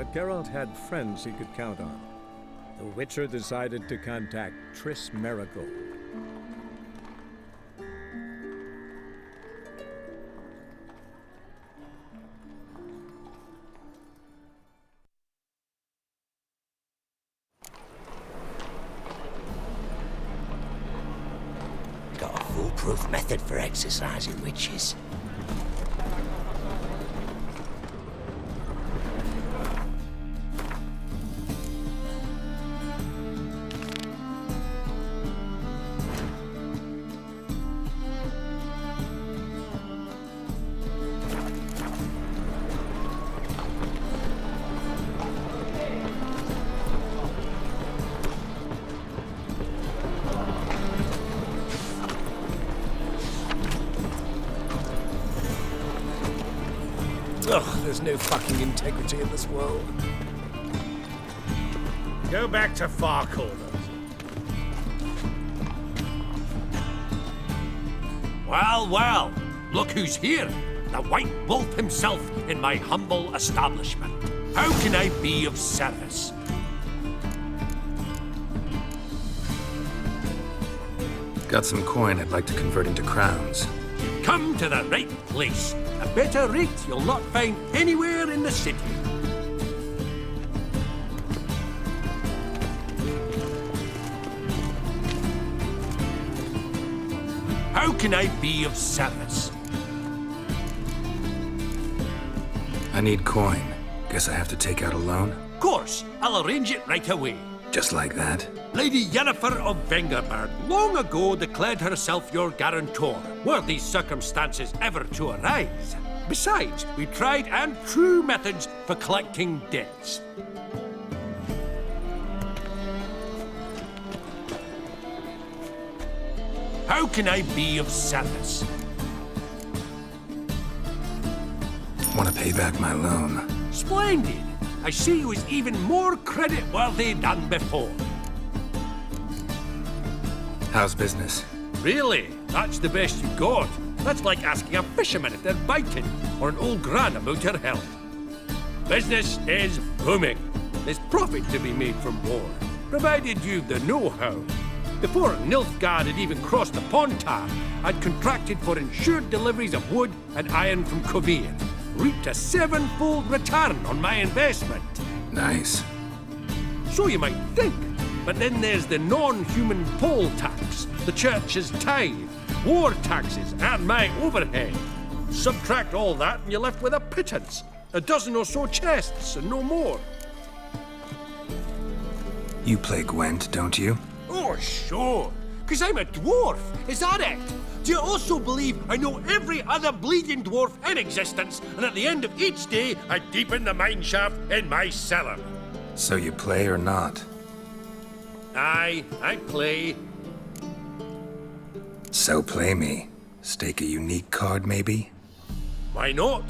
but Geralt had friends he could count on. The Witcher decided to contact Triss Merigold. Got a foolproof method for exercising witches. Ugh, there's no fucking integrity in this world. Go back to far corners. Well, well, look who's here. The White Wolf himself in my humble establishment. How can I be of service? Got some coin I'd like to convert into crowns. Come to the right place. A better rate you'll not find anywhere in the city. How can I be of service? I need coin. Guess I have to take out a loan? Of course, I'll arrange it right away. Just like that? Lady Yennefer of Vengerberg long ago declared herself your guarantor, were these circumstances ever to arise. Besides, we tried and true methods for collecting debts. How can I be of service? Want to pay back my loan? Splendid! I see you was even more credit-worthy than before. How's business? Really? That's the best you got? That's like asking a fisherman if they're biting, or an old gran about her health. Business is booming. There's profit to be made from war, provided you've the know-how. Before Nilfgaard had even crossed the Pontar, I'd contracted for insured deliveries of wood and iron from coveted, reaped a 7-fold return on my investment. Nice. So you might think, but then there's the non-human poll tax, the church's tithe, war taxes, and my overhead. Subtract all that and you're left with a pittance. A dozen or so chests and no more. You play Gwent, don't you? Oh, sure. Because I'm a dwarf. Is that it? Do you also believe I know every other bleeding dwarf in existence, and at the end of each day, I deepen the mine shaft in my cellar? So you play or not? Aye, I play. So play me. Stake a unique card, maybe? Why not?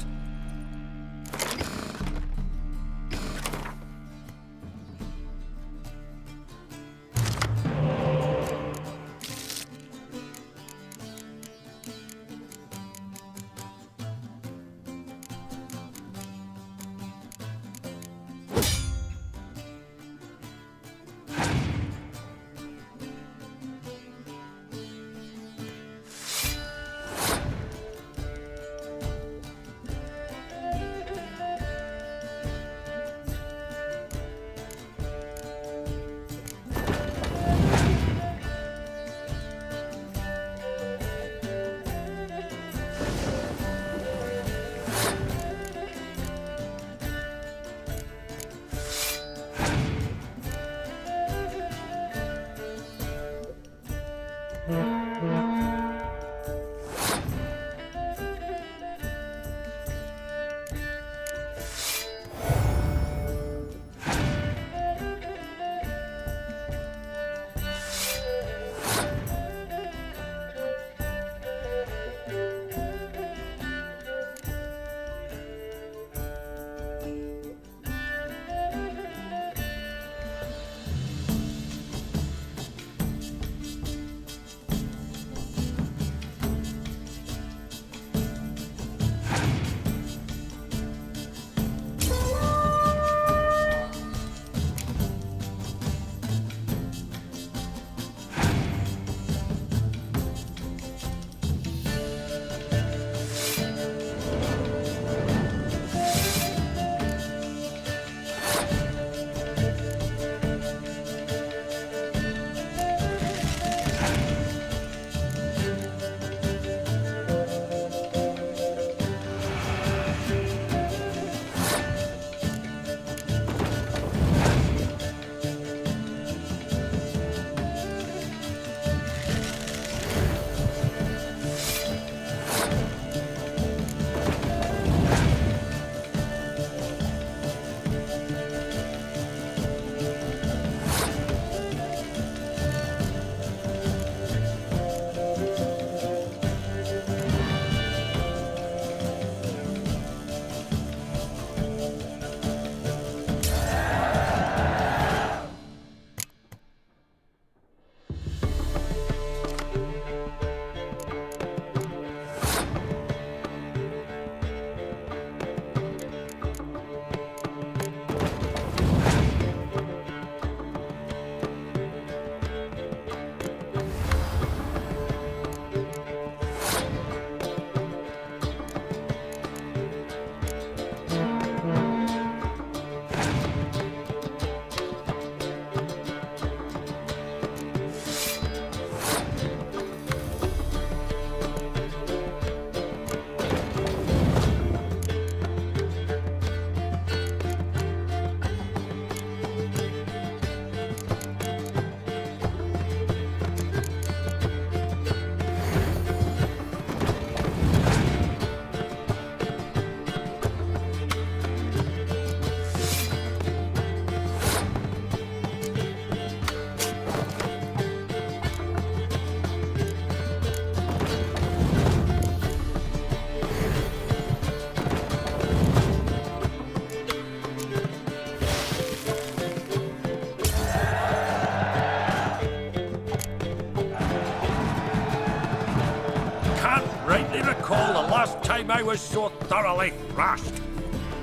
time I was so thoroughly thrashed.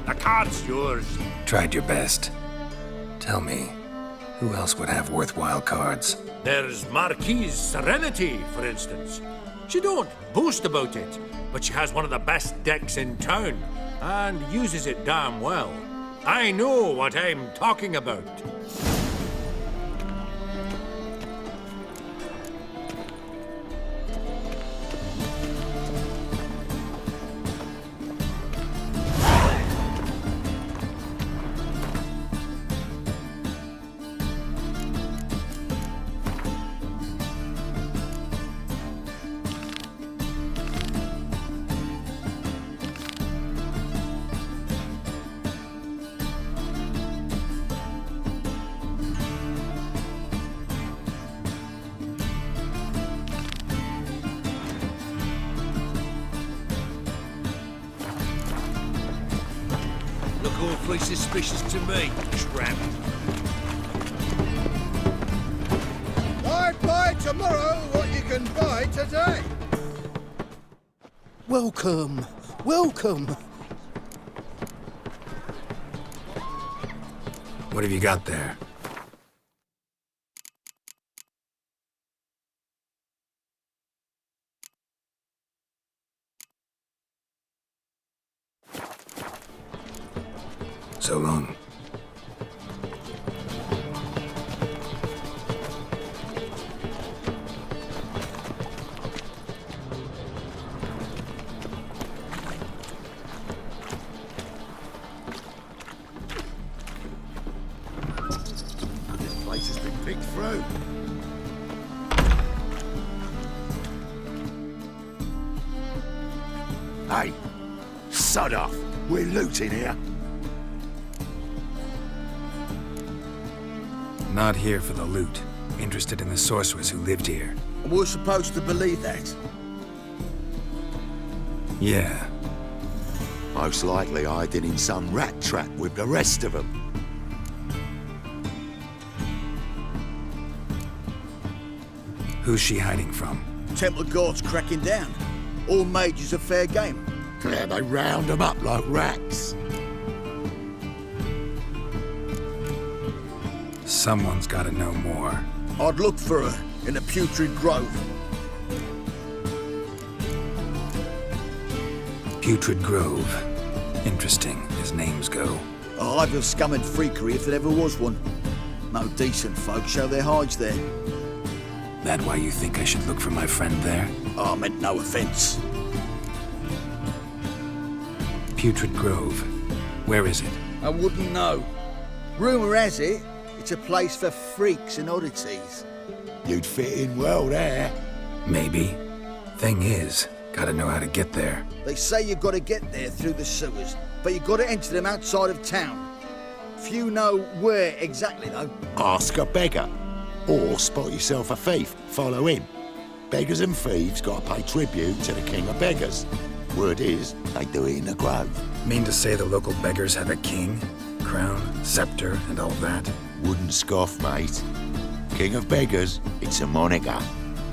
The card's yours. Tried your best. Tell me, who else would have worthwhile cards? There's Marquise Serenity, for instance. She don't boast about it, but she has one of the best decks in town, and uses it damn well. I know what I'm talking about. Look awfully suspicious to me, tramp. I'd buy tomorrow what you can buy today. Welcome, welcome. What have you got there? So long. This place has been picked through. Hey, sod off. We're looting here. Not here for the loot. Interested in the sorceress who lived here. And we're supposed to believe that. Yeah. Most likely hiding in some rat trap with the rest of them. Who's she hiding from? Temple Guard's cracking down. All mages are fair game. Yeah, they round them up like rats. Someone's gotta know more. I'd look for her in the Putrid Grove. Putrid Grove. Interesting, as names go. A hive of scum and freakery if there ever was one. No decent folk show their hides there. That why you think I should look for my friend there? Oh, I meant no offence. Putrid Grove. Where is it? I wouldn't know. Rumour has it, it's a place for freaks and oddities. You'd fit in well there. Maybe. Thing is, gotta know how to get there. They say you've got to get there through the sewers, but you've got to enter them outside of town. Few know where exactly, though. Ask a beggar. Or spot yourself a thief. Follow him. Beggars and thieves got to pay tribute to the king of beggars. Word is, they do it in the grove. Mean to say the local beggars have a king? Crown, scepter, and all that? Wouldn't scoff, mate. King of beggars, it's a moniker.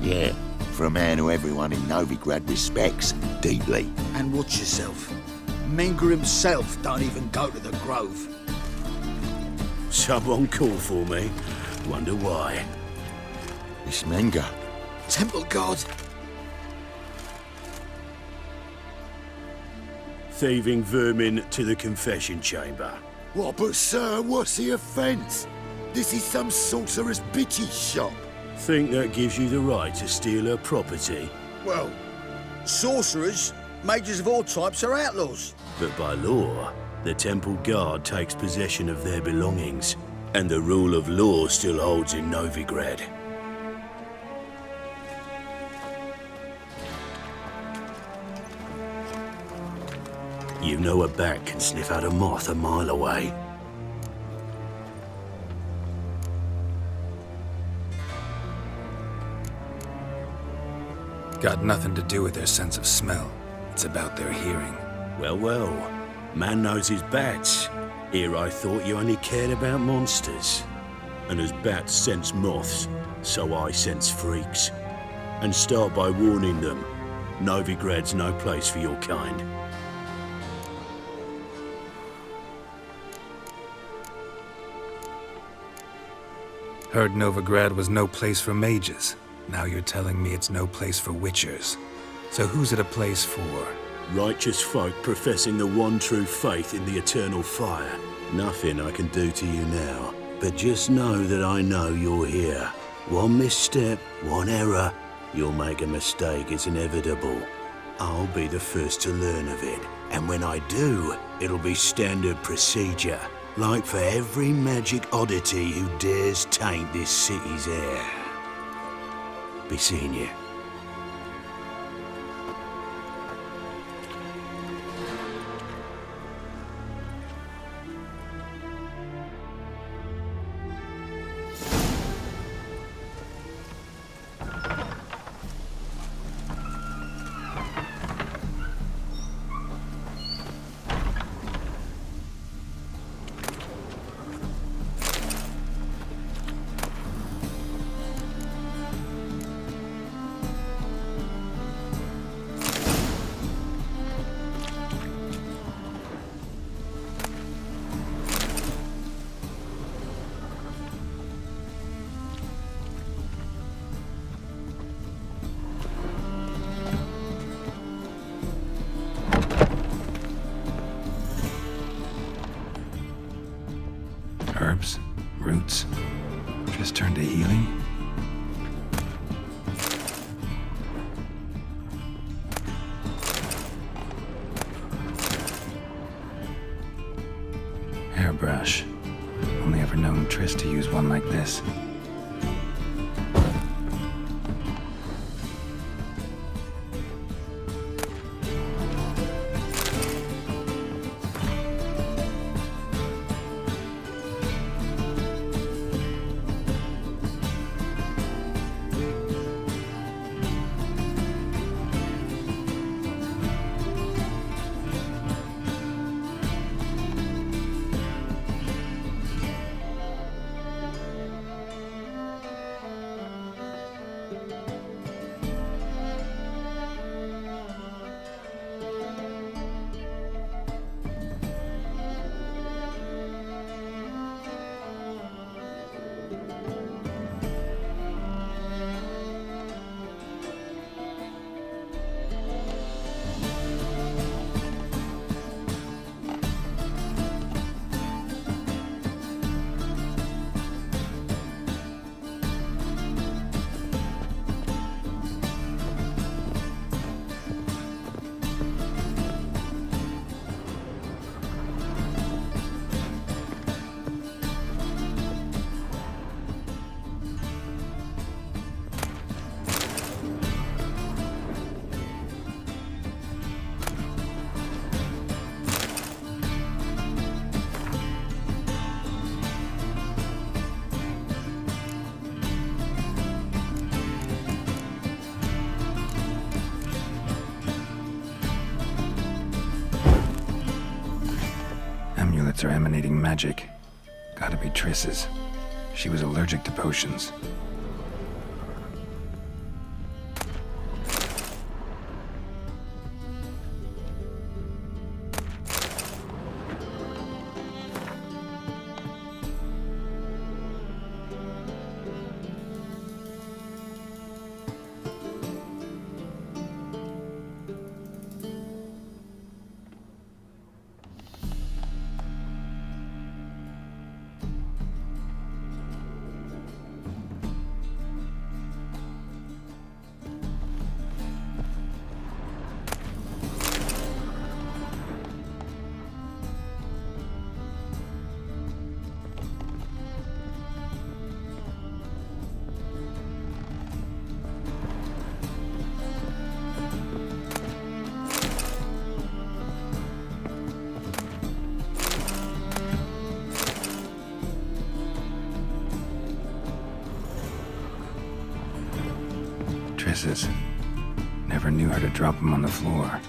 Yeah, for a man who everyone in Novigrad respects deeply. And watch yourself. Menger himself don't even go to the Grove. Someone called for me. Wonder why. It's Menger. Temple Guard. Thieving vermin to the confession chamber. What, but sir, what's the offence? This is some sorcerer's bitch's shop. Think that gives you the right to steal her property? Well, sorcerers, mages of all types are outlaws. But by law, the temple guard takes possession of their belongings, and the rule of law still holds in Novigrad. You know a bat can sniff out a moth a mile away. Got nothing to do with their sense of smell. It's about their hearing. Well, well, man knows his bats. Here I thought you only cared about monsters. And as bats sense moths, so I sense freaks. And start by warning them. Novigrad's no place for your kind. Heard Novigrad was no place for mages. Now you're telling me it's no place for witchers. So who's it a place for? Righteous folk professing the one true faith in the eternal fire. Nothing I can do to you now, but just know that I know you're here. One misstep, one error, you'll make a mistake, it's inevitable. I'll be the first to learn of it, and when I do, it'll be standard procedure. Like for every magic oddity who dares taint this city's air. Be seeing you. Herbs, roots, just turn to healing? Hairbrush. Only ever known Triss to use one like this. Amulets are emanating magic. Gotta be Triss's. She was allergic to potions. Triss's. Never knew how to drop them on the floor.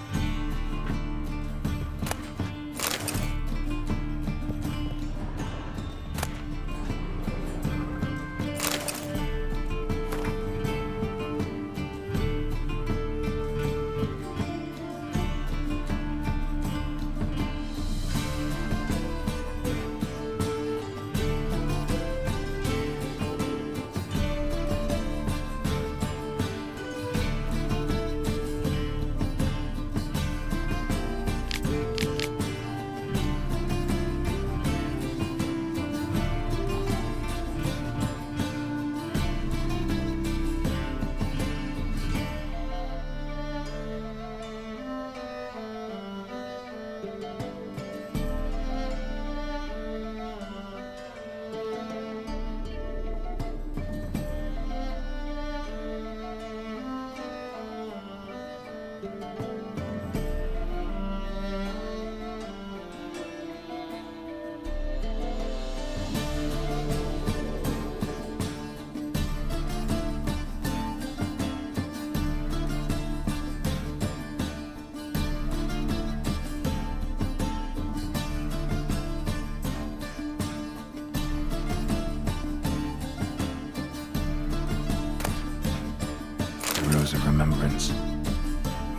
remembrance.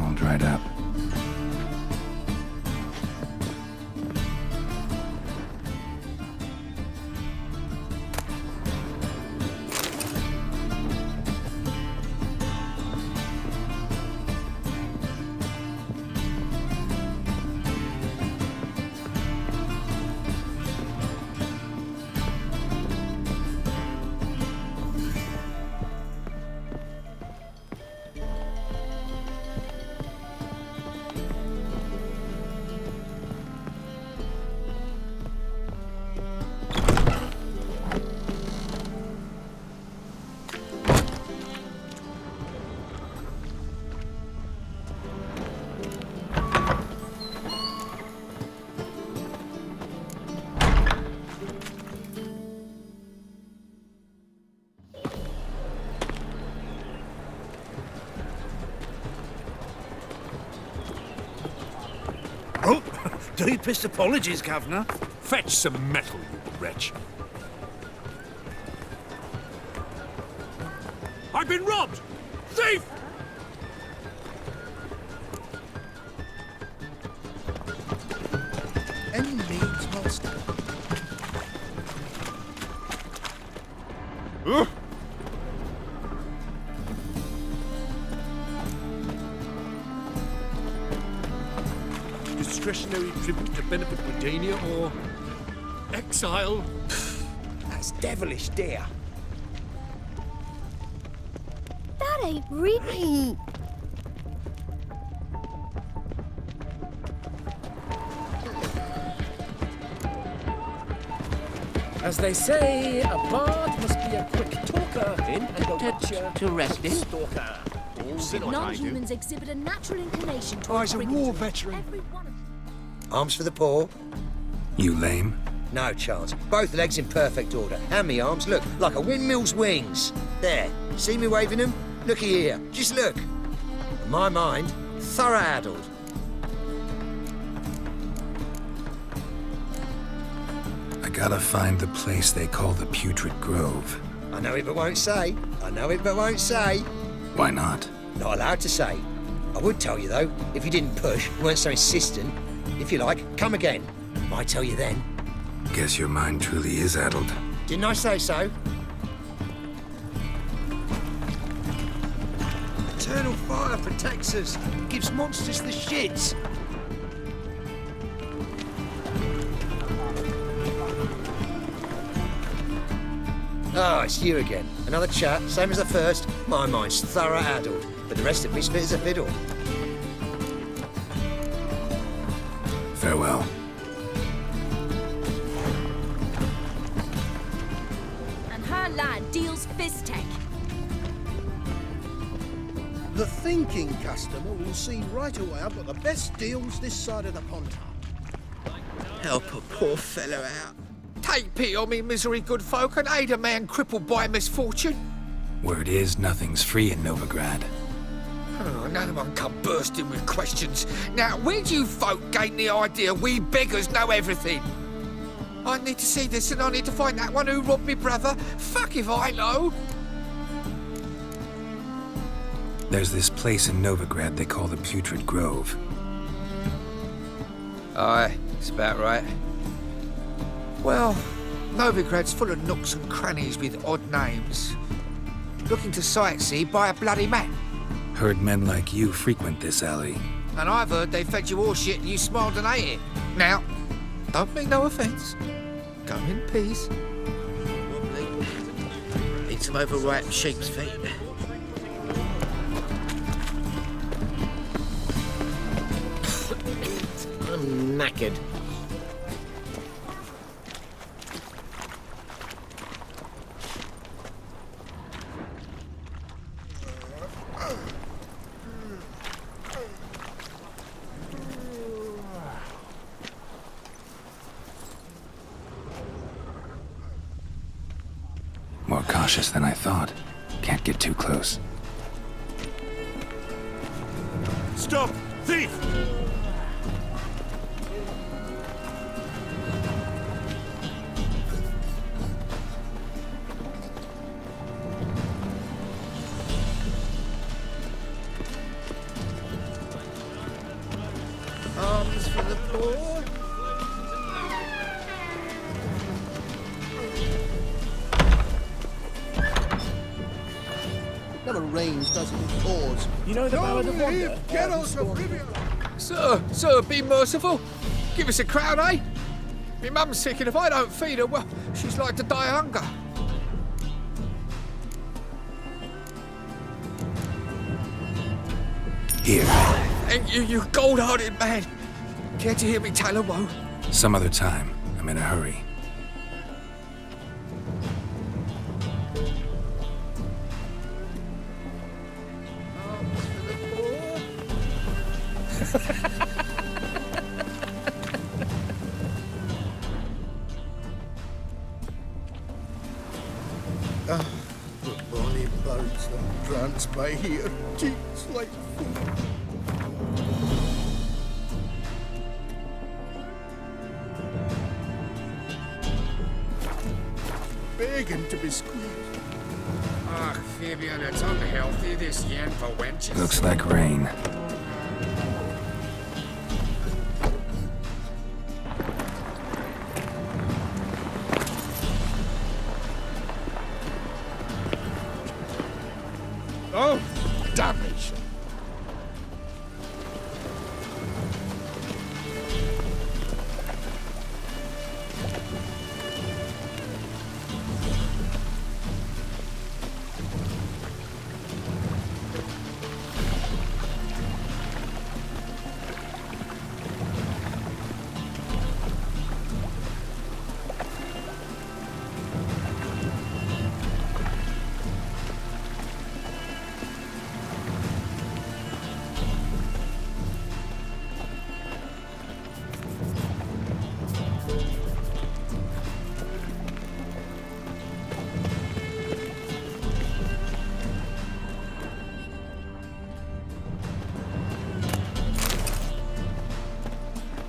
All dried up. Oh, deepest apologies, Governor. Fetch some metal, you wretch. I've been robbed! Thief! Any means, master. Discretionary tribute to benefit Redania or exile? That's devilish, dear. That ain't real. As they say, a bard must be a quick talker and a watcher To rest it. stalker. Non-humans exhibit a natural inclination Oh, towards he's a brigandage. war veteran. Every one of Arms for the poor? You lame? No chance. Both legs in perfect order. And me arms, look, like a windmill's wings. There. See me waving them? Looky here. Just look. In my mind, thorough addled. I gotta find the place they call the Putrid Grove. I know it but won't say. I know it but won't say. Why not? Not allowed to say. I would tell you though, if you didn't push, you weren't so insistent. If you like, come again. Might tell you then. Guess your mind truly is addled. Didn't I say so? Eternal fire protects us. Gives monsters the shits. Oh, it's you again. Another chat, same as the first. My mind's thorough addled, but the rest of me spit as a fiddle. Farewell. and her lad deals fizz-tech. The thinking customer will see right away I've got the best deals this side of the pond. Help a poor fellow out. Take pity on me, misery, good folk, and aid a man crippled by misfortune. Word is, nothing's free in Novigrad. Oh, another one come bursting with questions. Now, where do you folk gain the idea we beggars know everything? I need to see this and I need to find that one who robbed me brother. Fuck if I know. There's this place in Novigrad they call the Putrid Grove. Aye, it's about right. Well, Novigrad's full of nooks and crannies with odd names. Looking to sightsee, buy a bloody map. Heard men like you frequent this alley. And I've heard they fed you all shit and you smiled and ate it. Now, don't mean no offence. Go in peace. Need some overripe sheep's feet. I'm knackered. More cautious than I thought. Can't get too close. Stop! Thief! rains does it pours. You know the Ballad of Wonder? Sir, be merciful. Give us a crown, eh? My mum's sick, and if I don't feed her, well, she's like to die of hunger. Here. Thank you, you gold-hearted man. Care to hear me tell a woe? Some other time. I'm in a hurry. The bonny birds that prance by here, cheeks like food. Begging to be squeezed. Ah, Fabian, it's unhealthy, this yen for wenches. Looks like rain. Oh, damnation.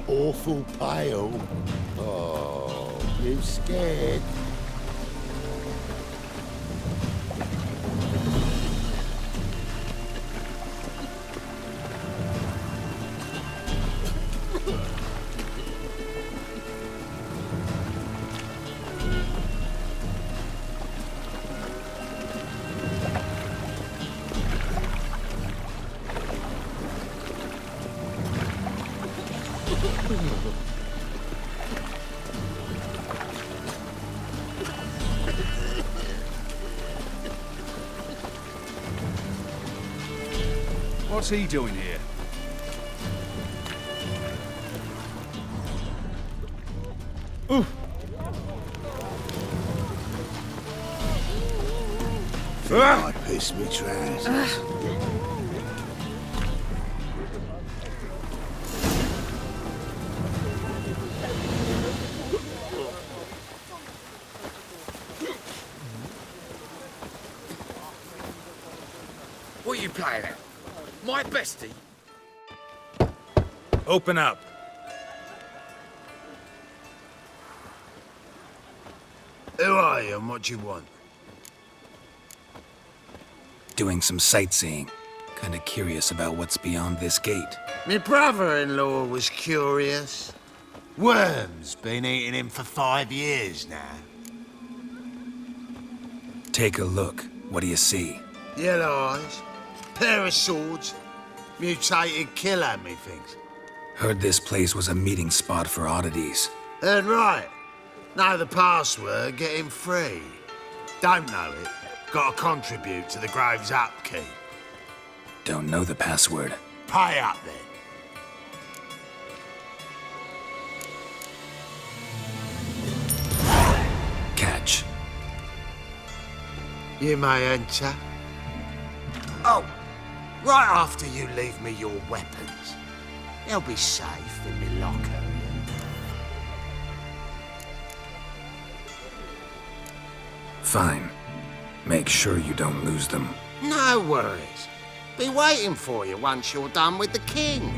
Awful pale. Oh, you scared? What's he doing here? I piss me trousers. What are you playing at? My bestie? Open up. Who are you and what do you want? Doing some sightseeing. Kinda curious about what's beyond this gate. My brother-in-law was curious. Worms been eating him for 5 years now. Take a look. What do you see? Yellow eyes, pair of swords, mutated killer, methinks. Heard this place was a meeting spot for oddities. Heard right. Know the password, get him free. Don't know it, gotta contribute to the Grove's upkeep. Don't know the password. Pay up then. Catch. You may enter. Oh, right after you leave me your weapons. They'll be safe in me locker. Fine. Make sure you don't lose them. No worries. Be waiting for you once you're done with the king.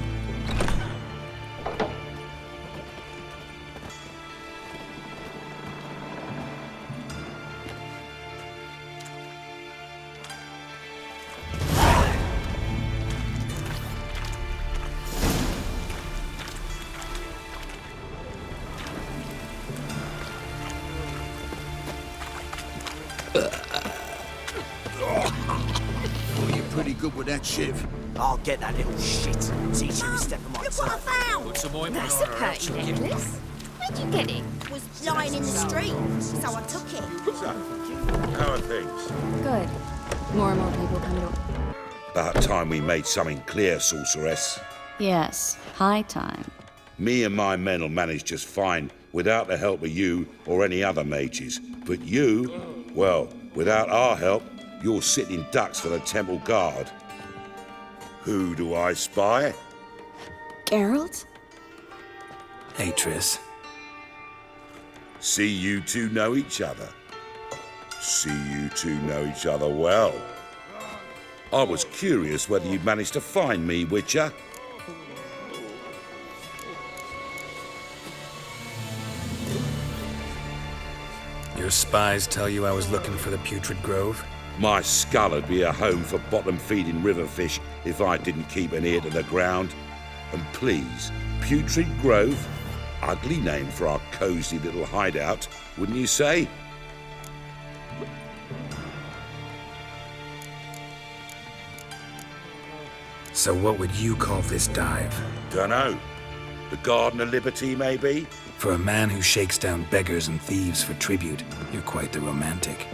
good with that shiv. I'll get that little shit. Teach you a step of my Look what I found! Put some ointment That's on a her, pretty she'll give you- necklace. Where'd you get it? It was lying in the street, so I took it. So, how are things? Good. More and more people come to... About time we made something clear, sorceress. Yes, high time. Me and my men'll manage just fine without the help of you or any other mages. But you, well, without our help, you're sitting ducks for the temple guard. Who do I spy? Geralt? Hey, Triss. See you two know each other. See you two know each other well. I was curious whether you'd managed to find me, Witcher. Your spies tell you I was looking for the Putrid Grove? My skull would be a home for bottom-feeding river fish if I didn't keep an ear to the ground. And please, Putrid Grove, ugly name for our cosy little hideout, wouldn't you say? So what would you call this dive? Dunno. The Garden of Liberty, maybe? For a man who shakes down beggars and thieves for tribute, you're quite the romantic.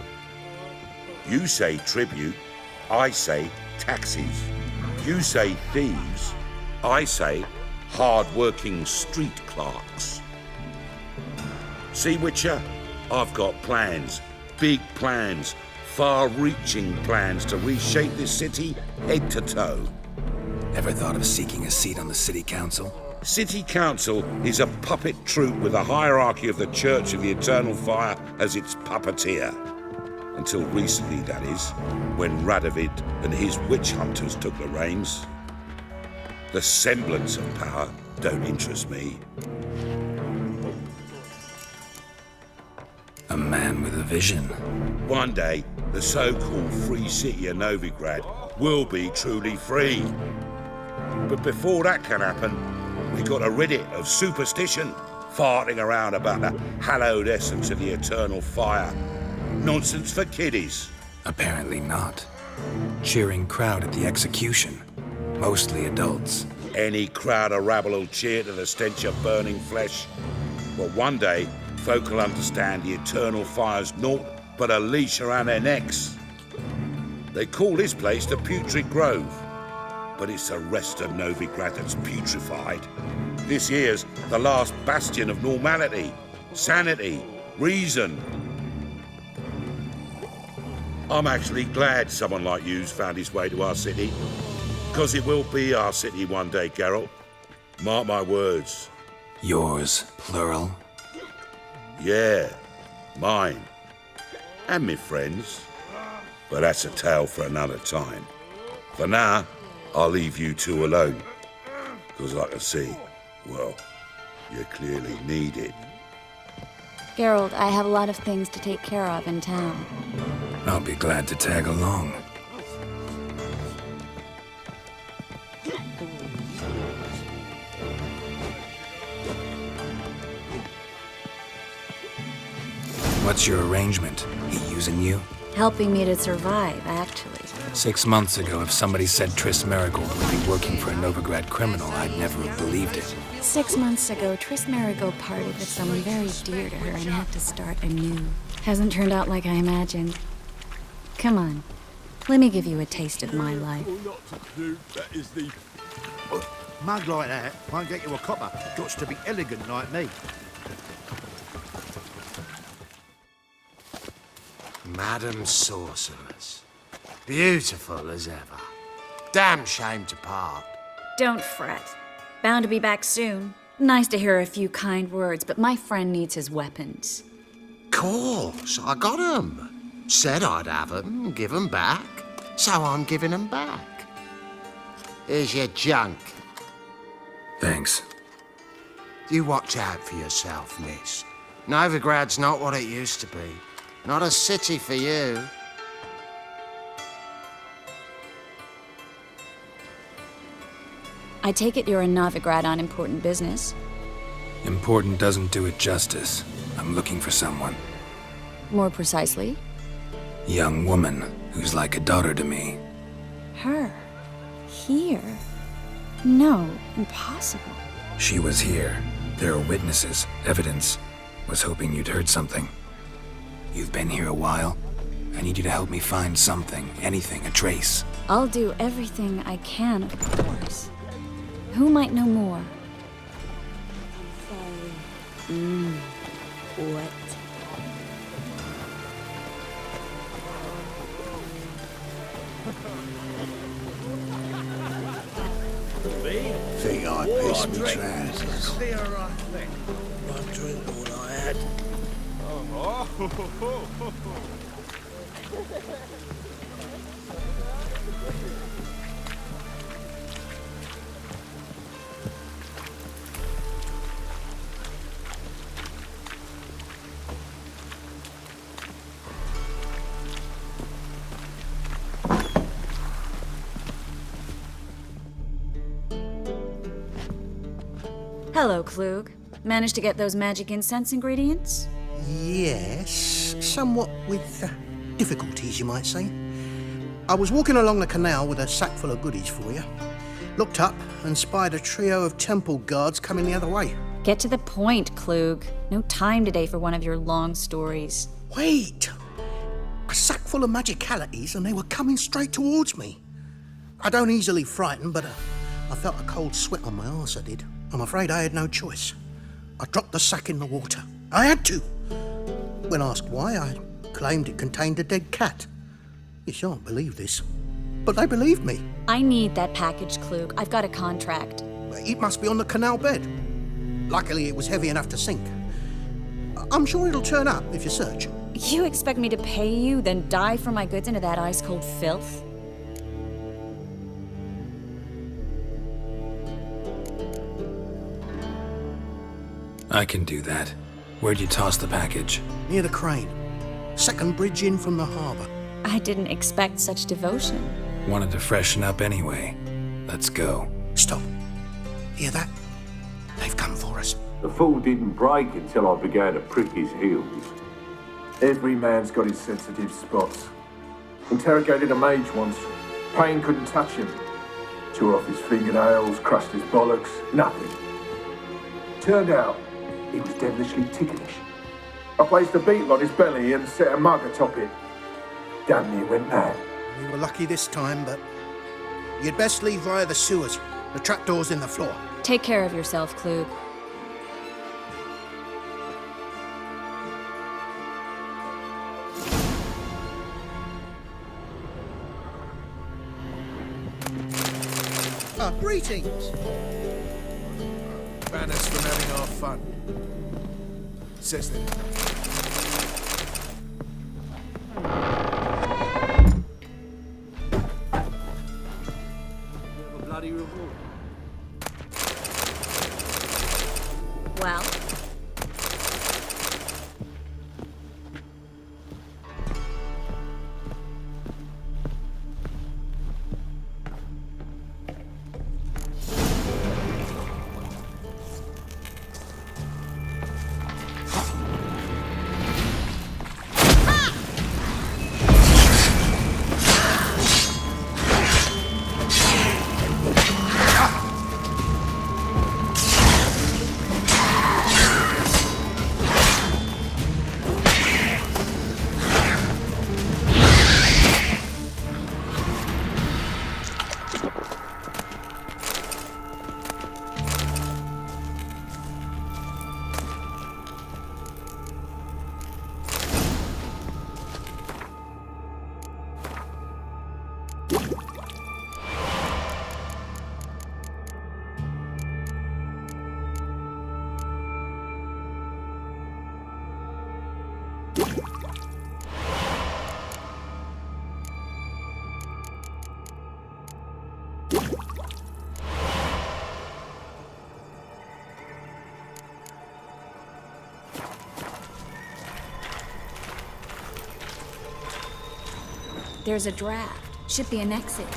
You say tribute, I say taxes. You say thieves, I say hard-working street clerks. See, Witcher, I've got plans, big plans, far-reaching plans to reshape this city head to toe. Ever thought of seeking a seat on the city council? City Council is a puppet troupe with a hierarchy of the Church of the Eternal Fire as its puppeteer. Until recently, that is, when Radovid and his witch hunters took the reins. The semblance of power don't interest me. A man with a vision. One day, the so-called free city of Novigrad will be truly free. But before that can happen, we got to rid it of superstition, farting around about the hallowed essence of the eternal fire. Nonsense for kiddies. Apparently not. Cheering crowd at the execution. Mostly adults. Any crowd of rabble will cheer to the stench of burning flesh. But one day, folk will understand the eternal fire's naught but a leash around their necks. They call this place the Putrid Grove. But it's the rest of Novigrad that's putrefied. This here's the last bastion of normality, sanity, reason. I'm actually glad someone like you's found his way to our city. Because it will be our city one day, Geralt. Mark my words. Yours, plural? Yeah, mine. And me friends. But that's a tale for another time. For now, I'll leave you two alone. Because I can see, well, you clearly need it. Geralt, I have a lot of things to take care of in town. I'll be glad to tag along. What's your arrangement? He using you? Helping me to survive, actually. 6 months ago, if somebody said Triss Marigold would be working for a Novigrad criminal, I'd never have believed it. 6 months ago, Triss Marigold parted with someone very dear to her and had to start anew. Hasn't turned out like I imagined. Come on, let me give you a taste of my life. Mug like that won't get you a copper. Got to be elegant like me. Madam Sorceress. Beautiful as ever. Damn shame to part. Don't fret. Bound to be back soon. Nice to hear a few kind words, but my friend needs his weapons. Course, I got 'em. Said I'd have 'em, give 'em back. So I'm giving 'em back. Here's your junk. Thanks. You watch out for yourself, miss. Novigrad's not what it used to be. Not a city for you. I take it you're in Novigrad on important business. Important doesn't do it justice. I'm looking for someone. More precisely? Young woman who's like a daughter to me. Her? Here? No, impossible. She was here. There are witnesses, evidence. Was hoping you'd heard something. You've been here a while. I need you to help me find something, anything, a trace. I'll do everything I can, of course. Who might know more? What? Think I pissed me trousers. One drink, all I had. Hello, Klug. Managed to get those magic incense ingredients? Yes, somewhat with difficulties, you might say. I was walking along the canal with a sack full of goodies for you. Looked up and spied a trio of temple guards coming the other way. Get to the point, Klug. No time today for one of your long stories. Wait! A sack full of magicalities and they were coming straight towards me. I don't easily frighten, but I felt a cold sweat on my arse, I did. I'm afraid I had no choice. I dropped the sack in the water. I had to. When asked why, I claimed it contained a dead cat. You shan't believe this, but they believed me. I need that package, Klug. I've got a contract. It must be on the canal bed. Luckily, it was heavy enough to sink. I'm sure it'll turn up if you search. You expect me to pay you, then dive for my goods into that ice-cold filth? I can do that. Where'd you toss the package? Near the crane. Second bridge in from the harbour. I didn't expect such devotion. Wanted to freshen up anyway. Let's go. Stop. Hear that? They've come for us. The fool didn't break until I began to prick his heels. Every man's got his sensitive spots. Interrogated a mage once. Pain couldn't touch him. Tore off his fingernails, crushed his bollocks, nothing. Turned out, he was devilishly ticklish. I placed a beetle on his belly and set a mug atop it. Damn near went mad. We were lucky this time, but you'd best leave via the sewers. The trapdoor's in the floor. Take care of yourself, Klug. Greetings. Ban us from having our fun. Says that. Bloody reward. Well? There's a draft. Should be an exit.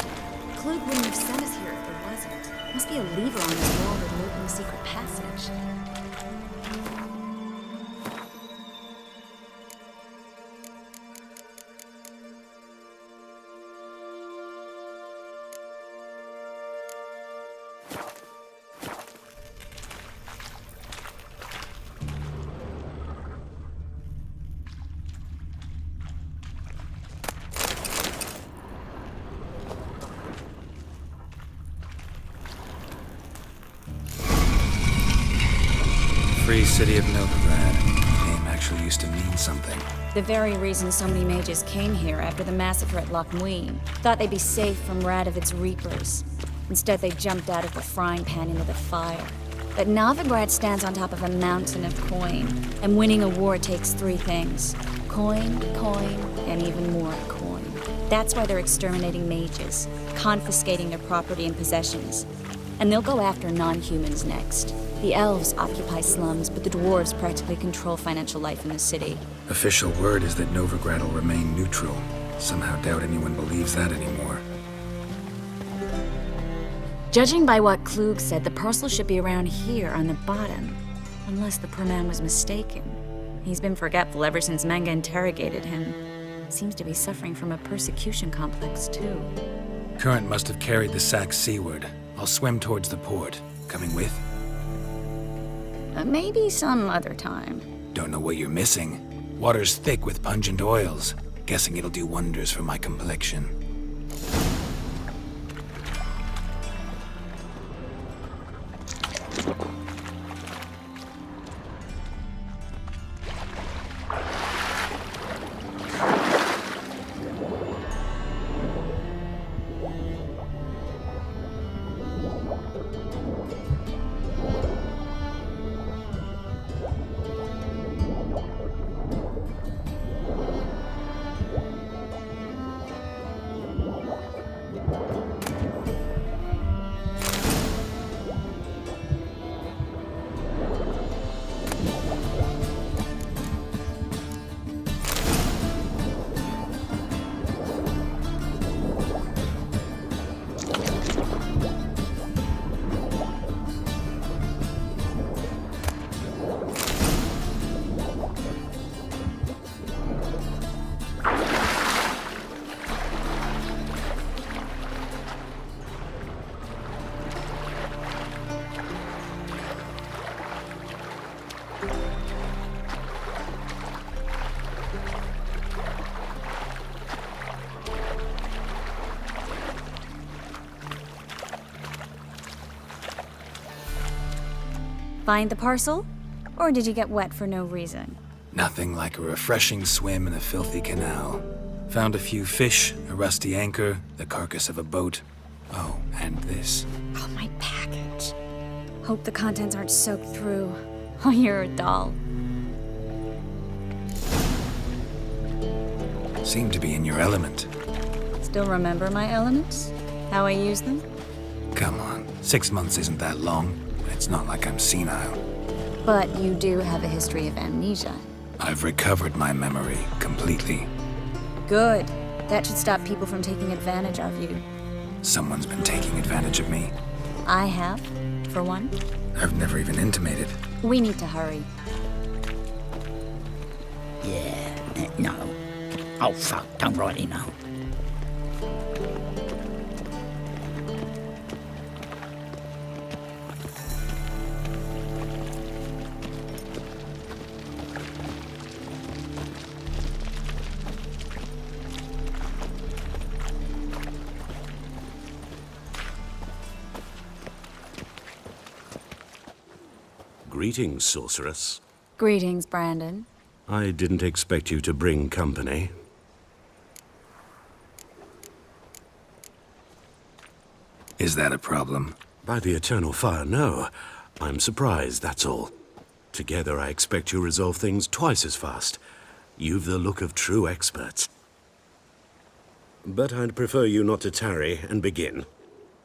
Klug wouldn't have sent us here if there wasn't. Must be a lever on this wall that'll open a secret passage. free city of Novigrad. The name actually used to mean something. The very reason so many mages came here after the massacre at Loch Muin. Thought they'd be safe from Radovic's reapers. Instead, they jumped out of the frying pan into the fire. But Novigrad stands on top of a mountain of coin, and winning a war takes three things. Coin, coin, and even more coin. That's why they're exterminating mages, confiscating their property and possessions. And they'll go after non-humans next. The elves occupy slums, but the dwarves practically control financial life in the city. Official word is that Novigrad will remain neutral. Somehow doubt anyone believes that anymore. Judging by what Klug said, the parcel should be around here on the bottom. Unless the poor man was mistaken. He's been forgetful ever since Manga interrogated him. Seems to be suffering from a persecution complex, too. Current must have carried the sack seaward. I'll swim towards the port. Coming with? Maybe some other time. Don't know what you're missing. Water's thick with pungent oils. Guessing it'll do wonders for my complexion. Find the parcel? Or did you get wet for no reason? Nothing like a refreshing swim in a filthy canal. Found a few fish, a rusty anchor, the carcass of a boat. Oh, and this. Oh, my package. Hope the contents aren't soaked through. Oh, you're a doll. Seem to be in your element. Still remember my elements? How I use them? Come on, 6 months isn't that long. It's not like I'm senile. But you do have a history of amnesia. I've recovered my memory completely. Good. That should stop people from taking advantage of you. Someone's been taking advantage of me. I have, for one. I've never even intimated. We need to hurry. Yeah, no. Oh, fuck, don't rightly know. Greetings, sorceress. Greetings, Brandon. I didn't expect you to bring company. Is that a problem? By the eternal fire, no. I'm surprised, that's all. Together, I expect you resolve things twice as fast. You've the look of true experts. But I'd prefer you not to tarry and begin.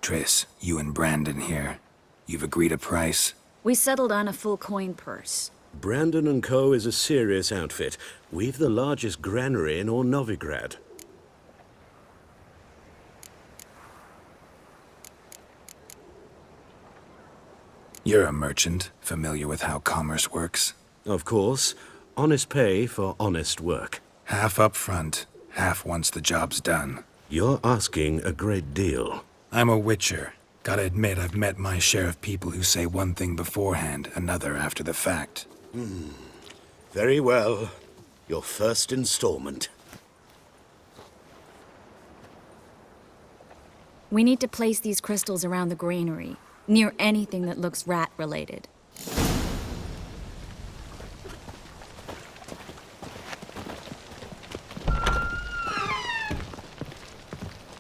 Triss, you and Brandon here. You've agreed a price? We settled on a full coin purse. Brandon & Co. is a serious outfit. We've the largest granary in all Novigrad. You're a merchant, familiar with how commerce works? Of course. Honest pay for honest work. Half up front, half once the job's done. You're asking a great deal. I'm a witcher. Gotta admit, I've met my share of people who say one thing beforehand, another after the fact. Very well. Your first installment. We need to place these crystals around the granary, near anything that looks rat-related.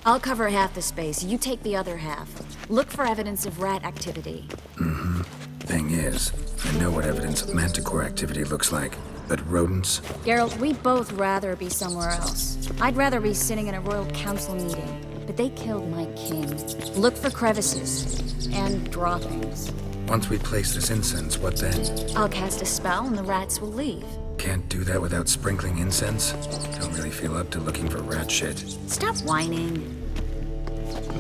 I'll cover half the space, you take the other half. Look for evidence of rat activity. Mm-hmm. Thing is, I know what evidence of manticore activity looks like, but rodents? Geralt, we'd both rather be somewhere else. I'd rather be sitting in a royal council meeting, but they killed my king. Look for crevices and droppings. Once we place this incense, what then? I'll cast a spell and the rats will leave. Can't do that without sprinkling incense? Don't really feel up to looking for rat shit. Stop whining.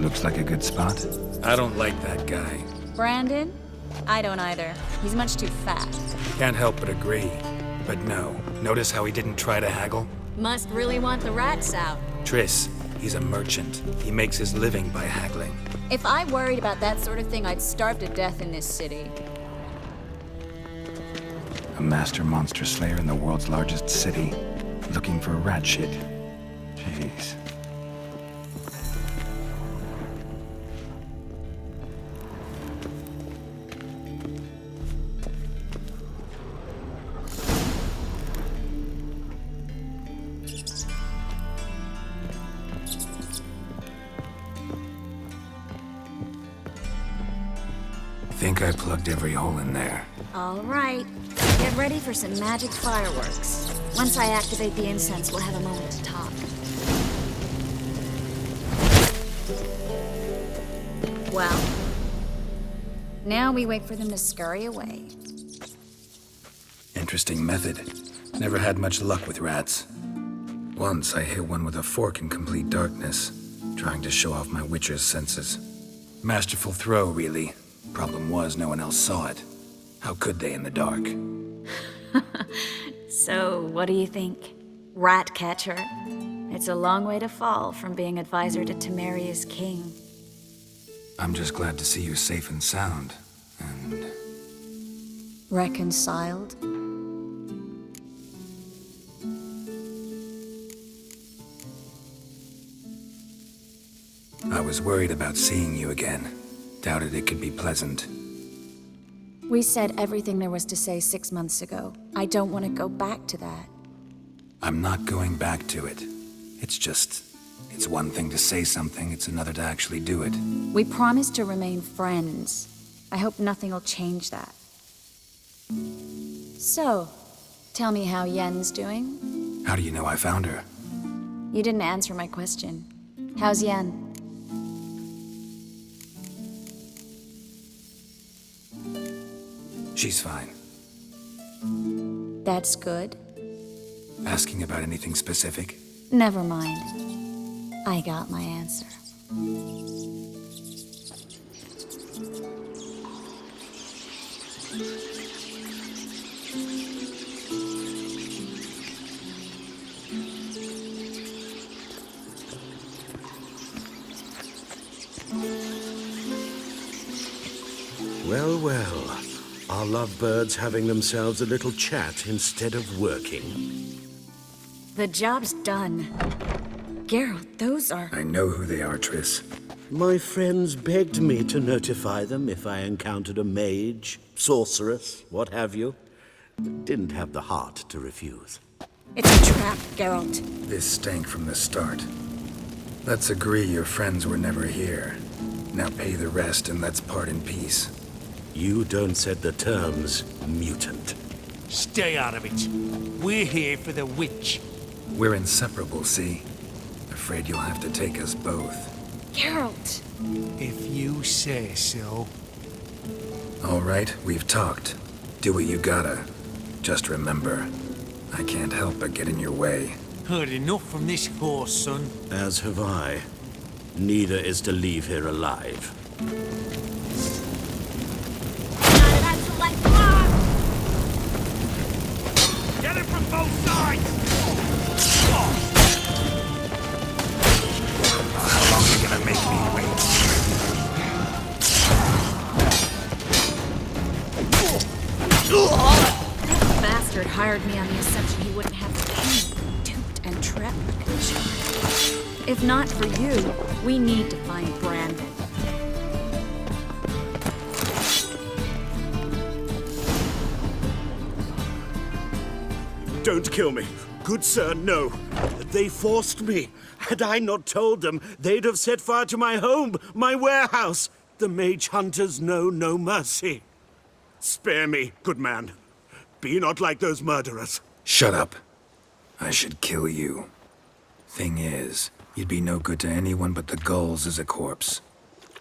Looks like a good spot. I don't like that guy. Brandon? I don't either. He's much too fat. Can't help but agree. But no, notice how he didn't try to haggle? Must really want the rats out. Triss, he's a merchant. He makes his living by haggling. If I worried about that sort of thing, I'd starve to death in this city. A master monster slayer in the world's largest city, looking for rat shit. Jeez. Think I plugged every hole in there. All right. Get ready for some magic fireworks. Once I activate the incense, we'll have a moment to talk. Well, now we wait for them to scurry away. Interesting method. Never had much luck with rats. Once I hit one with a fork in complete darkness, trying to show off my witcher's senses. Masterful throw, really. Problem was, no one else saw it. How could they in the dark? So, what do you think? Rat catcher? It's a long way to fall from being advisor to Temeria's king. I'm just glad to see you safe and sound, and... Reconciled? I was worried about seeing you again. Doubted it could be pleasant. We said everything there was to say 6 months ago. I don't want to go back to that. I'm not going back to it. It's one thing to say something, it's another to actually do it. We promised to remain friends. I hope nothing will change that. So, tell me how Yen's doing? How do you know I found her? You didn't answer my question. How's Yen? She's fine. That's good. Asking about anything specific? Never mind. I got my answer. Well, well. Are lovebirds having themselves a little chat instead of working? The job's done. Geralt, those are... I know who they are, Triss. My friends begged me to notify them if I encountered a mage, sorceress, what have you. Didn't have the heart to refuse. It's a trap, Geralt. This stank from the start. Let's agree your friends were never here. Now pay the rest and let's part in peace. You don't set the terms, mutant. Stay out of it. We're here for the witch. We're inseparable, see? Afraid you'll have to take us both. Geralt! If you say so. All right, we've talked. Do what you gotta. Just remember, I can't help but get in your way. Heard enough from this horse, son. As have I. Neither is to leave here alive. Get it from both sides! How long are you gonna make me wait? That bastard hired me on the assumption he wouldn't have to pay. Duped and trapped the picture. If not for you, we need to find Brandon. Don't kill me. Good sir, no. They forced me. Had I not told them, they'd have set fire to my home, my warehouse. The mage hunters know no mercy. Spare me, good man. Be not like those murderers. Shut up. I should kill you. Thing is, you'd be no good to anyone but the gulls as a corpse.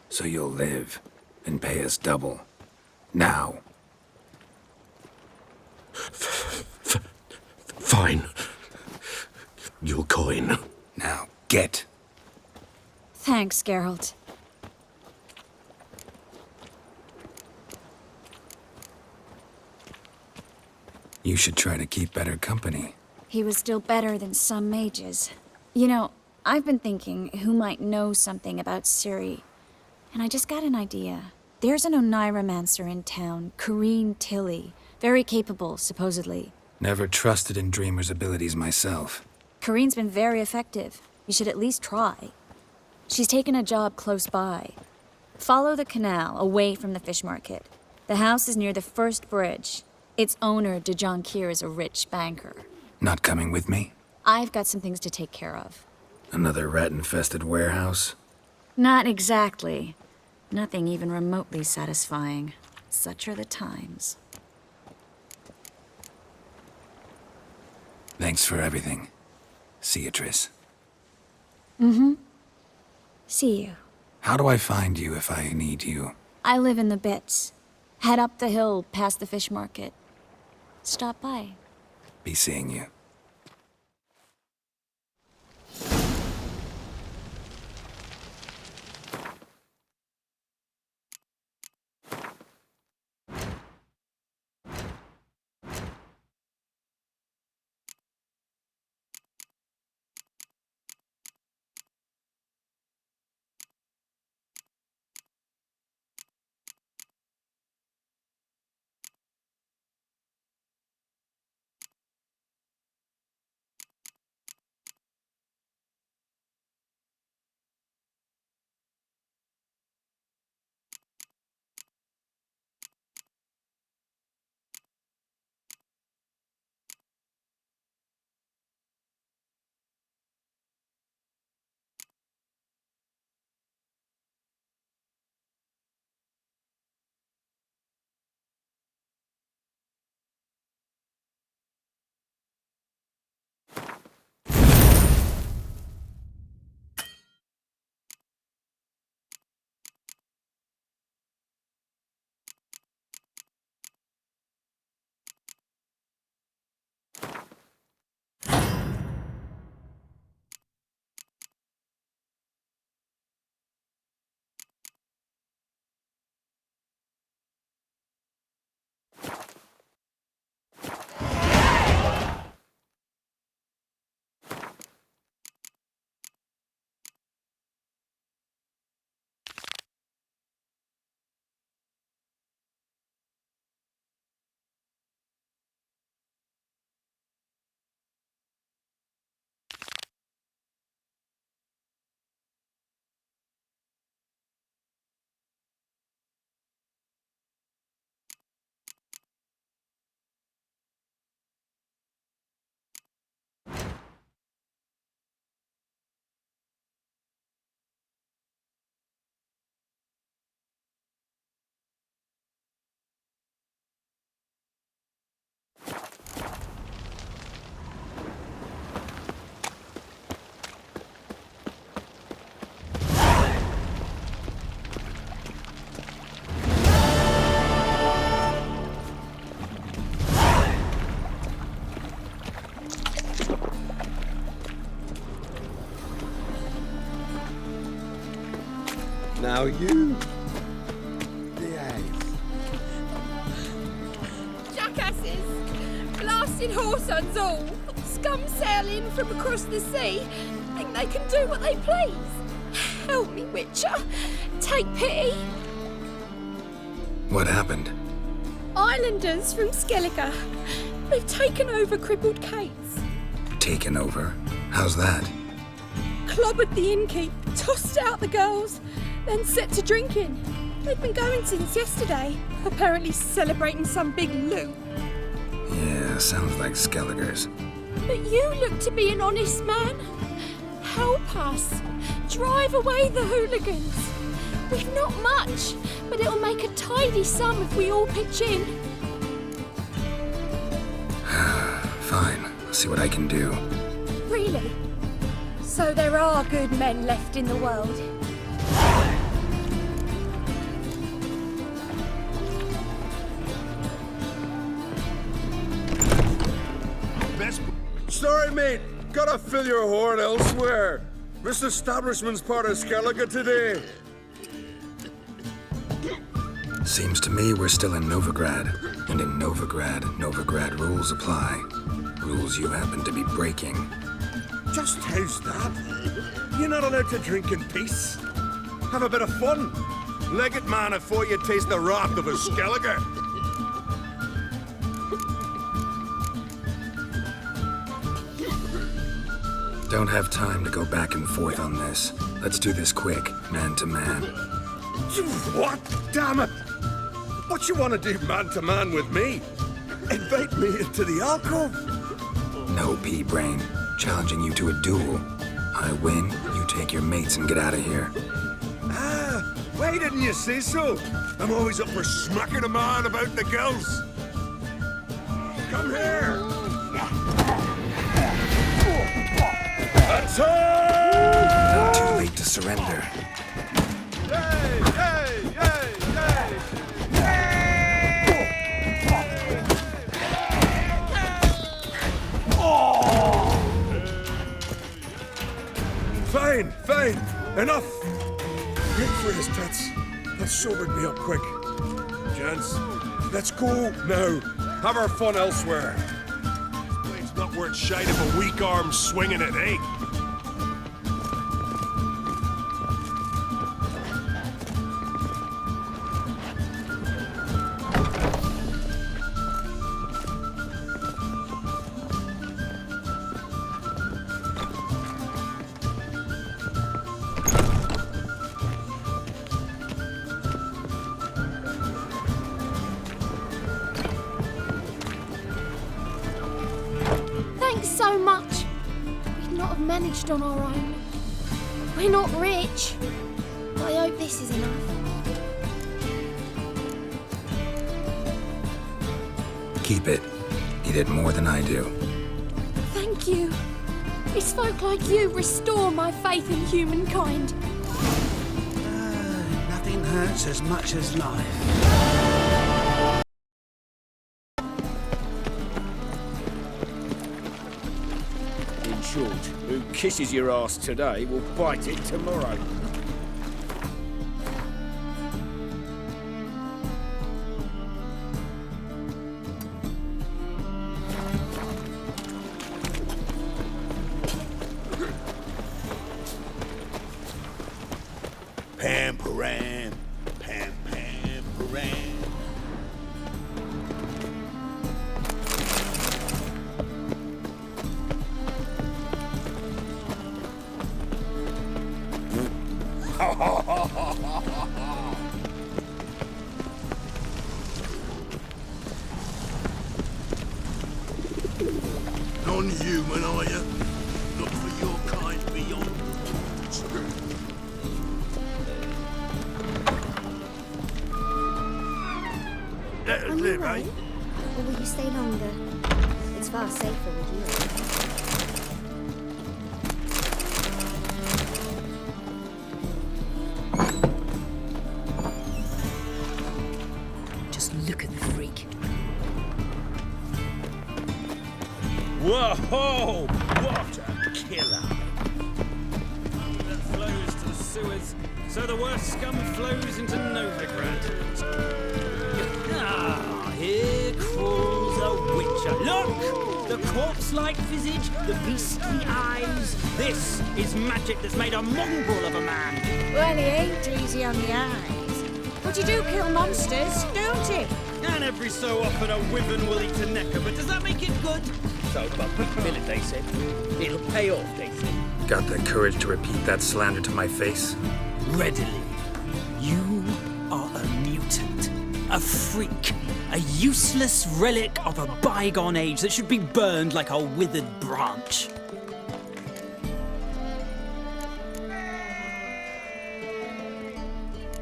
So you'll live and pay us double. Now. Fine. Your coin. Now, get. Thanks, Geralt. You should try to keep better company. He was still better than some mages. You know, I've been thinking who might know something about Ciri. And I just got an idea. There's an Oneiromancer in town, Corrine Tilly. Very capable, supposedly. Never trusted in Dreamer's abilities myself. Corrine's been very effective. You should at least try. She's taken a job close by. Follow the canal, away from the fish market. The house is near the first bridge. Its owner, de Jonquier, is a rich banker. Not coming with me? I've got some things to take care of. Another rat-infested warehouse? Not exactly. Nothing even remotely satisfying. Such are the times. Thanks for everything. See you, Triss. Mm-hmm. See you. How do I find you if I need you? I live in the Bits. Head up the hill past the fish market. Stop by. Be seeing you. Now you behave. Jackasses! Blasted whoresons all! Scum sailing from across the sea! Think they can do what they please! Help me, Witcher! Take pity! What happened? Islanders from Skellige. They've taken over crippled Kate's. Taken over? How's that? Clobbered the innkeep, tossed out the girls, then set to drinking. They've been going since yesterday, apparently celebrating some big loot. Yeah, sounds like Skellige's. But you look to be an honest man. Help us. Drive away the hooligans. We've not much, but it'll make a tidy sum if we all pitch in. Fine, I'll see what I can do. Really? So there are good men left in the world? Sorry, mate. Gotta fill your horn elsewhere. This establishment's part of Skellige today. Seems to me we're still in Novigrad. And in Novigrad rules apply. Rules you happen to be breaking. Just how's that? You're not allowed to drink in peace. Have a bit of fun. Leg it, man, afore you taste the wrath of a Skellige. Don't have time to go back and forth on this. Let's do this quick, man to man. What? Damn it! What you want to do man to man with me? Invite me into the alcove? No, pea-brain. Challenging you to a duel. I win, you take your mates and get out of here. Ah, why didn't you say so? I'm always up for smacking a man about the gills. Come here! Attack! Not too late to surrender. Fine. Enough. Good for his tits. That sobered me up quick. Gents, let's go now. Have our fun elsewhere. It's not worth shite of a weak arm swinging it, eh? Thanks so much. We'd not have managed on our own. We're not rich. I hope this is enough. Keep it. You did more than I do. Thank you. It's folk like you restore my faith in humankind. Nothing hurts as much as life. In short, who kisses your ass today will bite it tomorrow. Pam-param, pam-pam-param. Non-human, are you? Not for your kind beyond. On your way? Or will you stay longer? It's far safer with you. Just look at the freak. Whoa! What a killer! That flows to the sewers, so the worst scum flows into Novigrad. Ah, here crawls a witcher. Look! The corpse-like visage, the beastly eyes. This is magic that's made a mongrel of a man. Well, he ain't easy on the eyes. But you do kill monsters, don't you? And every so often a wyvern will eat a necker, but does that make it good? So, but mill it, they said. It'll pay off, they said. Got the courage to repeat that slander to my face? Readily. You are a mutant, a freak, A useless relic of a bygone age that should be burned like a withered branch.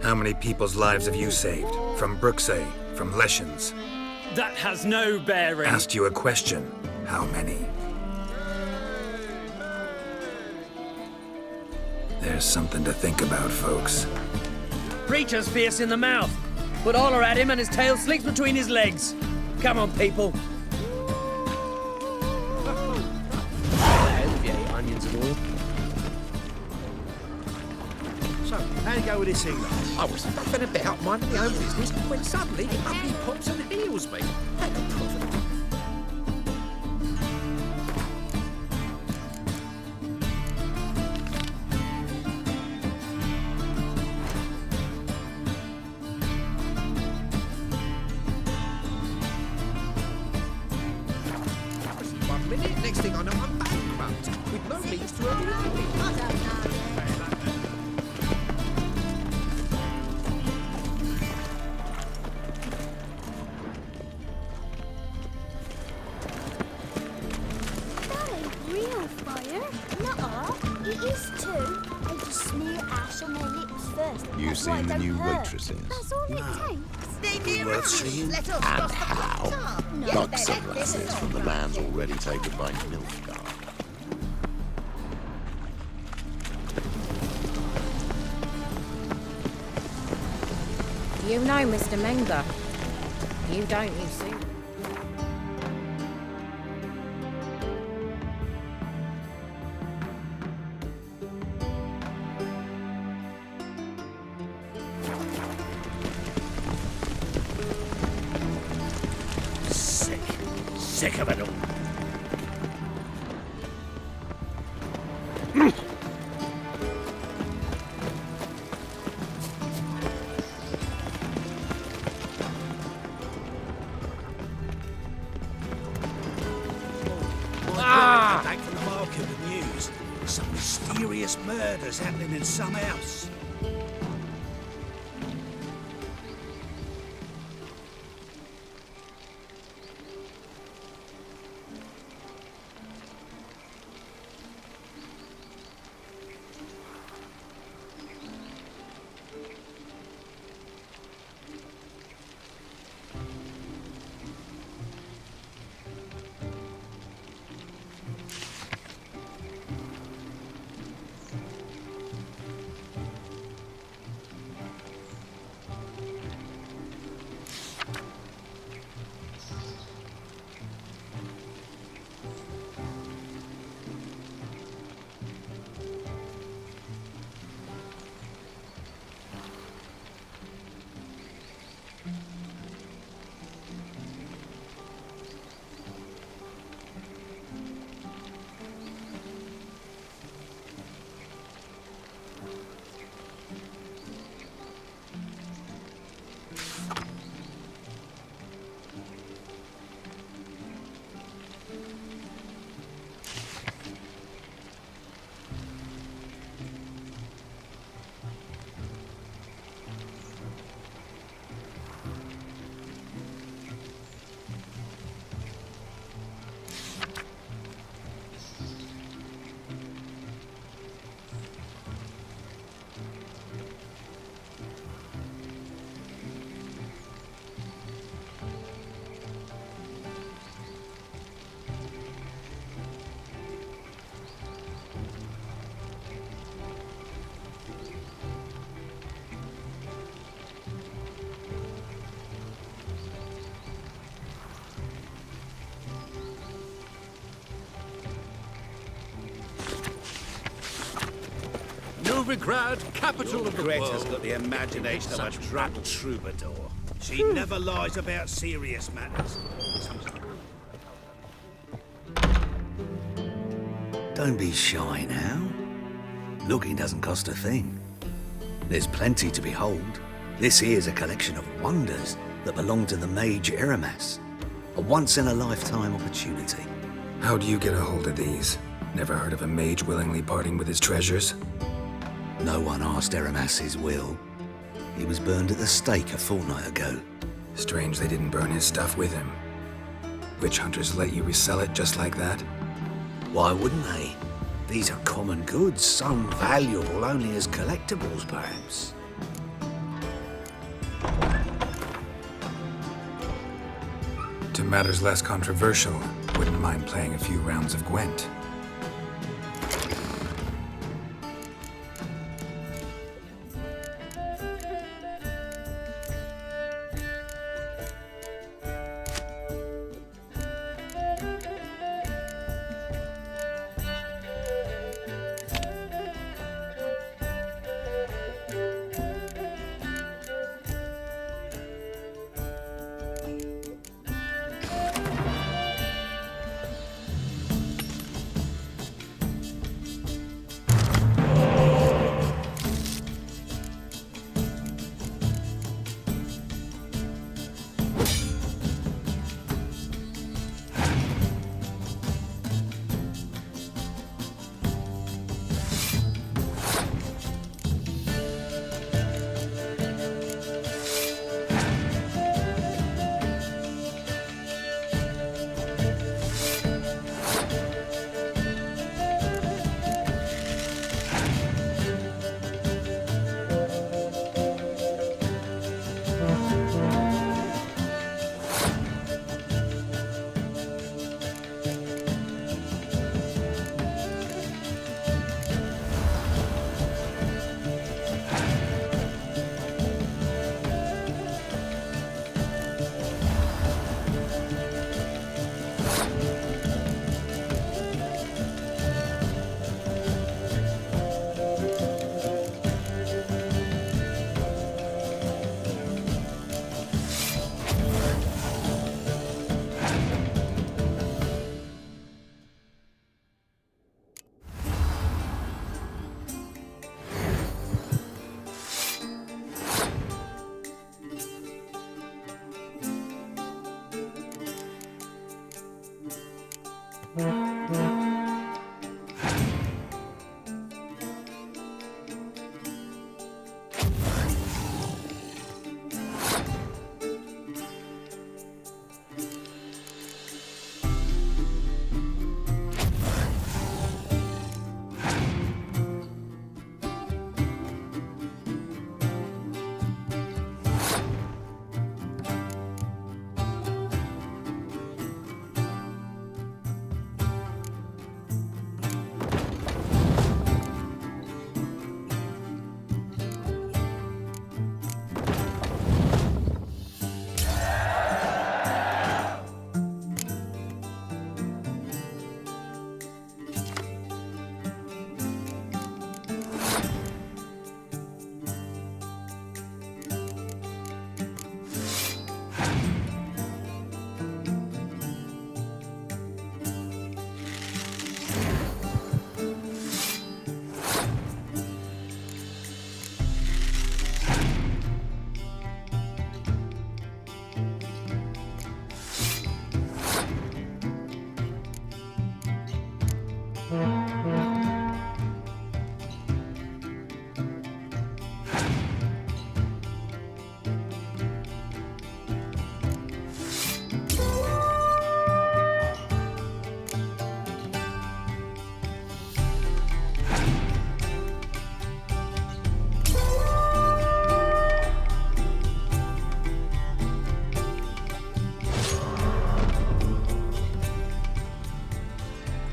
How many people's lives have you saved? From Brooksay, from Leshens? That has no bearing. Asked you a question. How many? There's something to think about, folks. Preacher's fierce in the mouth, but holler at him and his tail slicks between his legs. Come on, people. Onions and all. So, how'd it go with this England? I was faffing about minding my own business when suddenly he pops and heals me. Like a prophet. Next thing I know, I'm bankrupt, with no means to earn a living. I don't know. That ain't real fire. Nuh-uh. It is too. They just smear ash on their lips first. You That's why seen it the don't new hurt. waitresses? That's all it takes. Worth seeing? And how? Like sunglasses from the man's already taken by Nilfgaard. You know, Mr. Menga. You don't, you see. Sick of it all. Back from the market with news. Some mysterious murders happening in some house. Novigrad, capital of the Gwent world. has got the imagination of a drunk troubadour. She never lies about serious matters. Don't be shy now. Looking doesn't cost a thing. There's plenty to behold. This here's a collection of wonders that belong to the mage Eramas. A once-in-a-lifetime opportunity. How do you get a hold of these? Never heard of a mage willingly parting with his treasures? No one asked Eramas his will. He was burned at the stake a fortnight ago. Strange they didn't burn his stuff with him. Witch hunters let you resell it just like that? Why wouldn't they? These are common goods, some valuable only as collectibles, perhaps. To matters less controversial, wouldn't mind playing a few rounds of Gwent.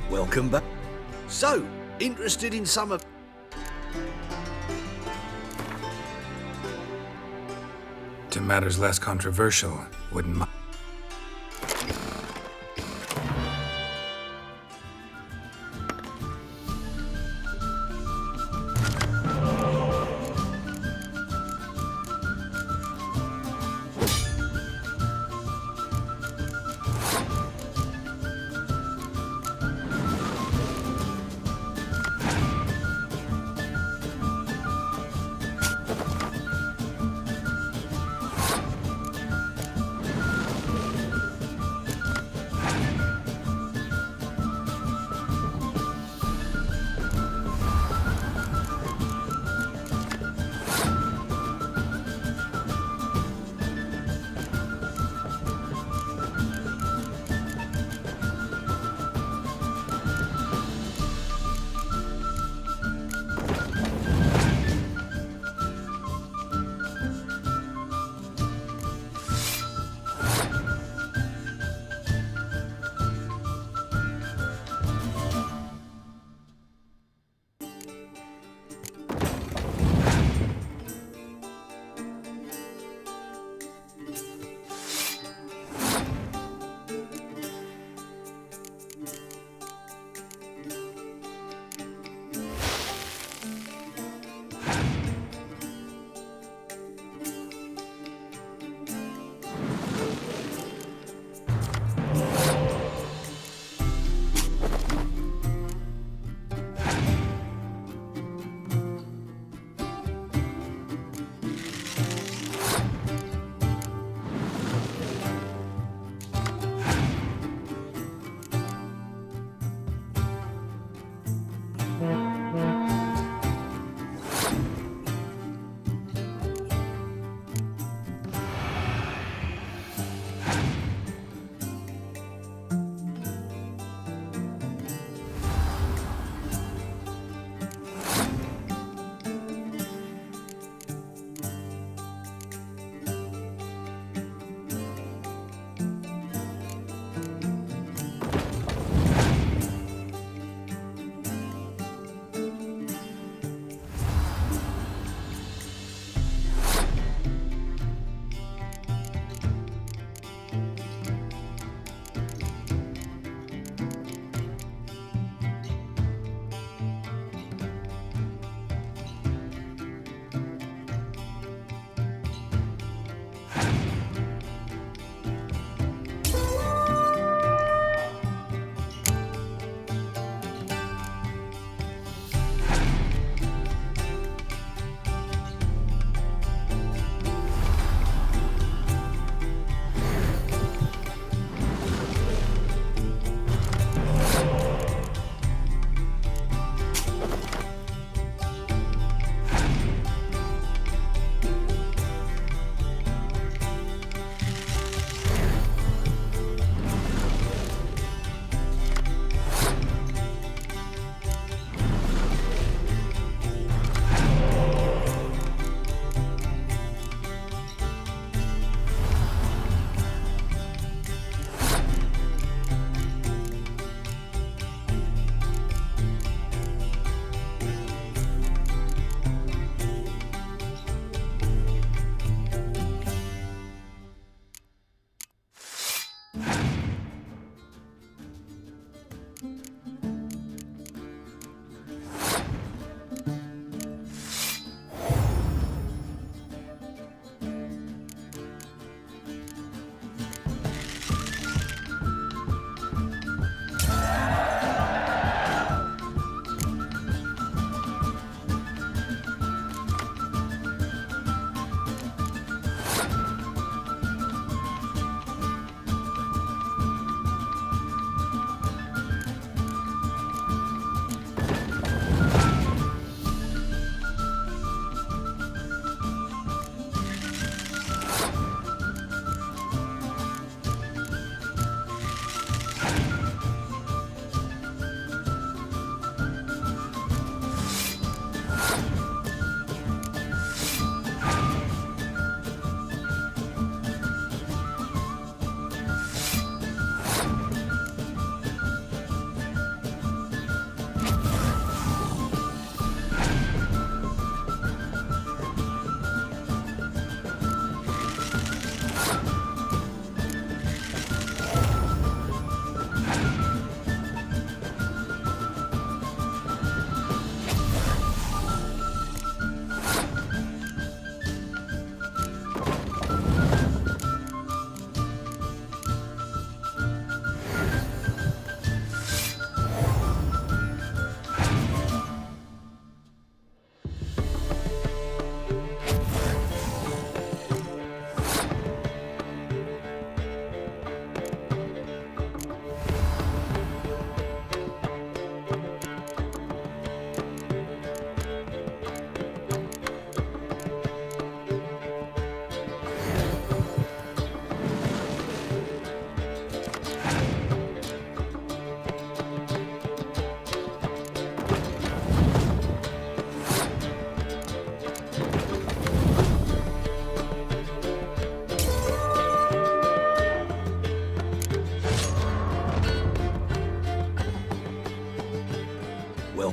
Welcome back. So, interested in some of... To matters less controversial, wouldn't mind.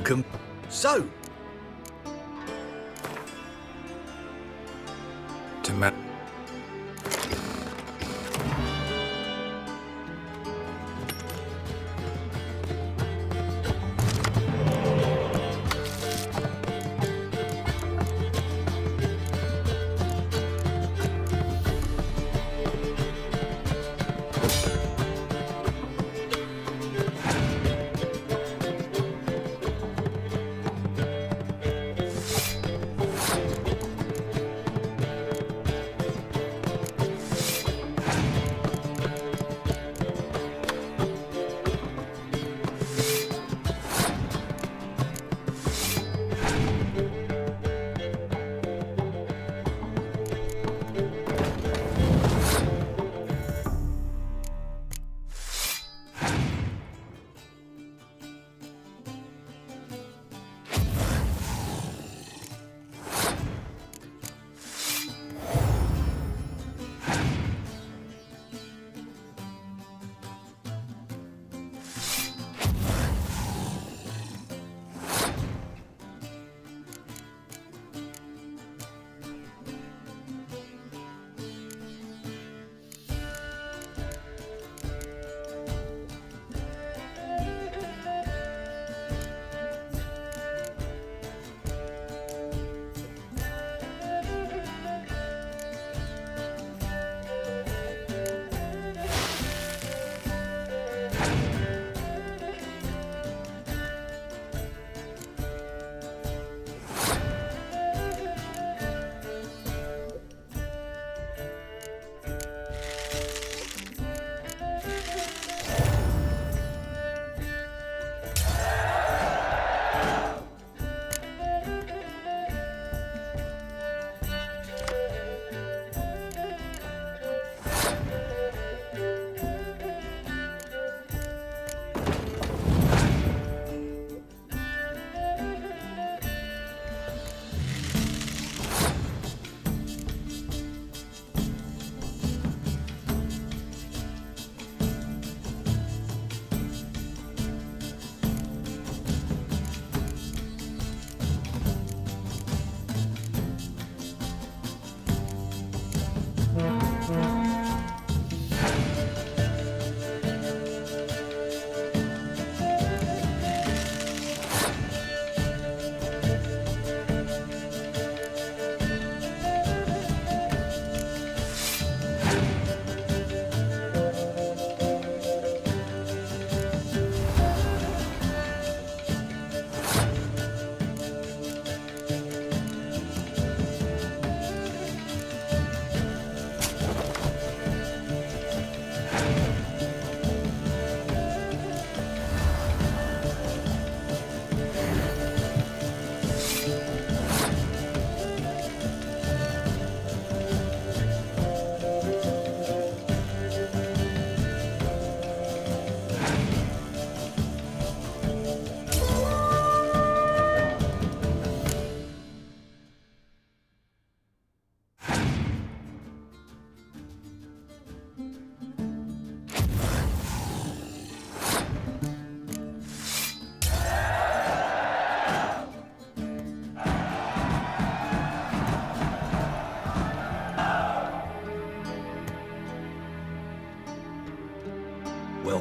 Welcome. So, To ma-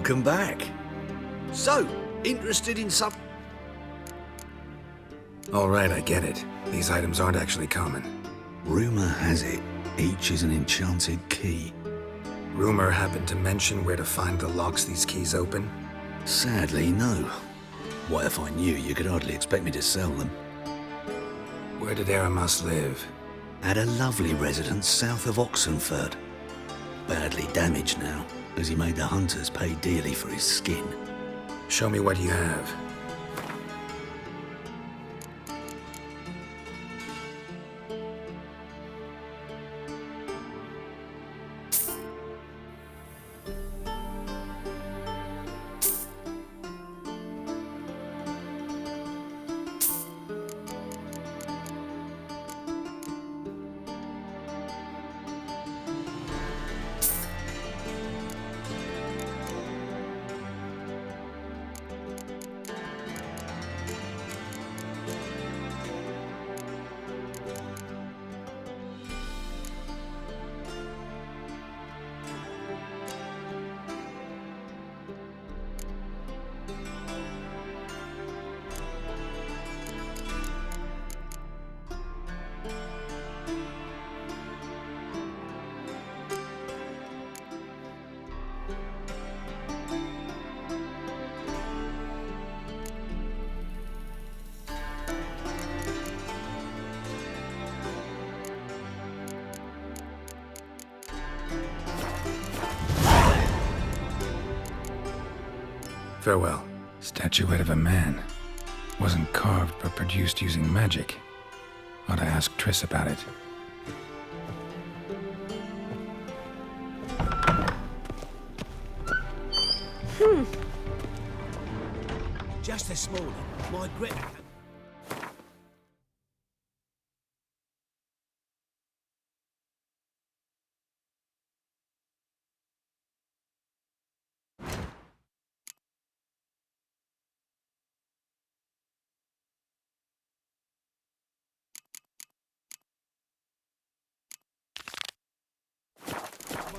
Welcome back. So, interested in some... All right, I get it. These items aren't actually common. Rumor has it, each is an enchanted key. Rumor happened to mention where to find the locks these keys open? Sadly, no. What if I knew, you could hardly expect me to sell them. Where did Aramas live? At a lovely residence south of Oxenford. Badly damaged now, as he made the hunters pay dearly for his skin. Show me what you have. Farewell. Statuette of a man. Wasn't carved but produced using magic. Ought to ask Triss about it. Just this morning, my grip...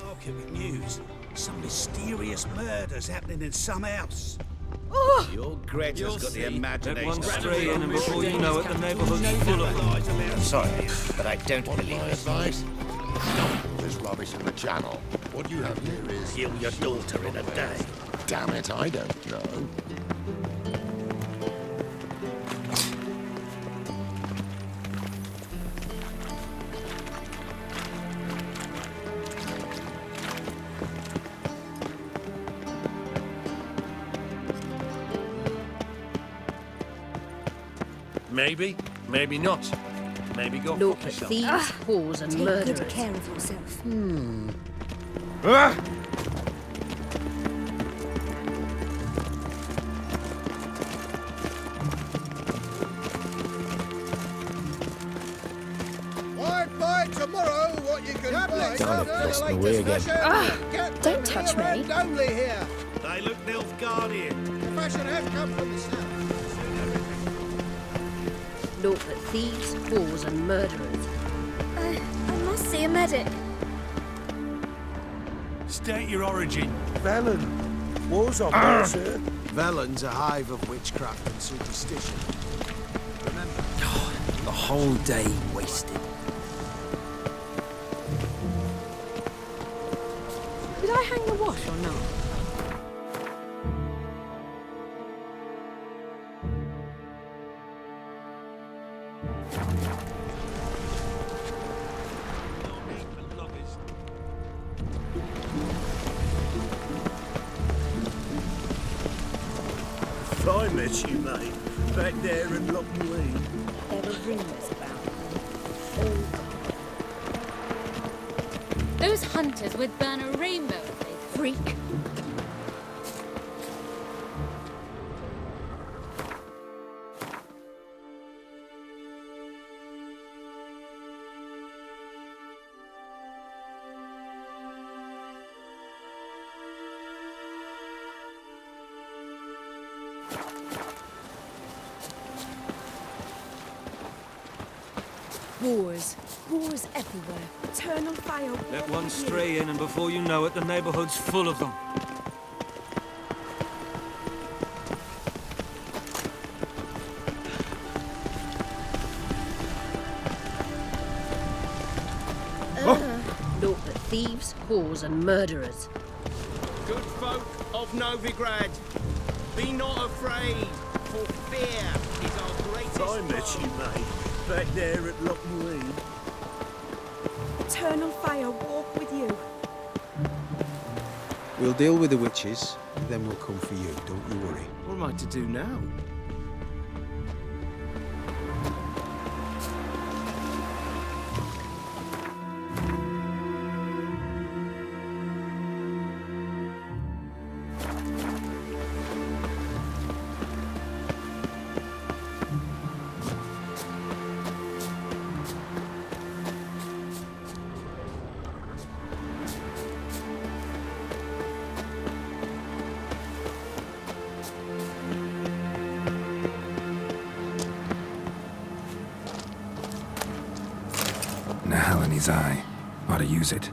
Market with news. Some mysterious murders happening in some house. Your Greta's got the imagination. Let one stray in and before you know it, the neighborhood's full of lies. I'm sorry, but I don't believe it. Advice? Dump this rubbish in the channel. What you have here is... Kill your daughter in a day. Damn it, I don't know. Maybe, maybe not. Maybe go Look fuck at yourself. thieves, whores and Take murderers. good care of yourself. Might buy tomorrow what you can buy. Damn it, lost my way again. Don't touch me. Only here. They look Nilfgaardian. Fashion has come from the south. Look at thieves, whores and murderers. I must see a medic. State your origin. Velen. War's on there, sir. Velen's a hive of witchcraft and superstition. Remember? The whole day wasted. Did I hang the wash or not? I met you, mate. Back there in Lockwood. There were rumours about them. Those hunters would burn a rainbow if they freak. Wars everywhere. Eternal fire. Let one stray in and before you know it, the neighborhood's full of them. thieves, whores, and murderers. Good folk of Novigrad, be not afraid, for fear is our greatest I met you, mate, back there at Lochmuir. Eternal fire walk with you. We'll deal with the witches, then we'll come for you, don't you worry. What am I to do now? His eye. Ought to use it.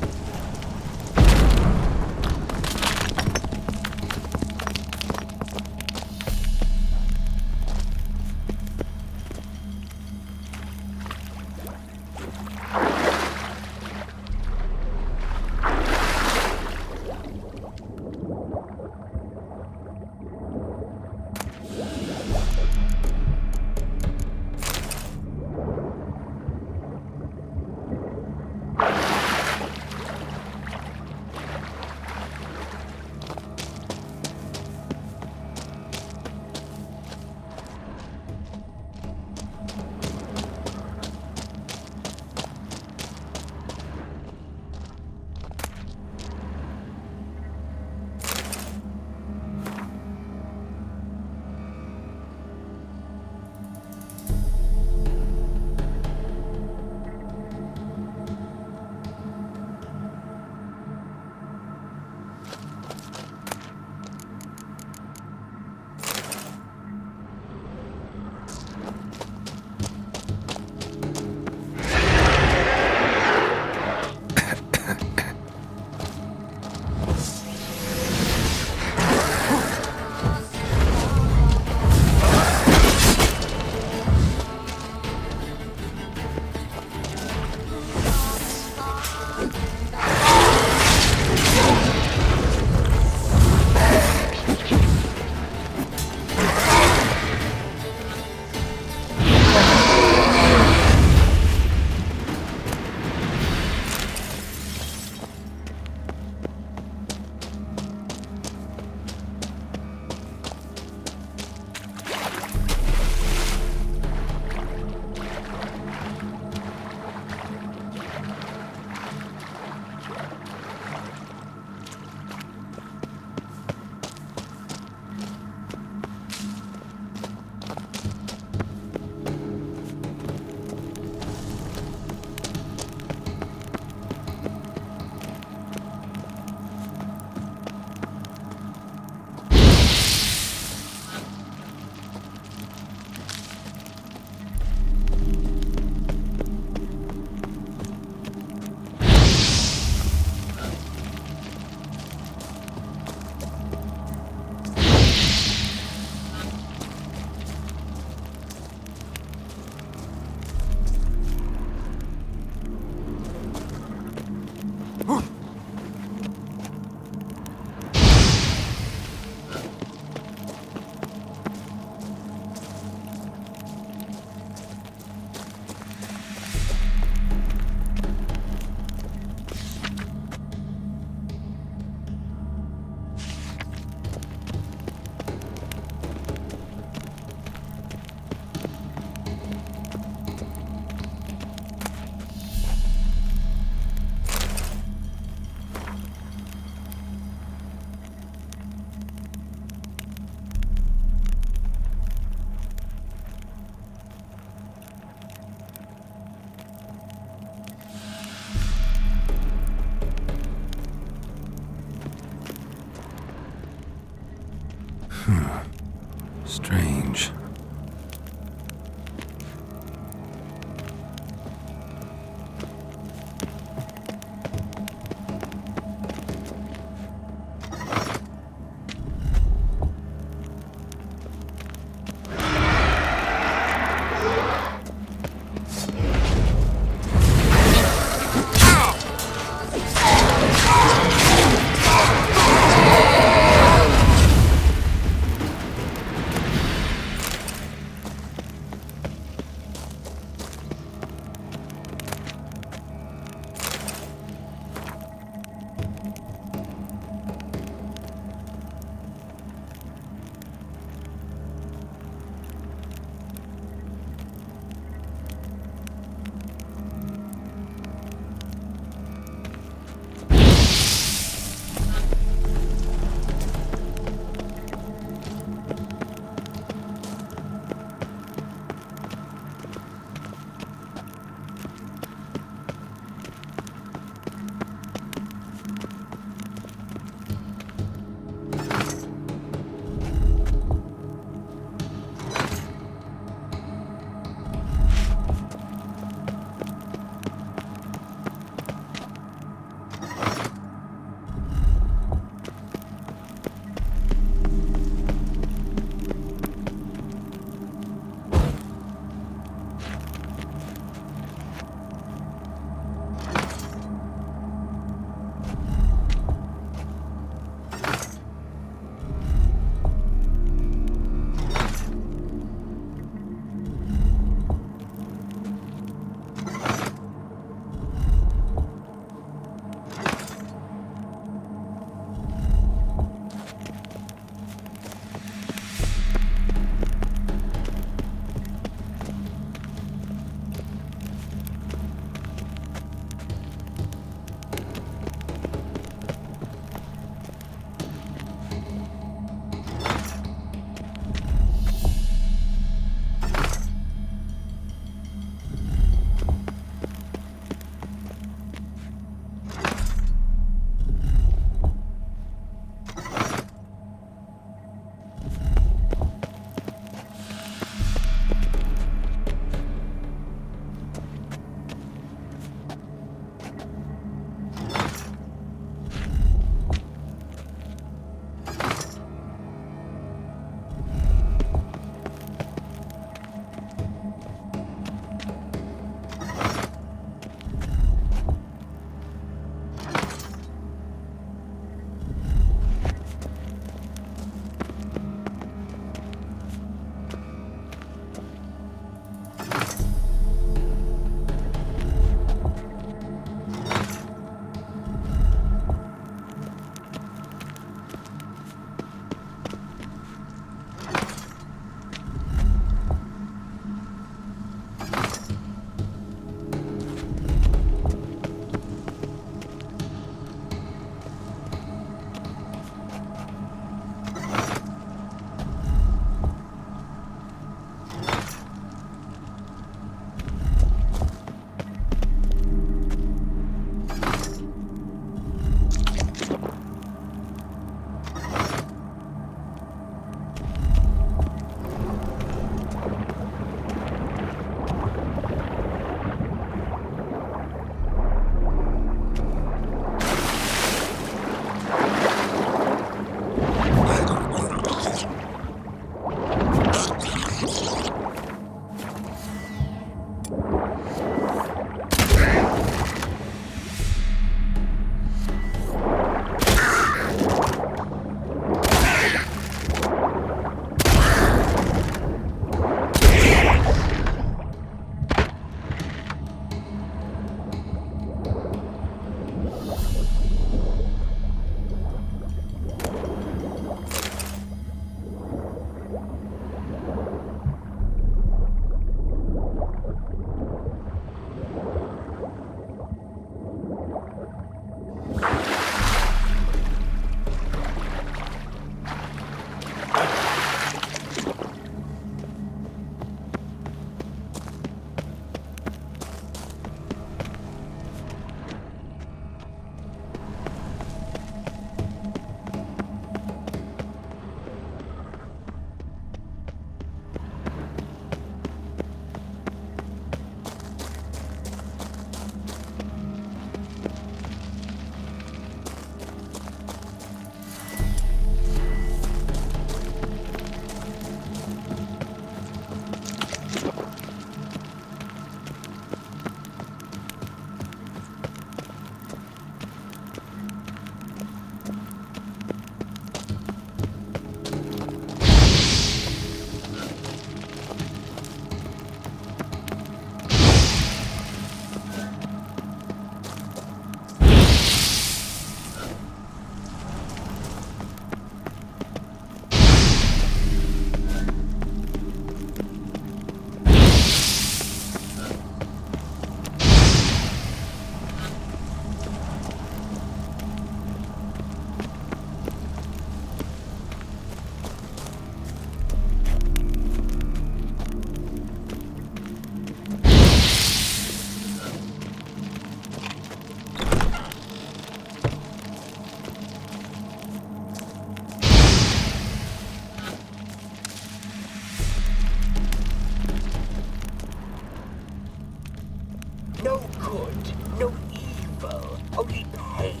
good, no evil, only pain.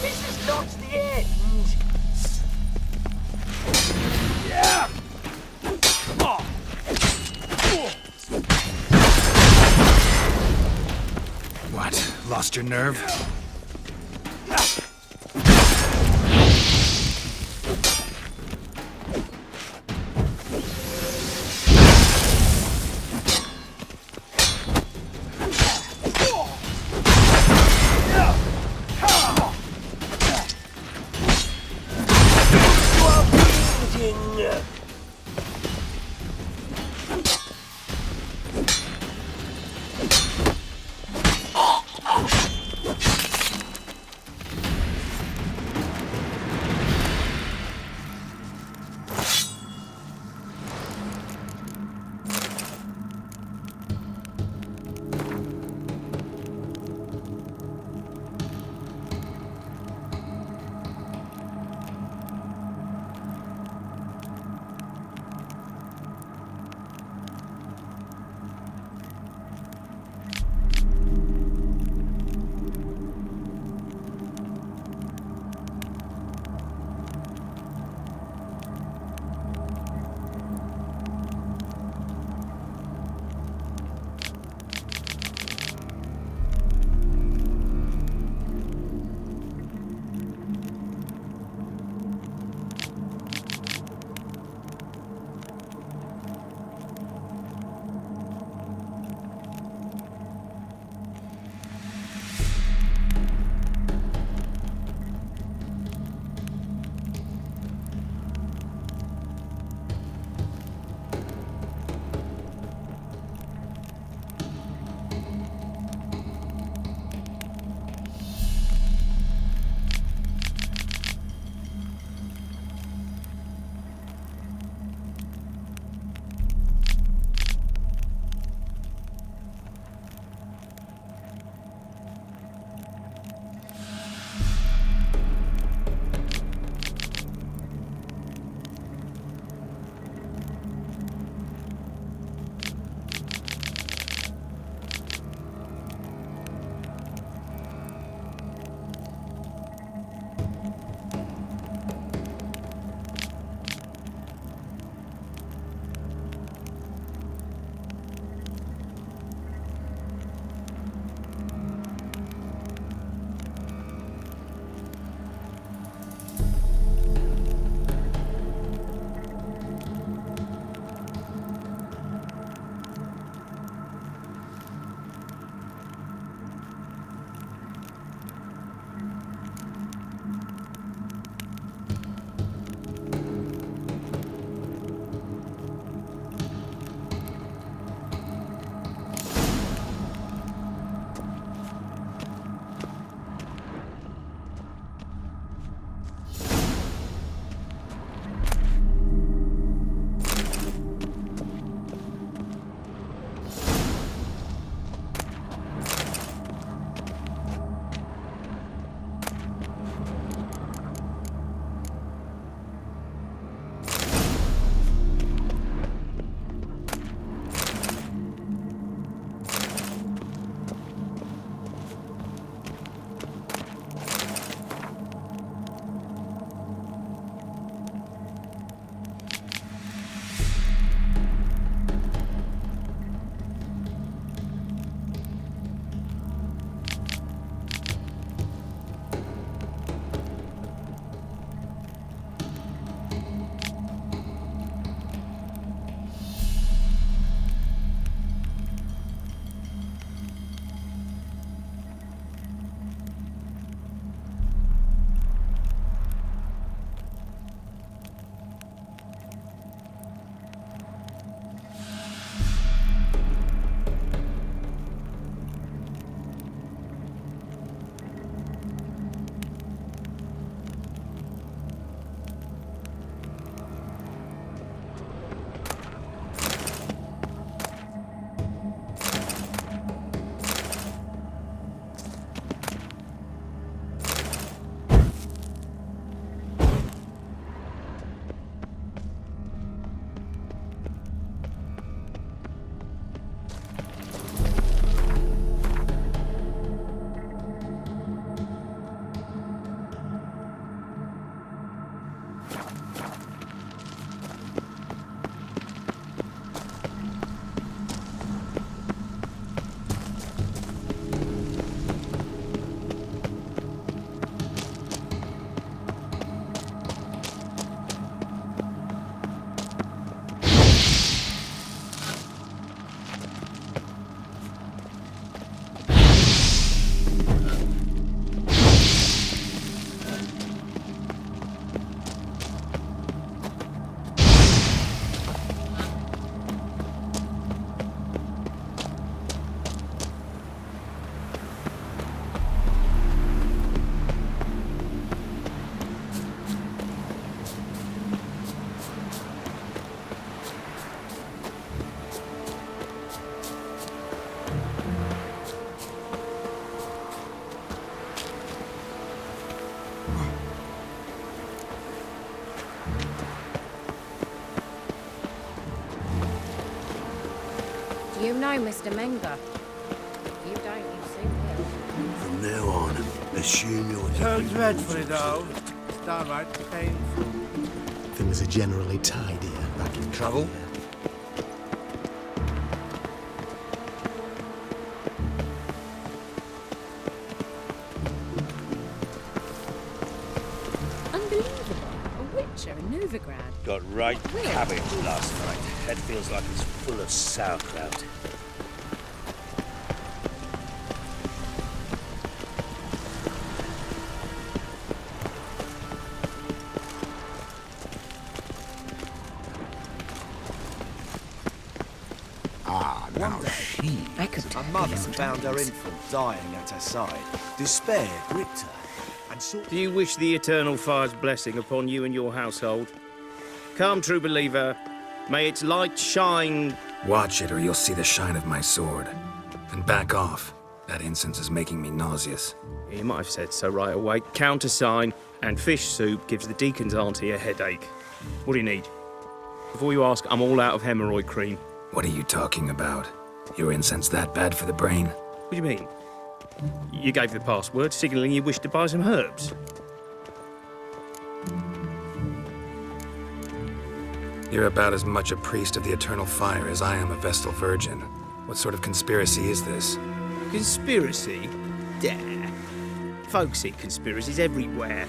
This is not the end. Yeah. What? Lost your nerve? You know Mr. Menger. You don't, you soon will. From now on, assume you're... So dreadfully dull. Downright painful. Things are generally tidier back in Trouble? Unbelievable. A Witcher in Novigrad. Got right cabbage last night. Head feels like it's full of sauerkraut. Ah, now she... A mother found her infant dying at her side. Despair gripped her, and sought... Do you wish the eternal fire's blessing upon you and your household? Come, true believer. May its light shine... Watch it or you'll see the shine of my sword. And back off. That incense is making me nauseous. You might have said so right away. Countersign and fish soup gives the deacon's auntie a headache. What do you need? Before you ask, I'm all out of hemorrhoid cream. What are you talking about? Your incense that bad for the brain? What do you mean? You gave the password, signalling you wished to buy some herbs. You're about as much a priest of the eternal fire as I am a Vestal Virgin. What sort of conspiracy is this? Conspiracy? Dare. Folks see conspiracies everywhere.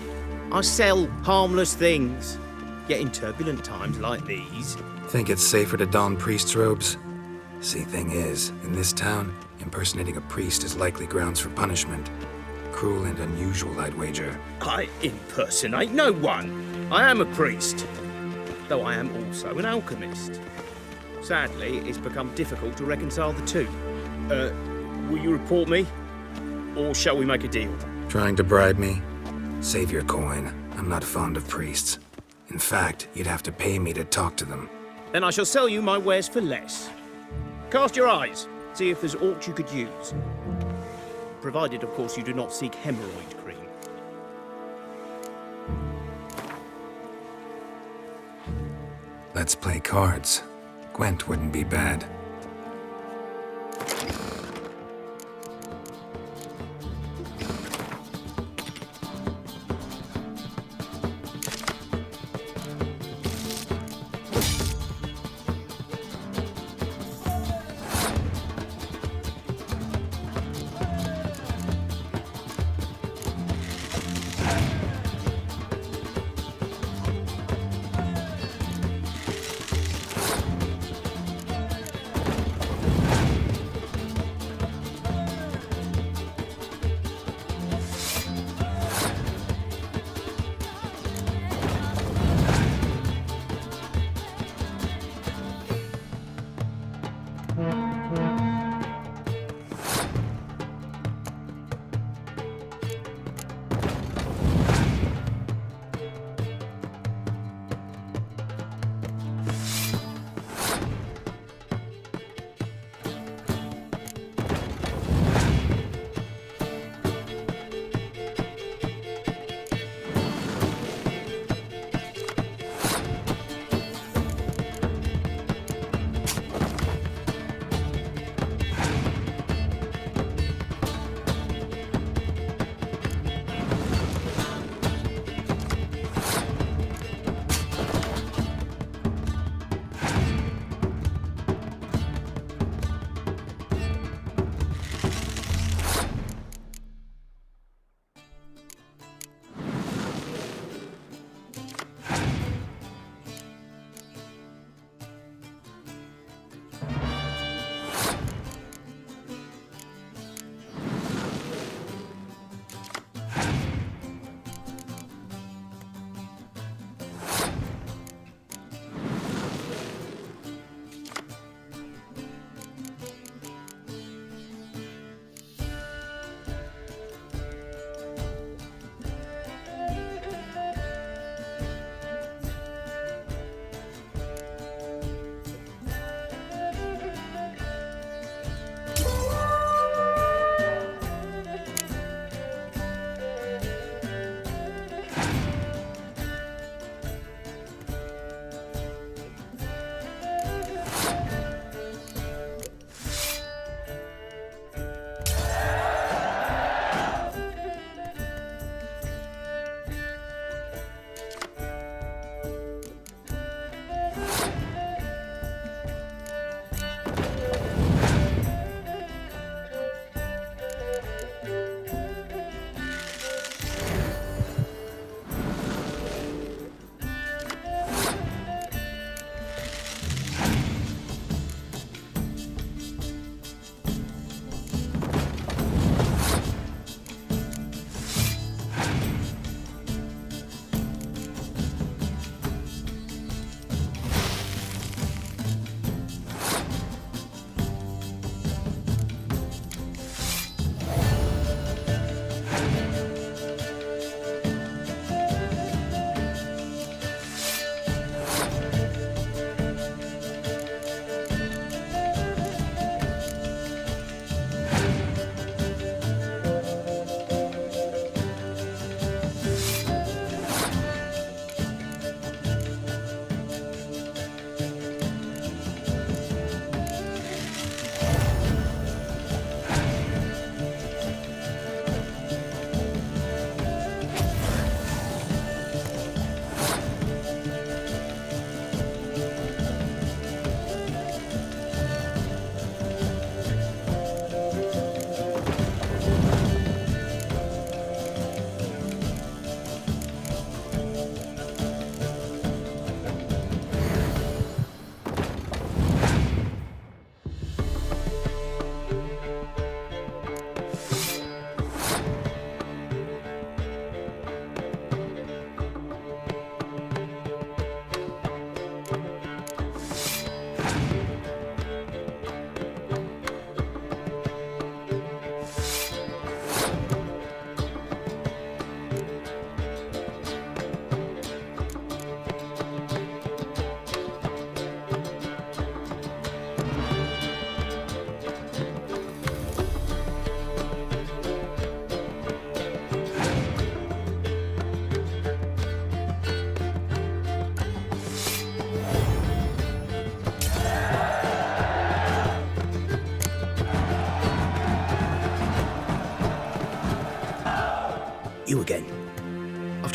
I sell harmless things. Yet in turbulent times like these... Think it's safer to don priest's robes? See, thing is, in this town, impersonating a priest is likely grounds for punishment. Cruel and unusual, I'd wager. I impersonate no one. I am a priest. Though I am also an alchemist. Sadly, it's become difficult to reconcile the two. Will you report me? Or shall we make a deal? Trying to bribe me? Save your coin. I'm not fond of priests. In fact, you'd have to pay me to talk to them. Then I shall sell you my wares for less. Cast your eyes. See if there's aught you could use. Provided, of course, you do not seek hemorrhoid cream. Let's play cards. Gwent wouldn't be bad.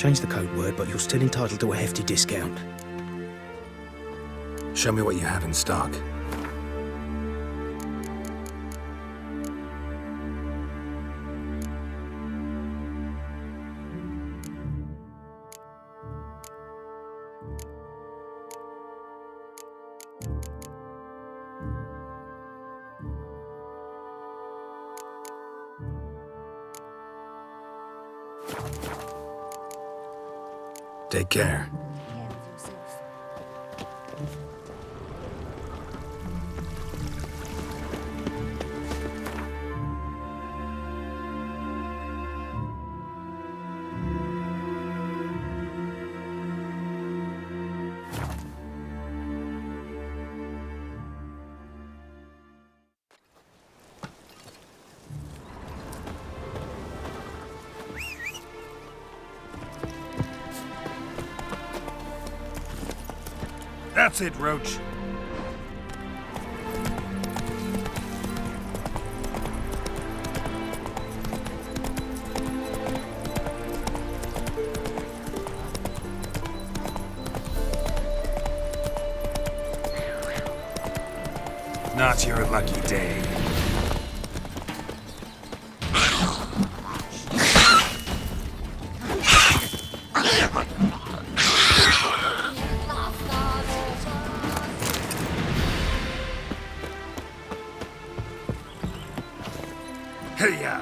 changed the code word, but you're still entitled to a hefty discount. Show me what you have in stock. Take care. That's it, Roach. Not your lucky day. Hey-ya!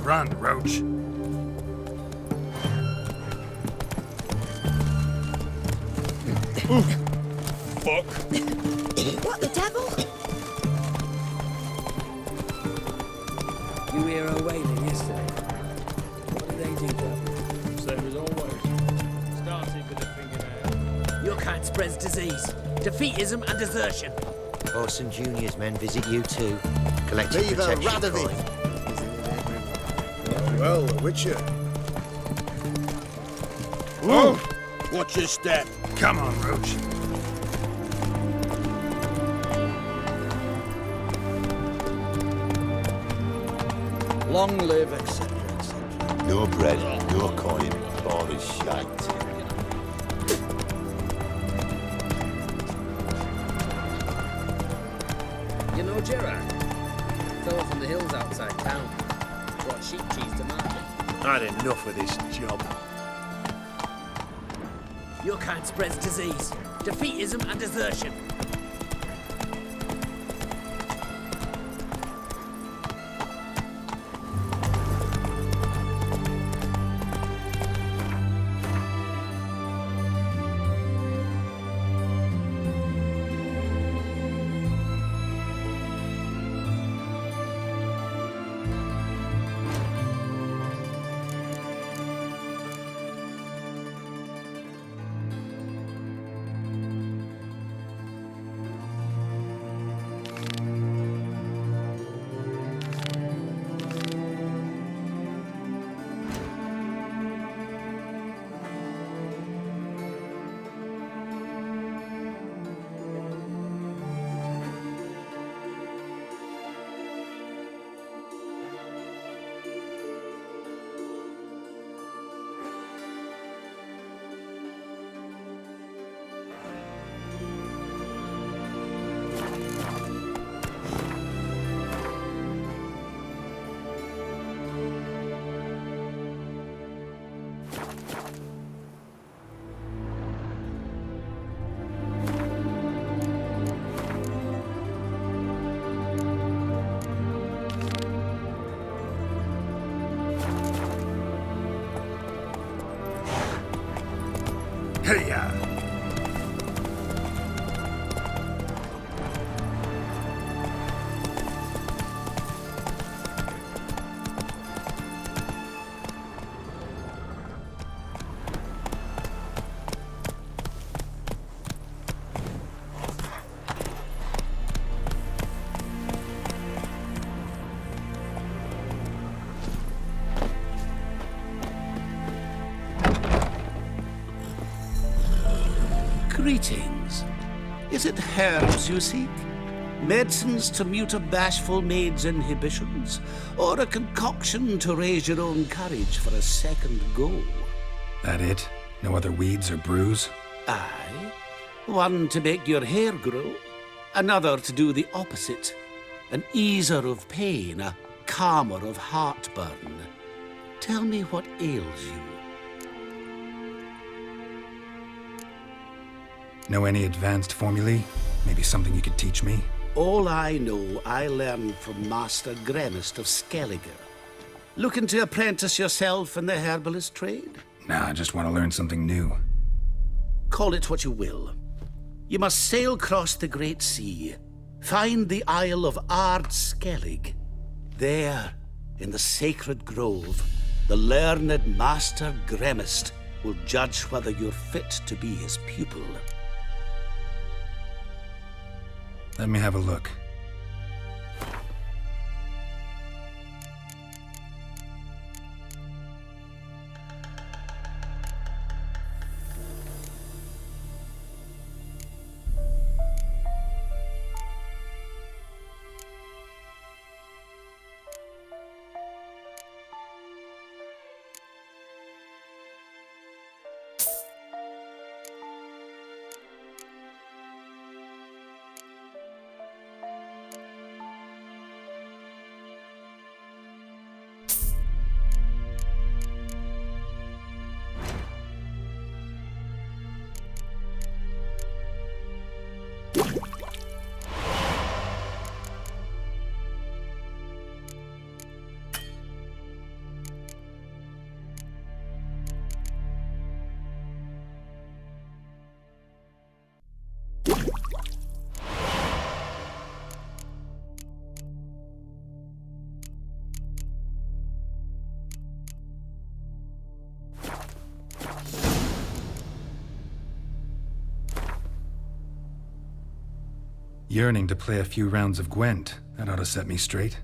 Run, Roach. Fuck. What the devil? You hear her wailing yesterday. What did they do, Devil? Same as always. Started with a fingernail. Your kind spreads disease, defeatism and desertion. Orson Jr.'s men visit you too. Collecting Viva protection Radovid. coin. Well, the Witcher. Whoa! Watch your step. Come on, Roach. Long live, etc., etc. No bread, no coin, all is shite. You know Gerard? Fellow from the hills outside town. Brought sheep cheese to market. Had enough of this job. Your kind spreads disease, defeatism and desertion. Hey-ya! Greetings. Is it herbs you seek? Medicines to mute a bashful maid's inhibitions? Or a concoction to raise your own courage for a second go? That it? No other weeds or brews? Aye. One to make your hair grow, another to do the opposite. An easer of pain, a calmer of heartburn. Tell me what ails you. Know any advanced formulae? Maybe something you could teach me? All I know I learned from Master Gremist of Skellige. Looking to apprentice yourself in the herbalist trade? Nah, I just want to learn something new. Call it what you will. You must sail across the great sea, find the Isle of Ard Skellig. There, in the sacred grove, the learned Master Gremist will judge whether you're fit to be his pupil. Let me have a look. Yearning to play a few rounds of Gwent. That ought to set me straight.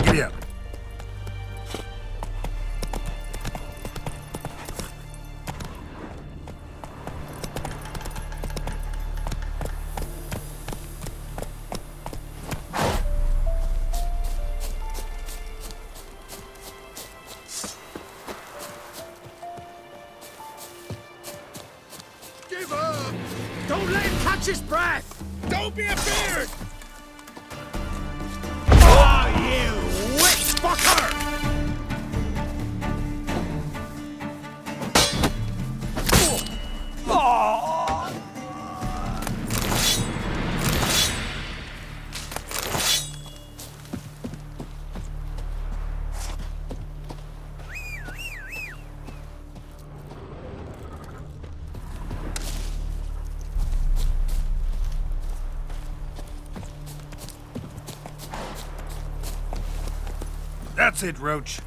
Giddy up. Give up! Don't let him catch his breath! Don't be a beard! Oh, you witch fucker! That's it, Roach.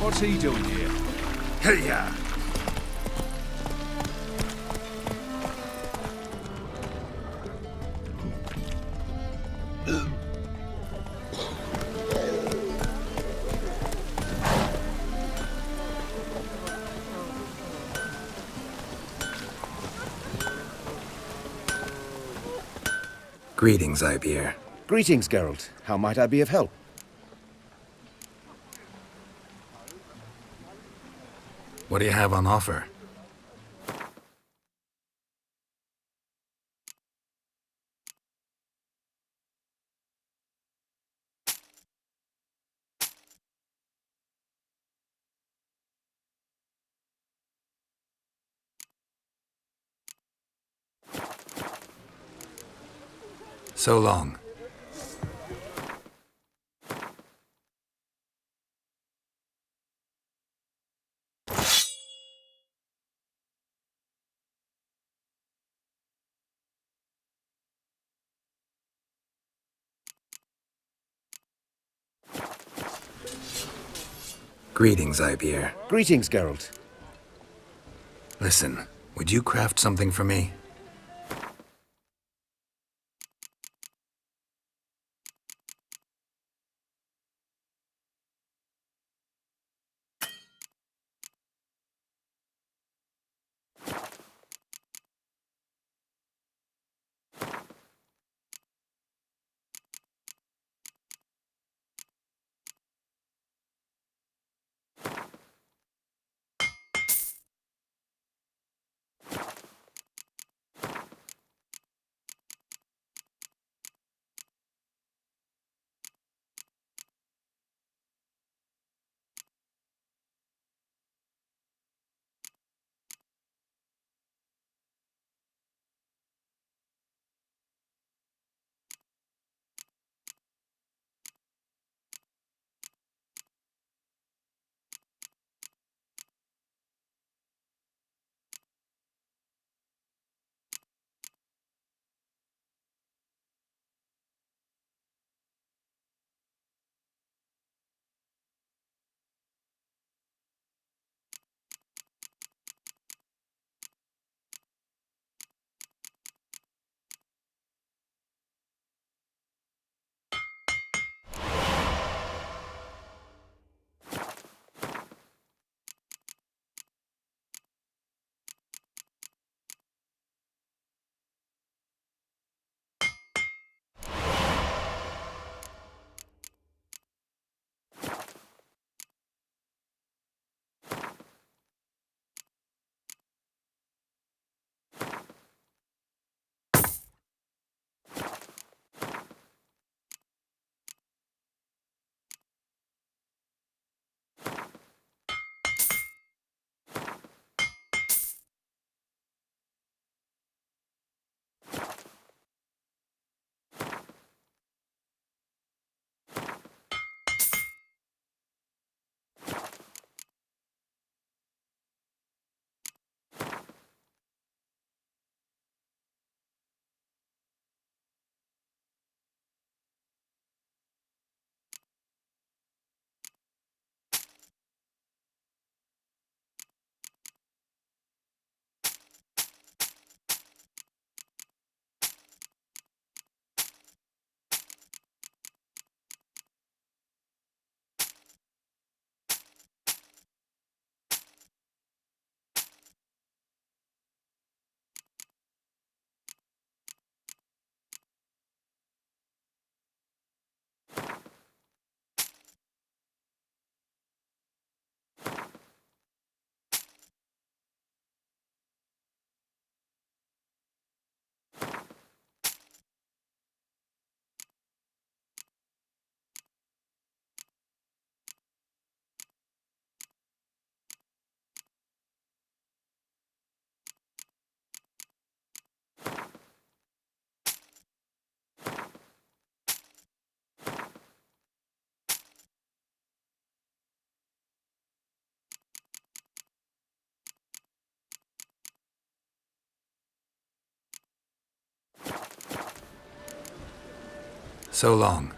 What's he doing here? Hey-ya! Greetings, Ibeer. Greetings, Geralt. How might I be of help? What do you have on offer? So long. Greetings, Ibeer. Greetings, Geralt. Listen, would you craft something for me? So long.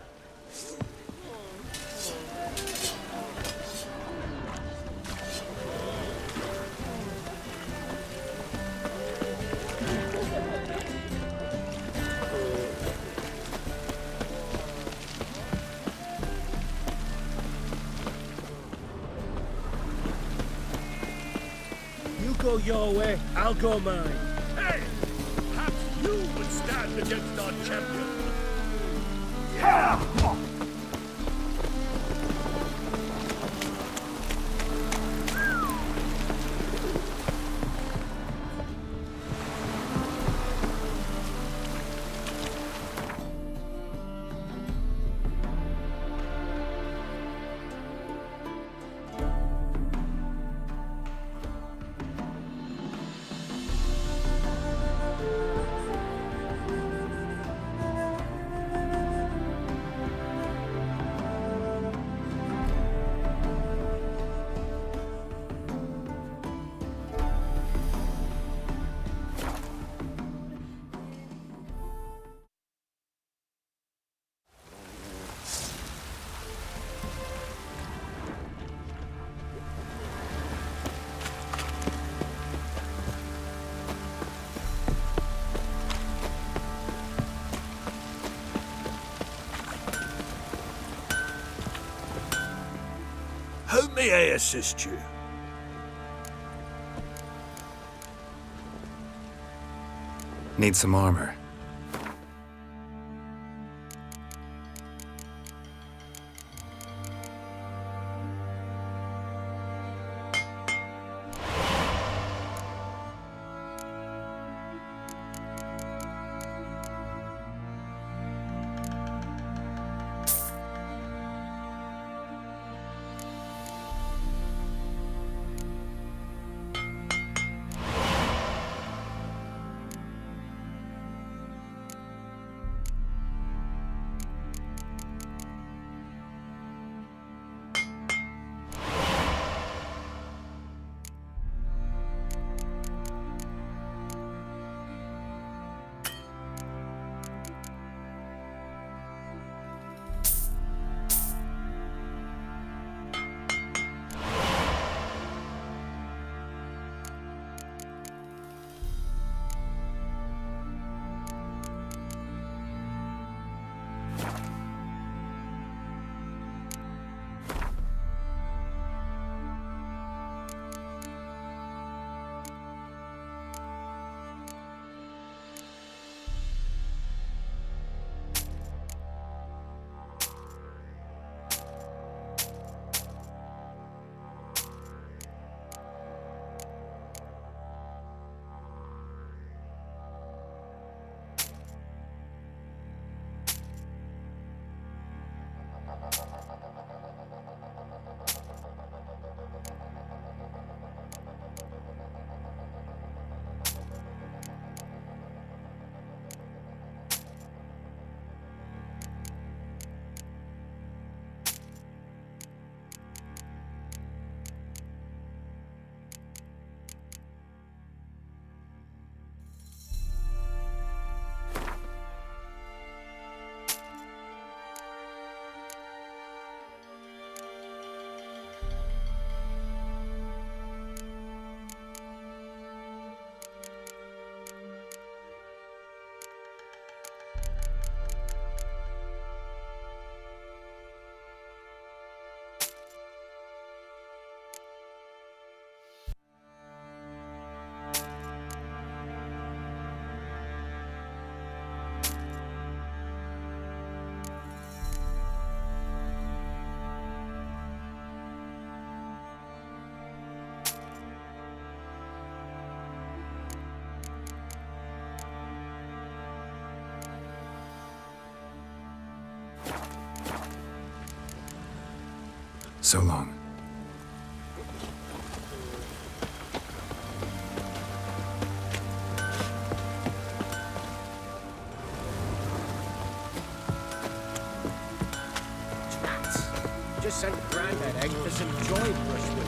go your way, I'll go mine. Hey! Perhaps you would stand against our champion. How may I assist you? Need some armor. So long. Just sent Grandad out for some joy brushwood.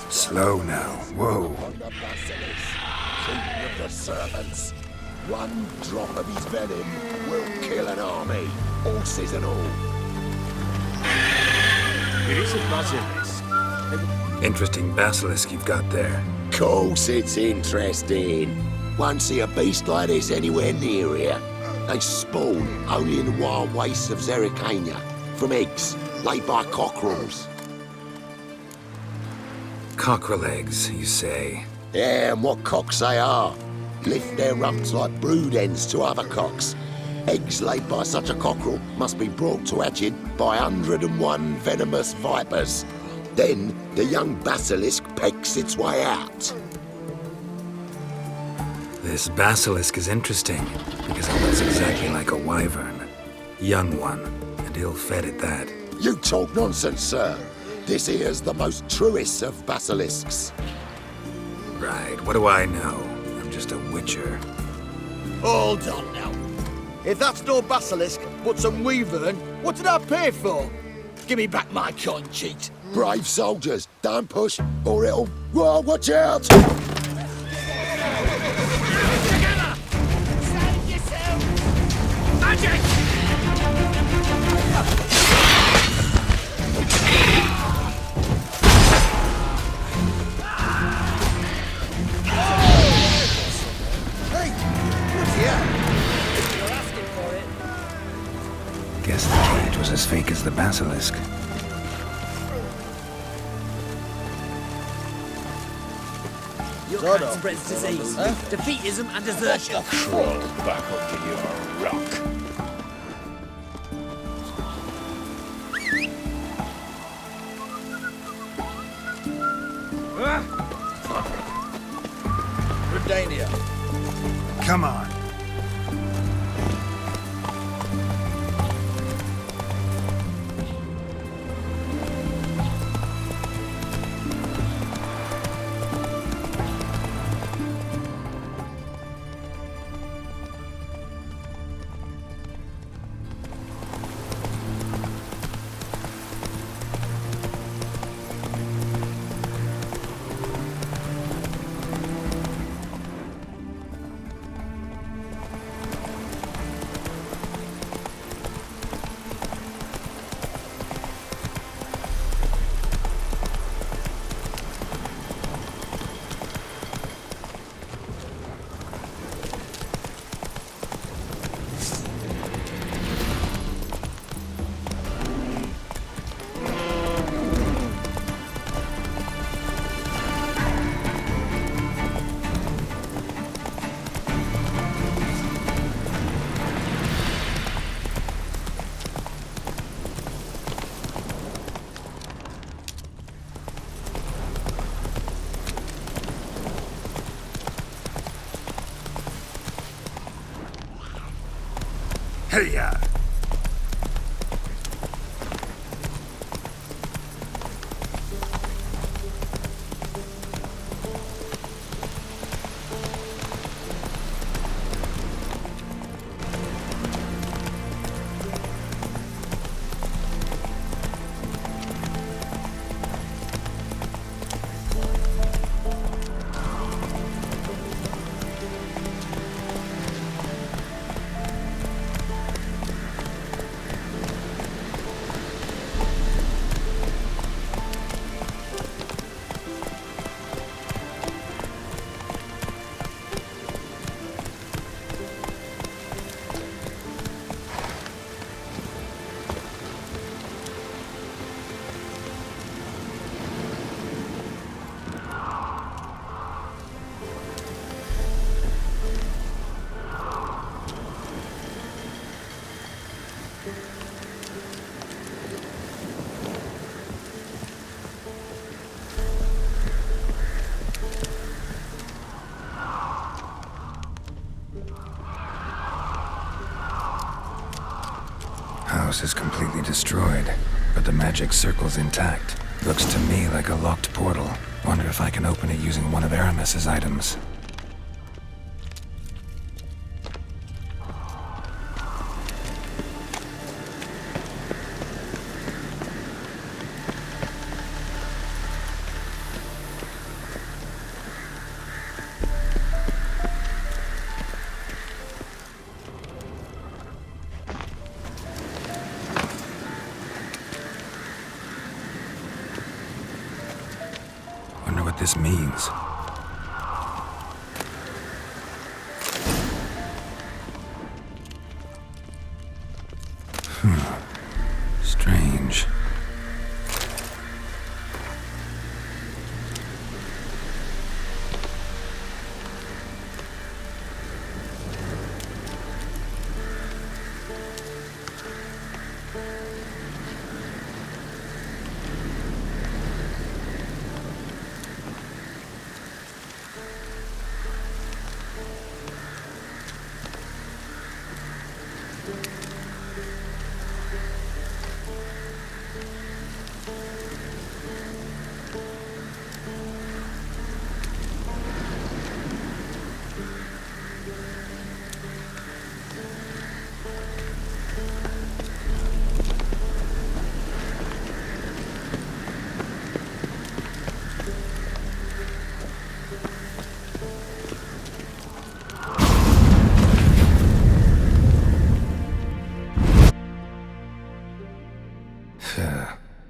Slow now. Whoa. King of the serpents. One drop of his venom will kill an army, horses and all. It is a basilisk. Interesting basilisk you've got there. Course it's interesting. Won't see a beast like this anywhere near here. They spawn only in the wild wastes of Zerrikania, from eggs laid by cockerels. Cockerel eggs, you say? Yeah, and what cocks they are. Lift their rumps like brood hens to other cocks. Eggs laid by such a cockerel must be brought to hatching by 101 venomous vipers. Then the young basilisk pecks its way out. This basilisk is interesting, because it looks exactly like a wyvern. Young one, and ill-fed at that. You talk nonsense, sir. This here's the most truest of basilisks. Right, what do I know? I'm just a witcher. Hold on now. If that's no basilisk, but some wyvern, what did I pay for? Give me back my coin, cheat. Brave soldiers, don't push, or it'll... Whoa, watch out! Save yourself! Magic! Guess the cage was as fake as the basilisk. Your kind spreads disease, defeatism and desertion. Crawl back onto your rock. Redania. Come on. Hey-ya! House is completely destroyed, but the magic circle's intact. Looks to me like a locked portal. Wonder if I can open it using one of Aramis's items. Wonder what this means. Strange.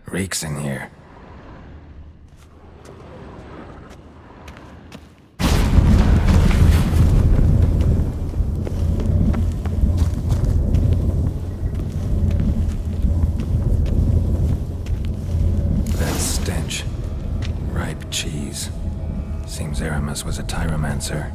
Reeks in here. That stench. Ripe cheese. Seems Aramis was a tyromancer.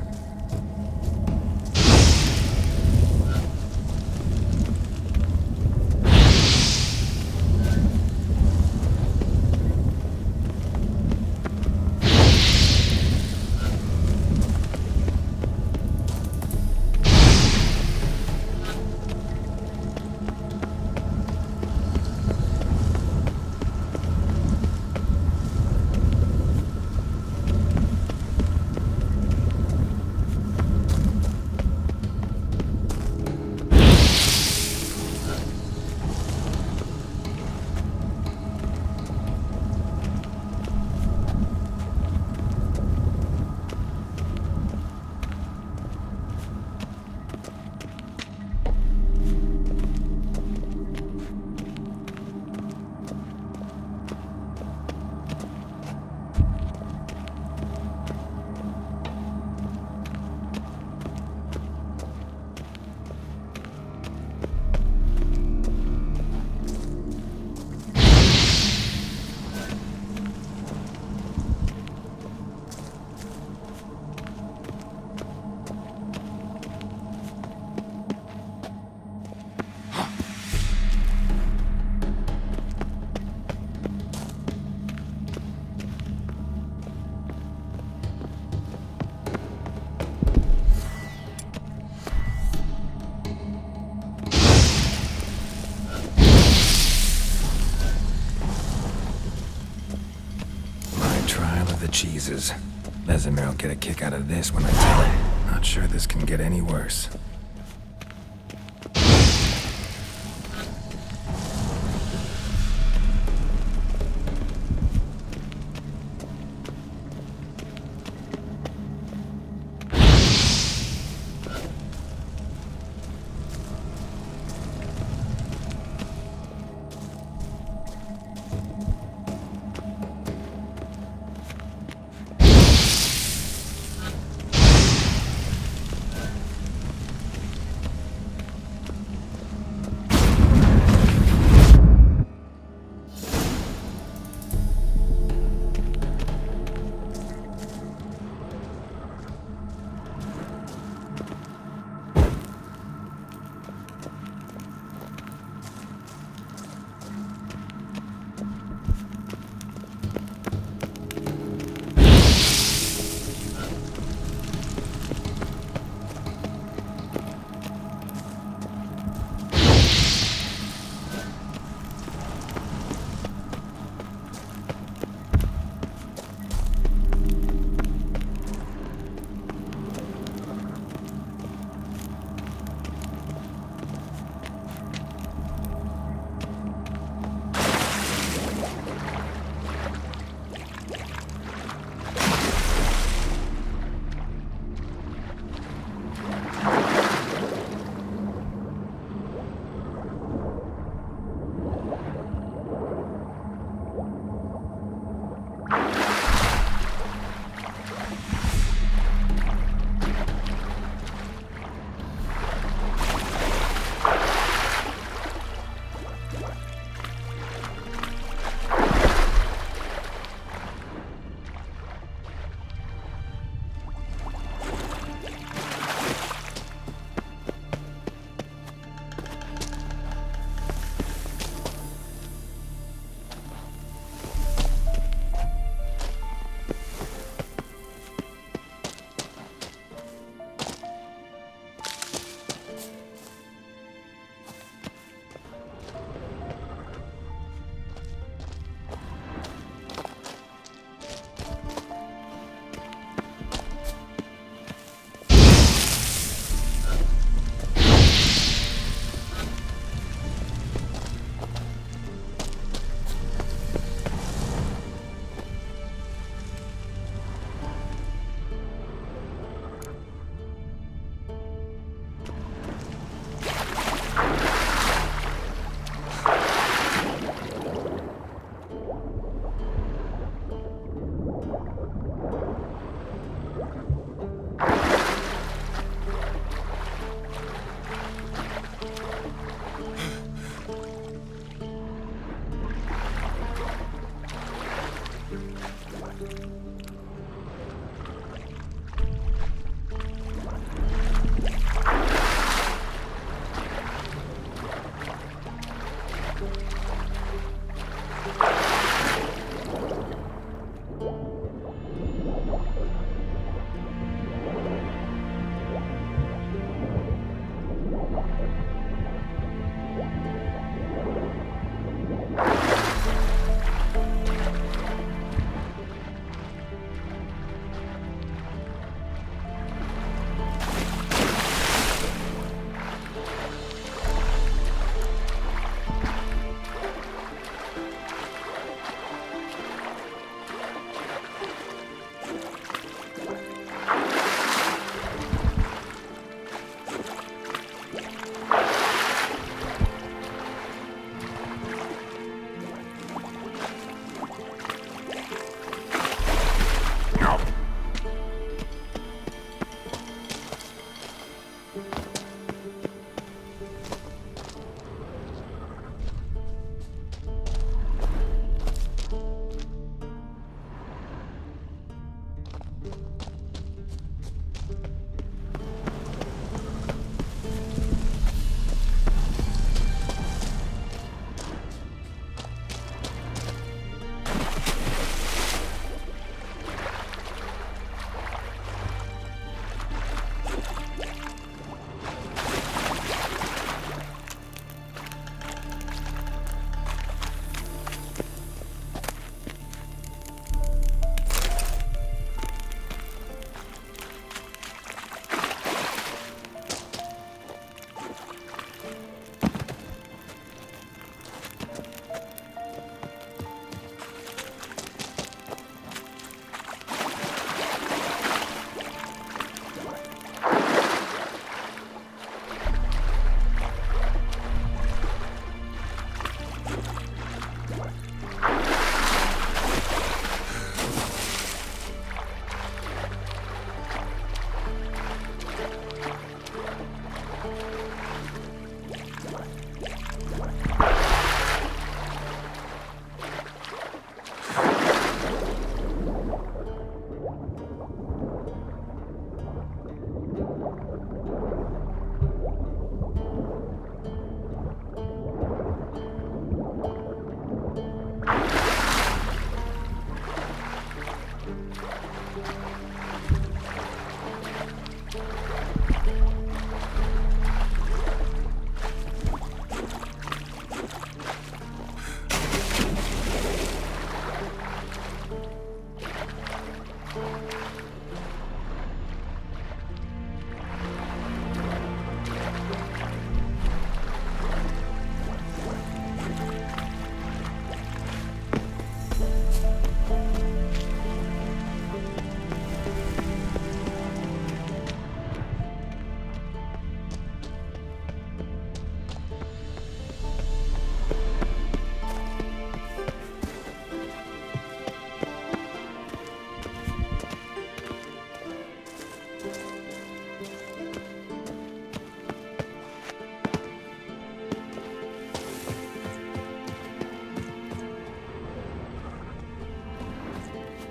cheeses. Vesemir will get a kick out of this when I tell him. Not sure this can get any worse.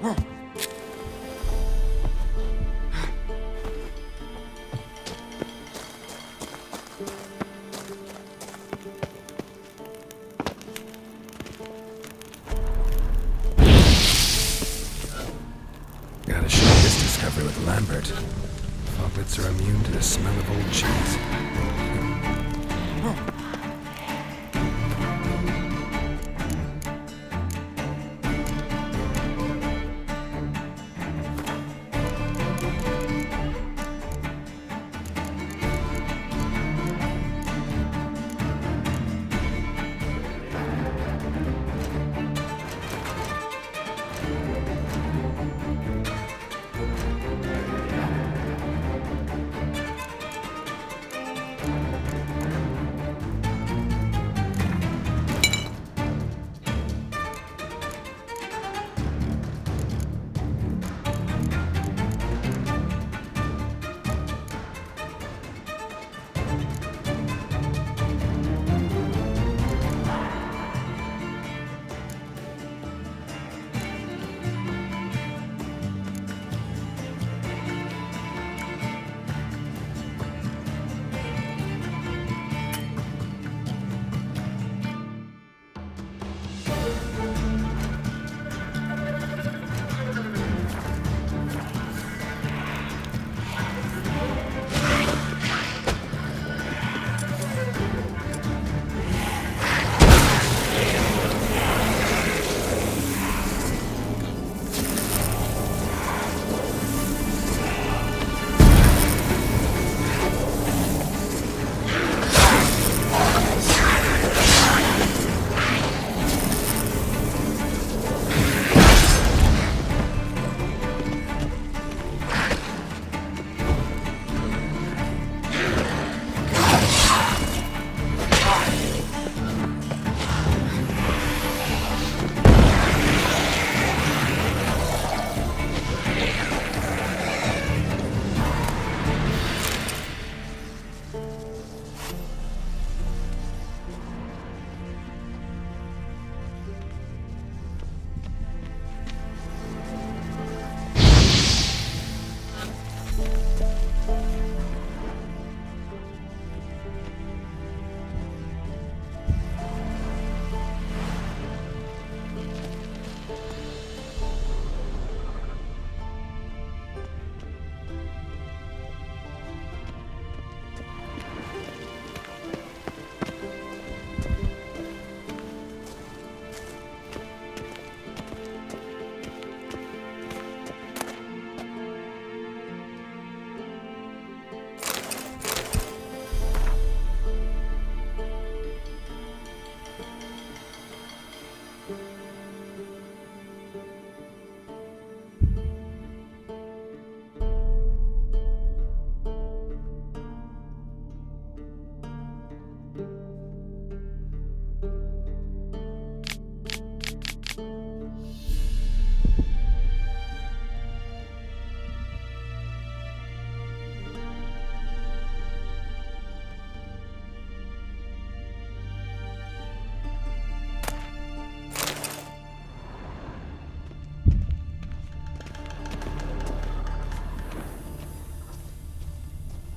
Gotta share this discovery with Lambert. Foglets are immune to the smell of old cheese.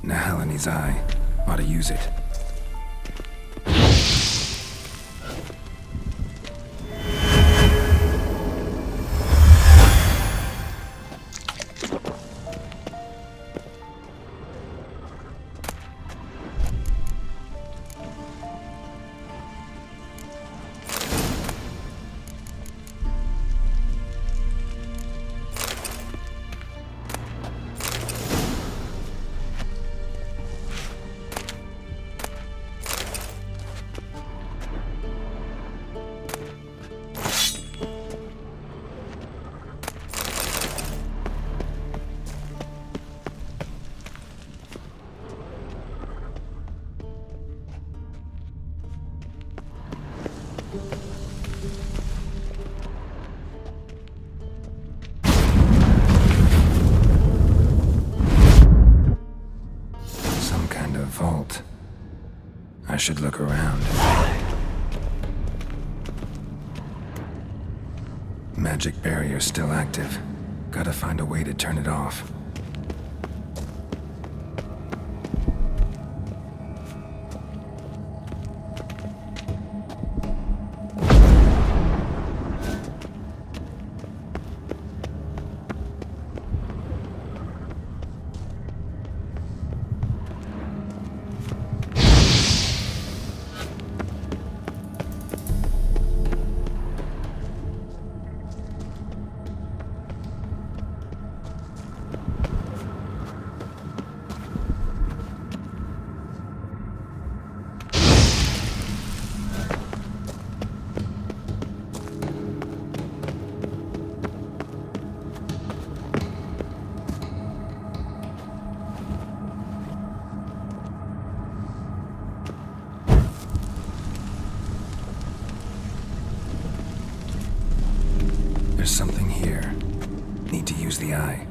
Nahal in his eye. Ought to use it. Vault. I should look around. magic barrier's still active. Gotta find a way to turn it off. There's something here. Need to use the eye.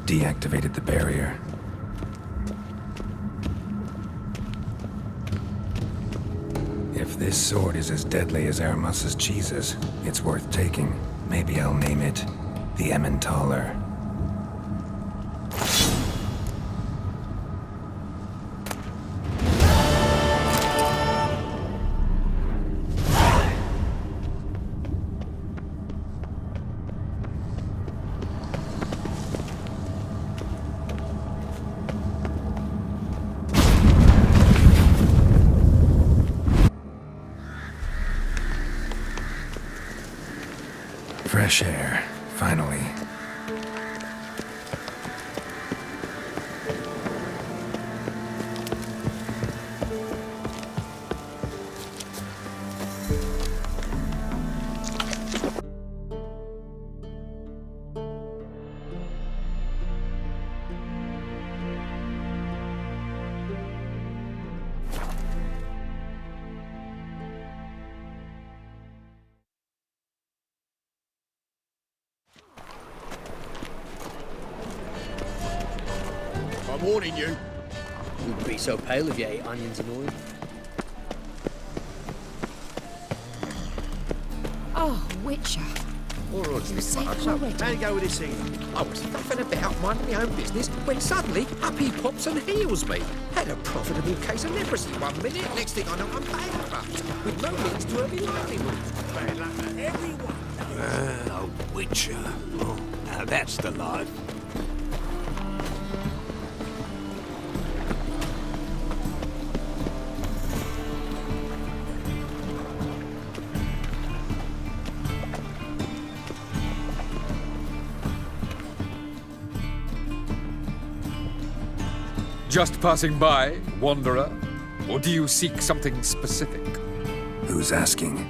Deactivated the barrier. If this sword is as deadly as Aramus's cheeses, it's worth taking. Maybe I'll name it the Emmentaler. Fresh air, finally. I'm warning you. Wouldn't be so pale if you ate onions and oil. Oh, Witcher. All right, You safe Master. already? How you go with this evening? I was faffing about minding my own business when suddenly up he pops and heals me. Had a profitable case of leprosy 1 minute, next thing I know I'm bankrupt, with no means to early livelihood. Bad luck to everyone. A Witcher. Oh, now that's the life. Just passing by, wanderer? Or do you seek something specific? Who's asking?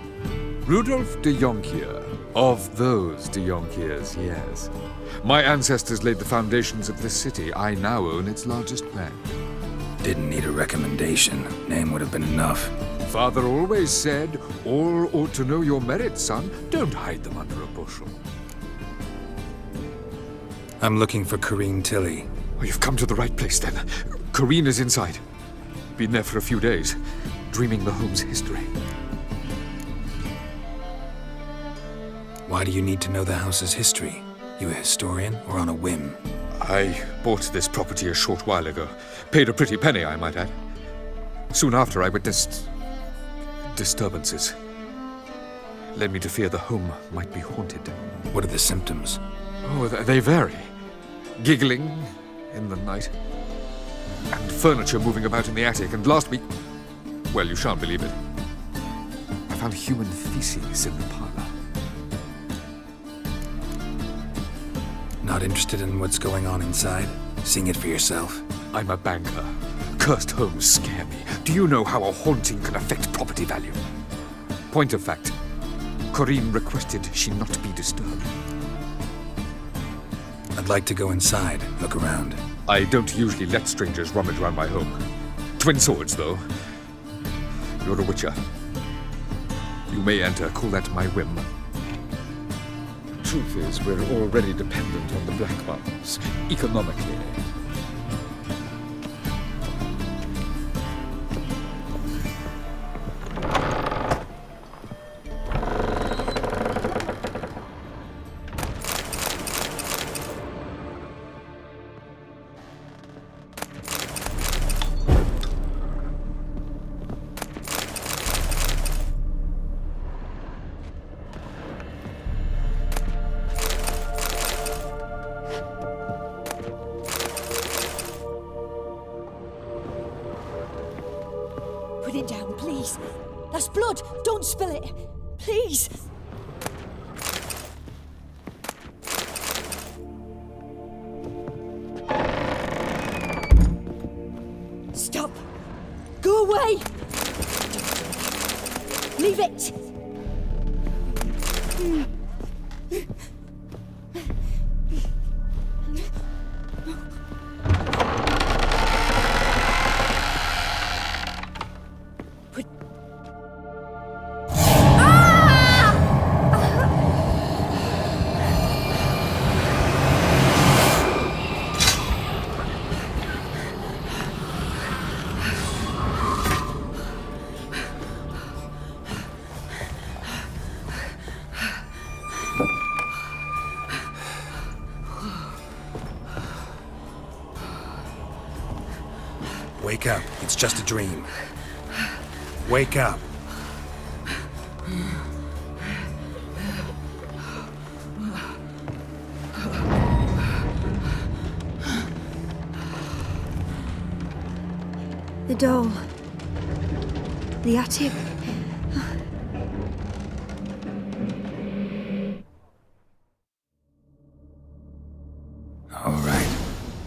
Rudolf de Jonkier, Of those de Jonquiers, yes. My ancestors laid the foundations of this city. I now own its largest plant. Didn't need a recommendation. Name would have been enough. Father always said, all ought to know your merits, son. Don't hide them under a bushel. I'm looking for Corrine Tilly. Oh, you've come to the right place, then. Corrine is inside. Been there for a few days, dreaming the home's history. Why do you need to know the house's history? You a historian or on a whim? I bought this property a short while ago. Paid a pretty penny, I might add. Soon after, I witnessed disturbances. Led me to fear the home might be haunted. What are the symptoms? Oh, they vary. Giggling in the night. And furniture moving about in the attic. And last week, well, you shan't believe it, I found human feces in the parlor. Not interested in what's going on inside? Seeing it for yourself? I'm a banker. Cursed homes scare me. Do you know how a haunting can affect property value? Point of fact, Corrine requested she not be disturbed. I'd like to go inside, look around. I don't usually let strangers rummage around my home. Twin swords, though. You're a witcher. You may enter, call that my whim. Truth is, we're already dependent on the black ones, economically. Put it down, please. That's blood. Don't spill it. Please. Stop. Go away. Leave it. Wake up. It's just a dream. Wake up. The doll. The attic. All right.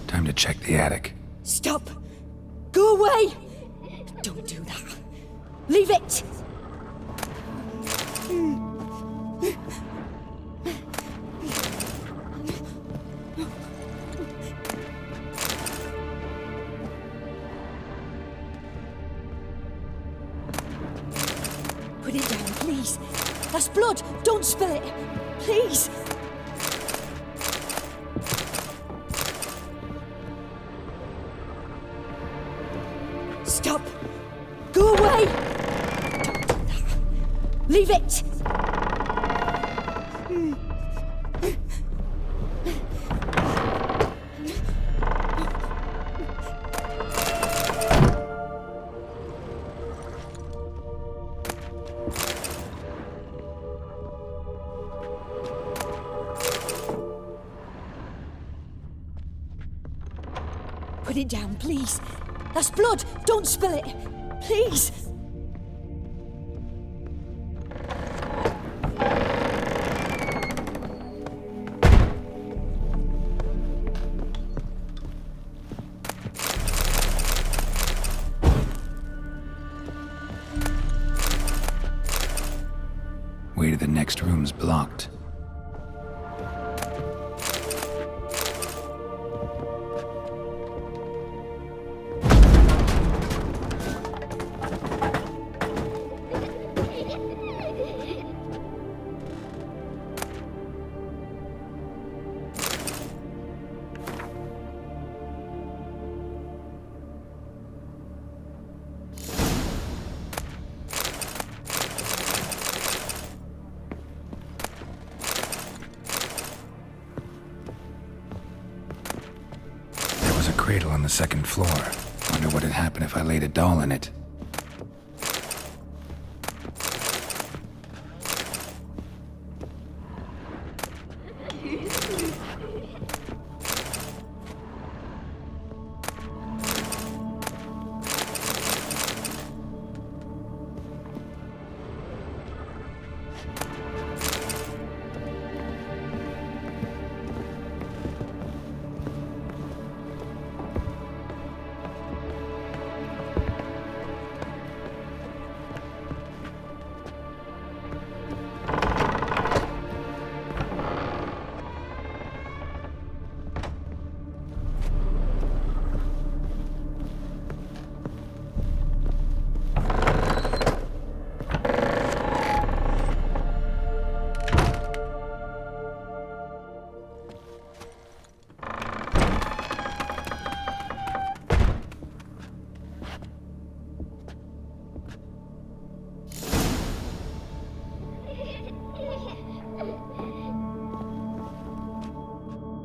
Time to check the attic. Stop. Go away. Don't do that. Leave it. Put it down, please. That's blood. Don't spill it. Please. Stop. Go away. Don't do that. Leave it. Put it down, please. That's blood. Don't spill it. Please. Way to the next room's blocked. cradle on the second floor. Wonder what'd happen if I laid a doll in it.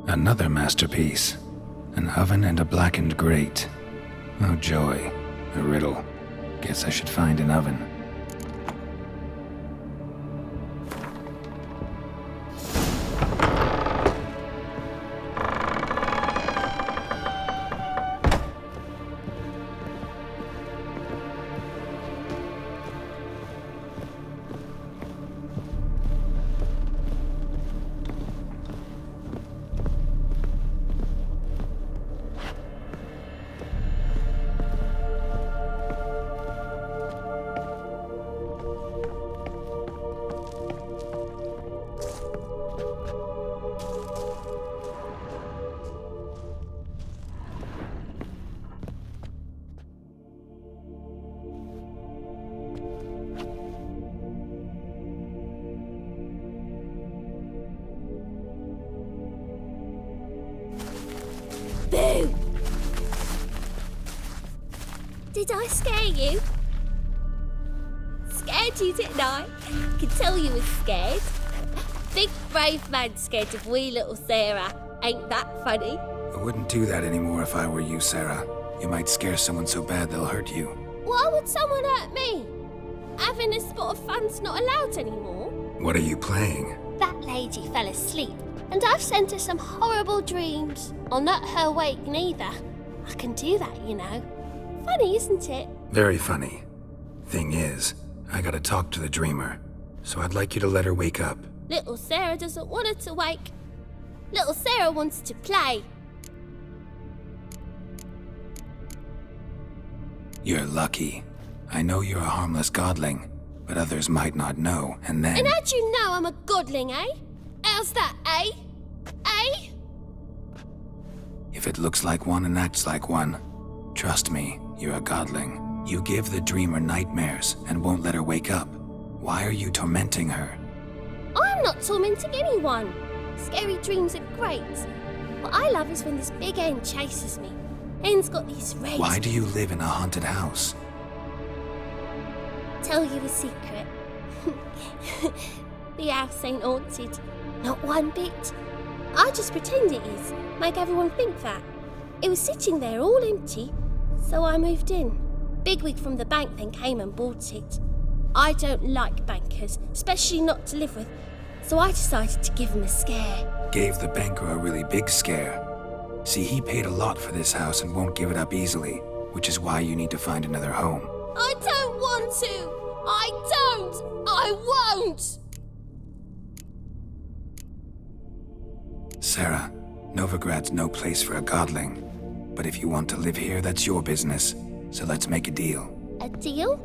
Another masterpiece. An oven and a blackened grate. Oh joy. A riddle. Guess I should find an oven. Boo! Did I scare you? Scared you, didn't I? Can tell you was scared. Big brave man scared of wee little Sarah. Ain't that funny? I wouldn't do that anymore if I were you, Sarah. You might scare someone so bad they'll hurt you. Why would someone hurt me? Having a spot of fun's not allowed anymore. What are you playing? That lady fell asleep, and I've sent her some horrible dreams. I'll not her wake neither. I can do that, you know. Funny, isn't it? Very funny. Thing is, I gotta talk to the dreamer, so I'd like you to let her wake up. Little Sarah doesn't want her to wake. Little Sarah wants to play. You're lucky. I know you're a harmless godling, but others might not know, and then... And how'd you know I'm a godling, eh? How's that, eh? Eh? If it looks like one and acts like one, trust me, you're a godling. You give the dreamer nightmares and won't let her wake up. Why are you tormenting her? I'm not tormenting anyone. Scary dreams are great. What I love is when this big hen chases me. Hen's got these red... Why do you live in a haunted house? Tell you a secret. The house ain't haunted. Not one bit. I just pretend it is. Make everyone think that. It was sitting there all empty, so I moved in. Bigwig from the bank then came and bought it. I don't like bankers, especially not to live with, so I decided to give him a scare. Gave the banker a really big scare. See, he paid a lot for this house and won't give it up easily, which is why you need to find another home. I don't want to! I don't! I won't! Sarah, Novigrad's no place for a godling. But if you want to live here, that's your business. So let's make a deal. A deal?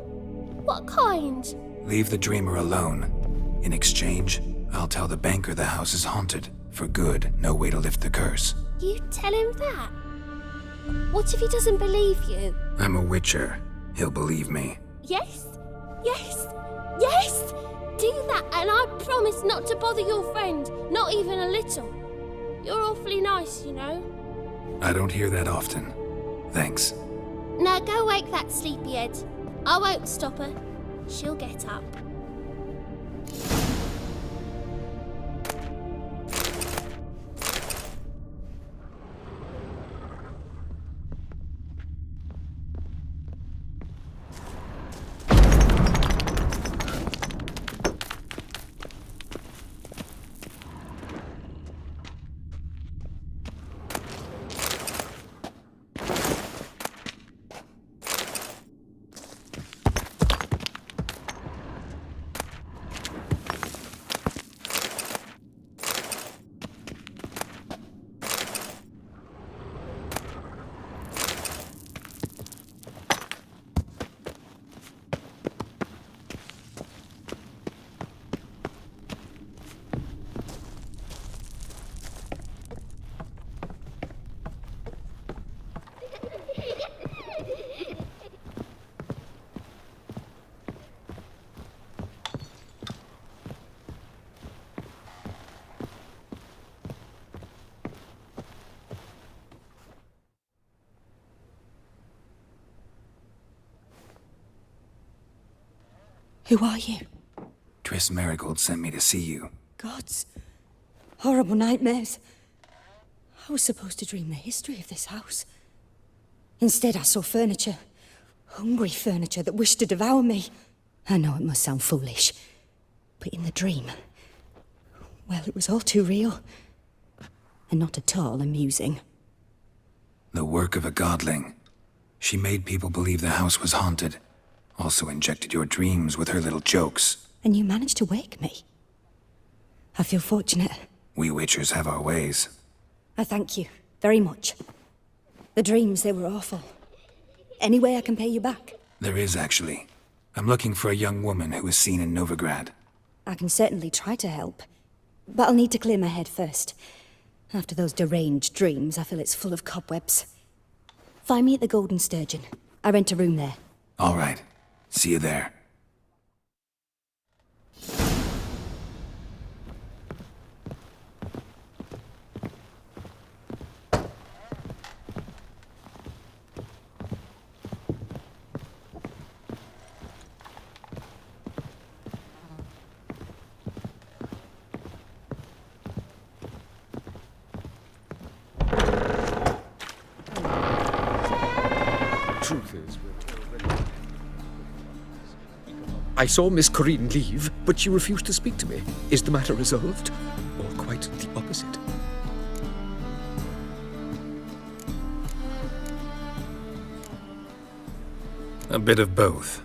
What kind? Leave the dreamer alone. In exchange, I'll tell the banker the house is haunted. For good, no way to lift the curse. You tell him that? What if he doesn't believe you? I'm a witcher. He'll believe me. Yes? Yes? Yes! Do that and I promise not to bother your friend. Not even a little. You're awfully nice, you know. I don't hear that often. Thanks. Now go wake that sleepyhead. I won't stop her. She'll get up. Who are you? Triss Marigold sent me to see you. Gods. Horrible nightmares. I was supposed to dream the history of this house. Instead, I saw furniture. Hungry furniture that wished to devour me. I know it must sound foolish, but in the dream, well, it was all too real. And not at all amusing. The work of a godling. She made people believe the house was haunted. Also injected your dreams with her little jokes. And you managed to wake me. I feel fortunate. We witchers have our ways. I thank you very much. The dreams, they were awful. Any way I can pay you back? There is, actually. I'm looking for a young woman who was seen in Novigrad. I can certainly try to help. But I'll need to clear my head first. After those deranged dreams, I feel it's full of cobwebs. Find me at the Golden Sturgeon. I rent a room there. All right. See you there. Truth is, I saw Miss Corinne leave, but she refused to speak to me. Is the matter resolved? Or quite the opposite? A bit of both.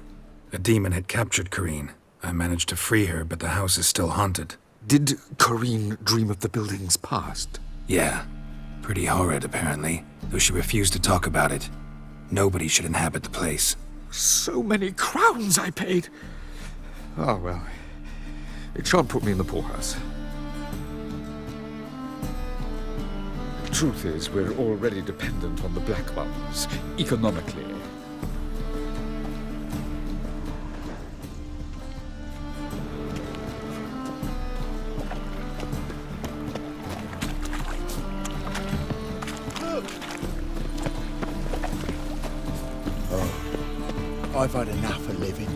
A demon had captured Corinne. I managed to free her, but the house is still haunted. Did Corinne dream of the building's past? Yeah. Pretty horrid, apparently, though she refused to talk about it. Nobody should inhabit the place. So many crowns I paid! Oh, well. It shan't put me in the poorhouse. The truth is, we're already dependent on the Black Ones, economically. I've had enough of living.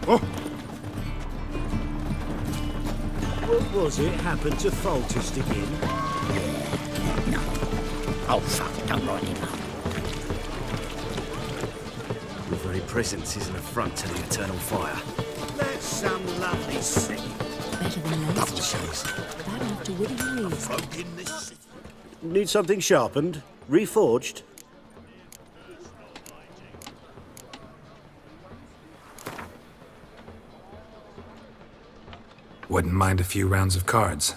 Oh! What was it happened to Foltest again? No. Oh, fuck, don't write him up. Your very presence is an affront to the eternal fire. That's some lovely singing. Better than most shows. That after Woody Reeves. Need something sharpened? Reforged? Wouldn't mind a few rounds of cards.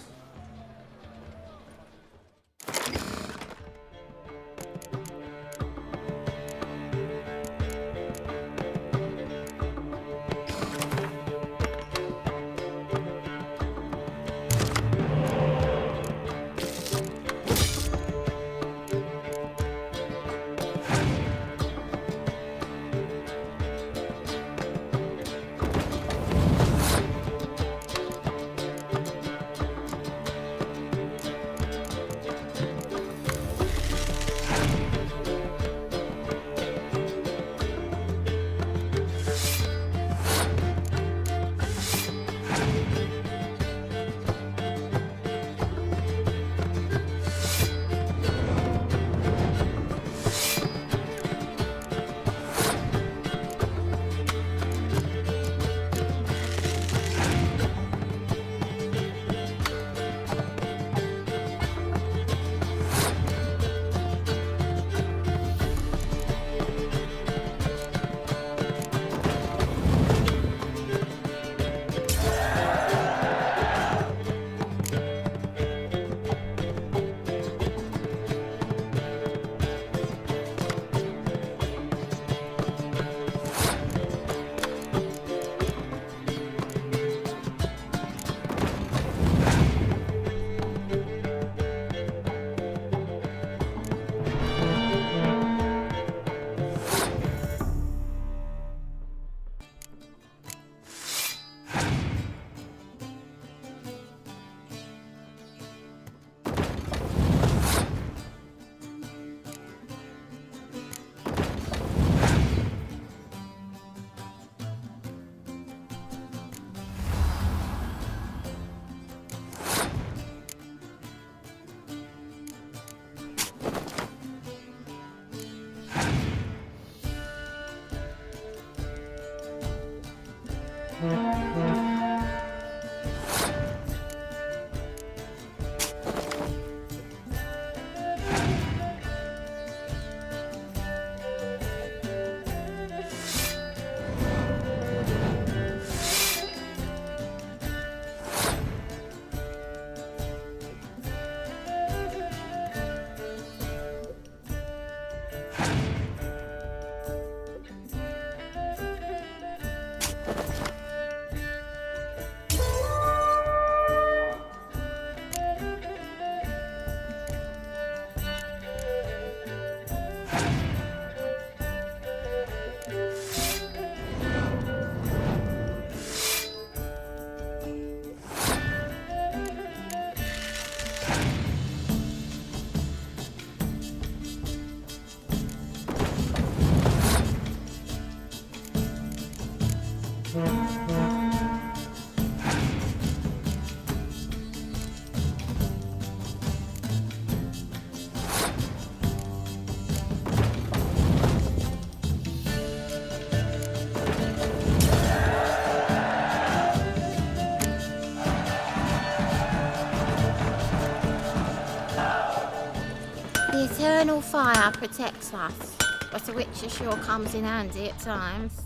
The eternal fire protects us, but a witcher sure comes in handy at times.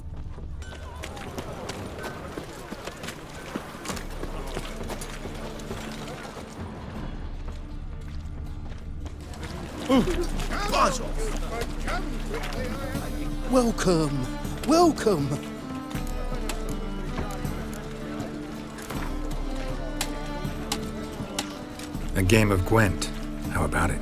Welcome, welcome. A game of Gwent. How about it?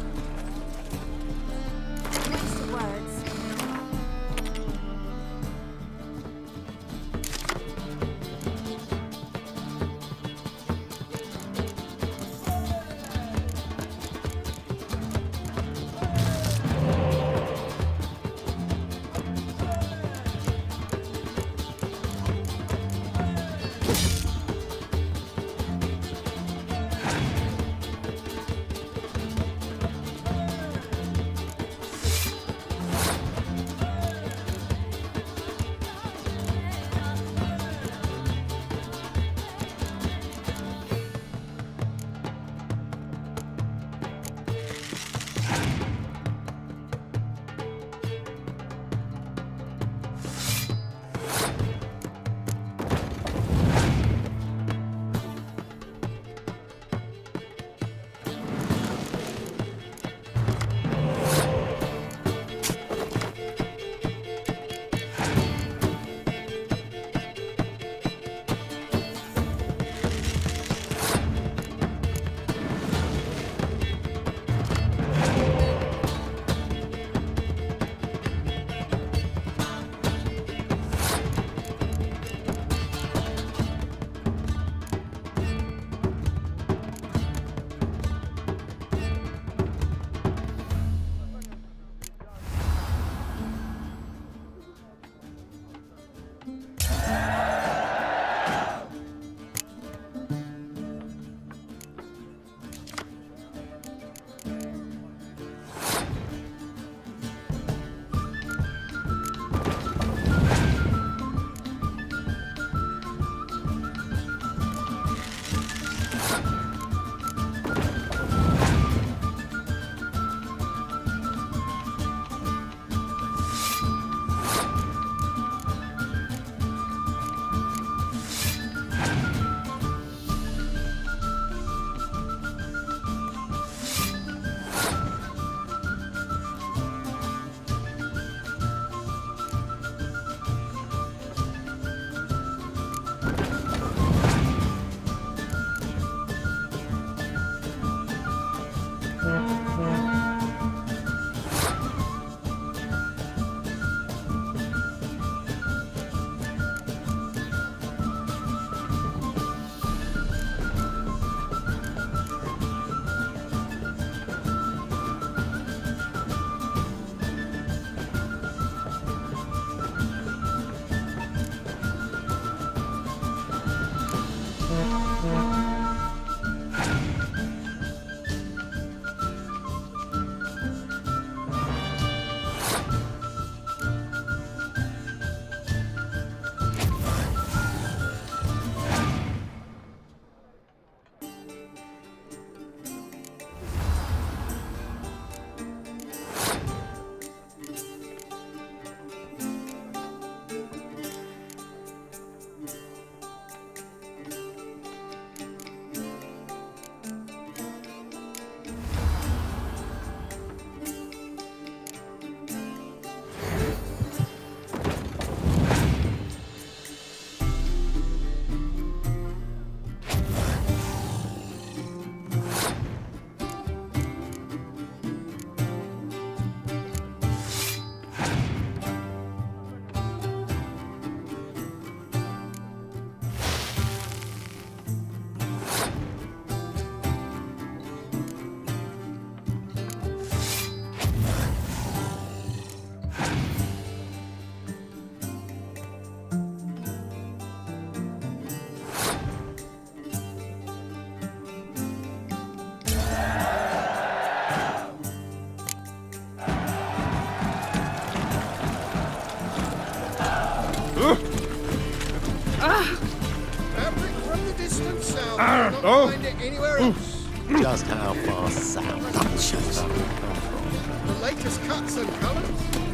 Fabric from the distant south. You'll not find it anywhere else. Just how far south does The latest cuts and colours.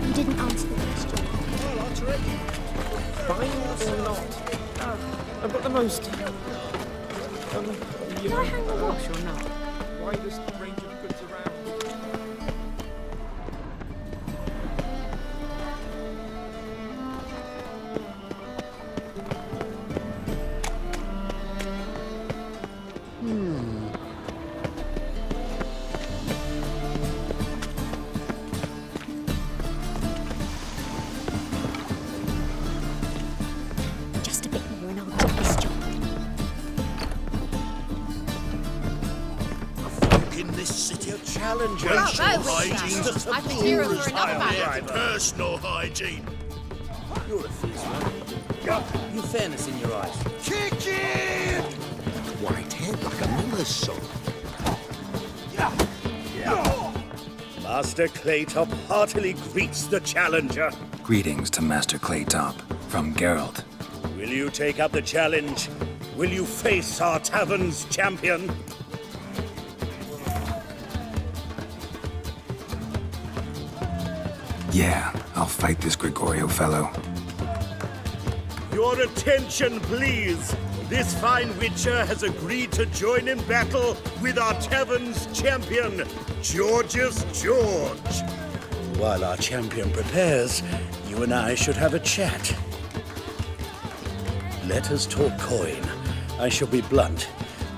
You didn't answer the question. I'll answer it. Fine or not? I've got the most. Can I hang the wash or not? Widest range of goods around. Just a bit more and I'll get this job. In this city, a challenger. Bravo, Racial hygiene Witcher. to I think you're for another yeah, man. personal hygiene. You're a fierce one. You fairness in your eyes. Kick it! white head like a miller's son. Master Claytop heartily greets the challenger. Greetings to Master Claytop from Geralt. Will you take up the challenge? Will you face our tavern's champion? Yeah, I'll fight this Gregorio fellow. Your attention, please. This fine witcher has agreed to join in battle with our tavern's champion, George's George. While our champion prepares, you and I should have a chat. Let us talk coin. I shall be blunt.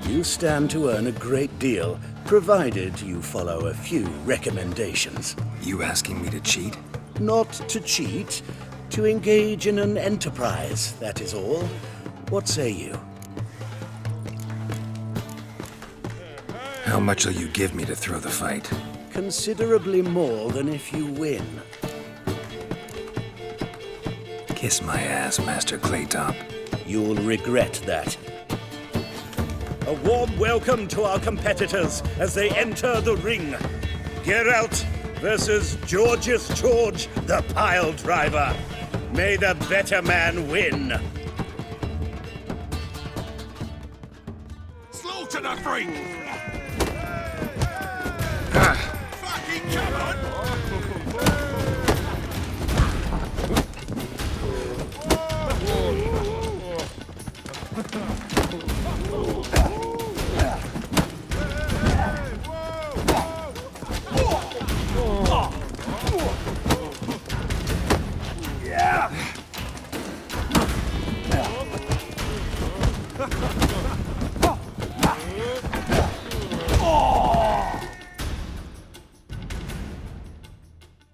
You stand to earn a great deal, provided you follow a few recommendations. You asking me to cheat? Not to cheat, to engage in an enterprise, that is all. What say you? How much will you give me to throw the fight? Considerably more than if you win. Kiss my ass, Master Claytop. You'll regret that. A warm welcome to our competitors as they enter the ring. Geralt versus George's George, the pile driver. May the better man win. Slaughter the freak! Fucking come on!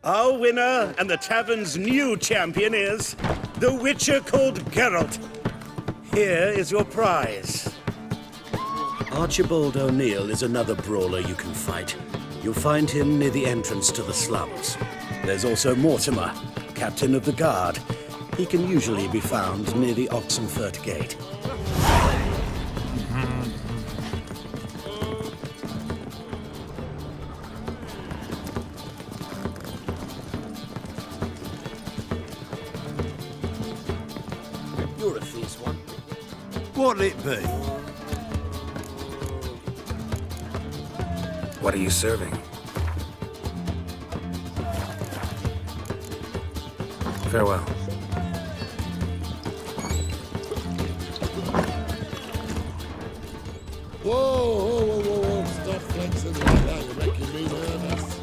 Our winner and the tavern's new champion is the Witcher called Geralt. Here is your prize. Archibald O'Neill is another brawler you can fight. You'll find him near the entrance to the slums. There's also Mortimer, captain of the guard. He can usually be found near the Oxenfurt Gate. You're a fierce one. What'll it be? What are you serving? Farewell. Whoa, stop flexing like that, you're making me nervous.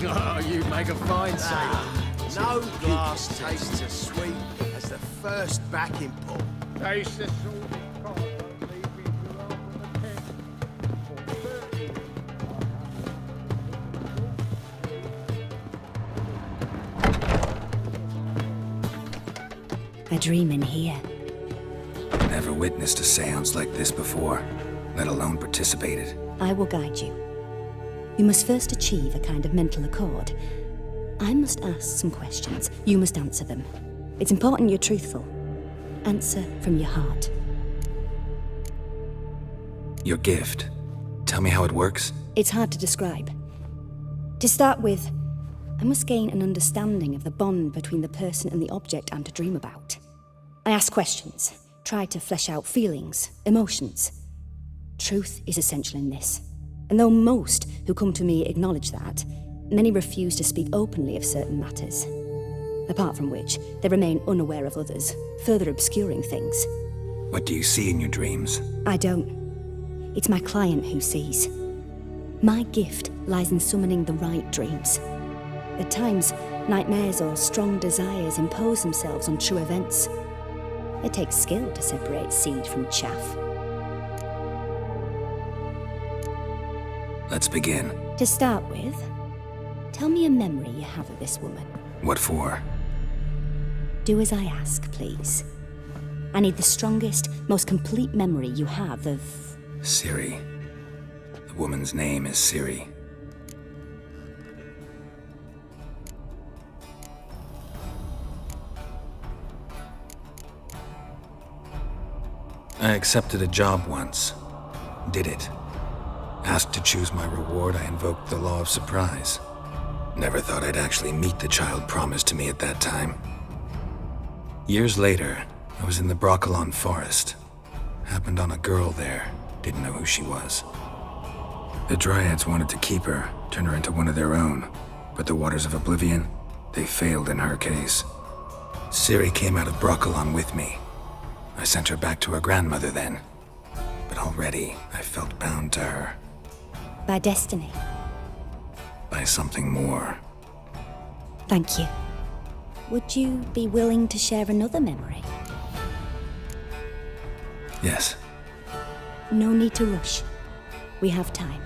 Oh, you make a fine sailor. No glass tastes as sweet as the first backing pull. Taste the salty cargo, leave me to open the tent for 30 I dream in here. Never witnessed a seance like this before, let alone participated. I will guide you. You must first achieve a kind of mental accord. I must ask some questions. You must answer them. It's important you're truthful. Answer from your heart. Your gift. Tell me how it works. It's hard to describe. To start with, I must gain an understanding of the bond between the person and the object I'm to dream about. I ask questions, try to flesh out feelings, emotions. Truth is essential in this, and though most who come to me acknowledge that, many refuse to speak openly of certain matters. Apart from which, they remain unaware of others, further obscuring things. What do you see in your dreams? I don't. It's my client who sees. My gift lies in summoning the right dreams. At times, nightmares or strong desires impose themselves on true events. It takes skill to separate seed from chaff. Let's begin. To start with, tell me a memory you have of this woman. What for? Do as I ask, please. I need the strongest, most complete memory you have of... Ciri. The woman's name is Ciri. I accepted a job once. Did it. Asked to choose my reward, I invoked the law of surprise. Never thought I'd actually meet the child promised to me at that time. Years later, I was in the Broccolon forest. Happened on a girl there. Didn't know who she was. The Dryads wanted to keep her, turn her into one of their own. But the Waters of Oblivion, they failed in her case. Ciri came out of Broccolon with me. I sent her back to her grandmother then. But already, I felt bound to her. By destiny. By something more. Thank you. Would you be willing to share another memory? Yes. No need to rush. We have time.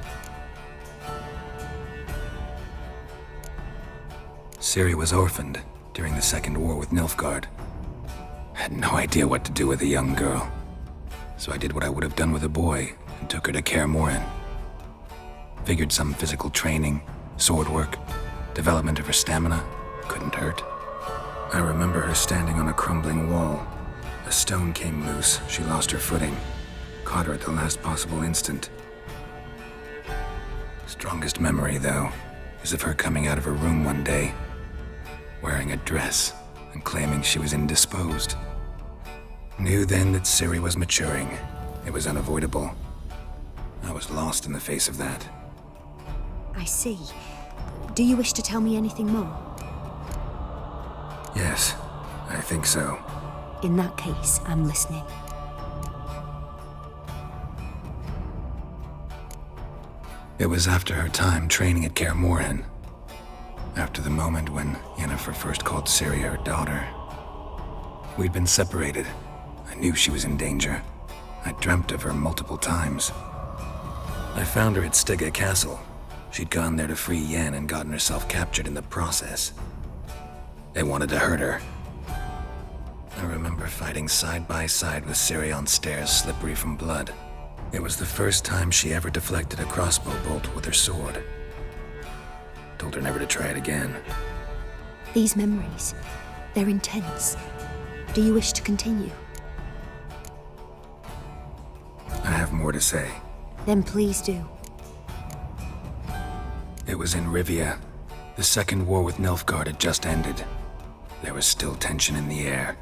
Ciri was orphaned during the Second War with Nilfgaard. I had no idea what to do with a young girl. So I did what I would have done with a boy and took her to Kaer Morhen. Figured some physical training, sword work, development of her stamina couldn't hurt. I remember her standing on a crumbling wall. A stone came loose, she lost her footing. Caught her at the last possible instant. Strongest memory, though, is of her coming out of her room one day, wearing a dress and claiming she was indisposed. Knew then that Ciri was maturing. It was unavoidable. I was lost in the face of that. I see. Do you wish to tell me anything more? Yes, I think so. In that case, I'm listening. It was after her time training at Kaer Morhen. After the moment when Yennefer first called Ciri her daughter. We'd been separated. I knew she was in danger. I dreamt of her multiple times. I found her at Stygga Castle. She'd gone there to free Yen and gotten herself captured in the process. They wanted to hurt her. I remember fighting side by side with Ciri on stairs slippery from blood. It was the first time she ever deflected a crossbow bolt with her sword. Told her never to try it again. These memories, they're intense. Do you wish to continue? I have more to say. Then please do. It was in Rivia. The Second War with Nilfgaard had just ended. There was still tension in the air.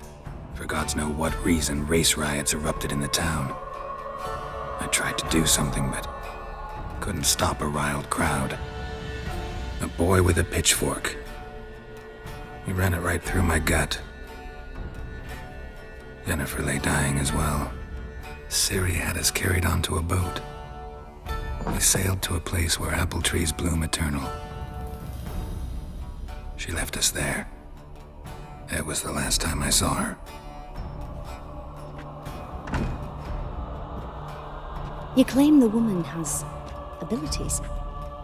For gods know what reason, race riots erupted in the town. I tried to do something, but couldn't stop a riled crowd. A boy with a pitchfork. He ran it right through my gut. Yennefer lay dying as well. Ciri had us carried onto a boat. We sailed to a place where apple trees bloom eternal. She left us there. It was the last time I saw her. You claim the woman has abilities.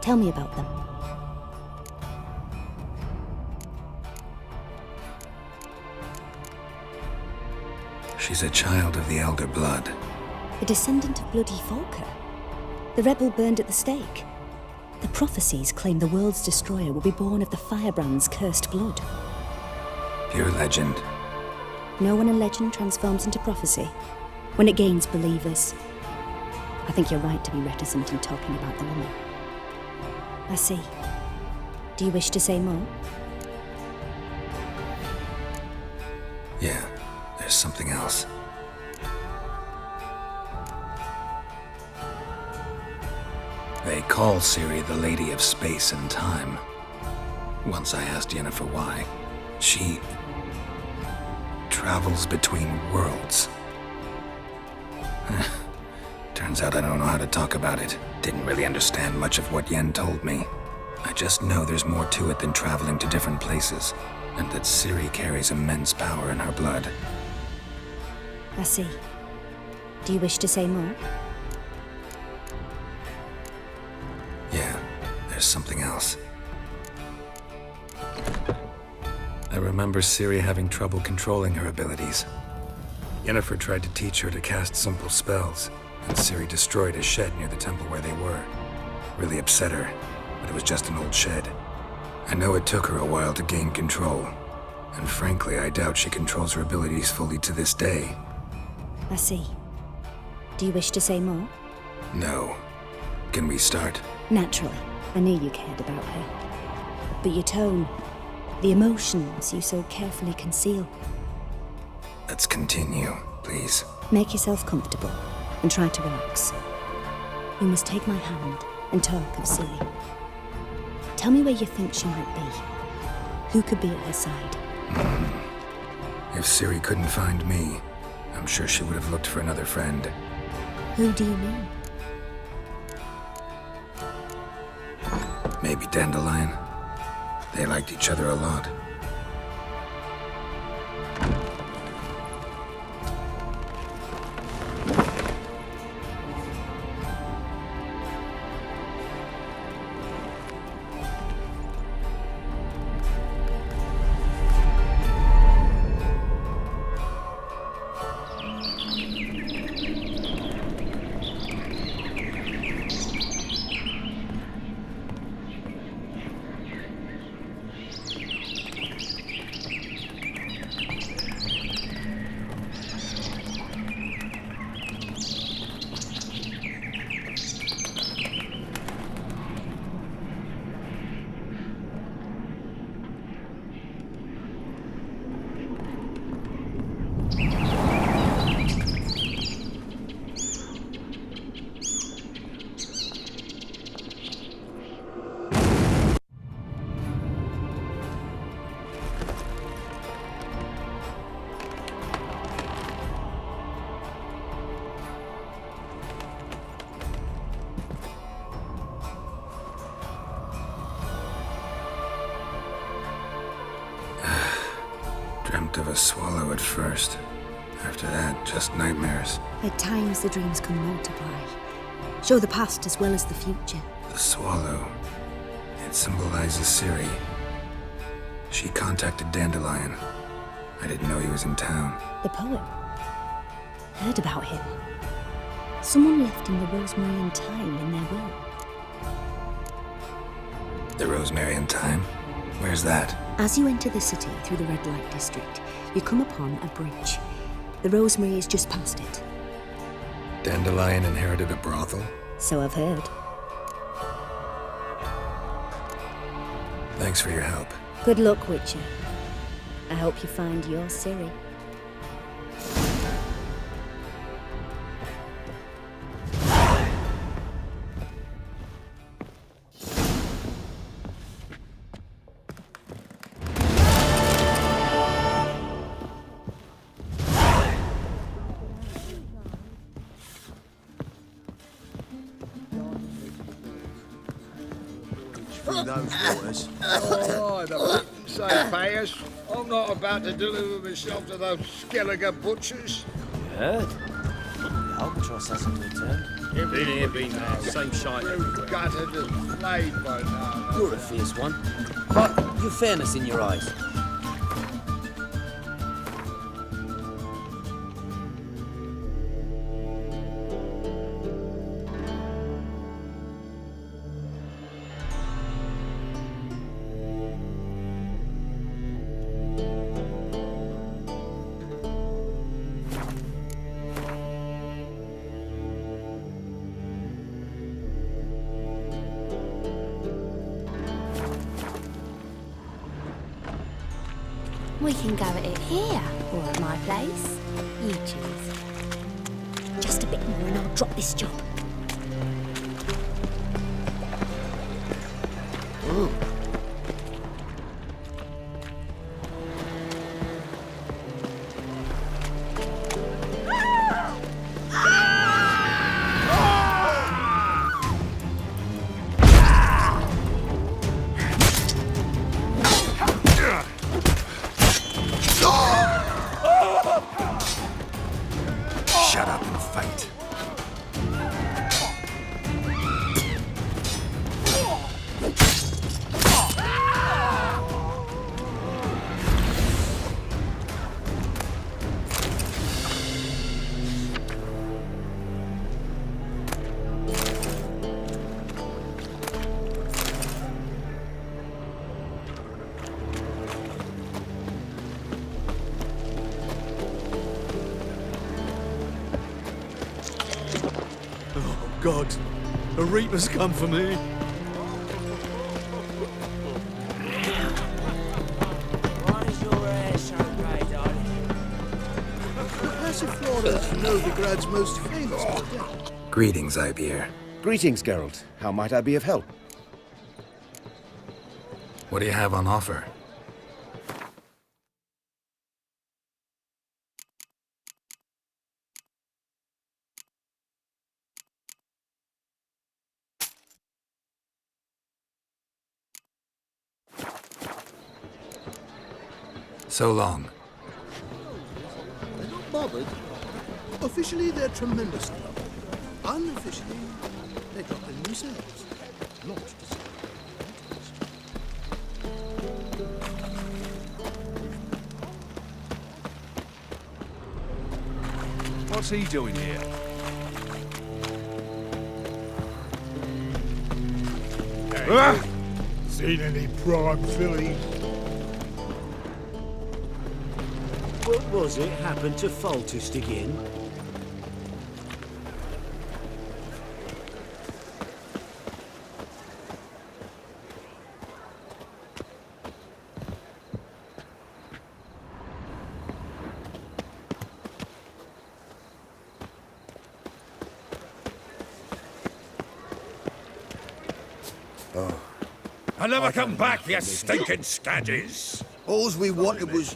Tell me about them. She's a child of the Elder Blood. A descendant of bloody Volker. The rebel burned at the stake. The prophecies claim the world's destroyer will be born of the firebrand's cursed blood. Pure legend. Know when a legend transforms into prophecy? When it gains believers. I think you're right to be reticent in talking about the woman. I see. Do you wish to say more? Yeah, there's something else. They call Ciri the Lady of Space and Time. Once I asked Yennefer why. She travels between worlds. Turns out I don't know how to talk about it. Didn't really understand much of what Yen told me. I just know there's more to it than traveling to different places, and that Ciri carries immense power in her blood. I see. Do you wish to say more? Yeah, there's something else. I remember Ciri having trouble controlling her abilities. Yennefer tried to teach her to cast simple spells, and Ciri destroyed a shed near the temple where they were. Really upset her, but it was just an old shed. I know it took her a while to gain control, and frankly, I doubt she controls her abilities fully to this day. I see. Do you wish to say more? No. Can we start? Naturally. I knew you cared about her. But your tone, the emotions you so carefully conceal. Let's continue, please. Make yourself comfortable and try to relax. You must take my hand and talk of Ciri. Tell me where you think she might be. Who could be at her side? If Ciri couldn't find me, I'm sure she would have looked for another friend. Who do you mean? Maybe Dandelion. They liked each other a lot. Dreamt of a swallow at first. After that, just nightmares. At times, the dreams can multiply. Show the past as well as the future. The swallow. It symbolizes Ciri. She contacted Dandelion. I didn't know he was in town. The poet. Heard about him. Someone left him the rosemary and thyme in their will. The rosemary and thyme? Where's that? As you enter the city through the red light district, you come upon a bridge. The rosemary is just past it. Dandelion inherited a brothel? So I've heard. Thanks for your help. Good luck, Witcher. I hope you find your Ciri. Through those waters. Oh, the say payers. I'm not about to deliver myself to those Skelliger butchers. You heard? The albatross hasn't returned. Here be now. Same shite everywhere. Gutted and flayed by now. You're a fierce one. But you've fairness in your eyes. We can go at it here, or at my place. You choose. Just a bit more and I'll drop this job. Shut up and fight. God, a Reaper's come for me. Why is your hair so grey, darling? The Passiflora is Novigrad's most famous product. Greetings, Ibeer. Greetings, Geralt. How might I be of help? What do you have on offer? So long. They're not bothered. Officially, they're tremendously lovely. Unofficially, they got them themselves. Launched as What's he doing here? Hey, seen any prime filly? What was it happened to Foltest again? I'll never come back, you stinking scadges! All we wanted was...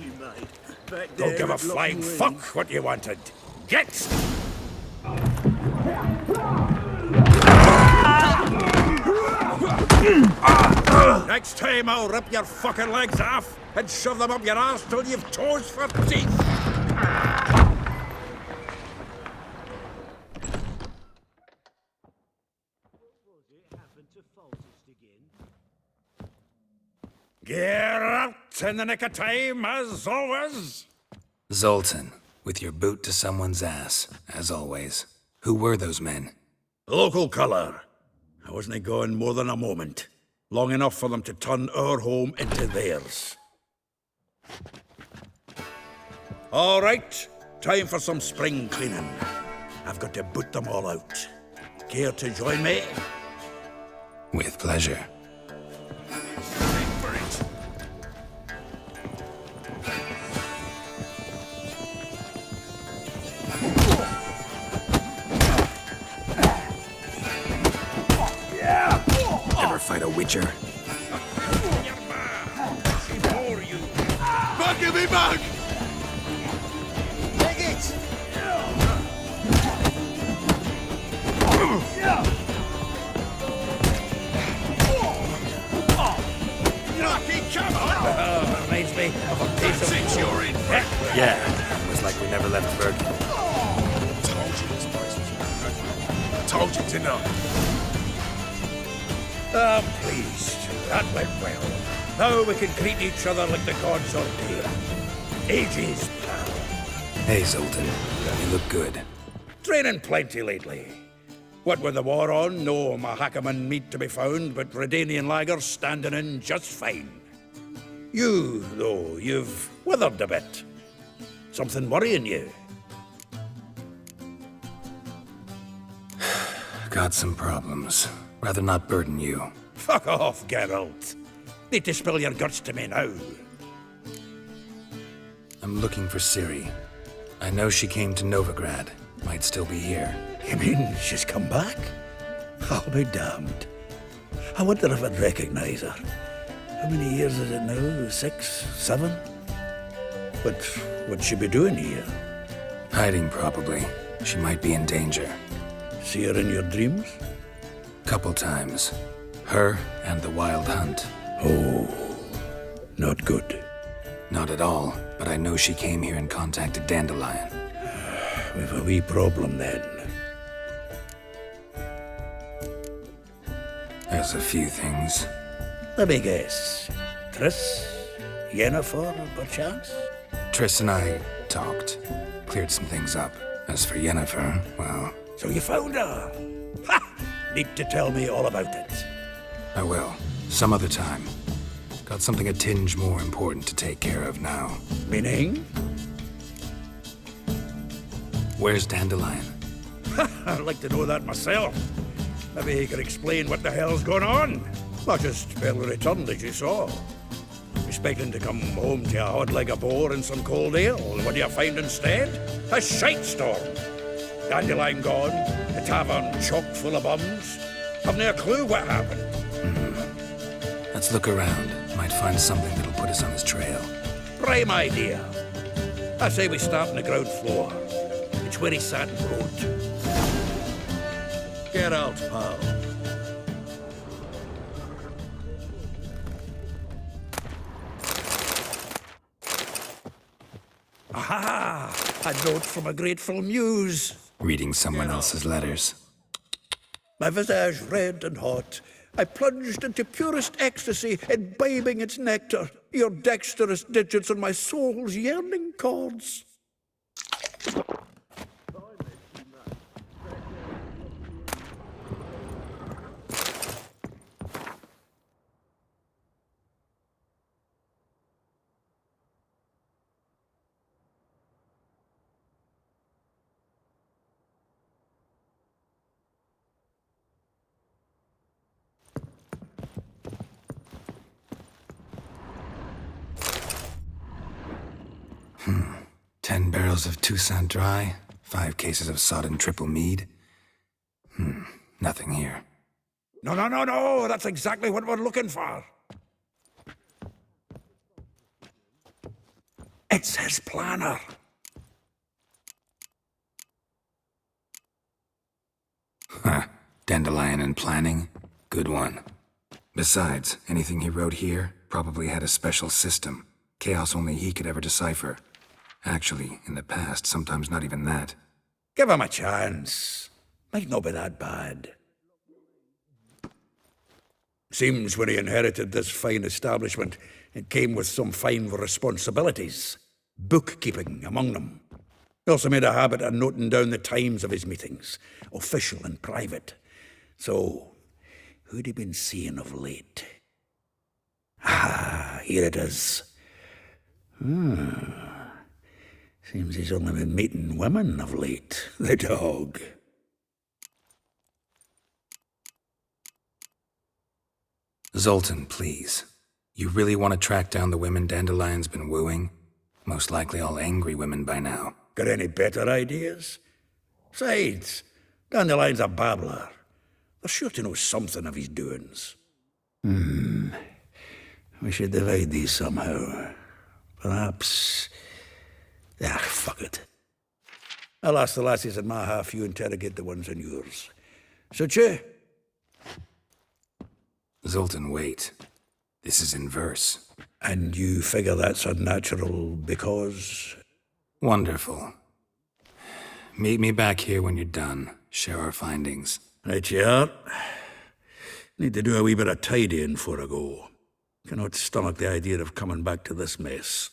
Don't give a flying fuck what you wanted. Get! Next time I'll rip your fucking legs off and shove them up your arse till you've toes for teeth! Get out in the nick of time, as always! Zoltan, with your boot to someone's ass, as always. Who were those men? Local colour. I wasn't going more than a moment. Long enough for them to turn our home into theirs. All right, time for some spring cleaning. I've got to boot them all out. Care to join me? With pleasure. Ever fight a witcher? Buggy me bug! Take it! Lucky, come on! Reminds me of a piece of... Since you're in... Yeah, it was like we never left Bergen. Told you this place was good. Told you to know. I'm pleased. That went well. Now we can greet each other like the gods ordained. Ages, pal. Hey, Zoltan. You look good. Training plenty lately. What with the war on, no Mahakaman meat to be found, but Redanian lagers standing in just fine. You, though, you've withered a bit. Something worrying you? Got some problems. Rather not burden you. Fuck off, Geralt. Need to spill your guts to me now. I'm looking for Ciri. I know she came to Novigrad. Might still be here. You mean she's come back? I'll be damned. I wonder if I'd recognize her. How many years is it now? 6, 7? But what'd she be doing here? Hiding, probably. She might be in danger. See her in your dreams? Couple times. Her and the Wild Hunt. Oh, not good. Not at all, but I know she came here and contacted Dandelion. We've a wee problem then. There's a few things. Let me guess. Triss? Yennefer, perchance? Triss and I talked. Cleared some things up. As for Yennefer, well... So you found her? Ha! Need to tell me all about it. I will. Some other time. Got something a tinge more important to take care of now. Meaning? Where's Dandelion? I'd like to know that myself. Maybe he could explain what the hell's going on. Not just barely returned, as you saw. Expecting to come home to a hod like a boar and some cold ale. And what do you find instead? A shite storm. Dandelion gone, the tavern chock full of bums. Haven't a clue what happened. Let's look around. Might find something that'll put us on his trail. Prime idea. I say we start on the ground floor. It's where he sat and wrote. Get out, pal. Aha! A note from a grateful muse. Reading someone else's letters. My visage red and hot, I plunged into purest ecstasy, imbibing its nectar, your dexterous digits on my soul's yearning chords. Hmm. 10 barrels of Toussaint Dry, 5 cases of sodden triple mead. Nothing here. No, that's exactly what we're looking for. It's his planner. Huh. Dandelion and planning? Good one. Besides, anything he wrote here probably had a special system. Chaos only he could ever decipher. Actually, in the past, sometimes not even that. Give him a chance. Might not be that bad. Seems when he inherited this fine establishment, it came with some fine responsibilities. Bookkeeping among them. He also made a habit of noting down the times of his meetings, official and private. So, who'd he been seeing of late? Ah, here it is. Seems he's only been meeting women of late, the dog. Zoltan, please. You really want to track down the women Dandelion's been wooing? Most likely all angry women by now. Got any better ideas? Besides, Dandelion's a babbler. They're sure to know something of his doings. We should divide these somehow. Perhaps... fuck it. I'll ask the lassies in my half, you interrogate the ones in yours. Such you? Zoltan, wait. This is in verse. And you figure that's unnatural because... Wonderful. Meet me back here when you're done. Share our findings. Right you are. Need to do a wee bit of tidying before I go. Cannot stomach the idea of coming back to this mess.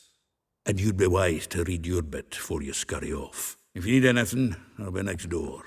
And you'd be wise to read your bit before you scurry off. If you need anything, I'll be next door.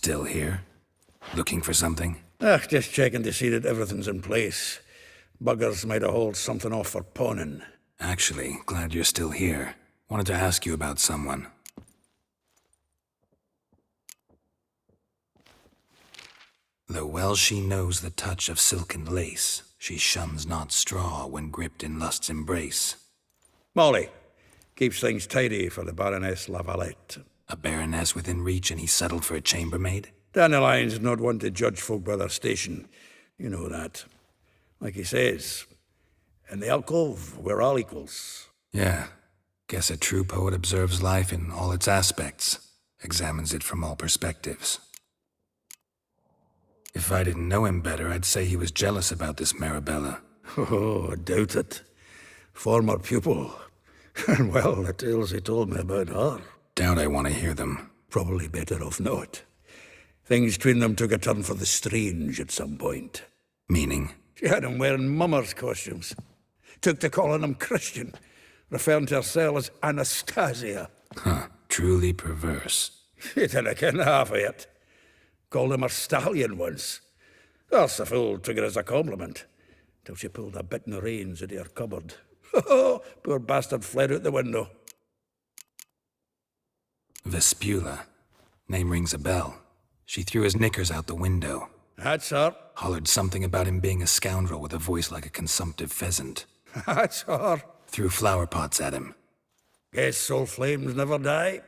Still here? Looking for something? Just checking to see that everything's in place. Buggers might have hauled something off for pawning. Actually, glad you're still here. Wanted to ask you about someone. Though well she knows the touch of silken lace, she shuns not straw when gripped in lust's embrace. Molly. Keeps things tidy for the Baroness Lavalette. A baroness within reach and he settled for a chambermaid? Dandelion's not one to judge folk by their station. You know that. Like he says, in the alcove, we're all equals. Yeah. Guess a true poet observes life in all its aspects, examines it from all perspectives. If I didn't know him better, I'd say he was jealous about this Marabella. Oh, I doubt it. Former pupil. And well, the tales he told me about her. Doubt I want to hear them. Probably better off not. Things between them took a turn for the strange at some point. Meaning? She had him wearing mummers' costumes. Took to calling him Christian, referring to herself as Anastasia. Huh, truly perverse. She didn't ken half of it. Called him her stallion once. That's the fool took it as a compliment, till she pulled a bit in the reins into her cupboard. Poor bastard fled out the window. Vespula. Name rings a bell. She threw his knickers out the window. That's her. Hollered something about him being a scoundrel with a voice like a consumptive pheasant. That's her. Threw flower pots at him. Guess soul flames never die.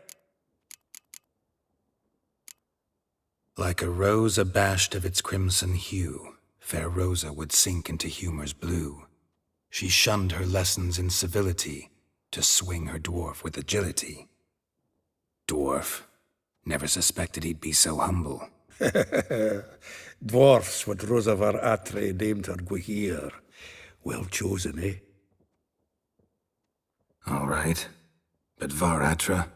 Like a rose abashed of its crimson hue, fair Rosa would sink into humor's blue. She shunned her lessons in civility to swing her dwarf with agility. Dwarf. Never suspected he'd be so humble. Dwarfs what Rosa var Atre named her Gwihir. Well chosen, eh? All right. But Var Atra?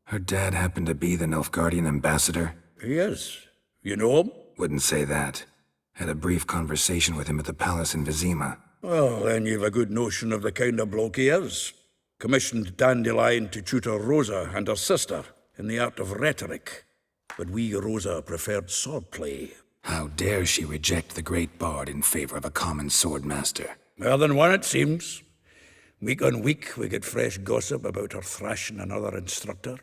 Her dad happened to be the Nilfgaardian ambassador? He is. You know him? Wouldn't say that. Had a brief conversation with him at the palace in Vizima. Well, then you've a good notion of the kind of bloke he is. Commissioned Dandelion to tutor Rosa and her sister in the art of rhetoric. But we, Rosa, preferred swordplay. How dare she reject the great bard in favor of a common swordmaster? More than one, it seems. Week on week, we get fresh gossip about her thrashing another instructor.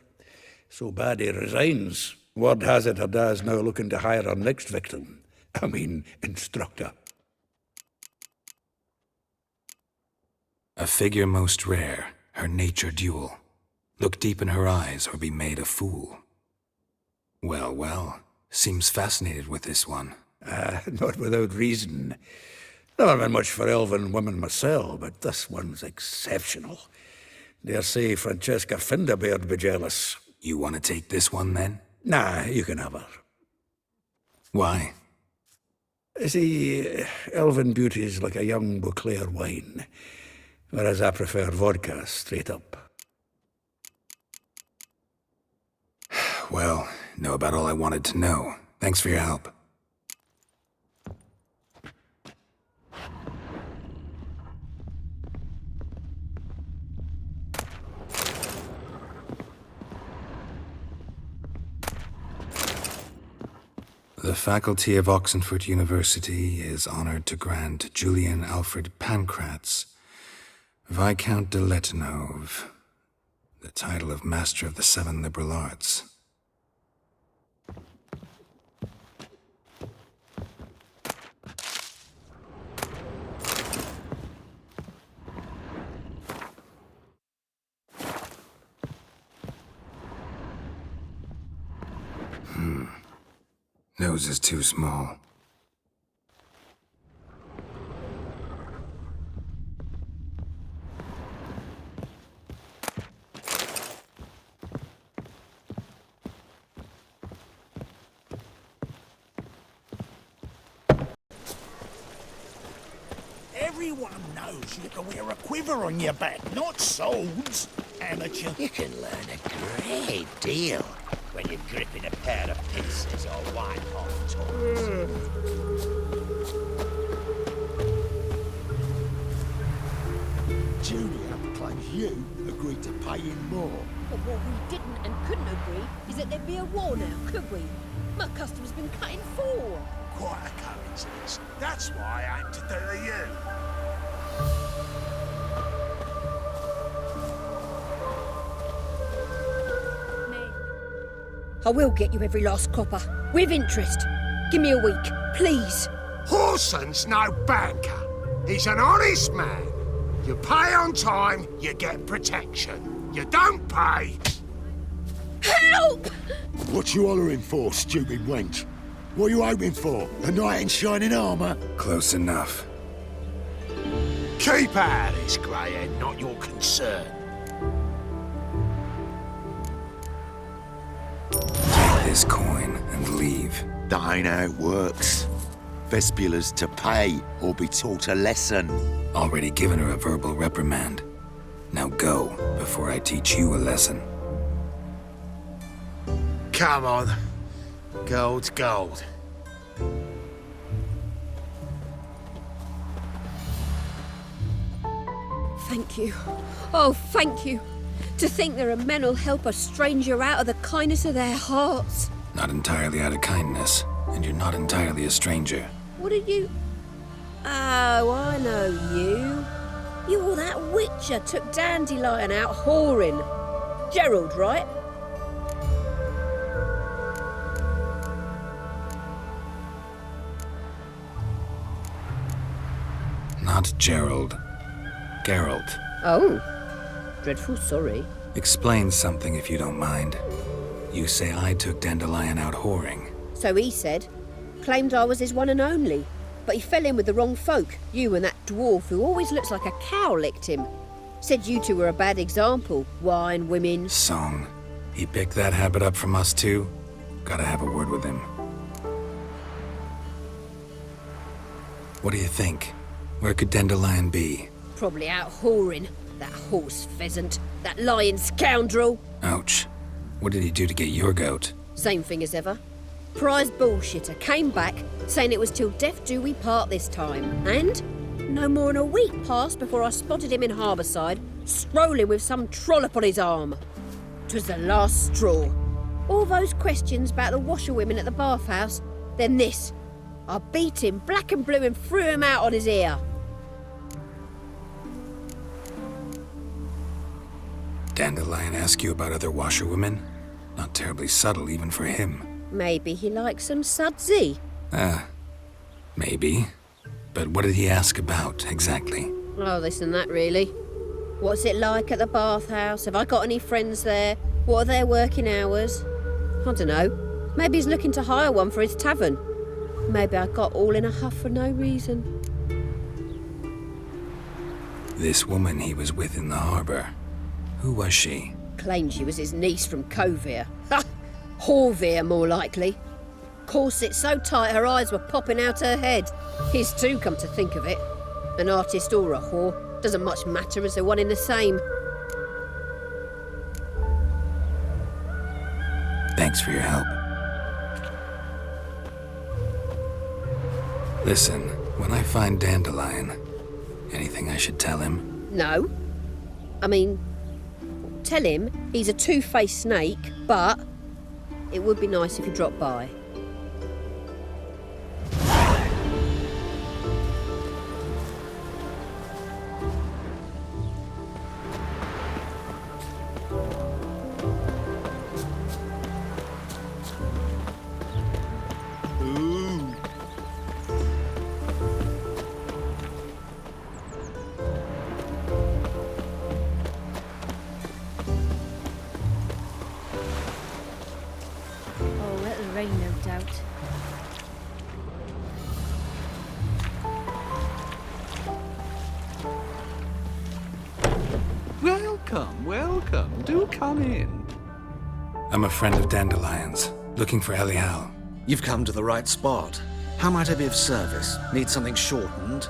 So bad he resigns. Word has it her dad's now looking to hire her next victim. I mean, instructor. A figure most rare, her nature dual. Look deep in her eyes or be made a fool. Well, well, seems fascinated with this one. Not without reason. Never been much for elven women myself, but this one's exceptional. Dare say Francesca Finderbeard'd be jealous. You want to take this one, then? Nah, you can have her. Why? See, elven beauty's like a young Beauclair wine, whereas I prefer vodka straight up. Well, know about all I wanted to know. Thanks for your help. The faculty of Oxenford University is honored to grant Julian Alfred Pancratz, Viscount de Letonove, the title of Master of the Seven Liberal Arts. Nose is too small. Everyone knows you can wear a quiver on your back, not swords. Amateur. You can learn a great deal when you're gripping a pair of pincers or white-hot toys. Julia claims you agreed to pay him more. But what we didn't and couldn't agree is that there'd be a war now, could we? My custom's been cut in four. Quite a coincidence. That's why I aim to do to you. I will get you every last copper, with interest. Give me a week, please. Horson's no banker. He's an honest man. You pay on time, you get protection. You don't pay... Help! What you hollering for, stupid wench? What are you hoping for? A knight in shining armour? Close enough. Keep out of this, greyhead, not your concern. Take this coin and leave. That ain't how it works. Vespula's to pay or be taught a lesson. Already given her a verbal reprimand. Now go, before I teach you a lesson. Come on. Gold's gold. Thank you. Oh, thank you. To think there are men who'll help a stranger out of the kindness of their hearts. Not entirely out of kindness, and you're not entirely a stranger. What are you... Oh, I know you. You were that witcher took Dandelion out whoring. Gerald, right? Not Gerald. Geralt. Oh. Dreadful sorry. Explain something if you don't mind. You say I took Dandelion out whoring. So he said. Claimed I was his one and only. But he fell in with the wrong folk. You and that dwarf who always looks like a cow licked him. Said you two were a bad example. Wine, women... Song. He picked that habit up from us too? Gotta have a word with him. What do you think? Where could Dandelion be? Probably out whoring. That horse pheasant. That lying scoundrel. Ouch. What did he do to get your goat? Same thing as ever. Prize bullshitter came back, saying it was till death do we part this time. And no more than a week passed before I spotted him in Harbourside, strolling with some trollop on his arm. 'Twas the last straw. All those questions about the washerwomen at the bathhouse, then this. I beat him black and blue and threw him out on his ear. Dandelion ask you about other washerwomen? Not terribly subtle even for him. Maybe he likes some sudsy. Maybe. But what did he ask about, exactly? Oh, this and that, really. What's it like at the bathhouse? Have I got any friends there? What are their working hours? I don't know. Maybe he's looking to hire one for his tavern. Maybe I got all in a huff for no reason. This woman he was with in the harbour. Who was she? Claimed she was his niece from Kovir. Ha! Horvir, more likely. Corset so tight her eyes were popping out her head. His too, come to think of it. An artist or a whore. Doesn't much matter as they're one in the same. Thanks for your help. Listen, when I find Dandelion, anything I should tell him? No. I mean, tell him he's a two-faced snake, but it would be nice if he dropped by. Welcome. Do come in. I'm a friend of Dandelion's, looking for Elial. You've come to the right spot. How might I be of service? Need something shortened?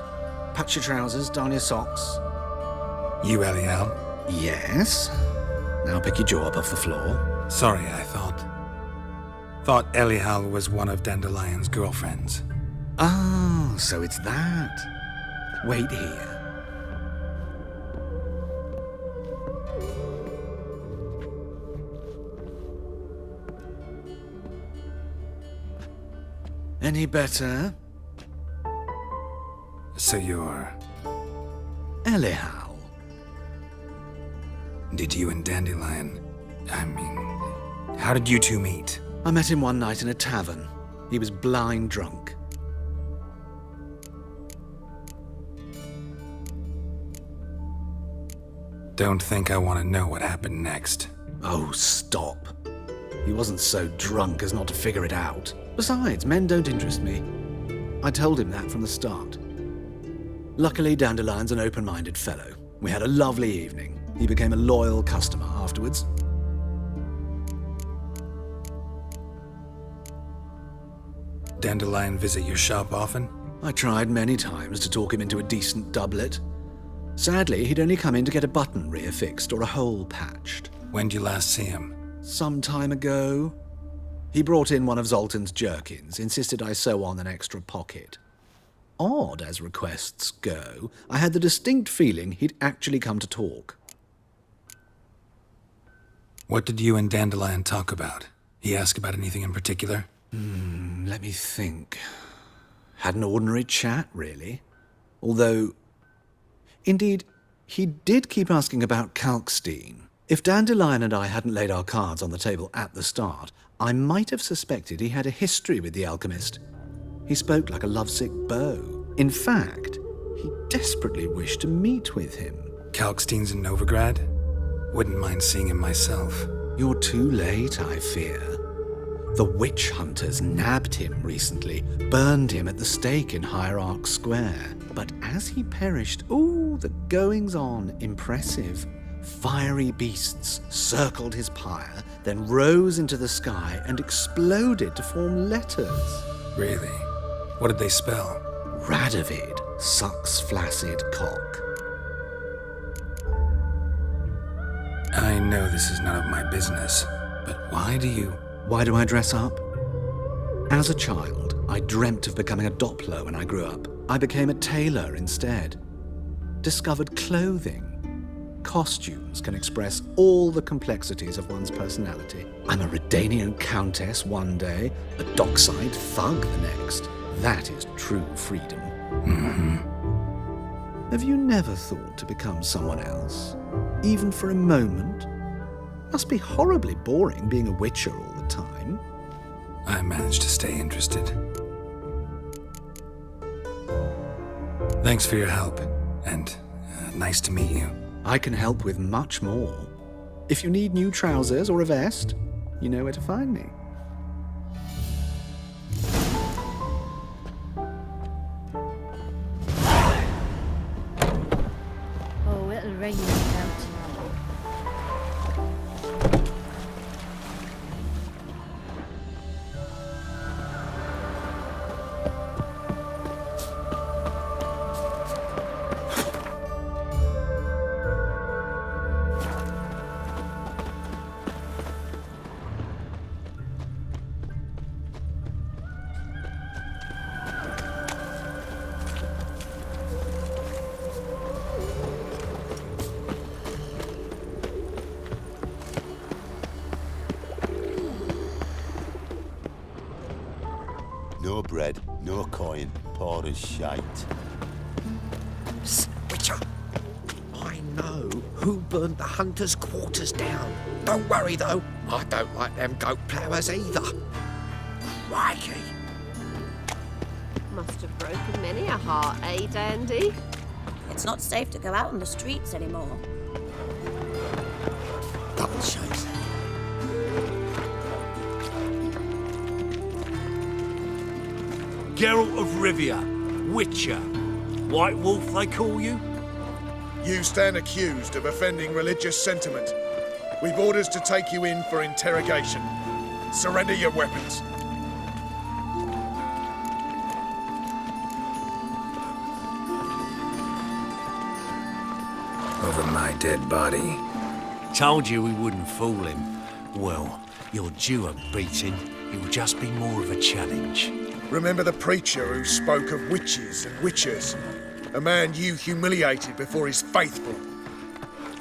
Patch your trousers, darn your socks. You Elial? Yes. Now pick your jaw up off the floor. Sorry, I thought Elial was one of Dandelion's girlfriends. Oh, so it's that. Wait here. Any better? So you're... Elihow. Did you and Dandelion... how did you two meet? I met him one night in a tavern. He was blind drunk. Don't think I want to know what happened next. Oh, stop. He wasn't so drunk as not to figure it out. Besides, men don't interest me. I told him that from the start. Luckily, Dandelion's an open-minded fellow. We had a lovely evening. He became a loyal customer afterwards. Dandelion visit your shop often? I tried many times to talk him into a decent doublet. Sadly, he'd only come in to get a button reaffixed or a hole patched. When'd you last see him? Some time ago. He brought in one of Zoltan's jerkins, insisted I sew on an extra pocket. Odd as requests go, I had the distinct feeling he'd actually come to talk. What did you and Dandelion talk about? He ask about anything in particular? Let me think. Had an ordinary chat, really. Although, indeed, he did keep asking about Kalkstein. If Dandelion and I hadn't laid our cards on the table at the start, I might have suspected he had a history with the alchemist. He spoke like a lovesick beau. In fact, he desperately wished to meet with him. Kalkstein's in Novigrad? Wouldn't mind seeing him myself. You're too late, I fear. The witch hunters nabbed him recently, burned him at the stake in Hierarch Square. But as he perished, the goings-on, impressive. Fiery beasts circled his pyre, then rose into the sky and exploded to form letters. Really? What did they spell? Radovid, sucks flaccid cock. I know this is none of my business, but why do I dress up? As a child, I dreamt of becoming a Doppler when I grew up. I became a tailor instead. Discovered clothing. Costumes can express all the complexities of one's personality. I'm a Redanian countess one day, a dockside thug the next. That is true freedom. Have you never thought to become someone else? Even for a moment? Must be horribly boring being a witcher all the time. I managed to stay interested. Thanks for your help, and nice to meet you. I can help with much more. If you need new trousers or a vest, you know where to find me. Oh, it'll rain out. No bread, no coin, poor as shite. Witcher, I know who burnt the hunters' quarters down. Don't worry, though. I don't like them goat ploughers either. Crikey. Must have broken many a heart, eh, Dandy? It's not safe to go out on the streets anymore. Double chase. Geralt of Rivia, Witcher. White Wolf, they call you? You stand accused of offending religious sentiment. We've orders to take you in for interrogation. Surrender your weapons. Over my dead body. Told you we wouldn't fool him. Well, you're due a beating. It will just be more of a challenge. Remember the preacher who spoke of witches and witchers? A man you humiliated before his faithful.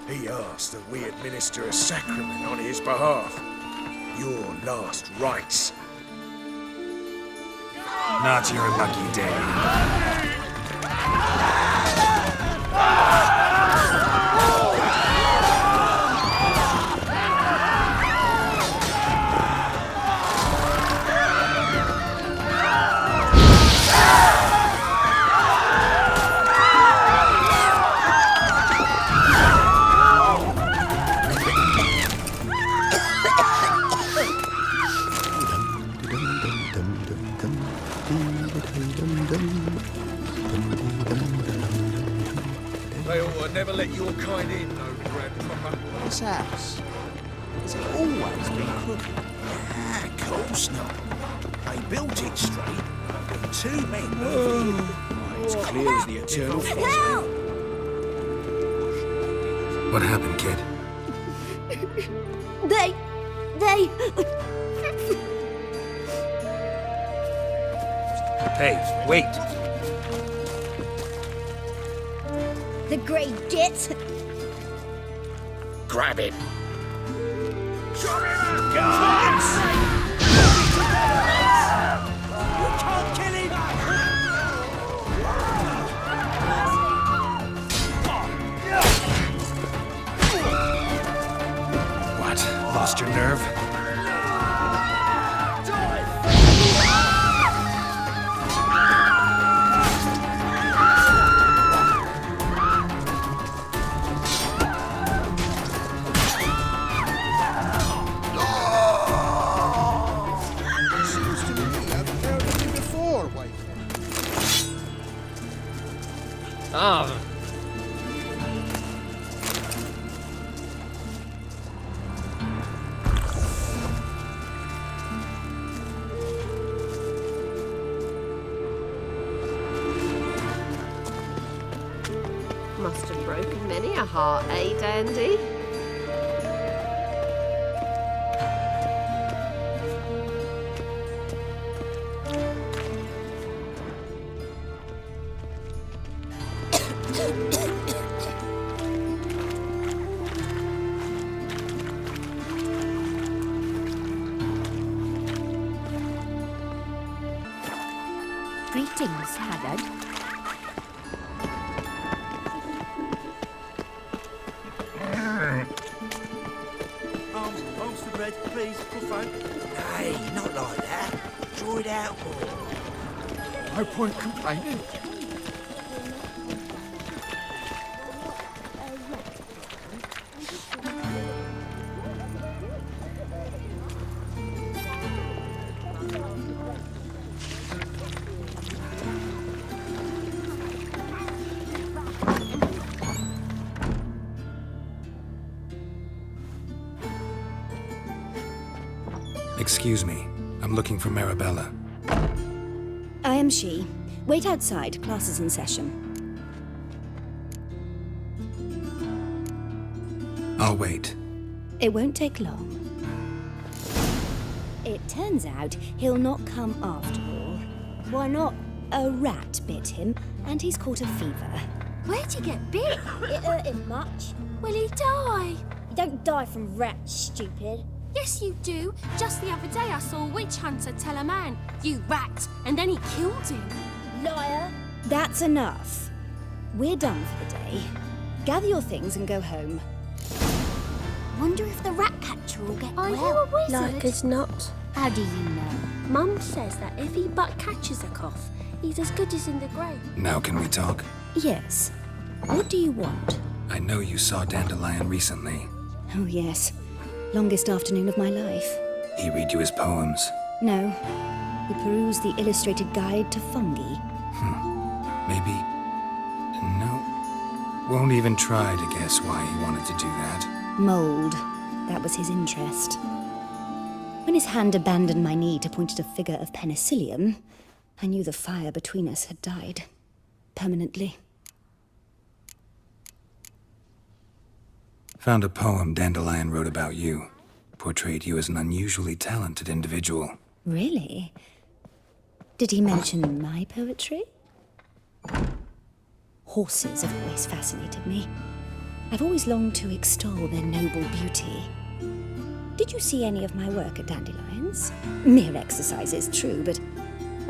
He asked that we administer a sacrament on his behalf. Your last rites. Not your lucky day. They ought to never let your kind in, no grandpapa. This house, has it always been crooked? Ah, of course not. They built it straight, but two men over here. It's clear as the eternal fire. What happened, kid? They... Hey, wait. The grey git. Grab him. What? Lost your nerve? Seems to me I've heard of you before, wife. Ah. Must have broken many a heart, eh, Dandy? Greetings, Haggard. Monster bread, please, Puffo. Hey, not like that. Draw it out more. No point complaining. Excuse me. I'm looking for Marabella. I am she. Wait outside. Class is in session. I'll wait. It won't take long. It turns out he'll not come after all. Why not? A rat bit him, and he's caught a fever. Where'd you get bit? It hurt him much. Will he die? You don't die from rats, stupid. Yes, you do. Just the other day I saw a witch hunter tell a man, "You rat," and then he killed him. Liar. That's enough. We're done for the day. Gather your things and go home. Wonder if the rat catcher will get Are well. you a wizard? Like as not. How do you know? Mum says that if he but catches a cough, he's as good as in the grave. Now can we talk? Yes. What do you want? I know you saw Dandelion recently. Oh, yes. Longest afternoon of my life. He read you his poems. No. We perused the illustrated guide to fungi. Maybe... No. Won't even try to guess why he wanted to do that. Mold. That was his interest. When his hand abandoned my knee to point at a figure of penicillium, I knew the fire between us had died. Permanently. Found a poem Dandelion wrote about you. Portrayed you as an unusually talented individual. Really? Did he mention my poetry? Horses have always fascinated me. I've always longed to extol their noble beauty. Did you see any of my work at Dandelions? Mere exercise is true, but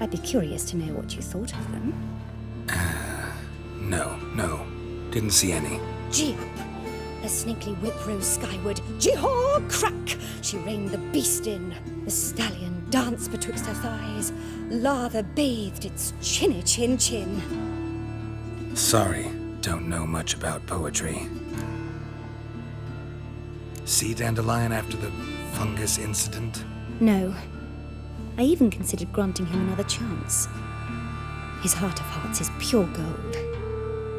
I'd be curious to know what you thought of them. No. Didn't see any. Gee up! The snaky whip rose skyward. Gee-haw! Crack! She reined the beast in. The stallion danced betwixt her thighs. Lather bathed its chinny chin. Sorry, don't know much about poetry. See Dandelion after the fungus incident? No. I even considered granting him another chance. His heart of hearts is pure gold.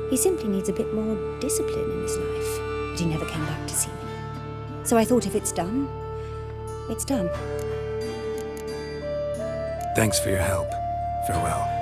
He simply needs a bit more discipline in his life, but he never came back to see me. So I thought if it's done, it's done. Thanks for your help. Farewell.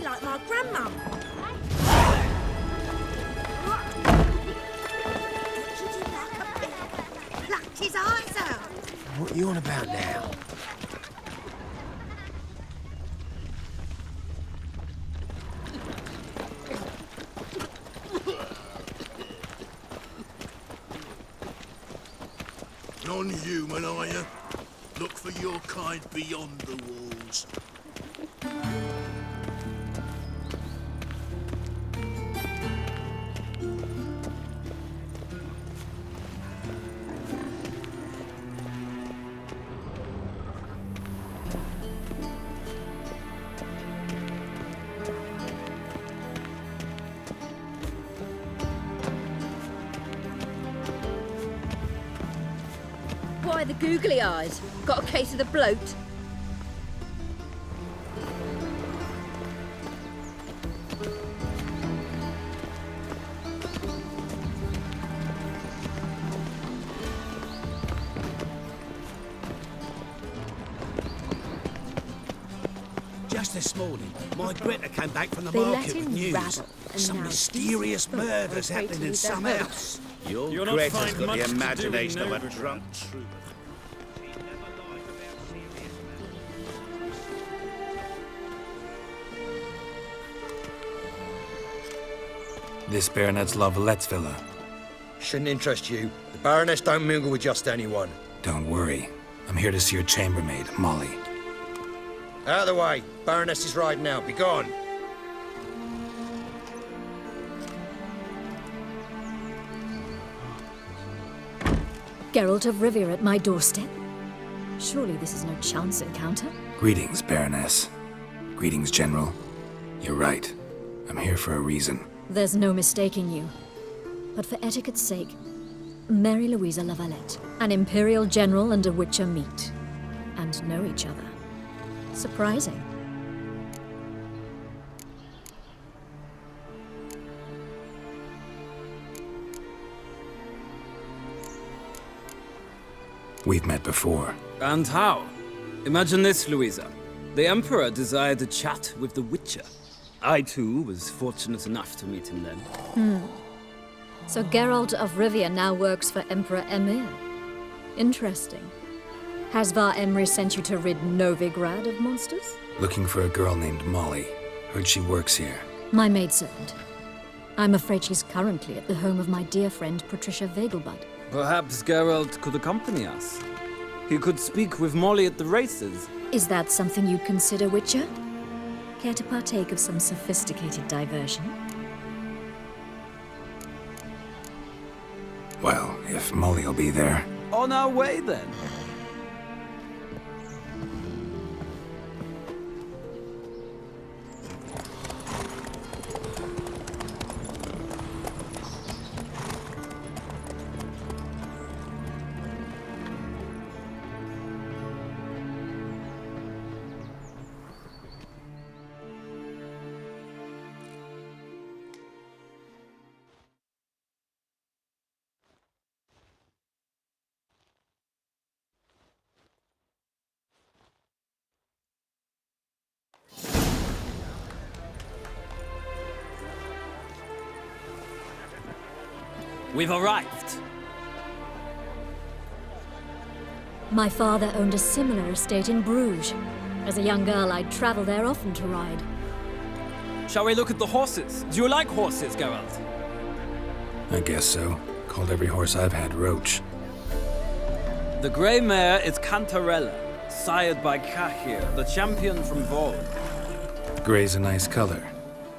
Like my grandmum. Plucked his eyes out. What are you on about now? Non-human, are you? Look for your kind beyond the walls. Why the googly eyes? Got a case of the bloat? Just this morning, my Greta came back from the They let market with him news. rabble, and Some now mysterious these folk murders are happening in waiting some their house. You'll Your not Greta's find got much the to do with imagination of a no drunk troubadour. This Baronet's Lavallette's villa. Shouldn't interest you. The Baroness don't mingle with just anyone. Don't worry. I'm here to see your chambermaid, Molly. Out of the way. Baroness is riding out. Be gone. Geralt of Rivia at my doorstep? Surely this is no chance encounter? Greetings, Baroness. Greetings, General. You're right. I'm here for a reason. There's no mistaking you. But for etiquette's sake, Mary Louisa Lavalette, an Imperial General and a Witcher meet. And know each other. Surprising. We've met before. And how? Imagine this, Louisa. The Emperor desired a chat with the Witcher. I, too, was fortunate enough to meet him then. So Geralt of Rivia now works for Emperor Emir. Interesting. Has Var Emry sent you to rid Novigrad of monsters? Looking for a girl named Molly. Heard she works here. My maidservant. I'm afraid she's currently at the home of my dear friend Patricia Vegelbud. Perhaps Geralt could accompany us. He could speak with Molly at the races. Is that something you'd consider, Witcher? Care to partake of some sophisticated diversion? Well, if Molly'll be there. On our way, then. We've arrived. My father owned a similar estate in Bruges. As a young girl, I'd travel there often to ride. Shall we look at the horses? Do you like horses, Geralt? I guess so. Called every horse I've had Roach. The grey mare is Cantarella, sired by Cahir, the champion from Vol. Gray's a nice color.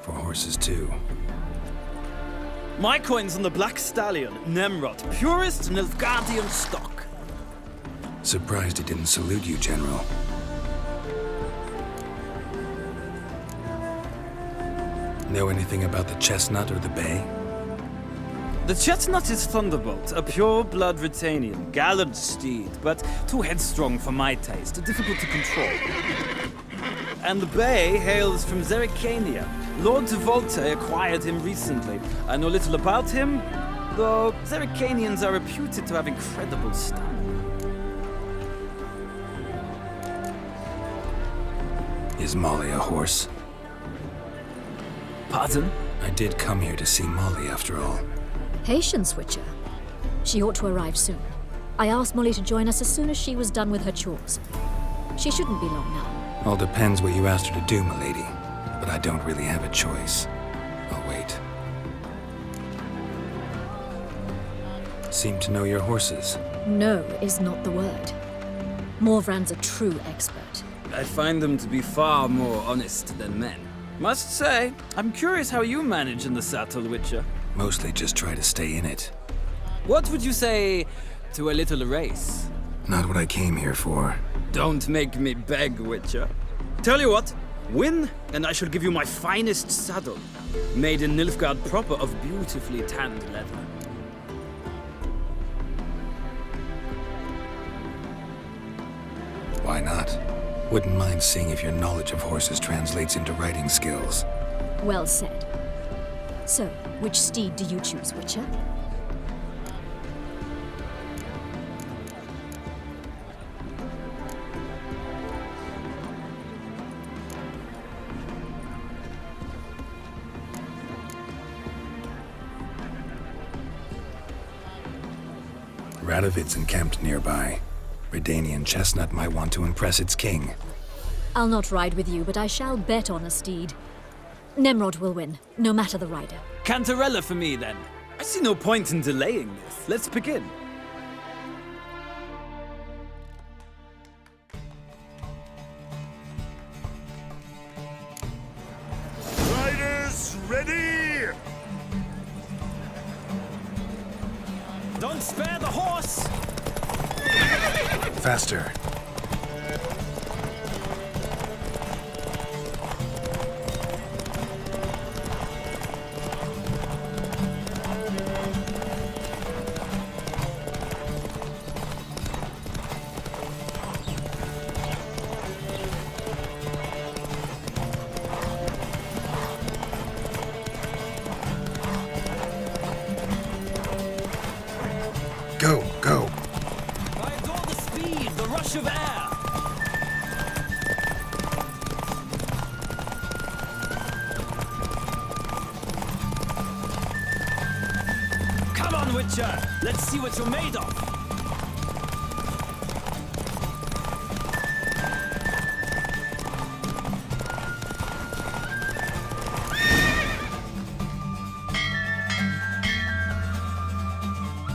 For horses, too. My coin's on the Black Stallion, Nemrod, purest Nilfgaardian stock. Surprised he didn't salute you, General. Know anything about the chestnut or the bay? The chestnut is Thunderbolt, a pure-blood Retanian, gallant steed, but too headstrong for my taste, difficult to control. And the bay hails from Zerrikania. Lord de Volte acquired him recently. I know little about him, though Zerrikanians are reputed to have incredible stamina. Is Molly a horse? Pardon? I did come here to see Molly, after all. Patience, Witcher. She ought to arrive soon. I asked Molly to join us as soon as she was done with her chores. She shouldn't be long now. All depends what you asked her to do, milady. But I don't really have a choice. I'll wait. Seem to know your horses. No is not the word. Morvran's a true expert. I find them to be far more honest than men. Must say, I'm curious how you manage in the saddle, Witcher. Mostly just try to stay in it. What would you say to a little race? Not what I came here for. Don't make me beg, Witcher. Tell you what, win, and I shall give you my finest saddle, made in Nilfgaard proper of beautifully tanned leather. Why not? Wouldn't mind seeing if your knowledge of horses translates into riding skills. Well said. So, which steed do you choose, Witcher? Radovid's encamped nearby. Redanian chestnut might want to impress its king. I'll not ride with you, but I shall bet on a steed. Nemrod will win, no matter the rider. Cantarella for me, then. I see no point in delaying this. Let's begin. Riders, ready! Don't spare the horse! Faster. Go, go. I adore the speed, the rush of air. Come on, Witcher. Let's see what you're made of.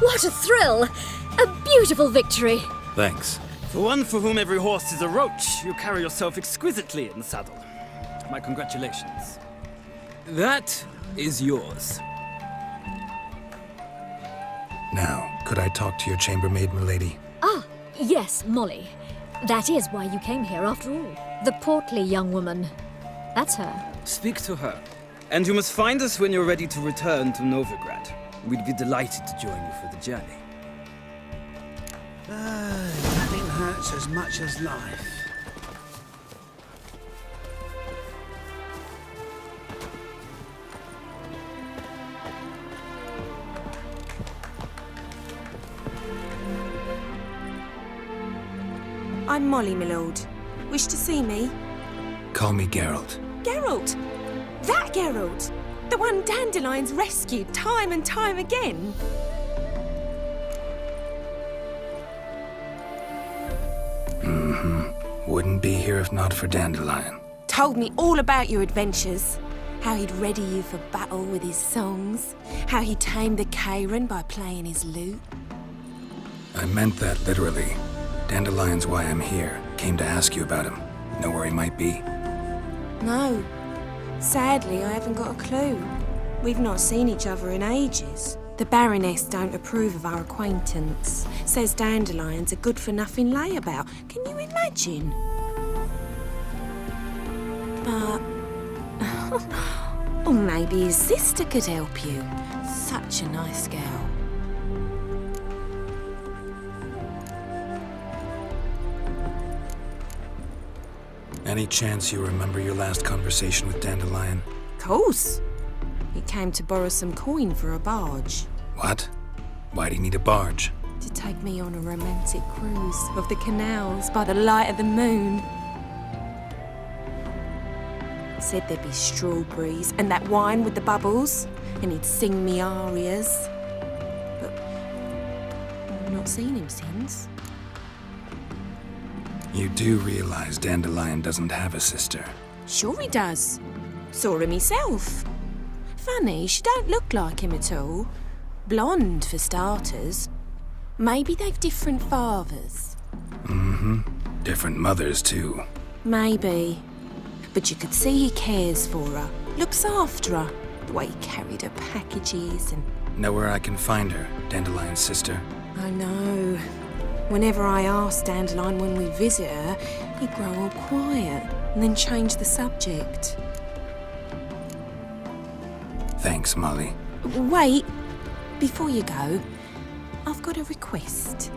What a thrill! A beautiful victory! Thanks. For one for whom every horse is a roach, you carry yourself exquisitely in the saddle. My congratulations. That is yours. Now, could I talk to your chambermaid, milady? Ah, yes, Molly. That is why you came here, after all. The portly young woman. That's her. Speak to her. And you must find us when you're ready to return to Novigrad. We'd be delighted to join you for the journey. Nothing hurts as much as life. I'm Molly, my lord. Wish to see me? Call me Geralt. Geralt! That Geralt! The one Dandelion's rescued time and time again. Wouldn't be here if not for Dandelion. Told me all about your adventures. How he'd ready you for battle with his songs. How he tamed the Kairan by playing his lute. I meant that literally. Dandelion's why I'm here. Came to ask you about him. Know where he might be? No. Sadly, I haven't got a clue. We've not seen each other in ages. The Baroness don't approve of our acquaintance. Says Dandelion's a good-for-nothing layabout. Can you imagine? But... or maybe his sister could help you. Such a nice girl. Any chance you remember your last conversation with Dandelion? Course. He came to borrow some coin for a barge. What? Why'd he need a barge? To take me on a romantic cruise of the canals by the light of the moon. Said there'd be strawberries and that wine with the bubbles, and he'd sing me arias. But I've not seen him since. You do realize Dandelion doesn't have a sister? Sure he does. Saw him himself. Funny, she don't look like him at all. Blonde, for starters. Maybe they've different fathers. Mm-hmm. Different mothers, too. Maybe. But you could see he cares for her, looks after her, the way he carried her packages and... Know where I can find her, Dandelion's sister? I know. Whenever I ask Dandelion when we visit her, he'd grow all quiet and then change the subject. Thanks, Molly. Wait, before you go, I've got a request.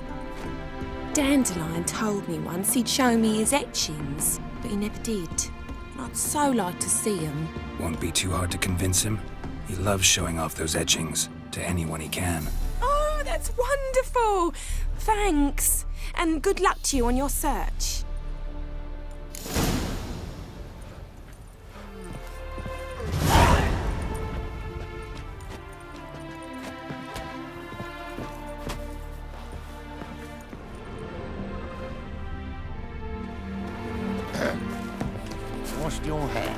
Dandelion told me once he'd show me his etchings, but he never did. I'd so like to see them. Won't be too hard to convince him. He loves showing off those etchings to anyone he can. Oh, that's wonderful! Thanks, and good luck to you on your search. Wash your hair.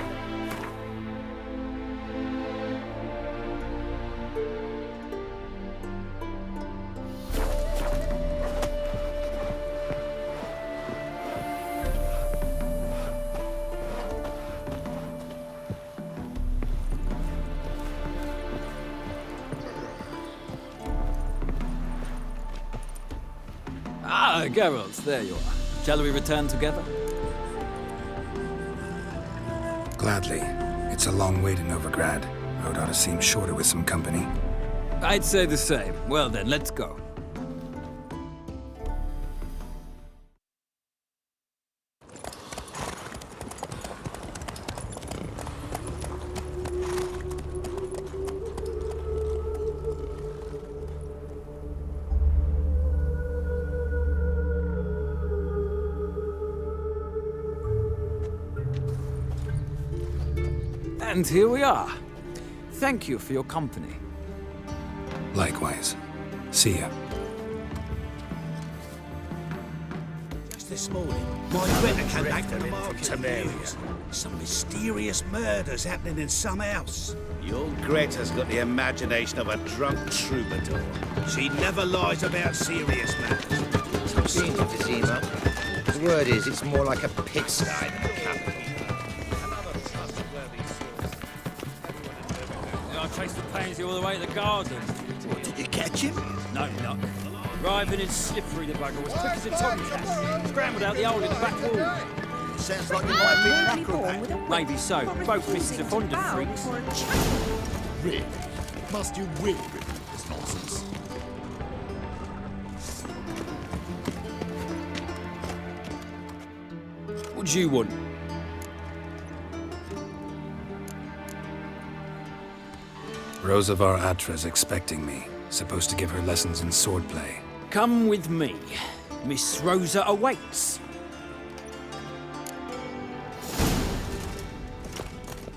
Ah, Geralt, there you are. Shall we return together? Gladly. It's a long way to Novigrad. Road ought to seem shorter with some company. I'd say the same. Well then, let's go. And here we are. Thank you for your company. Likewise. See ya. Just this morning, my Gwent came back from the market from Tamaria. Some mysterious murders happening in some house. Your Greta's got the imagination of a drunk troubadour. She never lies about serious matters. I've seen it, Vizima. The word is, it's more like a pigsty than a capital. I traced the pansy all the way to the garden. What, did you catch him? No, not. Writhing and slippery, the bugger was quick as a tomcat. Scrambled out the hole in the back wall. Sounds like you might be an acrobat. Maybe so. Both misses are fond of freaks. Really? Must you really repeat this nonsense? What do you want? Rosavar Atra's expecting me. Supposed to give her lessons in swordplay. Come with me. Miss Rosa awaits.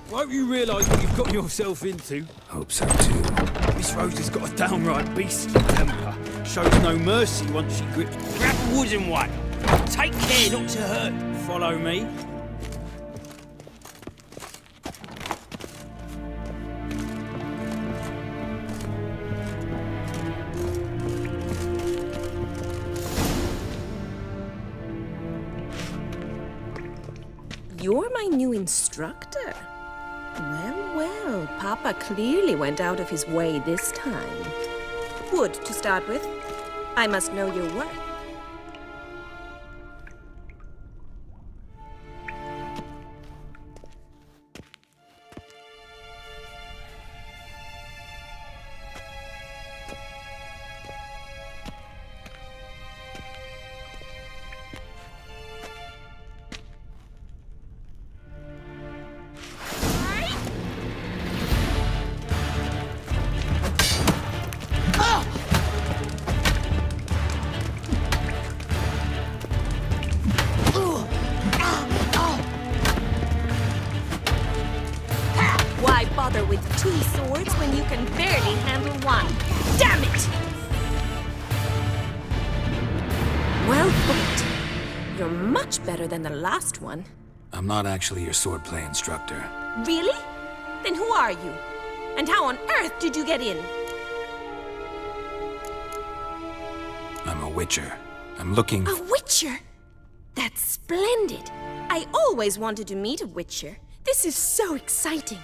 Won't you realise what you've got yourself into? Hope so, too. Miss Rosa's got a downright beastly temper. Shows no mercy once she grips. Grab a wooden one. Take care not to hurt. Follow me. You're my new instructor. Well, well, Papa clearly went out of his way this time. Wood, to start with. I must know your worth. Why bother with 2 swords when you can barely handle one? Damn it! Well put. You're much better than the last one. I'm not actually your swordplay instructor. Really? Then who are you? And how on earth did you get in? I'm a witcher. I'm looking A witcher? That's splendid. I always wanted to meet a witcher. This is so exciting.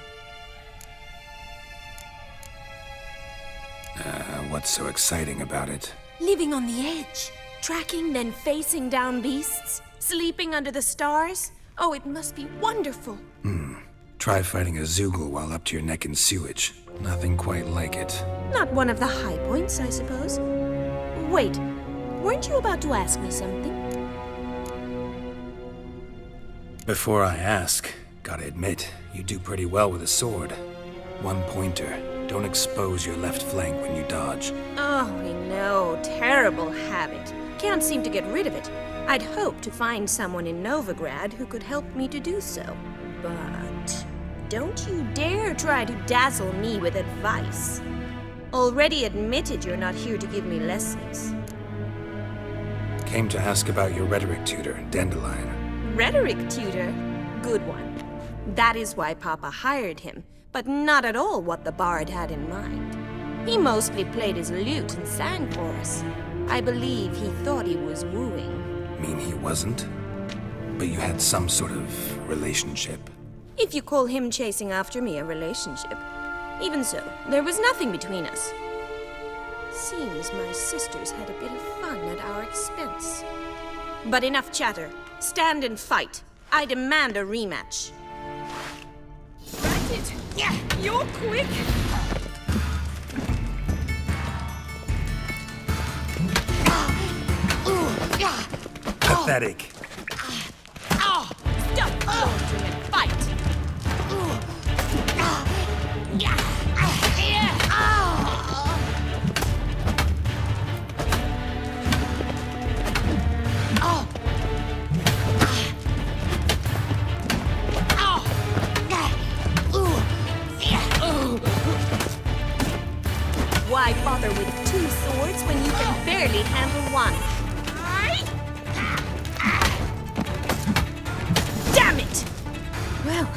What's so exciting about it? Living on the edge, tracking then facing down beasts, sleeping under the stars. Oh, it must be wonderful. Try fighting a Zoogle while up to your neck in sewage. Nothing quite like it. Not one of the high points, I suppose. Wait, weren't you about to ask me something? Before I ask, gotta admit, you do pretty well with a sword. One pointer. Don't expose your left flank when you dodge. Oh, I know. Terrible habit. Can't seem to get rid of it. I'd hoped to find someone in Novigrad who could help me to do so. But don't you dare try to dazzle me with advice. Already admitted you're not here to give me lessons. Came to ask about your rhetoric tutor, Dandelion. Rhetoric tutor? Good one. That is why Papa hired him, but not at all what the bard had in mind. He mostly played his lute and sang for us. I believe he thought he was wooing. Mean he wasn't? But you had some sort of relationship. If you call him chasing after me a relationship. Even so, there was nothing between us. Seems my sisters had a bit of fun at our expense. But enough chatter. Stand and fight. I demand a rematch. Right it! Yeah, you're quick! Pathetic. Stop taunting and fight! Why bother with two swords when you can barely handle one? Damn it! Well,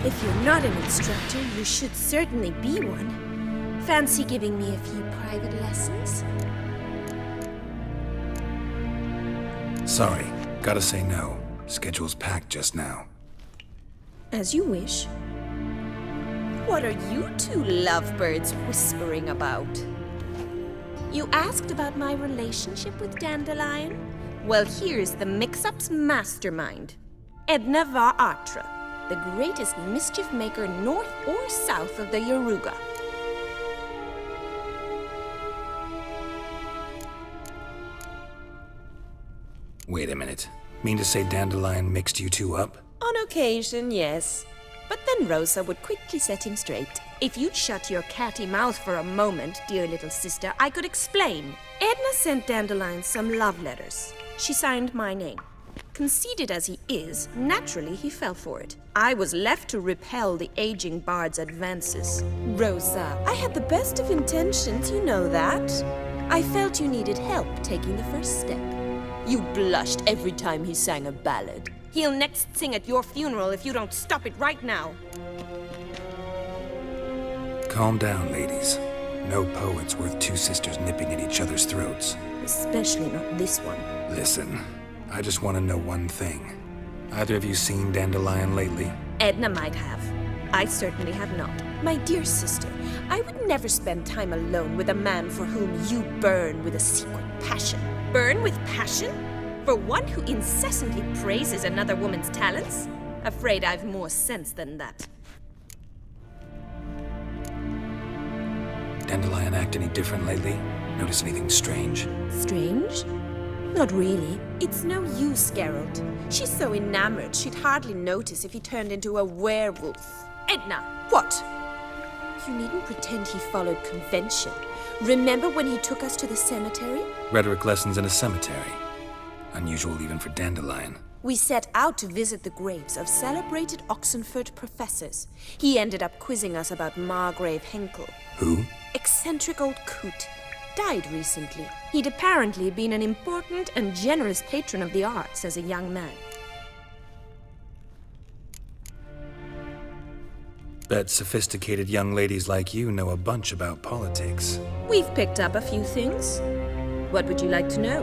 if you're not an instructor, you should certainly be one. Fancy giving me a few private lessons? Sorry, gotta say no. Schedule's packed just now. As you wish. What are you two lovebirds whispering about? You asked about my relationship with Dandelion? Well, here's the mix-up's mastermind. Edna var Atra, the greatest mischief maker north or south of the Yaruga. Wait a minute. Mean to say Dandelion mixed you two up? On occasion, yes. But then Rosa would quickly set him straight. If you'd shut your catty mouth for a moment, dear little sister, I could explain. Edna sent Dandelion some love letters. She signed my name. Conceited as he is, naturally he fell for it. I was left to repel the aging bard's advances. Rosa, I had the best of intentions, you know that. I felt you needed help taking the first step. You blushed every time he sang a ballad. He'll next sing at your funeral if you don't stop it right now. Calm down, ladies. No poet's worth two sisters nipping at each other's throats. Especially not this one. Listen, I just want to know one thing. Either of you seen Dandelion lately? Edna might have. I certainly have not. My dear sister, I would never spend time alone with a man for whom you burn with a secret passion. Burn with passion? For one who incessantly praises another woman's talents? Afraid I've more sense than that. Dandelion act any different lately? Notice anything strange? Strange? Not really. It's no use, Geralt. She's so enamored she'd hardly notice if he turned into a werewolf. Edna, what? You needn't pretend he followed convention. Remember when he took us to the cemetery? Rhetoric lessons in a cemetery. Unusual even for Dandelion. We set out to visit the graves of celebrated Oxenford professors. He ended up quizzing us about Margrave Henkel. Who? Eccentric old coot. Died recently. He'd apparently been an important and generous patron of the arts as a young man. Bet sophisticated young ladies like you know a bunch about politics. We've picked up a few things. What would you like to know?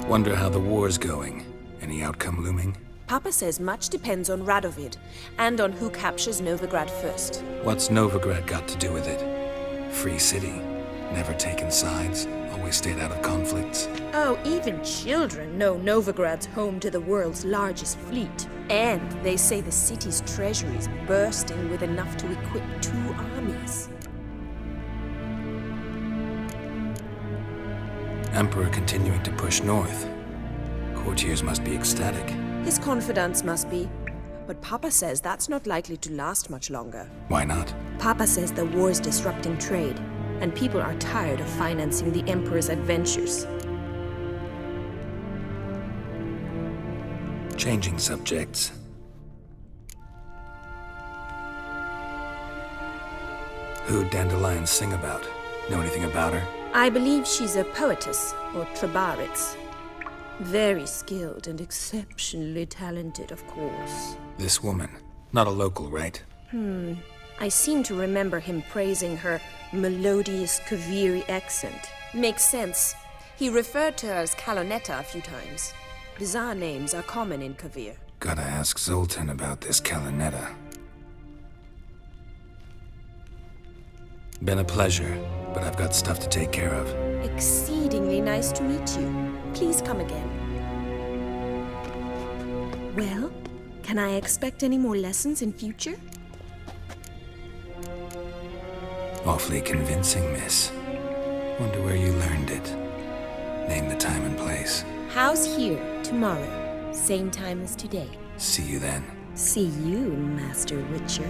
Wonder how the war's going. Any outcome looming? Papa says much depends on Radovid, and on who captures Novigrad first. What's Novigrad got to do with it? Free city. Never taken sides. Always stayed out of conflicts. Oh, even children know Novigrad's home to the world's largest fleet. And they say the city's treasury's bursting with enough to equip 2 armies. Emperor continuing to push north. Courtiers must be ecstatic. His confidants must be. But Papa says that's not likely to last much longer. Why not? Papa says the war's disrupting trade, and people are tired of financing the Emperor's adventures. Changing subjects. Who'd Dandelion sing about? Know anything about her? I believe she's a poetess, or trabaritz. Very skilled and exceptionally talented, of course. This woman. Not a local, right? I seem to remember him praising her melodious Kaviri accent. Makes sense. He referred to her as Kalonetta a few times. Bizarre names are common in Kavir. Gotta ask Zoltan about this Kalonetta. Been a pleasure, but I've got stuff to take care of. Exceedingly nice to meet you. Please come again. Well, can I expect any more lessons in future? Awfully convincing, miss. Wonder where you learned it. Name the time and place. House here, tomorrow. Same time as today. See you then. See you, Master Witcher.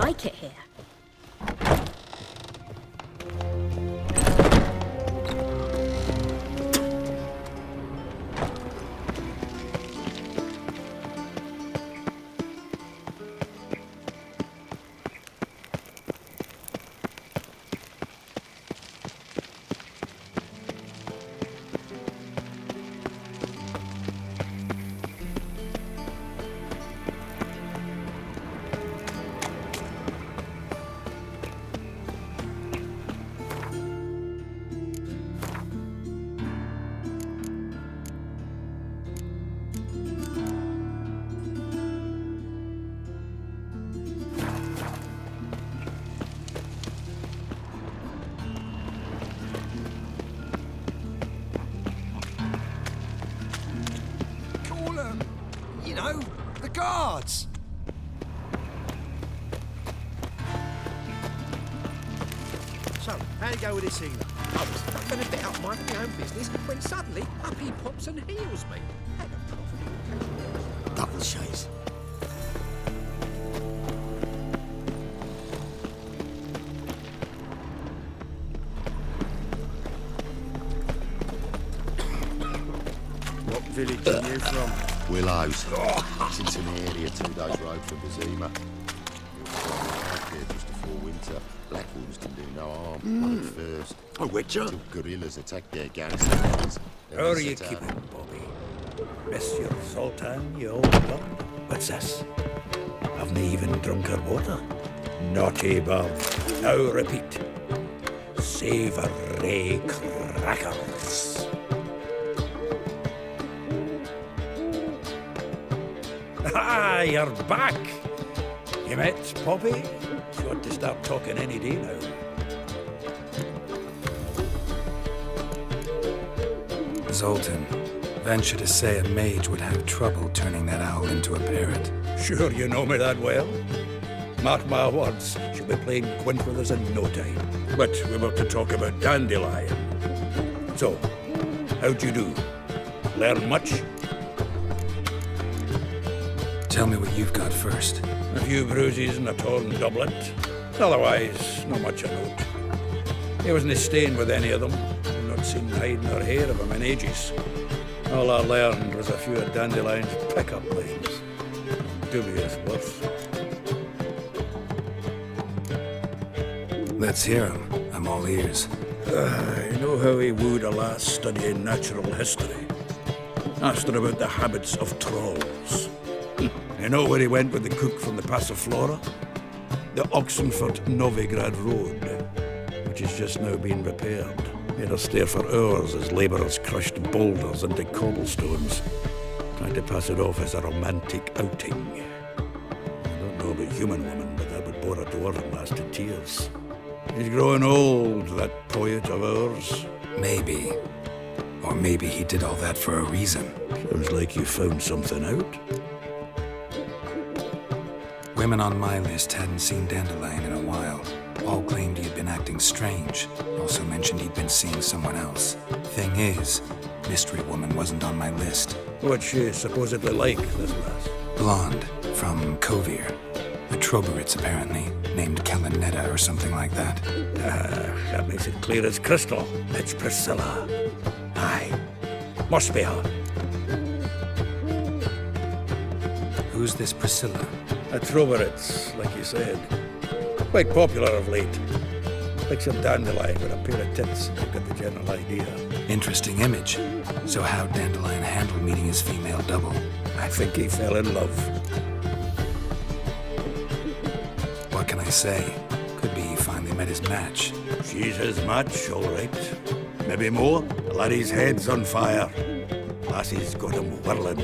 Like it here. The guards! So, how'd it go with this healer? I was fucking a bit up minding my own business when suddenly up he pops and heals me. Had a profit. Double chase. What village are you from? Willows. It's an area 2 days' road from Bazima. Here just before winter. Black wolves can do no harm. Not at first. A witcher? Till guerrillas attack their garrisons. How are you keeping, Bobby? Miss your Sultan, you old dog? What's this? Haven't even drunk her water? Naughty Bob. Now repeat. Savoury crackers. Ah, you're back! You met Poppy? She ought to start talking any day now. Zoltan. Venture to say a mage would have trouble turning that owl into a parrot. Sure you know me that well? Mark my words, she'll be playing Gwent with us in no time. But we're about to talk about Dandelion. So, how'd you do? Learn much? Tell me what you've got first. A few bruises and a torn doublet. Otherwise, not much of note. He wasn't staying with any of them. I've not seen hide nor hair of him in ages. All I learned was a few of Dandelion's pick-up lines. Dubious worth. Let's hear him. I'm all ears. You know how he wooed a lass studying natural history? Asked her about the habits of trolls. You know where he went with the cook from the Passiflora? The Oxenford Novigrad Road, which is just now being repaired. Made us stare for hours as labourers crushed boulders into cobblestones, trying to pass it off as a romantic outing. I don't know about human women, but that would bore a dwarf lass to tears. He's growing old, that poet of ours. Maybe. Or maybe he did all that for a reason. Sounds like you found something out. Women on my list hadn't seen Dandelion in a while. All claimed he'd been acting strange. Also mentioned he'd been seeing someone else. Thing is, Mystery Woman wasn't on my list. What's she supposedly like, this lass? Blonde, from Kovir. A Troberitz, apparently, named Kalanetta or something like that. That makes it clear as crystal. It's Priscilla. Aye. Must be her. Who's this Priscilla? A Troberitz, like you said. Quite popular of late. Picture Dandelion with a pair of tits. You've got the general idea. Interesting image. So how'd Dandelion handle meeting his female double? I think he fell in love. What can I say? Could be he finally met his match. She's his match, all right. Maybe more. The laddie's head's on fire. Lassie's got him whirling.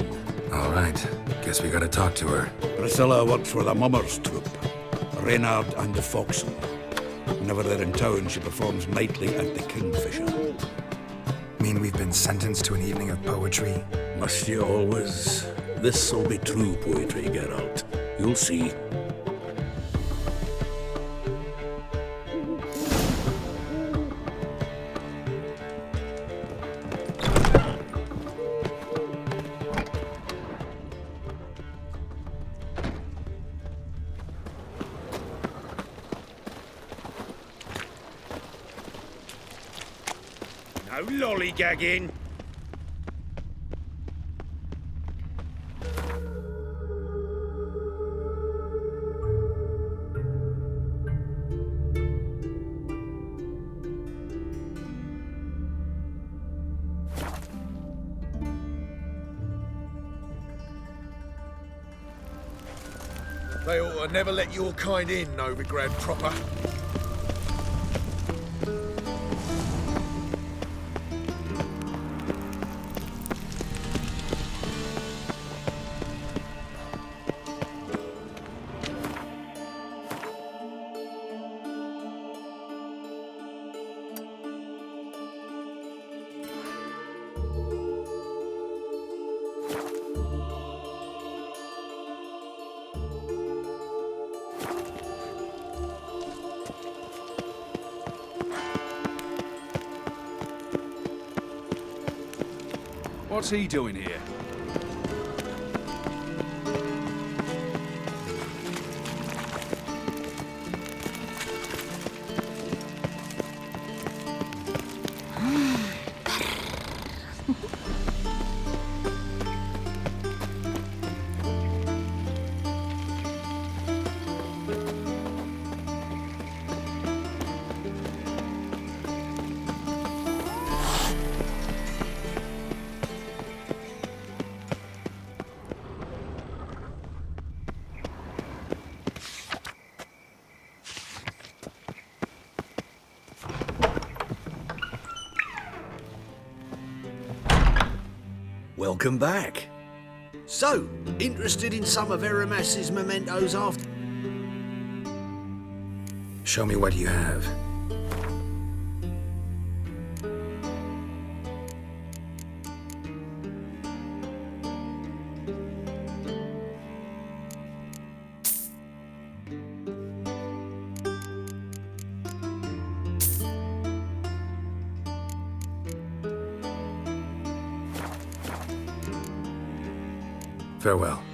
All right. Guess we gotta talk to her. Priscilla works with a mummers troupe. Reynard and the Foxen. Whenever they're in town, she performs nightly at the Kingfisher. Mean we've been sentenced to an evening of poetry? Must you always? This'll be true poetry, Geralt. You'll see. No lollygagging. They ought to never let your kind in, Novigrad proper. What's he doing here? Welcome back. So, interested in some of Eramas's mementos after? Show me what you have. Farewell.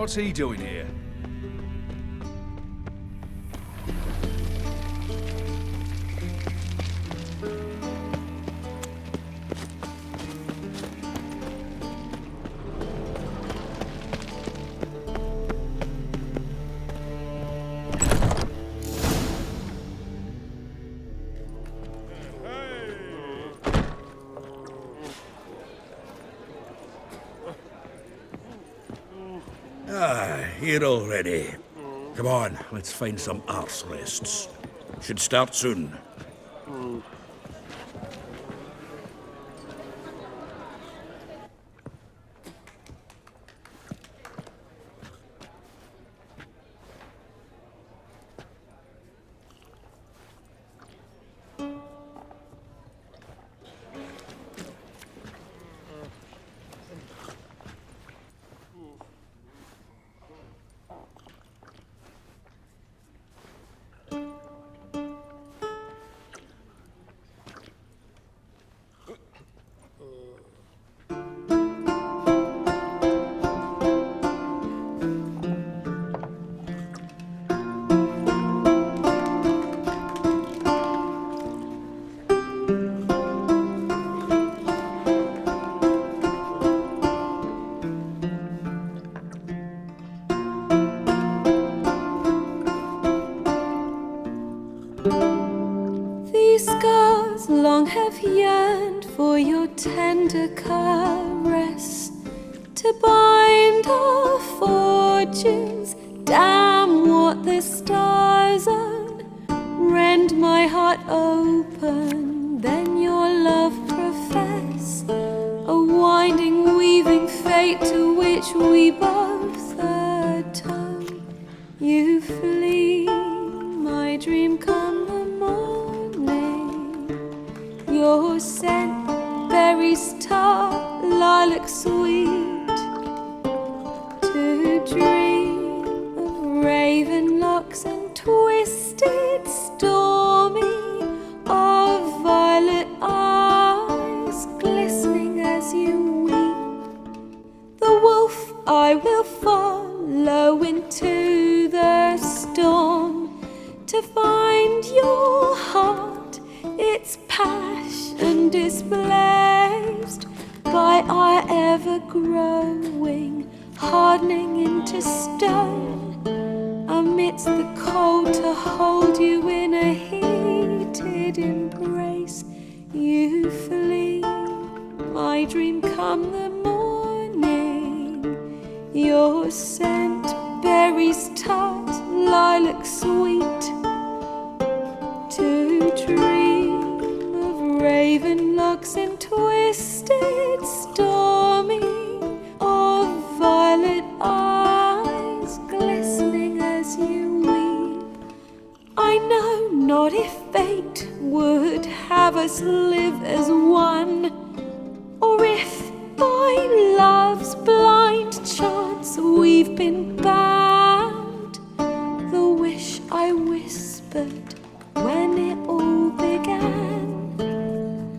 What's he doing here? here already. Come on, let's find some arse rests. Should start soon. These scars long have yearned for your tender caress, to bind our fortunes. Damn what the stars own. Rend my heart open, then your love profess. A winding, weaving fate to which we both atone. You flee, my dream come the morning. Your scent, berries tart, lilac sweet. To dream of raven locks and twisted, stormy, of violet eyes glistening as you weep. The wolf I will follow into the storm, to find your heart, its passion displaced by our ever-growing, hardening into stone. Amidst the cold, to hold you in a heated embrace. You flee, my dream come the morning. Your scent, berries tart, lilac sweet. To dream of raven locks and twisted, stormy, of violet eyes glistening as you weep. I know not if fate would have us live as one, or if by love's blind chance we've been bound. The wish I whispered when it all began,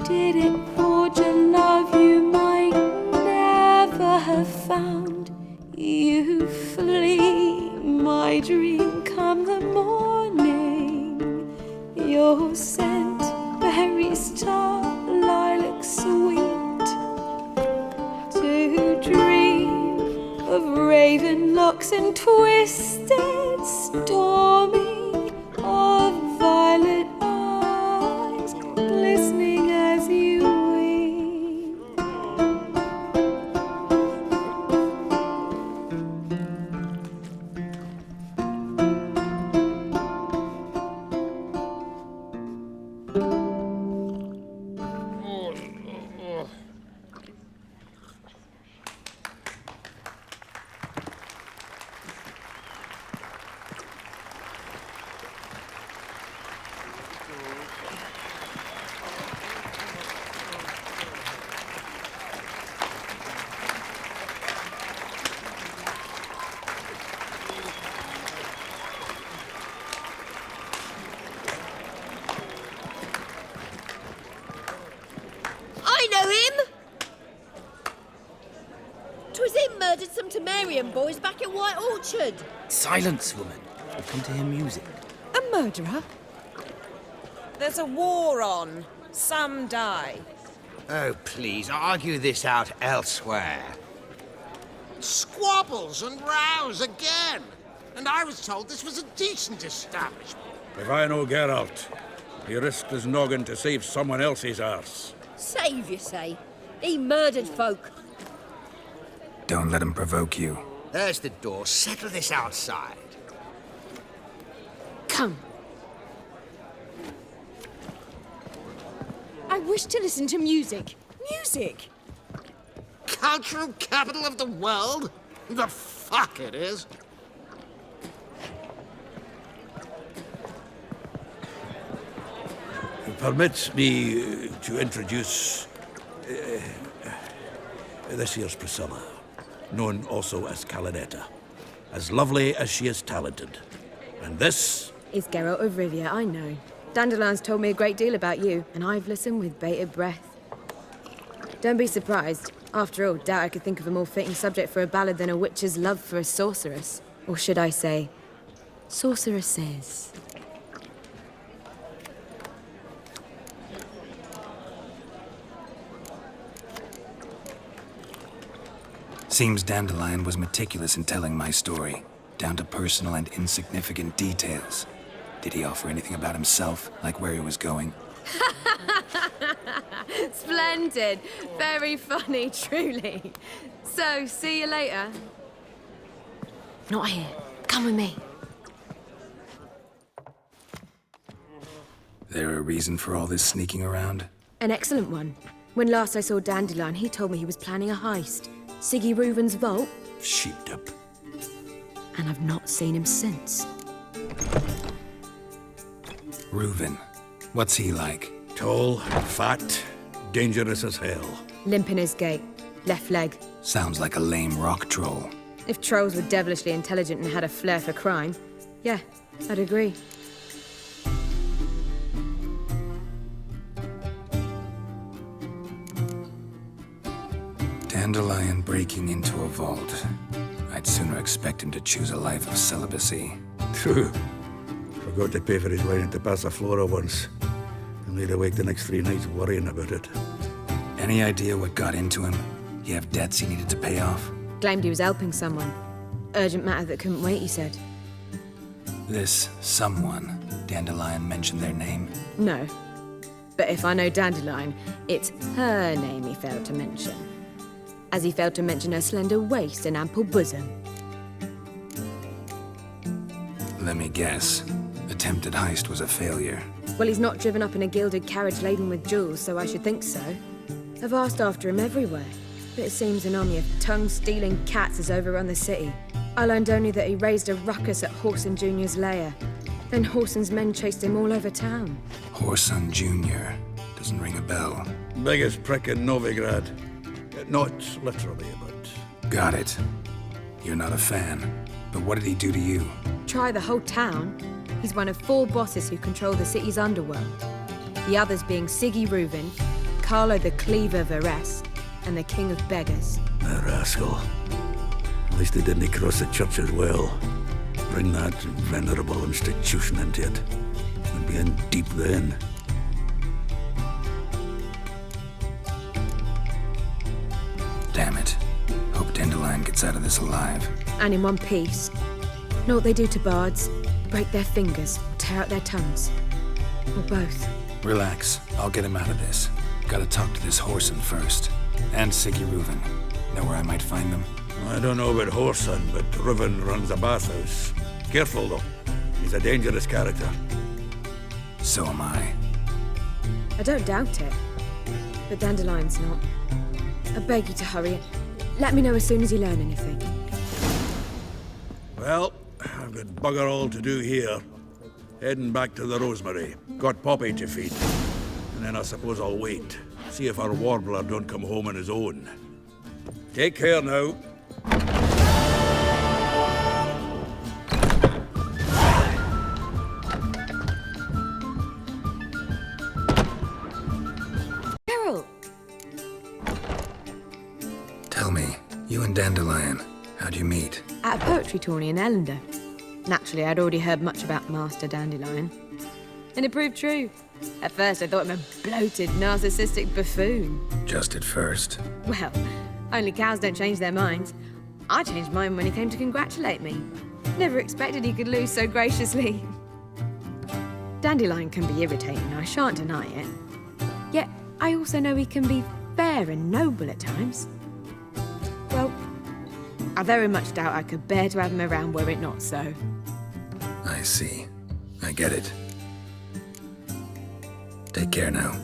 did it forge a love you might never have found? You flee, my dream come the morning. Your scent, berries tart, lilac sweet. To dream of raven locks and twisted, stormy, of violet eyes glistening as you weep. I know him! 'Twas him murdered some Temerian boys back in White Orchard. Silence, woman. We've come to hear music. A murderer? There's a war on. Some die. Oh, please, argue this out elsewhere. Squabbles and rows again. And I was told this was a decent establishment. If I know Geralt, he risked his noggin to save someone else's arse. Save, you say? He murdered folk. Don't let him provoke you. There's the door. Settle this outside. Come. I wish to listen to music. Music! Cultural capital of the world? The fuck it is. Permit me to introduce this here's Priscilla, known also as Calinetta. As lovely as she is talented. And this is Geralt of Rivia, I know. Dandelion's told me a great deal about you, and I've listened with bated breath. Don't be surprised. After all, doubt I could think of a more fitting subject for a ballad than a witch's love for a sorceress. Or should I say, sorceresses. Seems Dandelion was meticulous in telling my story, down to personal and insignificant details. Did he offer anything about himself, like where he was going? Splendid. Very funny, truly. So, see you later. Not here. Come with me. There a reason for all this sneaking around? An excellent one. When last I saw Dandelion, he told me he was planning a heist. Siggy Reuven's vault. Sheeped up. And I've not seen him since. Reuven. What's he like? Tall, fat, dangerous as hell. Limp in his gait. Left leg. Sounds like a lame rock troll. If trolls were devilishly intelligent and had a flair for crime, yeah, I'd agree. Dandelion breaking into a vault. I'd sooner expect him to choose a life of celibacy. True. Forgot to pay for his wine at the Passaflora once. And laid awake the next 3 nights worrying about it. Any idea what got into him? He have debts he needed to pay off? Claimed he was helping someone. Urgent matter that couldn't wait, he said. This someone, Dandelion mentioned their name? No. But if I know Dandelion, it's her name he failed to mention. As he failed to mention her slender waist and ample bosom. Let me guess. Attempted heist was a failure. Well, he's not driven up in a gilded carriage laden with jewels, so I should think so. I've asked after him everywhere, but it seems an army of tongue-stealing cats has overrun the city. I learned only that he raised a ruckus at Whoreson Jr.'s lair. Then Whoreson's men chased him all over town. Whoreson Jr. Doesn't ring a bell. Biggest prick in Novigrad. Not literally, but... Got it. You're not a fan. But what did he do to you? Try the whole town. He's one of 4 bosses who control the city's underworld. The others being Siggy Reuven, Carlo the Cleaver Varese, and the King of Beggars. A rascal. At least they didn't cross the church as well. Bring that venerable institution into it. We'd be in deep then. Damn it. Hope Dandelion gets out of this alive. And in one piece. Know what they do to bards? Break their fingers, or tear out their tongues. Or both. Relax. I'll get him out of this. Gotta talk to this Whoreson first. And Siggy Reuven. Know where I might find them? I don't know about Whoreson, but Reuven runs a bathhouse. Careful, though. He's a dangerous character. So am I. I don't doubt it. But Dandelion's not. I beg you to hurry. Let me know as soon as you learn anything. Well, I've got bugger all to do here. Heading back to the Rosemary. Got Poppy to feed. And then I suppose I'll wait. See if our warbler don't come home on his own. Take care now. Geralt! Tell me, you and Dandelion, how'd you meet? At a poetry tourney in Ellender. Naturally, I'd already heard much about Master Dandelion. And it proved true. At first, I thought him a bloated, narcissistic buffoon. Just at first. Well, only cows don't change their minds. I changed mine when he came to congratulate me. Never expected he could lose so graciously. Dandelion can be irritating, I shan't deny it. Yet, I also know he can be fair and noble at times. Well, I very much doubt I could bear to have him around were it not so. I see. I get it. Take care now.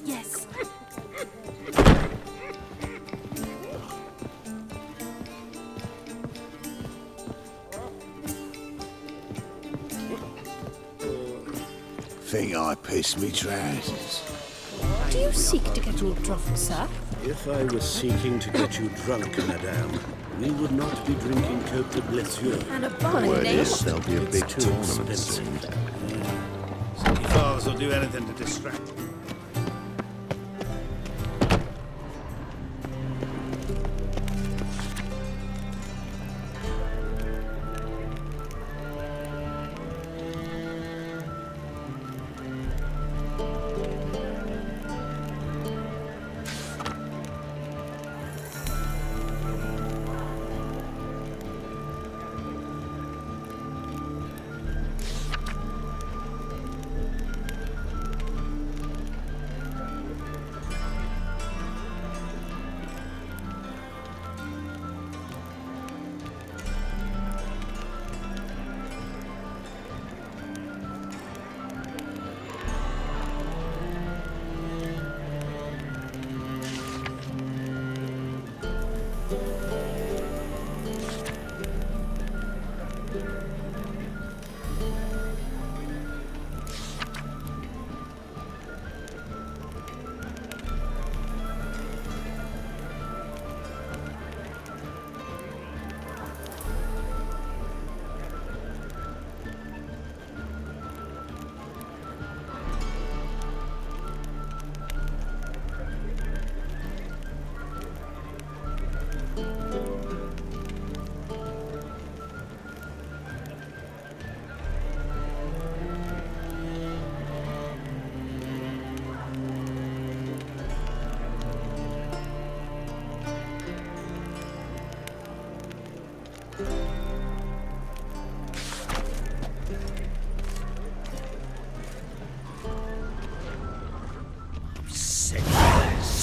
Yes. Think I pissed me trousers. Do you seek to get me drunk, sir? If I was seeking to get you drunk, madame, we would not be drinking Cote de Blessure. And a bun, eh? There'll be a big tournament soon. City fathers will do anything to distract.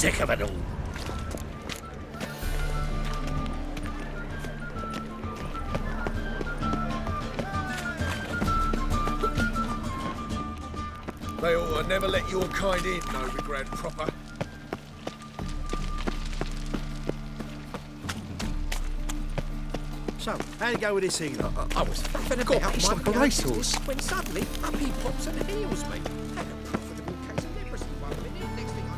Sick of it all. They ought to never let your kind in, no regret proper. So, how'd it go with this eagle? I was faffing about It's like a racehorse. when suddenly up he pops and heals me. Had a profitable case of leprosy 1 minute, next thing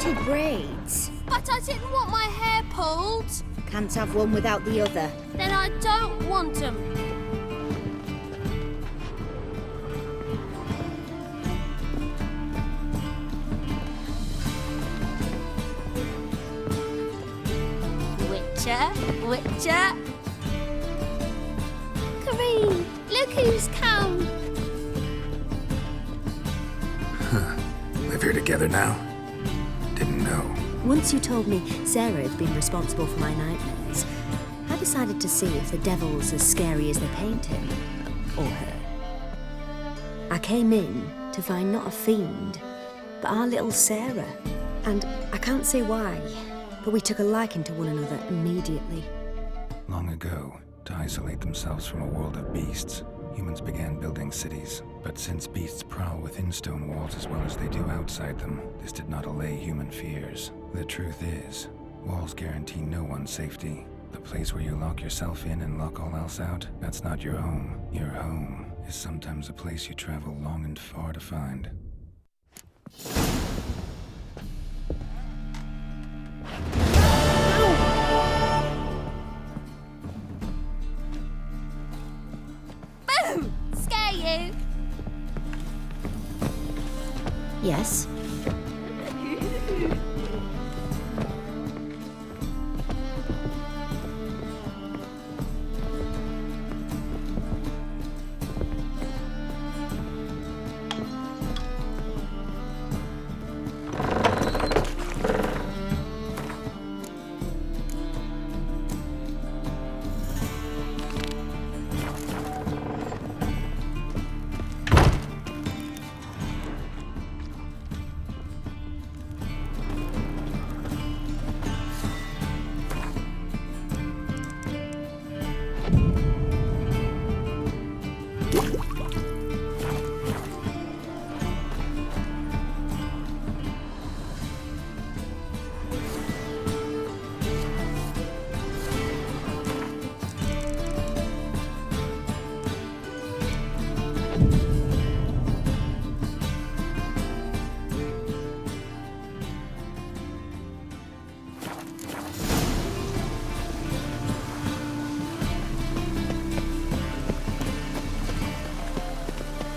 two braids. But I didn't want my hair pulled. Can't have one without the other. Then I don't want them. Witcher. Kareen, look who's come. Live here together now? Didn't know. Once you told me Sarah had been responsible for my nightmares, I decided to see if the devil's as scary as they paint him. Or her. I came in to find not a fiend, but our little Sarah. And I can't say why, but we took a liking to one another immediately. Long ago, to isolate themselves from a world of beasts, humans began building cities. But since beasts prowl within stone walls as well as they do outside them, this did not allay human fears. The truth is, walls guarantee no one's safety. The place where you lock yourself in and lock all else out, that's not your home. Your home is sometimes a place you travel long and far to find. Boom! Scare you? Yes?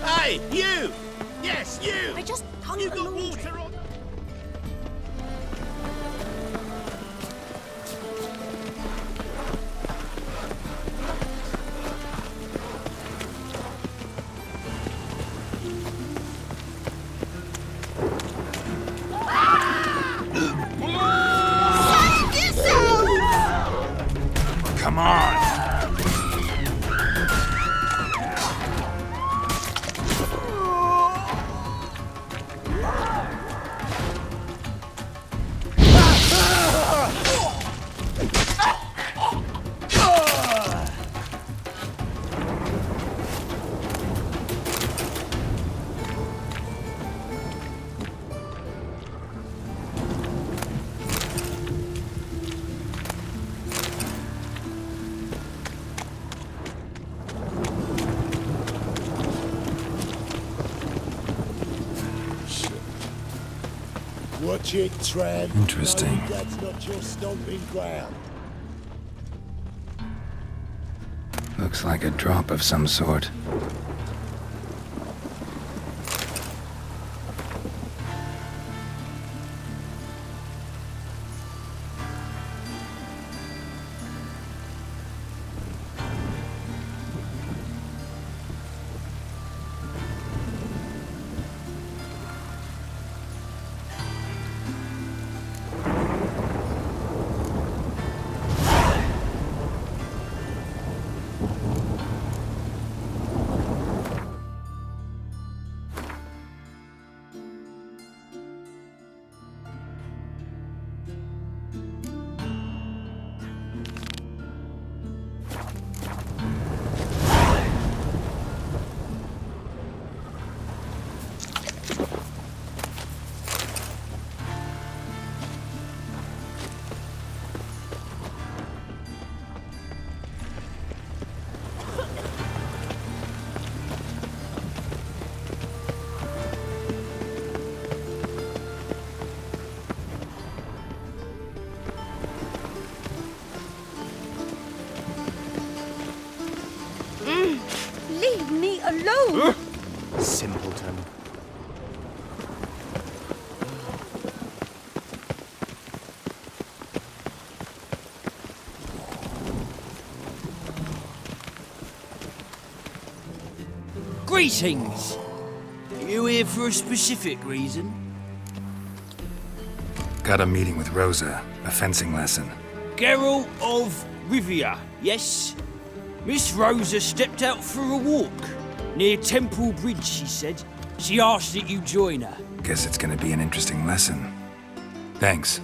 Hey, you! Yes, you! I just hung You the got laundry. water on? Save yourself! Come on! Watch it, Trev. Interesting. No, that's not your stomping ground. Looks like a drop of some sort. me alone! Simpleton. Greetings! You here for a specific reason? Got a meeting with Rosa, a fencing lesson. Geralt of Rivia, yes? Miss Rosa stepped out for a walk. Near Temple Bridge, she said. She asked that you join her. Guess it's gonna be an interesting lesson. Thanks.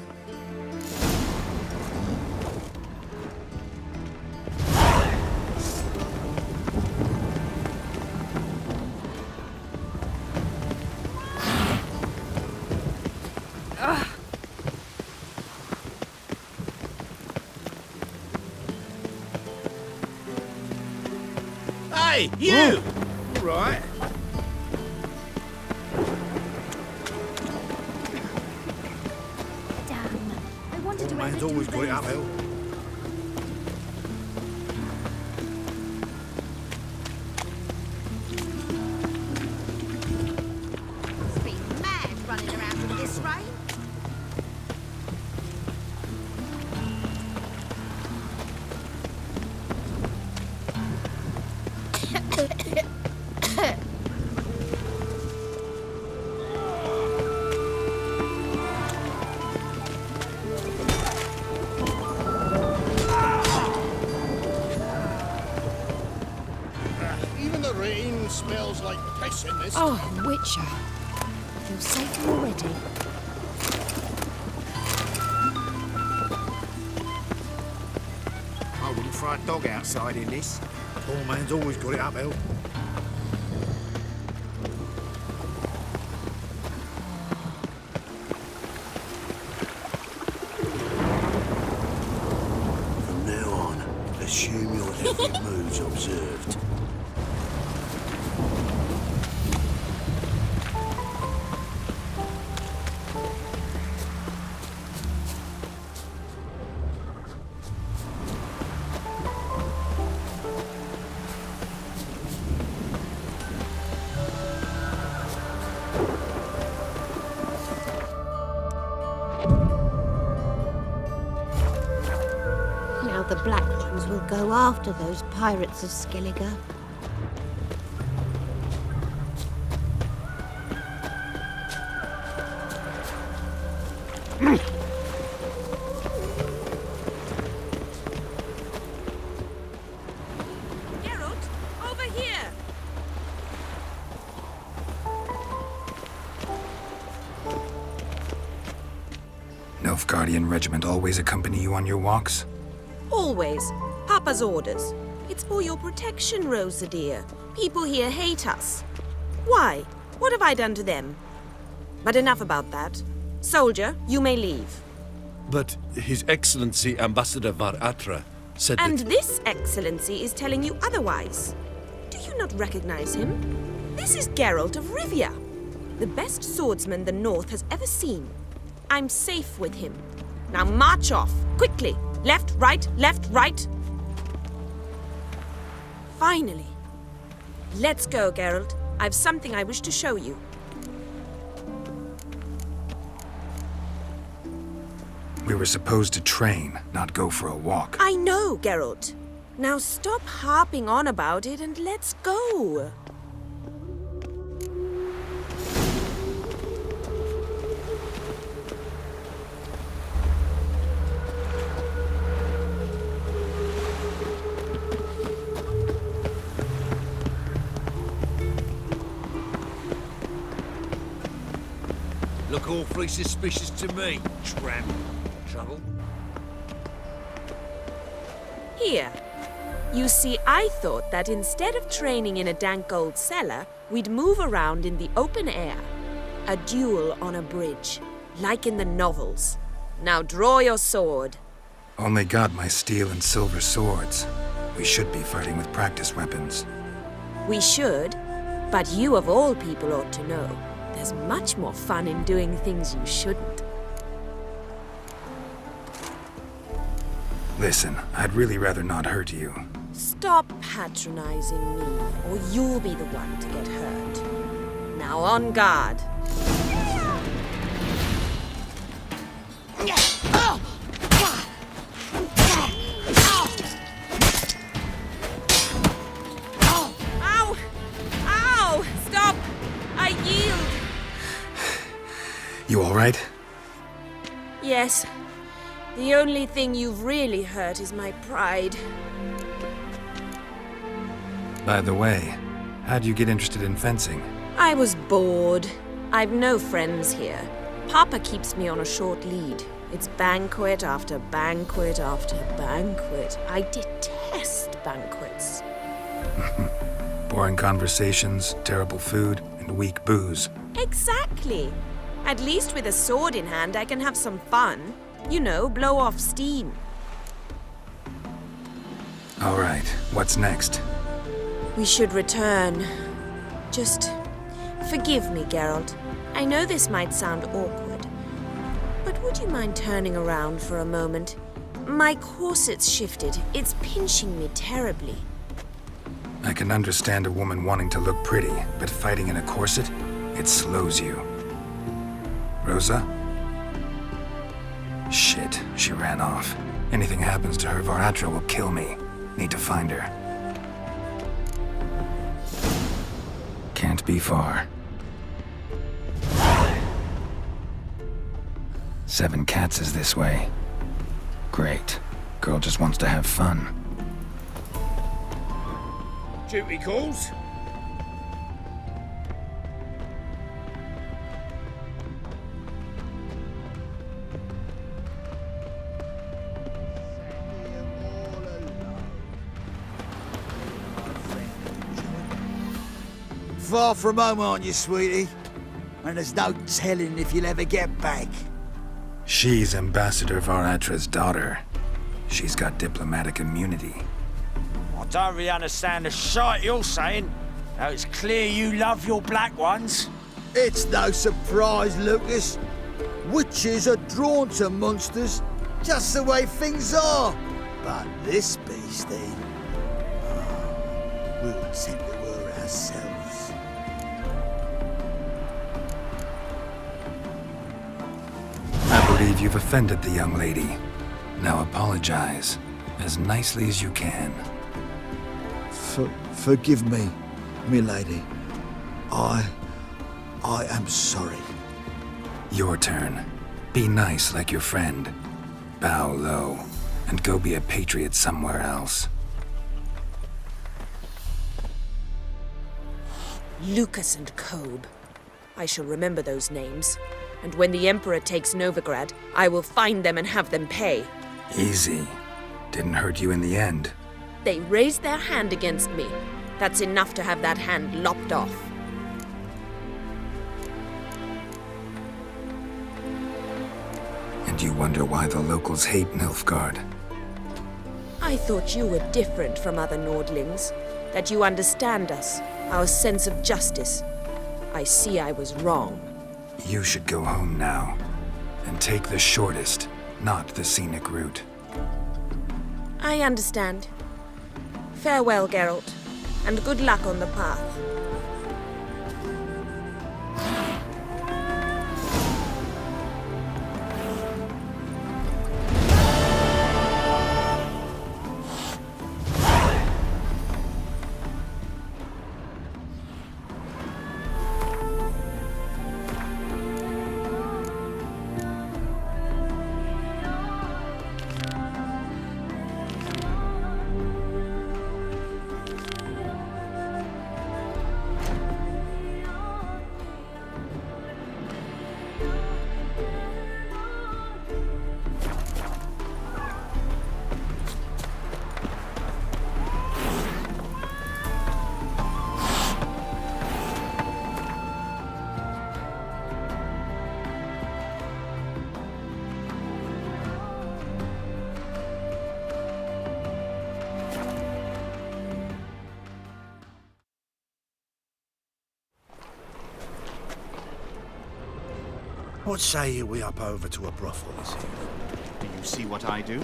Hey, you! Right. Damn. I wanted to Man's always got it uphill. Must be mad running around in this rain. Even the rain smells like piss in this. Oh, Witcher. Feel safer already. I wouldn't throw a dog outside in this. Poor man's always got it uphill. From now on, assume your every move's observed. Now the Black Ones will go after those pirates of Skellige. Geralt, over here! Nilfgaardian regiment always accompany you on your walks? Always. Papa's orders. It's for your protection, Rosa dear. People here hate us. Why? What have I done to them? But enough about that. Soldier, you may leave. But His Excellency Ambassador Var Atra said And that... this excellency is telling you otherwise. Do you not recognize him? This is Geralt of Rivia, the best swordsman the North has ever seen. I'm safe with him. Now march off, quickly. Left, right. Finally. Let's go, Geralt. I've something I wish to show you. We were supposed to train, not go for a walk. I know, Geralt. Now stop harping on about it and let's go. Look awfully suspicious to me, tramp. Trouble? Here. You see, I thought that instead of training in a dank old cellar, we'd move around in the open air. A duel on a bridge, like in the novels. Now draw your sword. Only got my steel and silver swords. We should be fighting with practice weapons. We should, but you of all people ought to know. There's much more fun in doing things you shouldn't. Listen, I'd really rather not hurt you. Stop patronizing me, or you'll be the one to get hurt. Now on guard. Ow! Ow! Stop! I yield! You all right? Yes. The only thing you've really hurt is my pride. By the way, how'd you get interested in fencing? I was bored. I've no friends here. Papa keeps me on a short lead. It's banquet after banquet after banquet. I detest banquets. Boring conversations, terrible food, and weak booze. Exactly. At least with a sword in hand, I can have some fun. You know, blow off steam. All right, what's next? We should return. Just forgive me, Geralt. I know this might sound awkward, but would you mind turning around for a moment? My corset's shifted. It's pinching me terribly. I can understand a woman wanting to look pretty, but fighting in a corset, it slows you. Rosa? Shit, she ran off. Anything happens to her, Varatra will kill me. Need to find her. Can't be far. 7 Cats is this way. Great. Girl just wants to have fun. Duty calls? Far from home, aren't you, sweetie? And there's no telling if you'll ever get back. She's Ambassador Varatra's daughter. She's got diplomatic immunity. I don't really understand the shite you're saying. Now it's clear you love your black ones. It's no surprise, Lucas. Witches are drawn to monsters, just the way things are. But this beastie, we'll tend to her ourselves. I believe you've offended the young lady. Now apologize, as nicely as you can. Forgive me, milady. I am sorry. Your turn. Be nice like your friend. Bow low, and go be a patriot somewhere else. Lucas and Kobe. I shall remember those names. And when the Emperor takes Novigrad, I will find them and have them pay. Easy. Didn't hurt you in the end. They raised their hand against me. That's enough to have that hand lopped off. And you wonder why the locals hate Nilfgaard. I thought you were different from other Nordlings. That you understand us, our sense of justice. I see I was wrong. You should go home now, and take the shortest, not the scenic route. I understand. Farewell, Geralt, and good luck on the path. What say you we up over to a brothel this evening? Do you see what I do?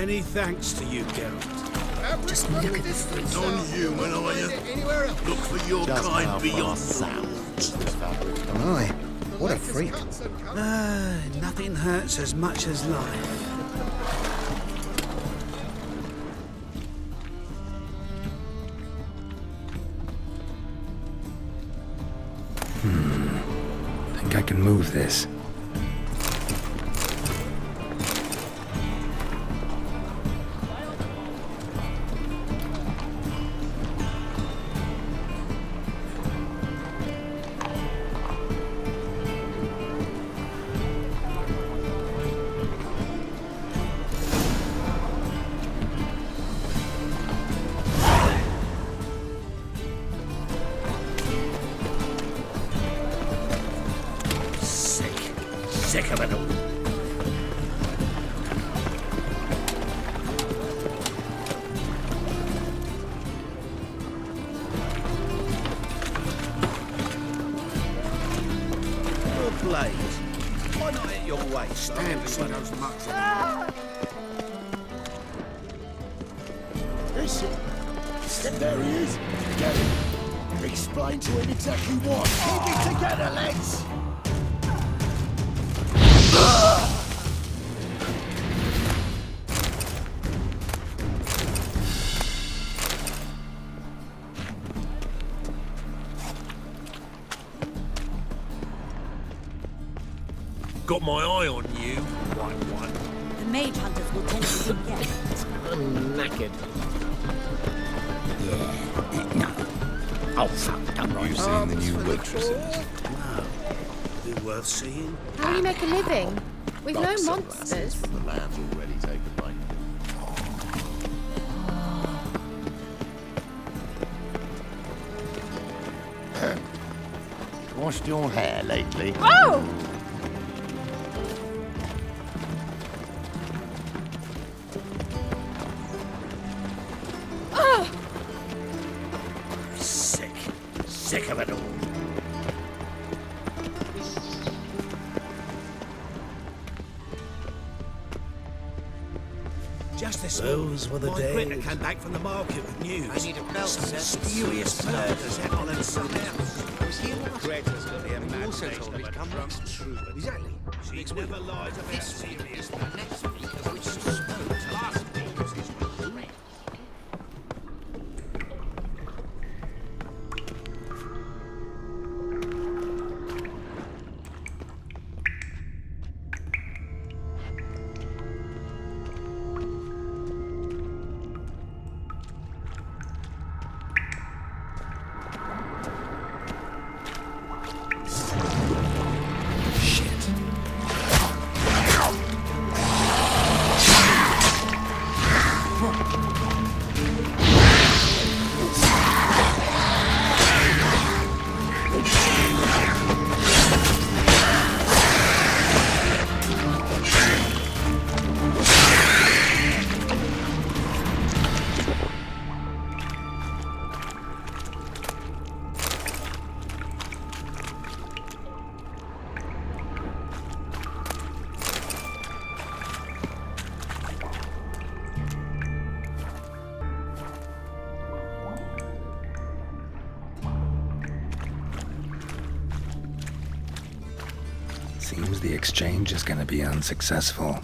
Many thanks to you, Geralt. Just look at the freak. Non-human, are you? Look for your kind beyond sound. My, what a freak. Nothing hurts as much as life. Think I can move this. Sick of it all. Good blade. Why not hit your waist? Stand so those mucks. There he is. Get him. Explain to him exactly what. Keep it together, lads. Got my eye on you, white one. The mage hunters will tend to forget. I'm knackered. Yeah. No. Oh, fuck. Don't You've seen the new waitresses? No. Be worth seeing. How do you make a living? With no monsters? The land's already taken by. Washed your hair lately? Oh! Sick of it all. Just this Those were the my days. printer came back from the market with news. I need a belt, Some sir. mysterious murders happening in some house. Creator's got the Also told me to come round. Exactly. She never lies about serious matters. Next week, of which you spoke last week was his regret. Seems the exchange is gonna be unsuccessful.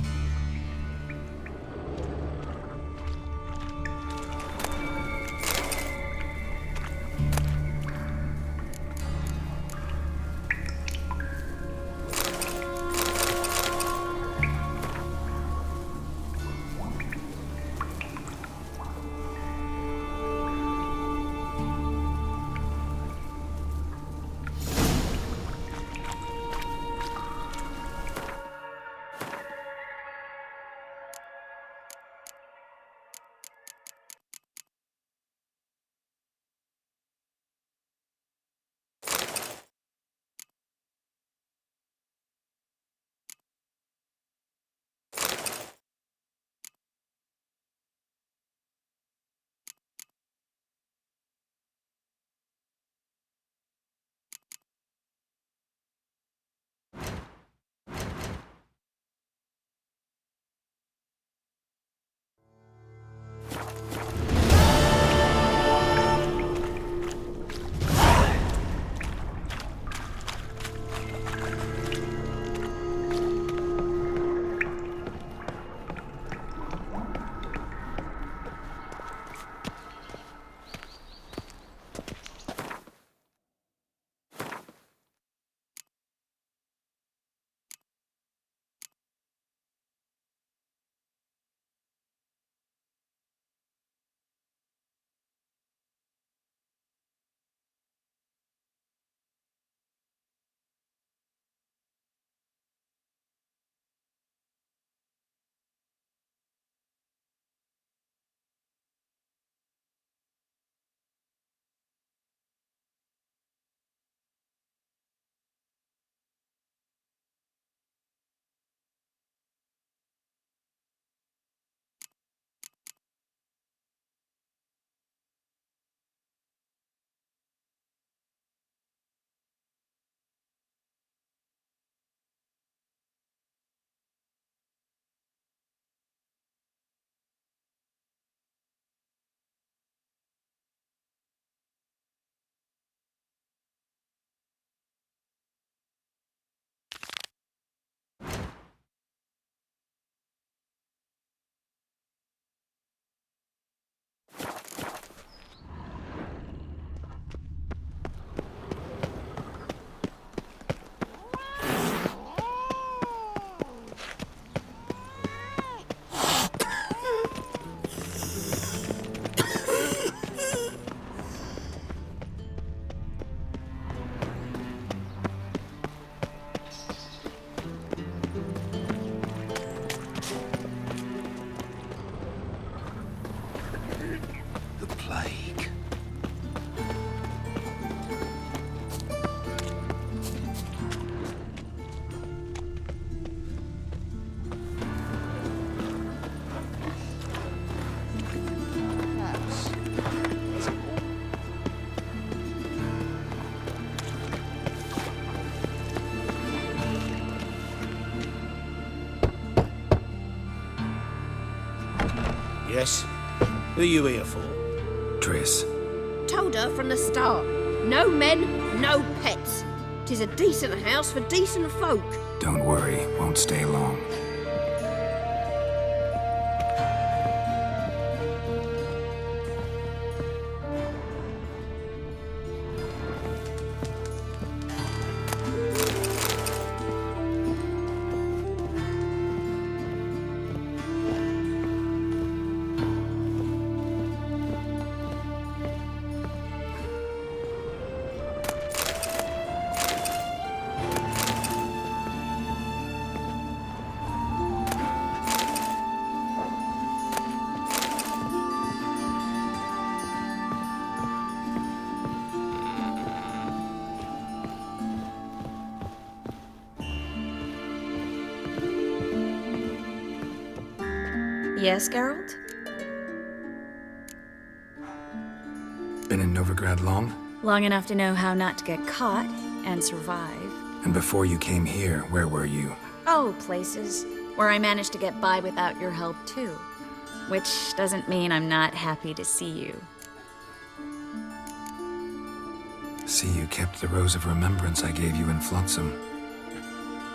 Yes? Who are you here for? Triss. Told her from the start. No men, no pets. 'Tis a decent house for decent folk. Don't worry, won't stay long. Yes, Geralt? Been in Novigrad long? Long enough to know how not to get caught and survive. And before you came here, where were you? Oh, places where I managed to get by without your help, too. Which doesn't mean I'm not happy to see you. See, you kept the Rose of Remembrance I gave you in Flotsam.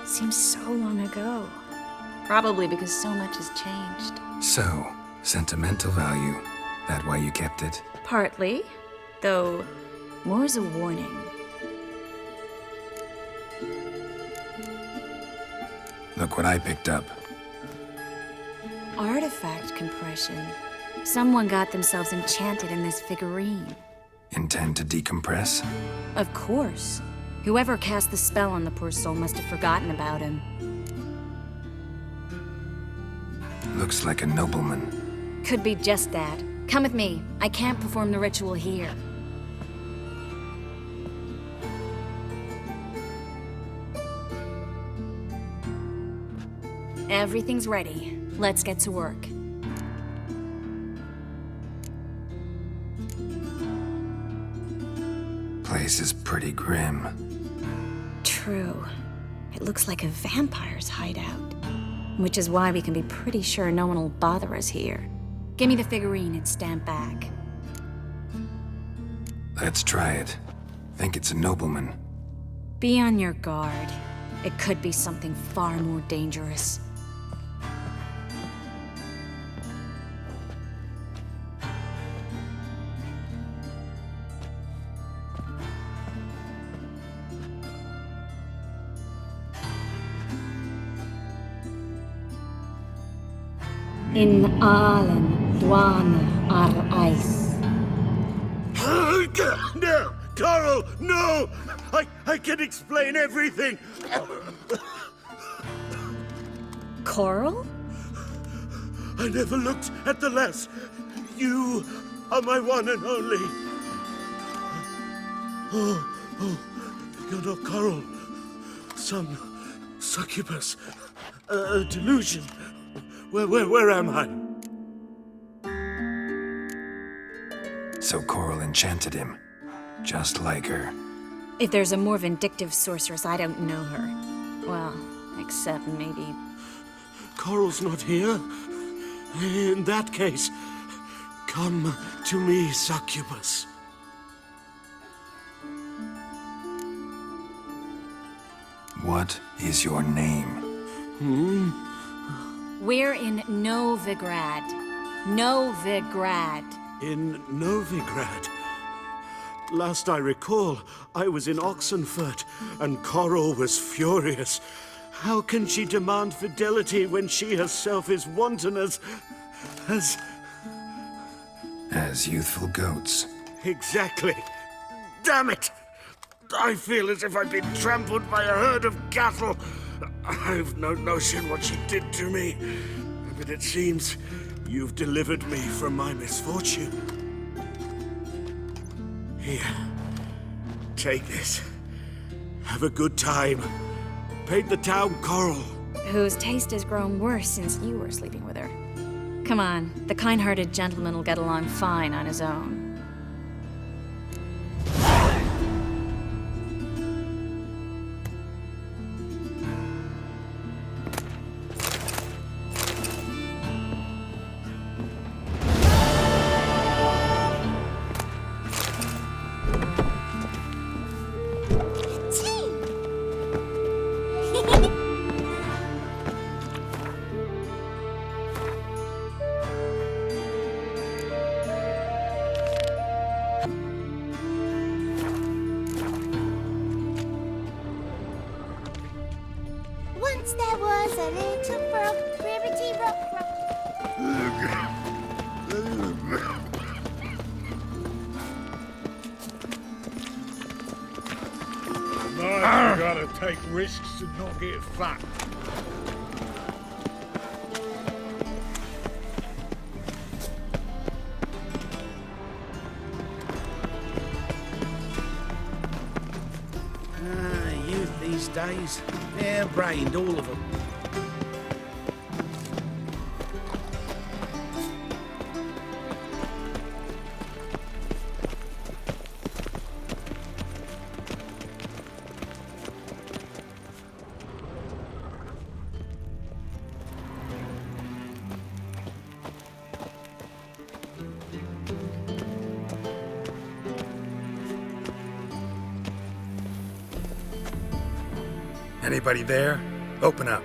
Seems so long ago. Probably because so much has changed. So, sentimental value. That why you kept it? Partly, though more as a warning. Look what I picked up. Artifact compression. Someone got themselves enchanted in this figurine. Intend to decompress? Of course. Whoever cast the spell on the poor soul must have forgotten about him. Looks like a nobleman. Could be just that. Come with me. I can't perform the ritual here. Everything's ready. Let's get to work. Place is pretty grim. True. It looks like a vampire's hideout. Which is why we can be pretty sure no one will bother us here. Give me the figurine and stand back. Let's try it. Think it's a nobleman. Be on your guard. It could be something far more dangerous. In Allen, Dwana, ar Ice. No! Coral, no! I can explain everything! Coral? I never looked at the lass. You are my one and only. Oh, you're not Coral. Some succubus. A delusion. Where am I? So Coral enchanted him. Just like her. If there's a more vindictive sorceress, I don't know her. Well, except maybe... Coral's not here. In that case, come to me, succubus. What is your name? We're in Novigrad. Novigrad. In Novigrad? Last I recall, I was in Oxenfurt, and Coral was furious. How can she demand fidelity when she herself is wanton as youthful goats. Exactly. Damn it! I feel as if I've been trampled by a herd of cattle. I've no notion what she did to me, but it seems you've delivered me from my misfortune. Here, take this. Have a good time. Paint the town Coral. Whose taste has grown worse since you were sleeping with her. Come on, the kind-hearted gentleman will get along fine on his own. Once there was a little frog, ribbity rock rock. You gotta take risks and not get fat. Youth these days, hair-brained, all of them. Anybody there? Open up.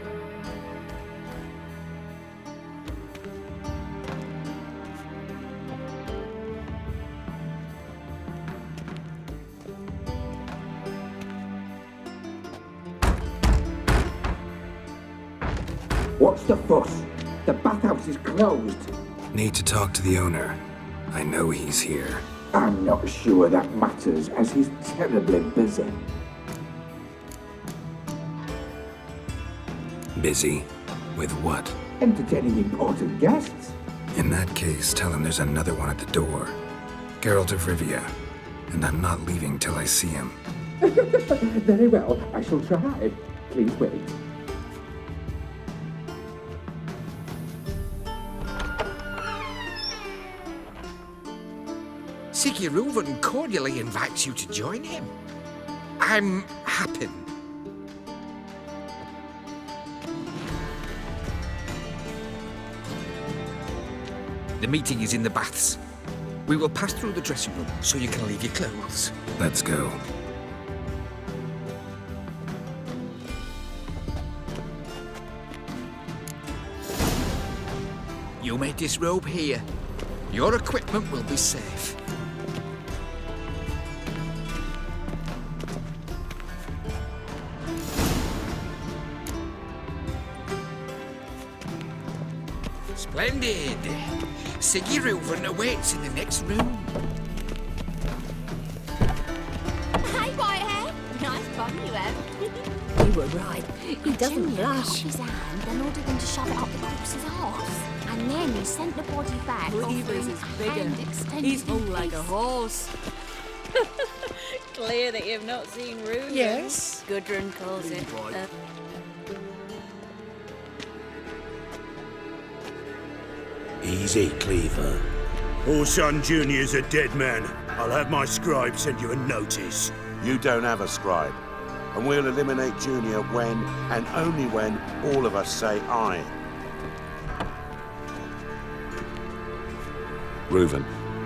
What's the fuss? The bathhouse is closed. Need to talk to the owner. I know he's here. I'm not sure that matters, as he's terribly busy. Busy? With what? Entertaining important guests. In that case, tell him there's another one at the door. Geralt of Rivia. And I'm not leaving till I see him. Very well, I shall try. Please wait. Sigurd cordially invites you to join him. I'm happy. The meeting is in the baths. We will pass through the dressing room so you can leave your clothes. Let's go. You may disrobe here. Your equipment will be safe. Splendid! Sigurd awaits in the next room. Hi, Whitehair. Nice bum you have. You were right. He doesn't blush. his hand, then ordered him to shove it up the corpse's arse. And then he sent the body back. Reavers is bigger. He's full like a horse. Clear that you've not seen Rune. Yes? Gudrun calls it. Easy, Cleaver. Orson Jr.'s a dead man. I'll have my scribe send you a notice. You don't have a scribe. And we'll eliminate Junior when, and only when, all of us say aye. Reuven,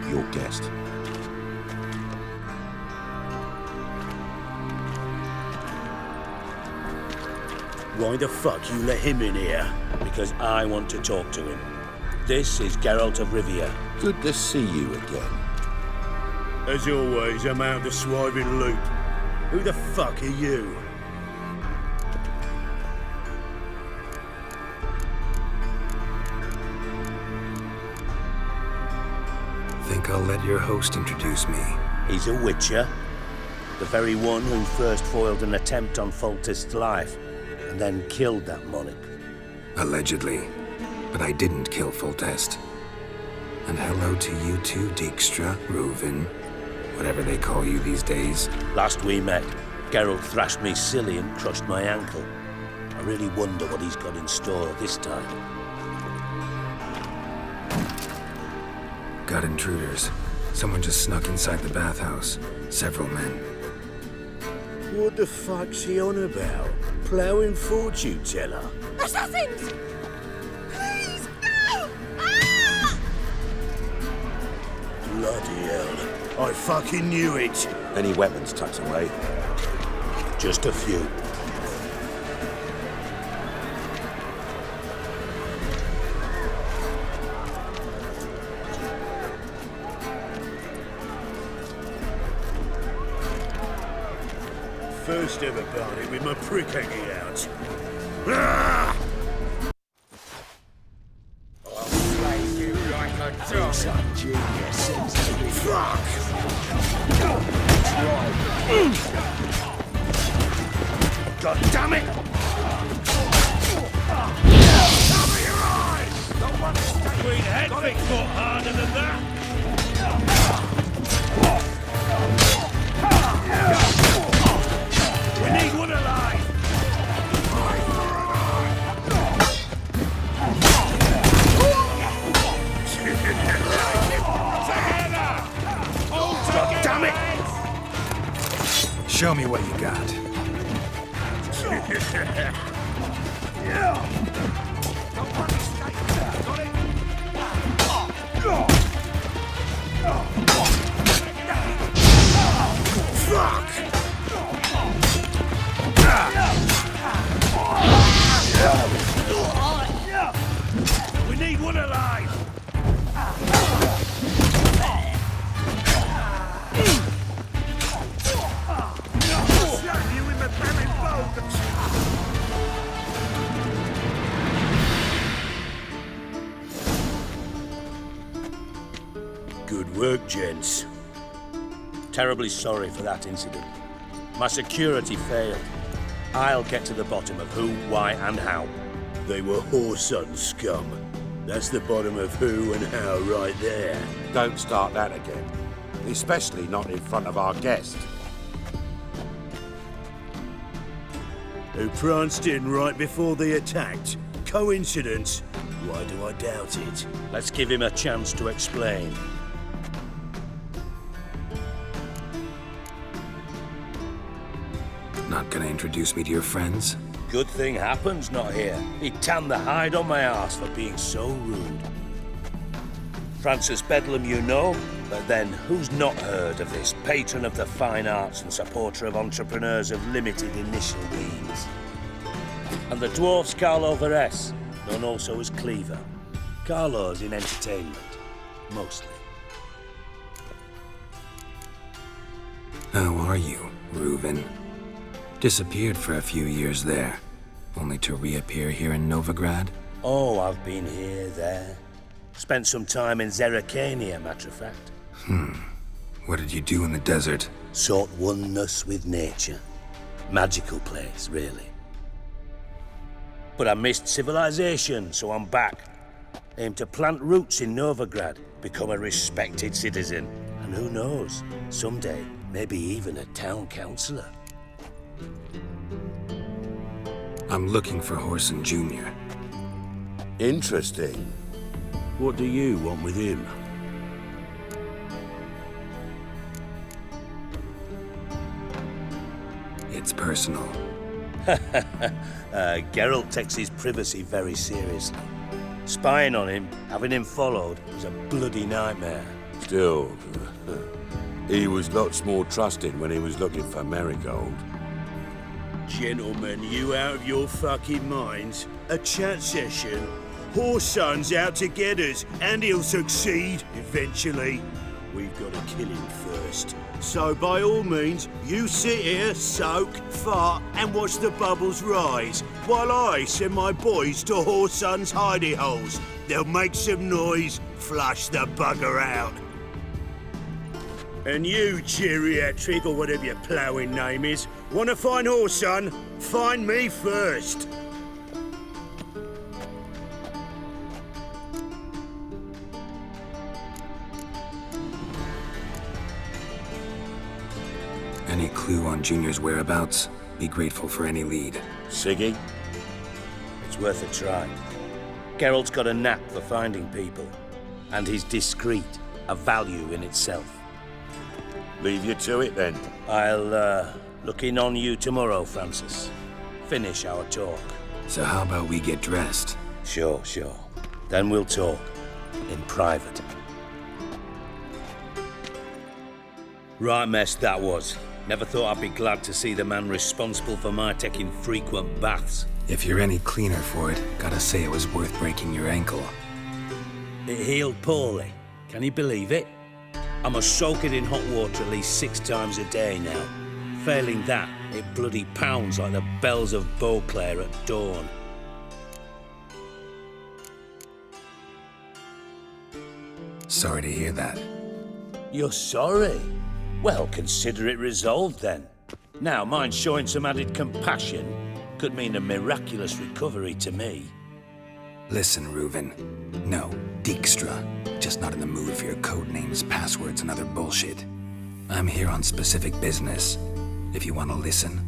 your guest. Why the fuck you let him in here? Because I want to talk to him. This is Geralt of Rivia. Good to see you again. As always, I'm out the swiving loop. Who the fuck are you? Think I'll let your host introduce me. He's a witcher. The very one who first foiled an attempt on Foltest's life, and then killed that monarch. Allegedly. But I didn't kill Foltest. And hello to you too, Dijkstra, Reuven, whatever they call you these days. Last we met, Geralt thrashed me silly and crushed my ankle. I really wonder what he's got in store this time. Got intruders. Someone just snuck inside the bathhouse. Several men. What the fuck's he on about? Ploughing fortune teller? Assassins! Please, no! Ah! Bloody hell. I fucking knew it. Any weapons tucked away? Just a few. First ever party with my prick hanging out. I'll slay you like a dog. Some genius seems to be... Fuck! God damn it! Cover your eyes! Don't want to stay. Queen Hedwig fought harder than that. We need one alive. God damn it! Show me what you got. We need one alive. Good work, gents. Terribly sorry for that incident. My security failed. I'll get to the bottom of who, why, and how. They were whoreson scum. That's the bottom of who and how right there. Don't start that again. Especially not in front of our guest. Who pranced in right before they attacked. Coincidence? Why do I doubt it? Let's give him a chance to explain. Not gonna introduce me to your friends? Good thing Happen's not here. He'd tan the hide on my arse for being so rude. Francis Bedlam you know, but then who's not heard of this patron of the fine arts and supporter of entrepreneurs of limited initial means? And the dwarf's Carlo Veres, known also as Cleaver. Carlo's in entertainment, mostly. How are you, Reuven? Disappeared for a few years there, only to reappear here in Novigrad? Oh, I've been here, there. Spent some time in Zerrikania, matter of fact. What did you do in the desert? Sought oneness with nature. Magical place, really. But I missed civilization, so I'm back. Aim to plant roots in Novigrad, become a respected citizen. And who knows, someday, maybe even a town councillor. I'm looking for Whoreson Jr. Interesting. What do you want with him? It's personal. Geralt takes his privacy very seriously. Spying on him, having him followed, was a bloody nightmare. Still, he was lots more trusted when he was looking for Marigold. Gentlemen, you out of your fucking minds? A chat session? Whoreson's out to get us, and he'll succeed, eventually. We've got to kill him first. So by all means, you sit here, soak, fart, and watch the bubbles rise, while I send my boys to Whoreson's hidey holes. They'll make some noise, flush the bugger out. And you, geriatric, or whatever your ploughing name is, want to find Whoreson? Find me first. Any clue on Junior's whereabouts? Be grateful for any lead. Siggy? It's worth a try. Geralt's got a knack for finding people. And he's discreet, a value in itself. Leave you to it, then. I'll, look in on you tomorrow, Francis. Finish our talk. So how about we get dressed? Sure. Then we'll talk. In private. Right mess that was. Never thought I'd be glad to see the man responsible for my taking frequent baths. If you're any cleaner for it, gotta say it was worth breaking your ankle. It healed poorly. Can you believe it? I must soak it in hot water at least 6 times a day now. Failing that, it bloody pounds like the bells of Beauclair at dawn. Sorry to hear that. You're sorry? Well, consider it resolved then. Now, mind showing some added compassion could mean a miraculous recovery to me. Listen, Reuven. No, Dijkstra. Just not in the mood for your code names, passwords, and other bullshit. I'm here on specific business. If you want to listen,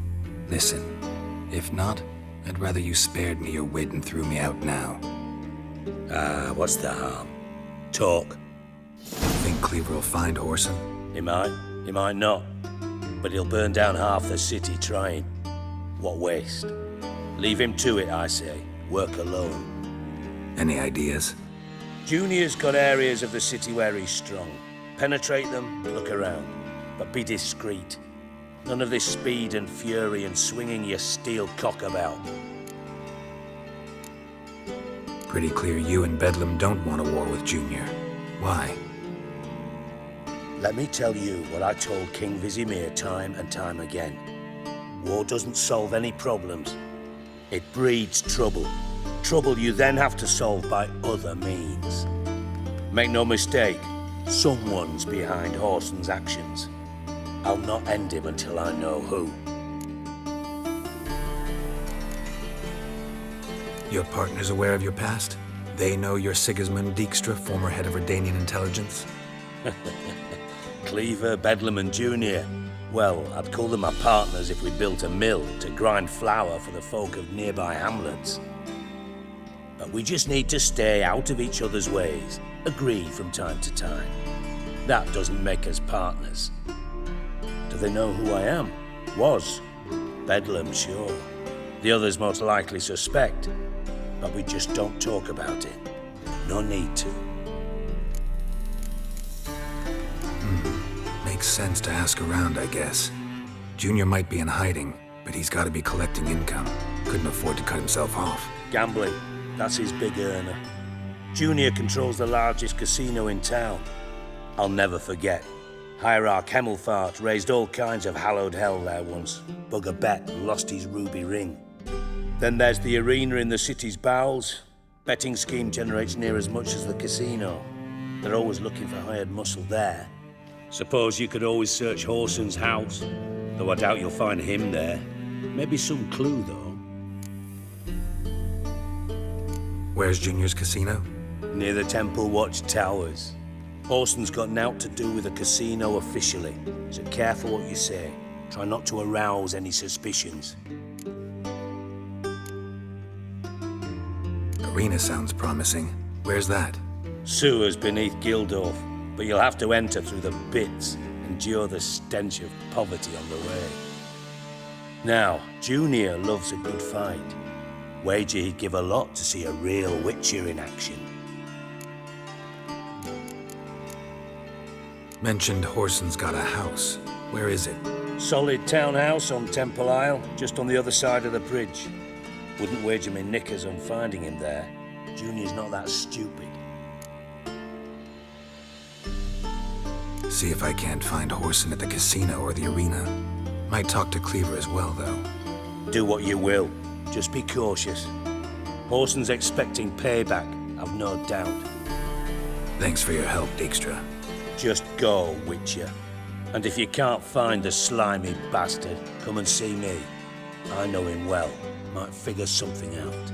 listen. If not, I'd rather you spared me your wit and threw me out now. What's the harm? Talk. Think Cleaver will find Whoreson? He might not. But he'll burn down half the city trying. What waste. Leave him to it, I say. Work alone. Any ideas? Junior's got areas of the city where he's strong. Penetrate them, look around. But be discreet. None of this speed and fury and swinging your steel cock about. Pretty clear you and Bedlam don't want a war with Junior. Why? Let me tell you what I told King Vizimir time and time again. War doesn't solve any problems. It breeds trouble. Trouble you then have to solve by other means. Make no mistake, someone's behind Whoreson's actions. I'll not end him until I know who. Your partner's aware of your past? They know you're Sigismund Dijkstra, former head of Redanian intelligence? Cleaver, Bedlam and Junior. Well, I'd call them my partners if we built a mill to grind flour for the folk of nearby hamlets. But we just need to stay out of each other's ways, agree from time to time. That doesn't make us partners. Do they know who I am? Was. Bedlam, sure. The others most likely suspect. But we just don't talk about it. No need to. Makes sense to ask around, I guess. Junior might be in hiding, but he's got to be collecting income. Couldn't afford to cut himself off. Gambling. That's his big earner. Junior controls the largest casino in town. I'll never forget. Hierarch Hemmelfart raised all kinds of hallowed hell there once. Bug a bet and lost his ruby ring. Then there's the arena in the city's bowels. Betting scheme generates near as much as the casino. They're always looking for hired muscle there. Suppose you could always search Whoreson's house, though I doubt you'll find him there. Maybe some clue, though. Where's Junior's casino? Near the Temple Watch Towers. Whoreson's got naught to do with the casino officially, so careful what you say. Try not to arouse any suspicions. Arena sounds promising. Where's that? Sewers beneath Gildorf, but you'll have to enter through the pits, endure the stench of poverty on the way. Now, Junior loves a good fight. Wager he'd give a lot to see a real Witcher in action. Mentioned Whoreson's got a house. Where is it? Solid townhouse on Temple Isle, just on the other side of the bridge. Wouldn't wager me knickers on finding him there. Junior's not that stupid. See if I can't find Whoreson at the casino or the arena. Might talk to Cleaver as well, though. Do what you will. Just be cautious. Whoreson's expecting payback, I've no doubt. Thanks for your help, Dijkstra. Just go, Witcher. And if you can't find the slimy bastard, come and see me. I know him well. Might figure something out.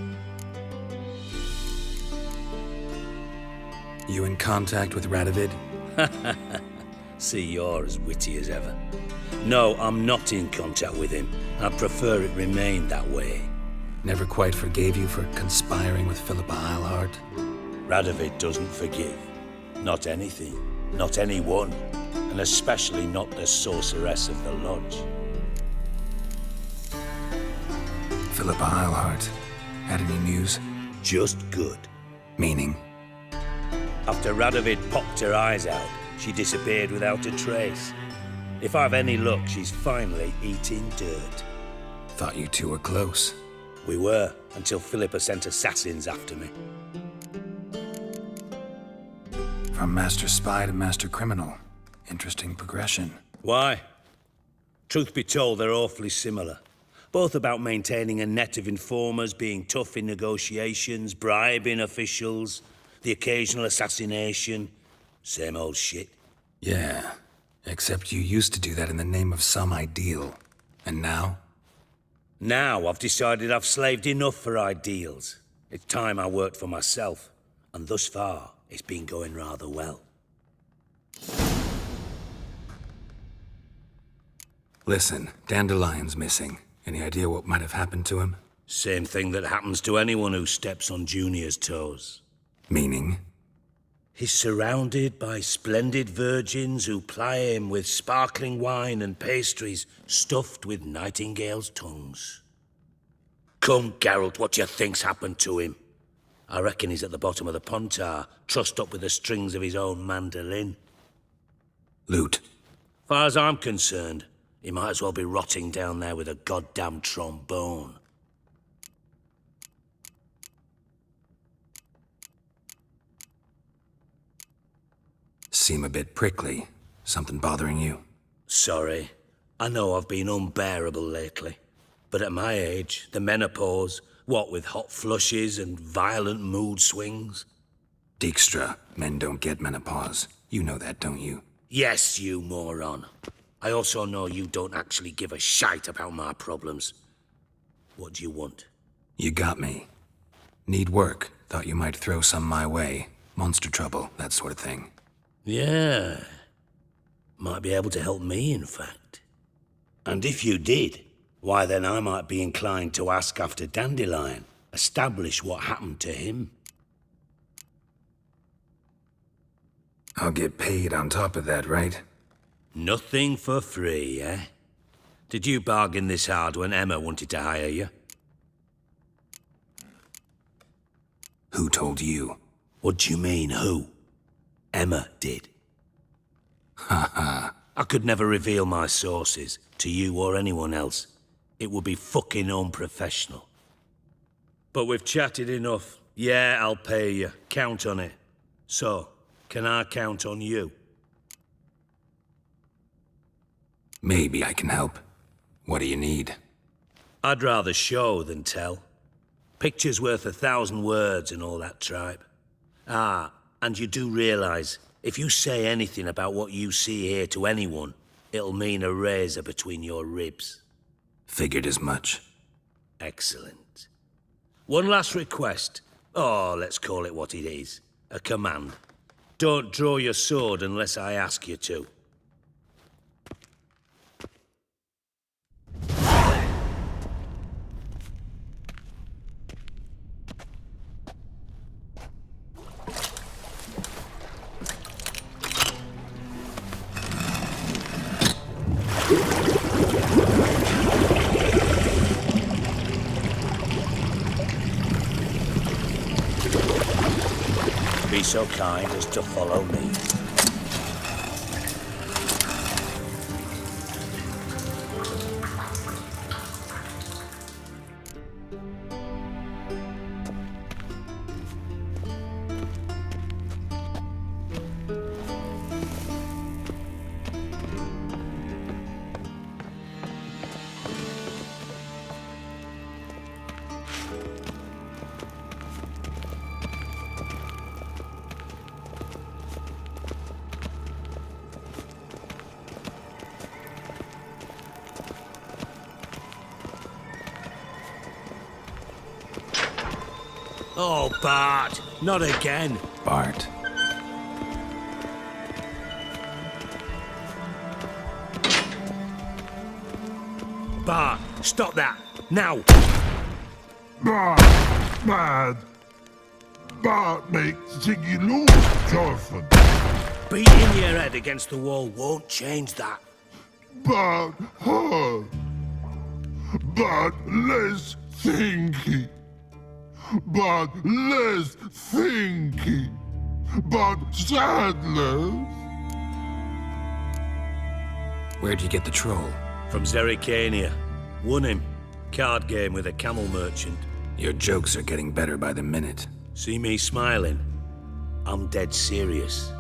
You in contact with Radovid? See, you're as witty as ever. No, I'm not in contact with him. I prefer it remain that way. Never quite forgave you for conspiring with Philippa Eilhart? Radovid doesn't forgive. Not anything. Not anyone. And especially not the sorceress of the lodge. Philippa Eilhart. Had any news? Just good. Meaning? After Radovid popped her eyes out, she disappeared without a trace. If I've any luck, she's finally eating dirt. Thought you two were close. We were, until Philippa sent assassins after me. From master spy to master criminal. Interesting progression. Why? Truth be told, they're awfully similar. Both about maintaining a net of informers, being tough in negotiations, bribing officials, the occasional assassination. Same old shit. Yeah, except you used to do that in the name of some ideal. And now? Now I've decided I've slaved enough for ideals. It's time I worked for myself. And thus far, it's been going rather well. Listen, Dandelion's missing. Any idea what might have happened to him? Same thing that happens to anyone who steps on Junior's toes. Meaning? He's surrounded by splendid virgins who ply him with sparkling wine and pastries stuffed with nightingales' tongues. Come, Geralt, what do you think's happened to him? I reckon he's at the bottom of the Pontar, trussed up with the strings of his own mandolin. Loot. Far as I'm concerned, he might as well be rotting down there with a goddamn trombone. Seem a bit prickly. Something bothering you? Sorry. I know I've been unbearable lately. But at my age, the menopause, what with hot flushes and violent mood swings? Dijkstra, men don't get menopause. You know that, don't you? Yes, you moron. I also know you don't actually give a shite about my problems. What do you want? You got me. Need work. Thought you might throw some my way. Monster trouble, that sort of thing. Yeah. Might be able to help me, in fact. And if you did, why then I might be inclined to ask after Dandelion, establish what happened to him. I'll get paid on top of that, right? Nothing for free, eh? Did you bargain this hard when Emma wanted to hire you? Who told you? What do you mean, who? Emma did. Ha ha. I could never reveal my sources, to you or anyone else. It would be fucking unprofessional. But we've chatted enough. Yeah, I'll pay you. Count on it. So, can I count on you? Maybe I can help. What do you need? I'd rather show than tell. Picture's worth 1,000 words and all that tripe. Ah, and you do realize, if you say anything about what you see here to anyone, it'll mean a razor between your ribs. Figured as much. Excellent. One last request. Oh, let's call it what it is. A command. Don't draw your sword unless I ask you to. Be so kind as to follow me. Oh, Bart, not again. Bart. Bart, stop that, now. Bart, mad. Bart makes Ziggy lose, Jonathan. Beating your head against the wall won't change that. Bart hurt. Bart less thinky. But less thinky. But sadness. Where'd you get the troll? From Zerrikania. Won him. Card game with a camel merchant. Your jokes are getting better by the minute. See me smiling? I'm dead serious.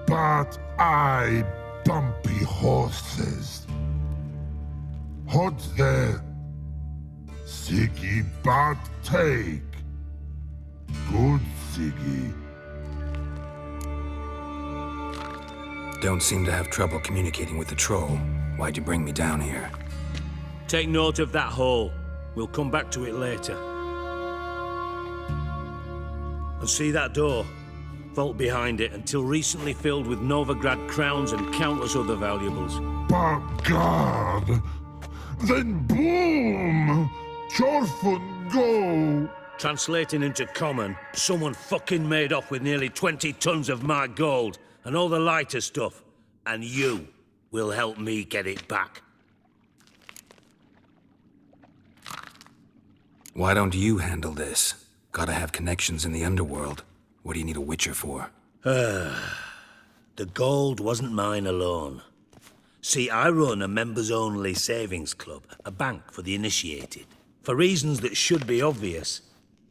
But I bumpy horses. Hot there. Siggy bad take. Good Siggy. Don't seem to have trouble communicating with the troll. Why'd you bring me down here? Take note of that hole. We'll come back to it later. And see that door? Vault behind it, until recently filled with Novigrad crowns and countless other valuables. By God! Then boom! Chorfun go! Translating into common, someone fucking made off with nearly 20 tons of my gold and all the lighter stuff. And you will help me get it back. Why don't you handle this? Gotta have connections in the underworld. What do you need a Witcher for? The gold wasn't mine alone. See, I run a members-only savings club, a bank for the initiated. For reasons that should be obvious,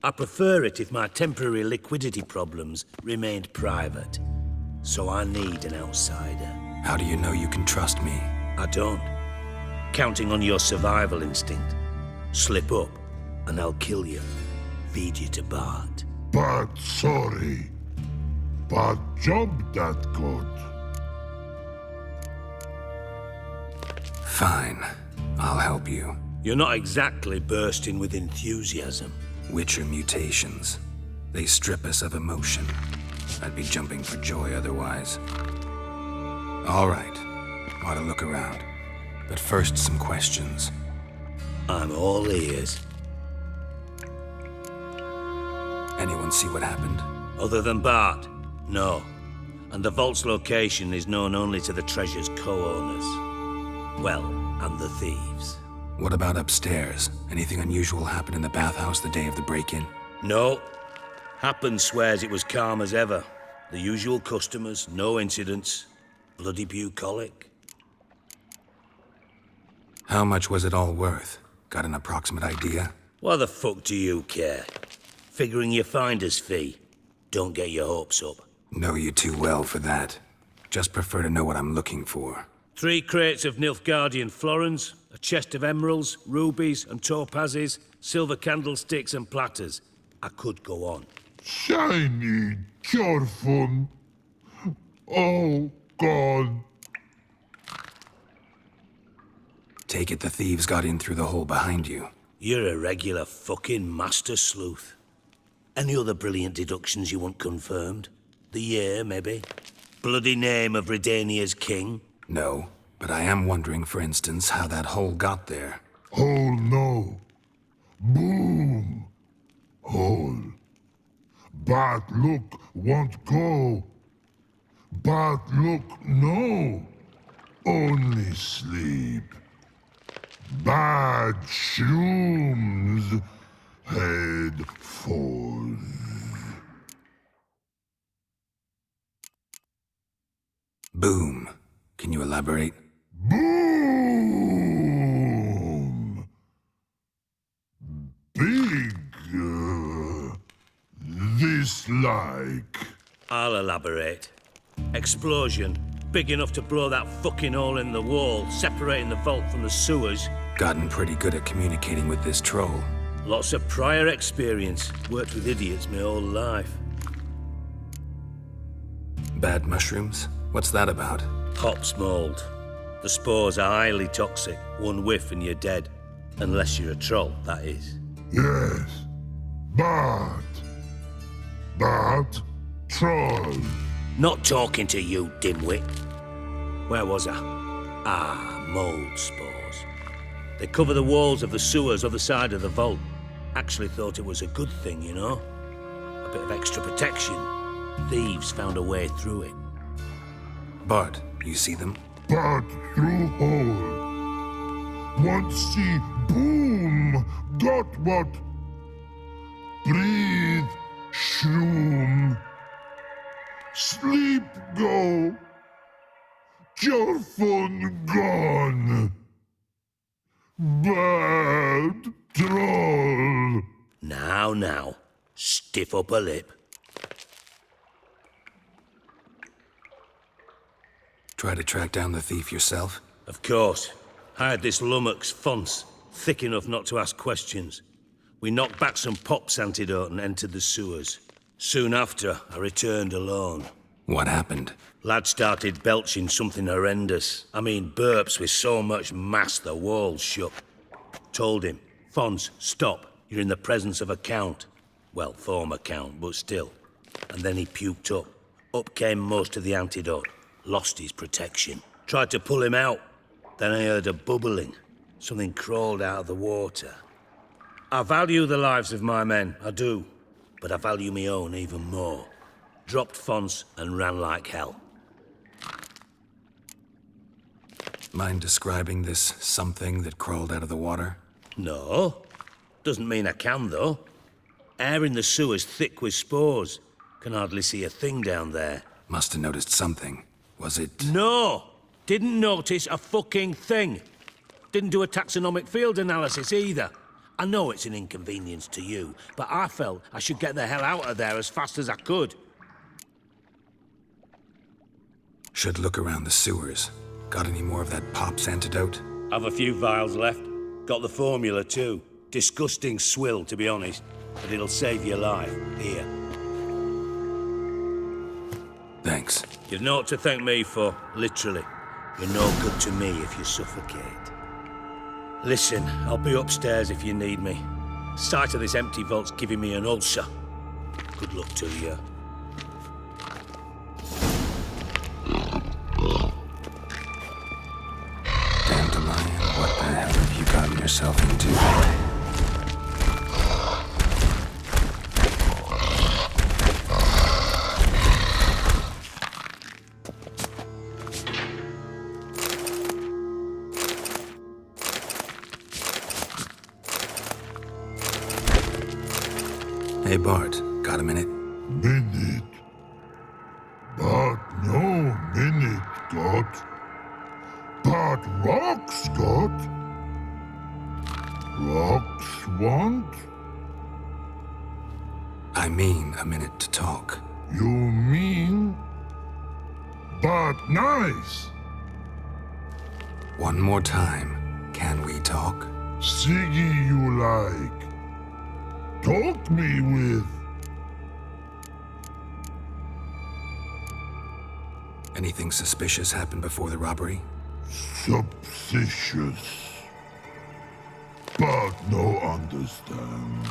I prefer it if my temporary liquidity problems remained private. So I need an outsider. How do you know you can trust me? I don't. Counting on your survival instinct. Slip up, and I'll kill you. Feed you to Bart. But sorry. But job that good. Fine. I'll help you. You're not exactly bursting with enthusiasm. Witcher mutations. They strip us of emotion. I'd be jumping for joy otherwise. All right. Ought to look around. But first, some questions. I'm all ears. Anyone see what happened? Other than Bart? No. And the vault's location is known only to the treasure's co-owners. Well, and the thieves. What about upstairs? Anything unusual happen in the bathhouse the day of the break-in? No. Happen swears it was calm as ever. The usual customers, no incidents. Bloody bucolic. How much was it all worth? Got an approximate idea? Why the fuck do you care? Figuring your finder's fee. Don't get your hopes up. Know you too well for that. Just prefer to know what I'm looking for. 3 crates of Nilfgaardian florins, a chest of emeralds, rubies and topazes, silver candlesticks and platters. I could go on. Shiny Chorfun. Oh, God. Take it the thieves got in through the hole behind you. You're a regular fucking master sleuth. Any other brilliant deductions you want confirmed? The year, maybe? Bloody name of Redania's king? No, but I am wondering, for instance, how that hole got there. Hole no. Boom. Hole. But look won't go. But look no. Only sleep. Bad shrooms. Head falls. Boom. Can you elaborate? Boom! Big. This like. I'll elaborate. Explosion. Big enough to blow that fucking hole in the wall, separating the vault from the sewers. Gotten pretty good at communicating with this troll. Lots of prior experience. Worked with idiots my whole life. Bad mushrooms? What's that about? Hops mold. The spores are highly toxic. One whiff and you're dead. Unless you're a troll, that is. Yes. But troll. Not talking to you, dimwit. Where was I? Ah, mold spores. They cover the walls of the sewers other side of the vault. Actually thought it was a good thing, you know? A bit of extra protection. Thieves found a way through it. Bart, you see them? But through hole. Want see boom. Got what? Breathe. Shroom. Sleep go. Your phone gone. Bad troll. Now. Stiff upper lip. Try to track down the thief yourself? Of course. I had this lummox, Fons, thick enough not to ask questions. We knocked back some pops antidote and entered the sewers. Soon after, I returned alone. What happened? Lad started belching something horrendous. I mean, burps with so much mass the walls shook. Told him, Fons, stop. You're in the presence of a count. Well, former count, but still. And then he puked up. Up came most of the antidote. Lost his protection. Tried to pull him out. Then I heard a bubbling. Something crawled out of the water. I value the lives of my men, I do. But I value my own even more. Dropped Fons and ran like hell. Mind describing this something that crawled out of the water? No. Doesn't mean I can, though. Air in the sewer's thick with spores. Can hardly see a thing down there. Must have noticed something. Was it... No! Didn't notice a fucking thing. Didn't do a taxonomic field analysis either. I know it's an inconvenience to you, but I felt I should get the hell out of there as fast as I could. Should look around the sewers. Got any more of that Pop's antidote? Have a few vials left. Got the formula too. Disgusting swill, to be honest. But it'll save your life. Here. Thanks. You've naught to thank me for, literally. You're no good to me if you suffocate. Listen, I'll be upstairs if you need me. Sight of this empty vault's giving me an ulcer. Good luck to you. Dandelion, what the hell have you gotten yourself into? Hey Bart, got a minute? Minute. But no minute got. But rocks got. Rocks want? I mean a minute to talk. You mean? But nice. One more time. Can we talk? Siggy you like. Talk me with. Anything suspicious happened before the robbery? Suspicious. But no understand.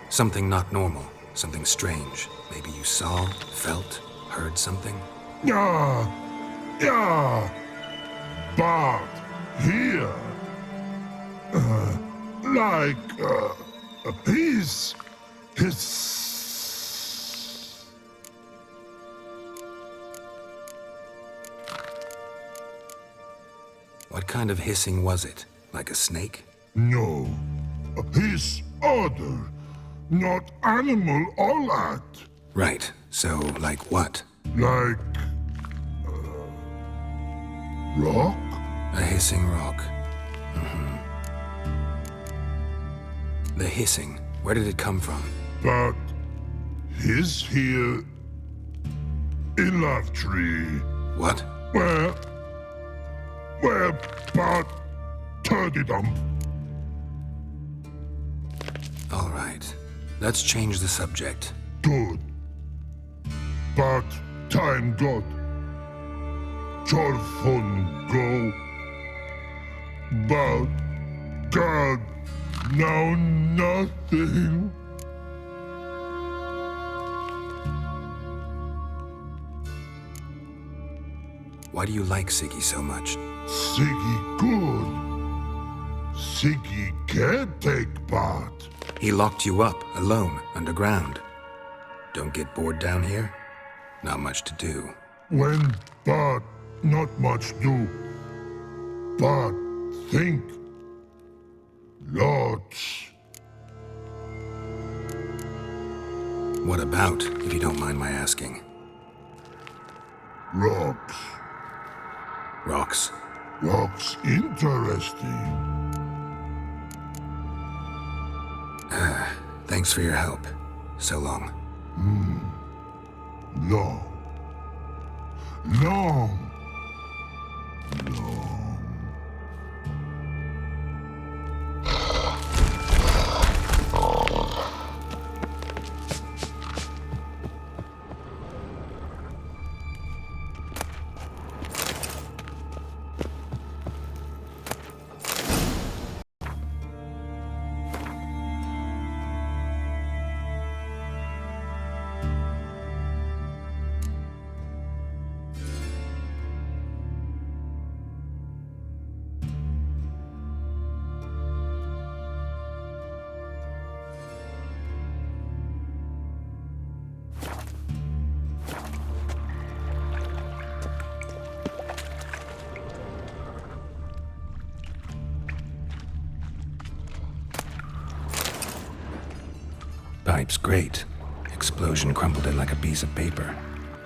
Something not normal. Something strange. Maybe you saw, felt, heard something? Yeah. But here. His. What kind of hissing was it? Like a snake? No. His other. Not animal all that. Right. So, like what? Like. Rock? A hissing rock. Mm-hmm. The hissing. Where did it come from? But. His here. In love tree. What? Where, but. Turdy dump. All right. Let's change the subject. Good. But time got. Fun go. But God, now nothing. Why do you like Siggy so much? Siggy good. Siggy can't take part. He locked you up, alone, underground. Don't get bored down here? Not much to do. When, but not much do. But think. Lots. What about, if you don't mind my asking? Rocks. Rocks? Rocks interesting. Thanks for your help. So long. Long. Long. pipe's great. Explosion crumpled it like a piece of paper.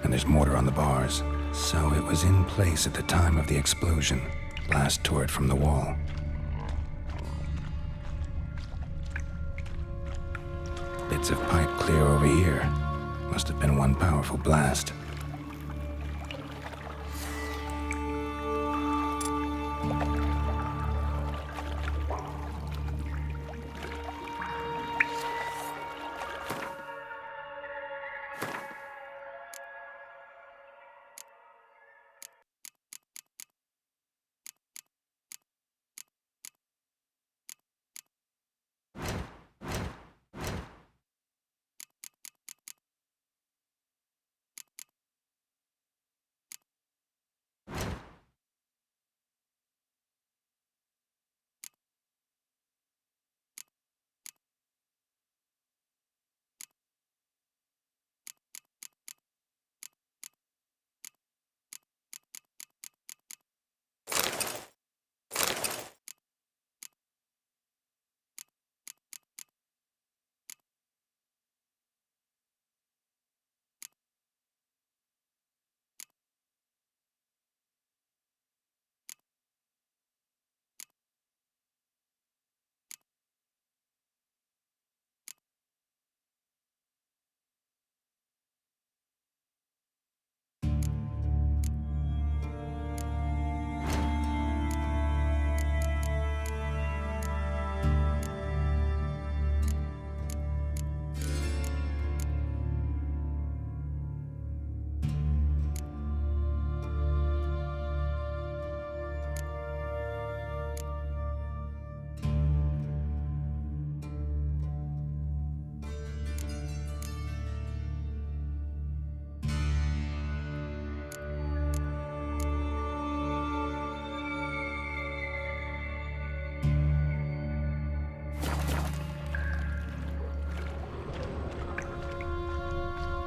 And there's mortar on the bars. So it was in place at the time of the explosion. Blast tore it from the wall. Bits of pipe clear over here. Must have been one powerful blast.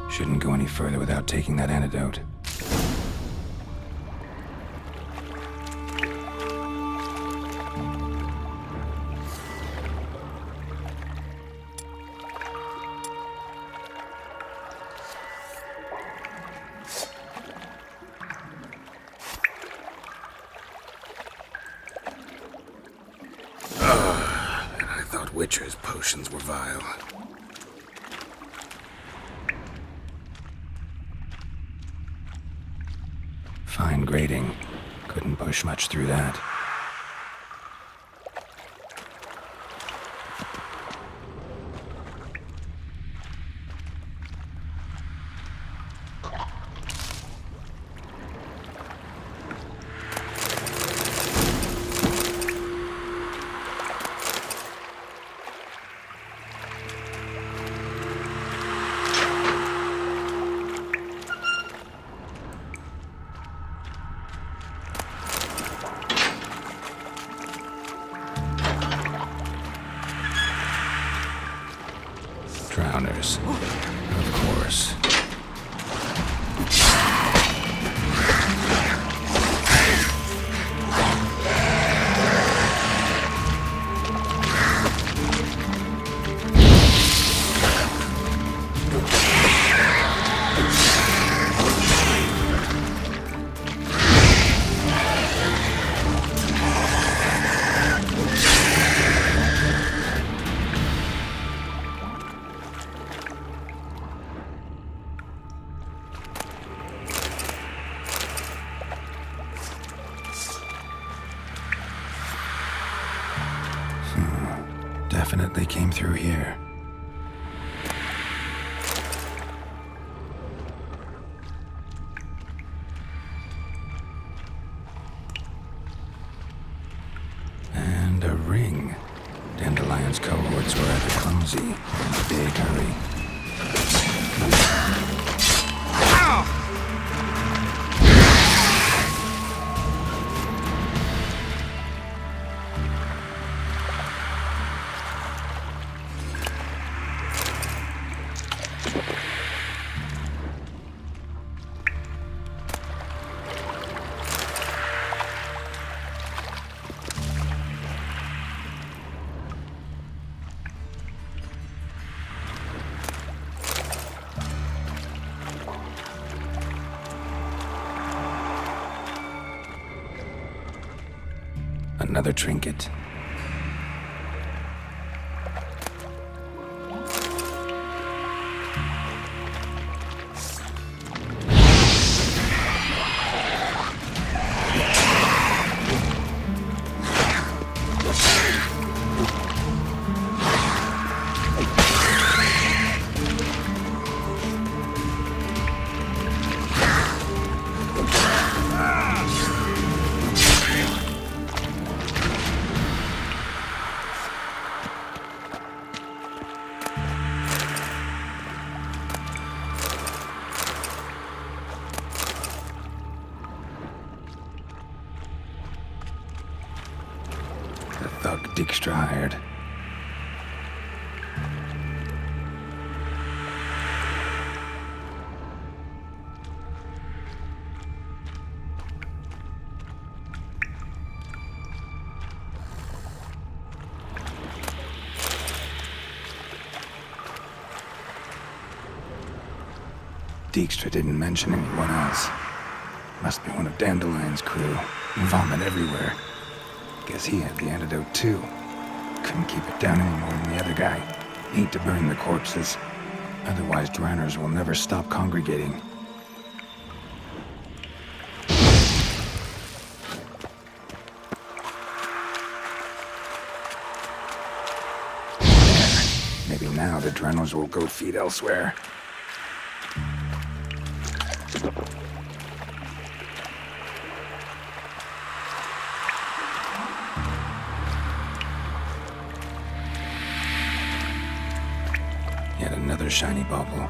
Shouldn't go any further without taking that antidote. And I thought Witcher's potions were vile. Fine grading. Couldn't push much through that. Drowners. Of course. Definitely came through here. And a ring. Dandelion's cohorts were rather clumsy in a big hurry. Another trinket. Dijkstra hired. Dijkstra didn't mention anyone else. Must be one of Dandelion's crew. Vomit everywhere. Guess he had the antidote too. Couldn't keep it down any more than the other guy. Need to burn the corpses. Otherwise, drowners will never stop congregating. There. Maybe now the drowners will go feed elsewhere. Yet another shiny bauble.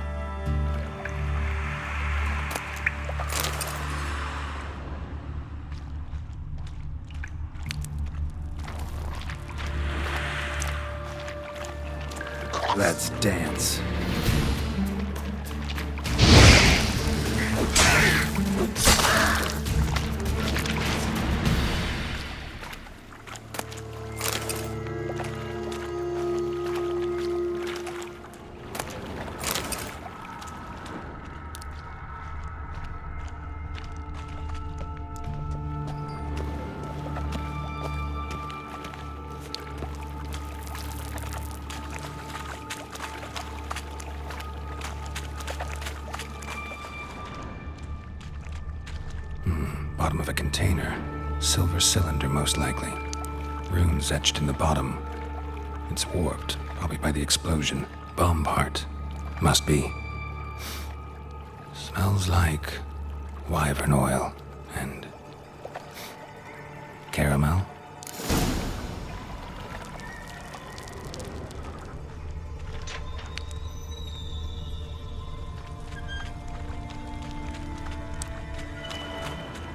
Let's dance. Bottom of a container. Silver cylinder, most likely. Runes etched in the bottom. It's warped, probably by the explosion. Bomb part. Must be. Smells like wyvern oil and caramel.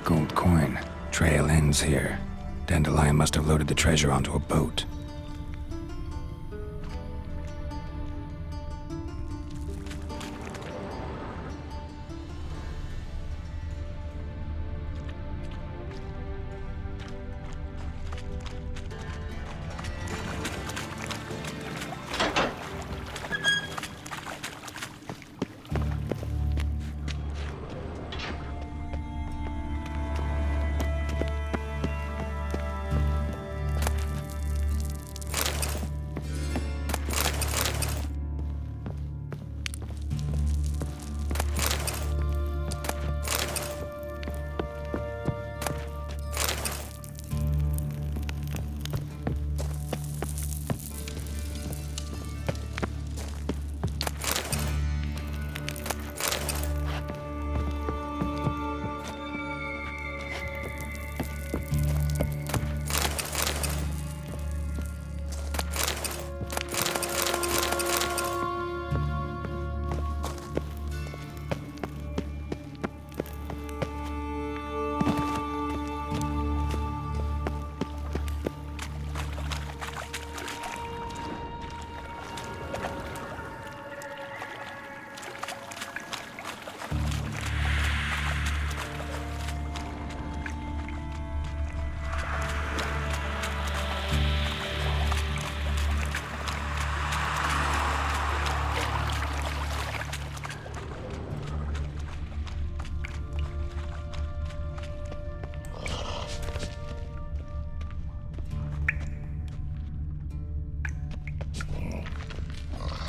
Gold coin. Trail ends here. Dandelion must have loaded the treasure onto a boat.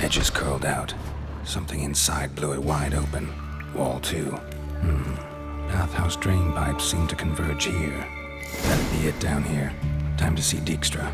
Edges curled out. Something inside blew it wide open. Wall too. Bathhouse drain pipes seem to converge here. That'd be it down here. Time to see Dijkstra.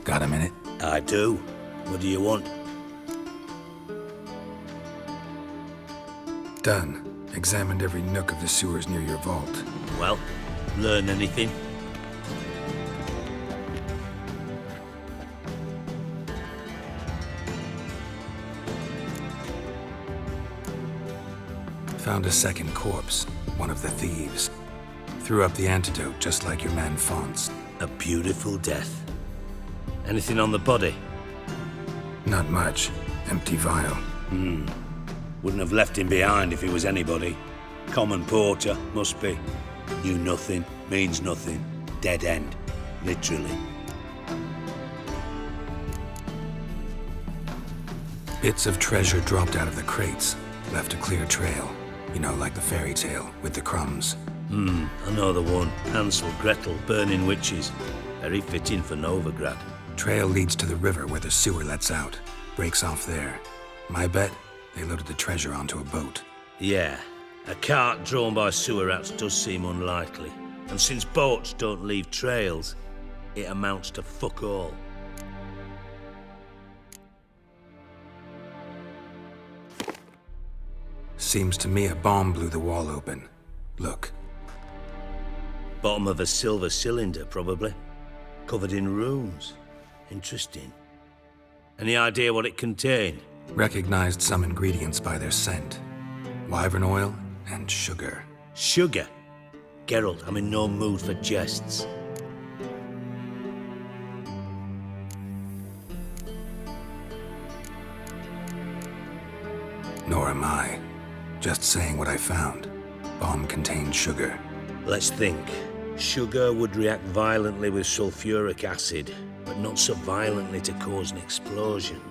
Got a minute? I do. What do you want? Done. Examined every nook of the sewers near your vault. Well, learn anything? Found a second corpse, one of the thieves. Threw up the antidote just like your man Fonz. A beautiful death. Anything on the body? Not much. Empty vial. Wouldn't have left him behind if he was anybody. Common porter, must be. Knew nothing, means nothing. Dead end. Literally. Bits of treasure dropped out of the crates. Left a clear trail. You know, like the fairy tale, with the crumbs. I know the one. Hansel, Gretel, burning witches. Very fitting for Novigrad. Trail leads to the river where the sewer lets out. Breaks off there. My bet, they loaded the treasure onto a boat. Yeah. A cart drawn by sewer rats does seem unlikely. And since boats don't leave trails, it amounts to fuck all. Seems to me a bomb blew the wall open. Look. Bottom of a silver cylinder, probably. Covered in runes. Interesting. Any idea what it contained? Recognized some ingredients by their scent. Wyvern oil and sugar. Sugar? Geralt, I'm in no mood for jests. Nor am I. Just saying what I found. Bomb contained sugar. Let's think. Sugar would react violently with sulfuric acid, but not so violently to cause an explosion.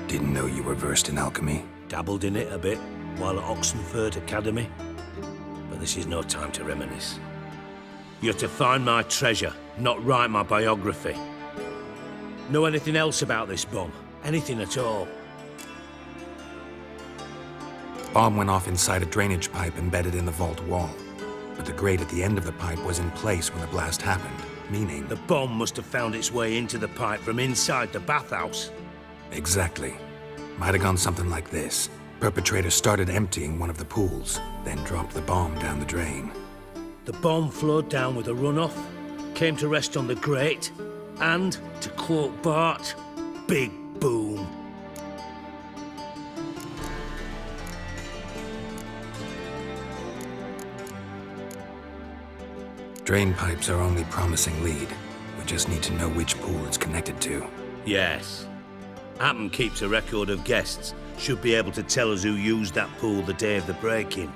Didn't know you were versed in alchemy. Dabbled in it a bit while at Oxenford Academy. But this is no time to reminisce. You're to find my treasure, not write my biography. Know anything else about this bomb? Anything at all? Bomb went off inside a drainage pipe embedded in the vault wall. But the grate at the end of the pipe was in place when the blast happened, meaning... The bomb must have found its way into the pipe from inside the bathhouse. Exactly. Might have gone something like this. Perpetrator started emptying one of the pools, then dropped the bomb down the drain. The bomb flowed down with a runoff, came to rest on the grate, and, to quote Bart, big boom. Drain pipes are only promising lead. We just need to know which pool it's connected to. Yes. Hammond keeps a record of guests. Should be able to tell us who used that pool the day of the break-in.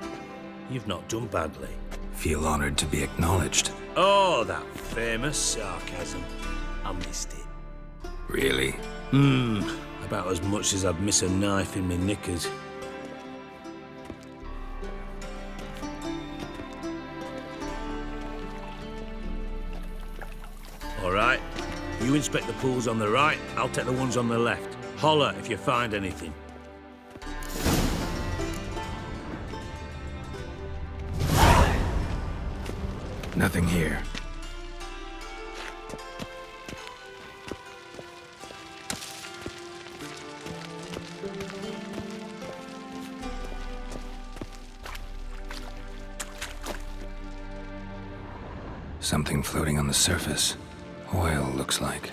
You've not done badly. Feel honored to be acknowledged. Oh, that famous sarcasm. I missed it. Really? About as much as I'd miss a knife in my knickers. All right. You inspect the pools on the right, I'll take the ones on the left. Holler if you find anything. Nothing here. Something floating on the surface. Oil, looks like.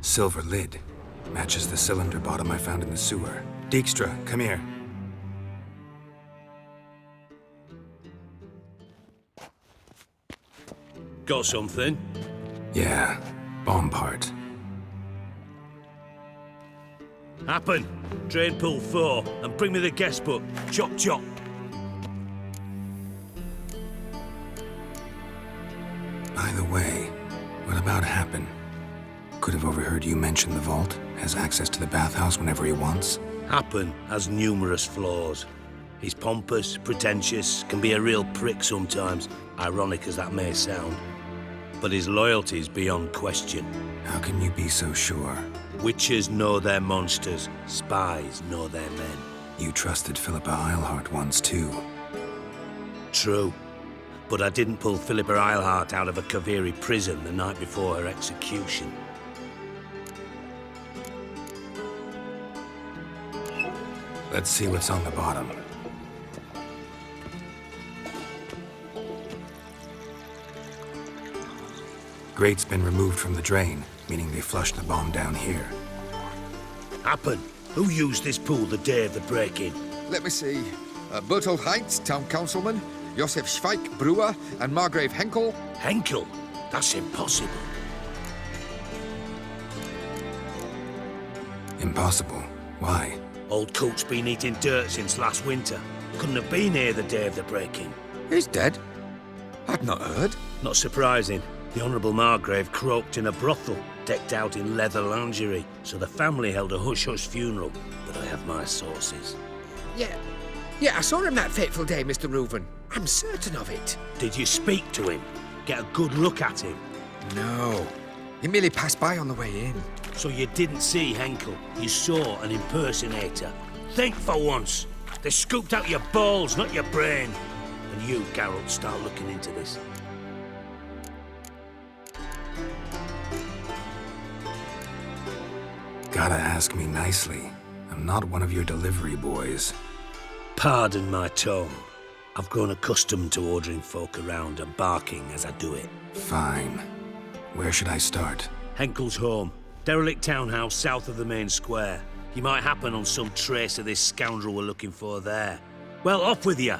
Silver lid. Matches the cylinder bottom I found in the sewer. Dijkstra, come here. Got something? Yeah, bomb part. Happen. Drain pool 4, and bring me the guest book. Chop chop. By the way, what about Happen? Could have overheard you mention the vault. Has access to the bathhouse whenever he wants. Happen has numerous flaws. He's pompous, pretentious, can be a real prick sometimes, ironic as that may sound. But his loyalty's beyond question. How can you be so sure? Witches know their monsters, spies know their men. You trusted Philippa Eilhart once too. True. But I didn't pull Philippa Eilhart out of a Kaviri prison the night before her execution. Let's see what's on the bottom. Grate's been removed from the drain, meaning they flushed the bomb down here. Happen. Who used this pool the day of the break-in? Let me see. Bertolt Heinz, town councilman, Josef Schweik, brewer, and Margrave Henkel. Henkel? That's impossible. Impossible? Why? Old Coot's been eating dirt since last winter. Couldn't have been here the day of the break-in. He's dead? I've not heard. Not surprising. The Honourable Margrave croaked in a brothel, decked out in leather lingerie, so the family held a hush-hush funeral, but I have my sources. Yeah, I saw him that fateful day, Mr. Reuven. I'm certain of it. Did you speak to him? Get a good look at him? No. He merely passed by on the way in. So you didn't see Henkel? You saw an impersonator? Think for once! They scooped out your balls, not your brain. And you, Geralt, start looking into this. Gotta ask me nicely. I'm not one of your delivery boys. Pardon my tone. I've grown accustomed to ordering folk around and barking as I do it. Fine. Where should I start? Henkel's home. Derelict townhouse south of the main square. You might happen on some trace of this scoundrel we're looking for there. Well, off with you!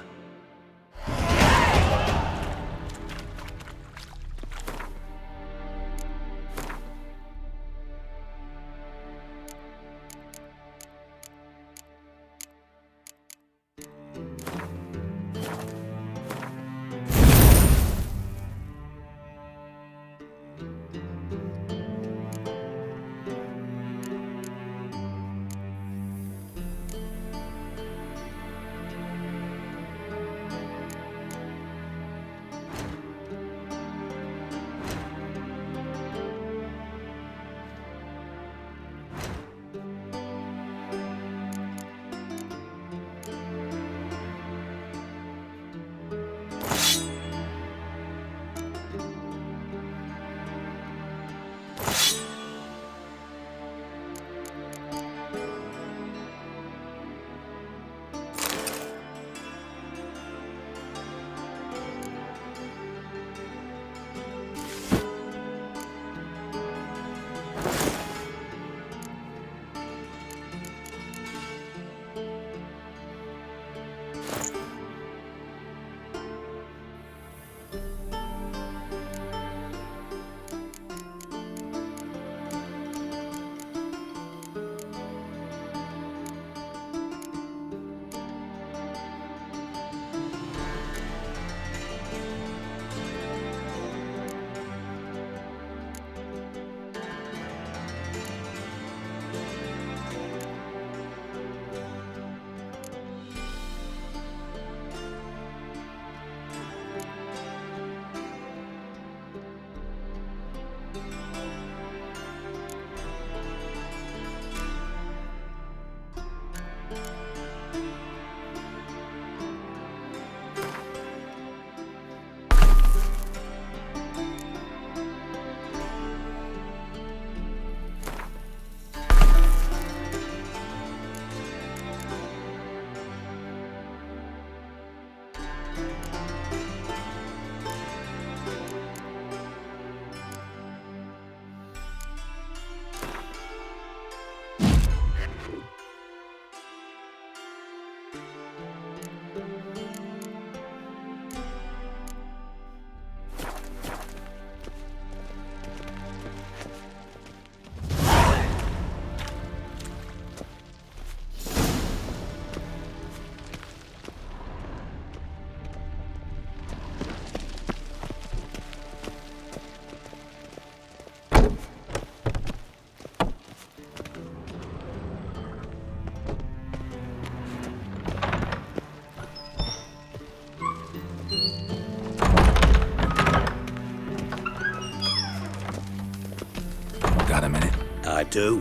Got a minute? I do.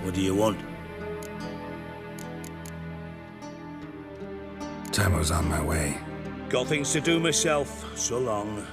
What do you want? Tamo's on my way. Got things to do myself. So long.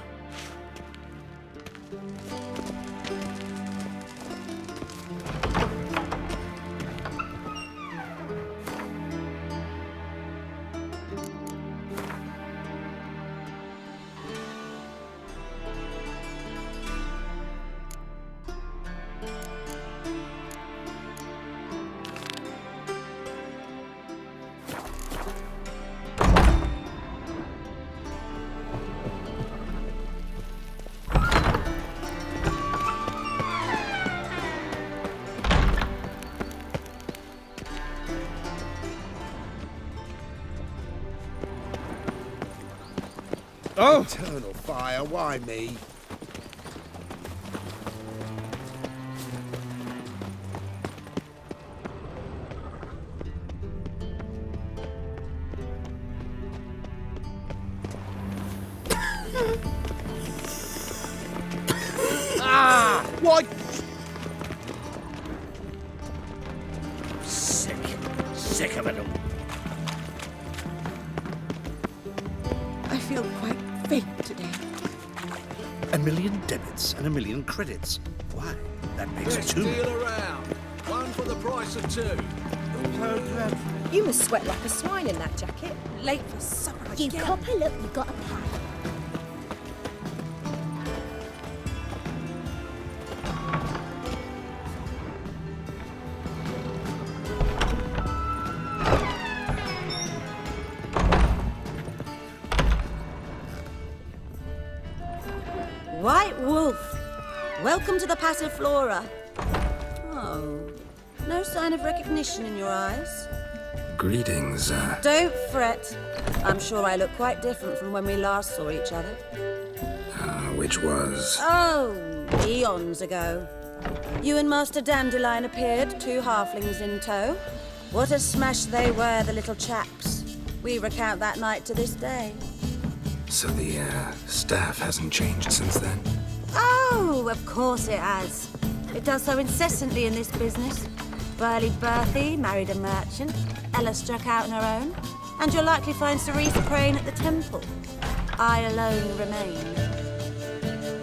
Oh! Eternal fire, why me? Ah! Why? Sick of it all. I feel quite faint today. 1,000,000 debits and 1,000,000 credits. Why? That makes Best two. deal around. One for the price of two. You must sweat like a swine in that jacket. Late for supper You again. copper, look, we got a pie. White Wolf, welcome to the Passiflora. Oh, no sign of recognition in your eyes? Greetings, Don't fret. I'm sure I look quite different from when we last saw each other. which was... Oh, eons ago. You and Master Dandelion appeared, two halflings in tow. What a smash they were, the little chaps. We recount that night to this day. So the, staff hasn't changed since then? Oh, of course it has. It does so incessantly in this business. Burly Berthy married a merchant. Ella struck out on her own. And you'll likely find Cerise praying at the temple. I alone remain.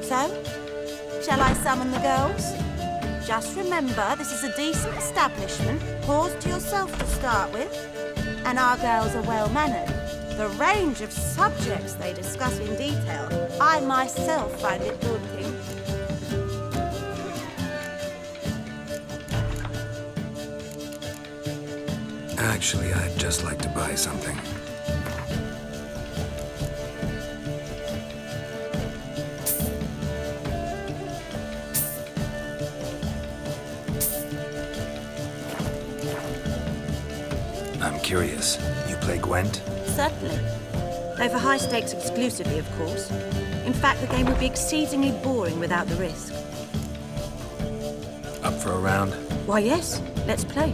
So, shall I summon the girls? Just remember, this is a decent establishment. Pause to yourself to start with. And our girls are well-mannered. The range of subjects they discuss in detail, I myself find it daunting. Actually, I'd just like to buy something. curious. You play Gwent? Certainly. Though for high stakes exclusively, of course. In fact, the game would be exceedingly boring without the risk. Up for a round? Why, yes. Let's play.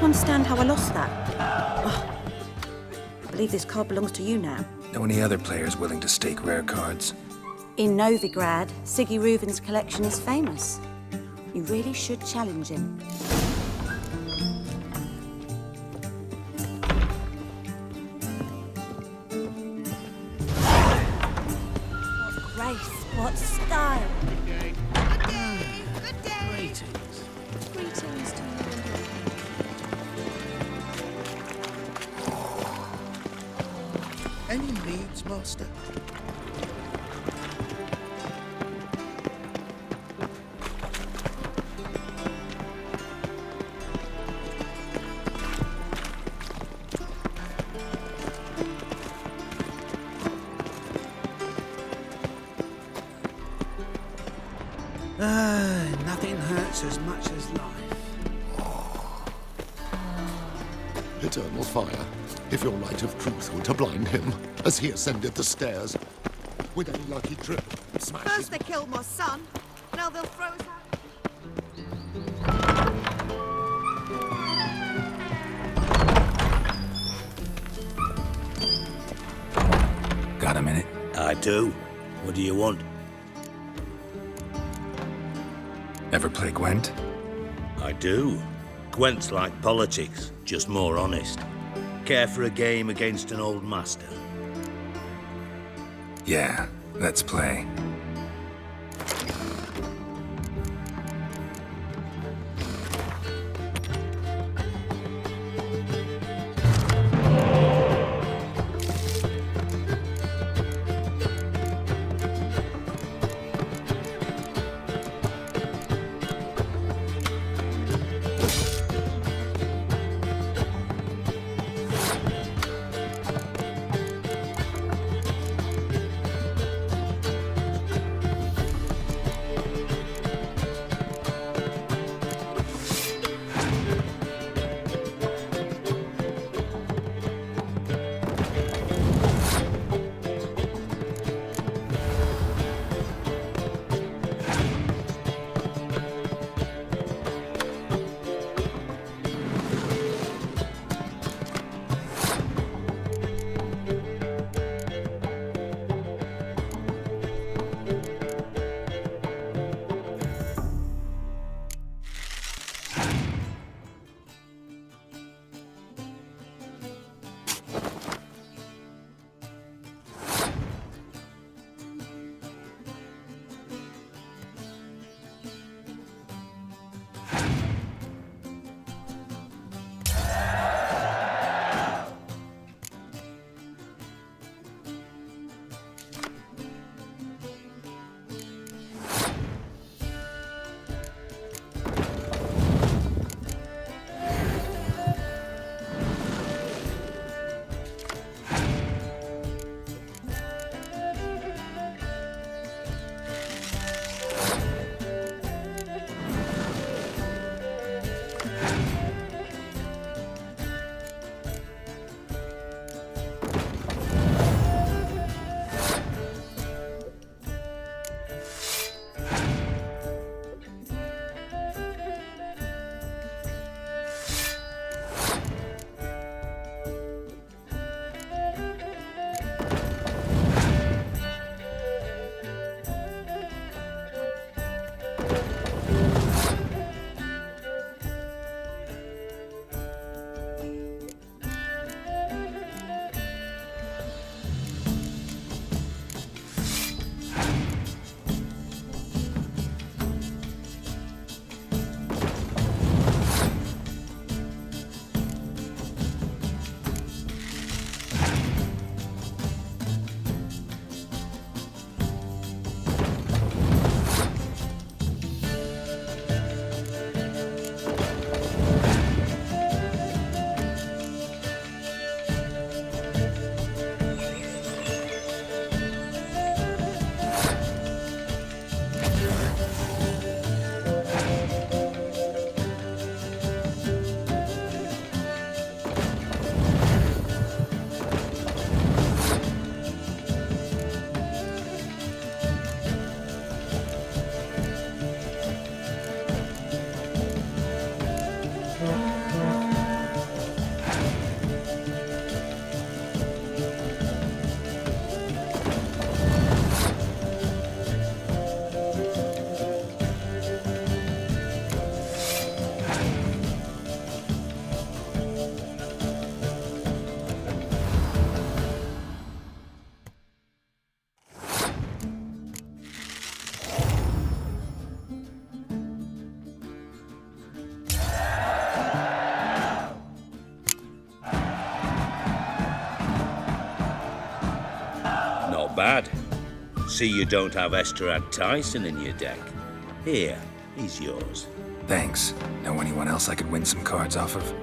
to understand how I lost that. Oh, I believe this card belongs to you now. Know any other players willing to stake rare cards? In Novigrad, Siggy Reuven's collection is famous. You really should challenge him. What grace, what style. Good day. Greetings. Greetings to you. Any needs, Master? Nothing hurts as much as life. Eternal fire, if your light of truth were to blind him as he ascended the stairs, with any lucky trip, smash First they killed my son, now they'll throw us out. Got a minute? I do. What do you want? Ever play Gwent? I do. Gwent's like politics, just more honest. Care for a game against an old master? Yeah, let's play. bad. See you don't have Esterad Tyson in your deck. Here, he's yours. Thanks. Know anyone else I could win some cards off of?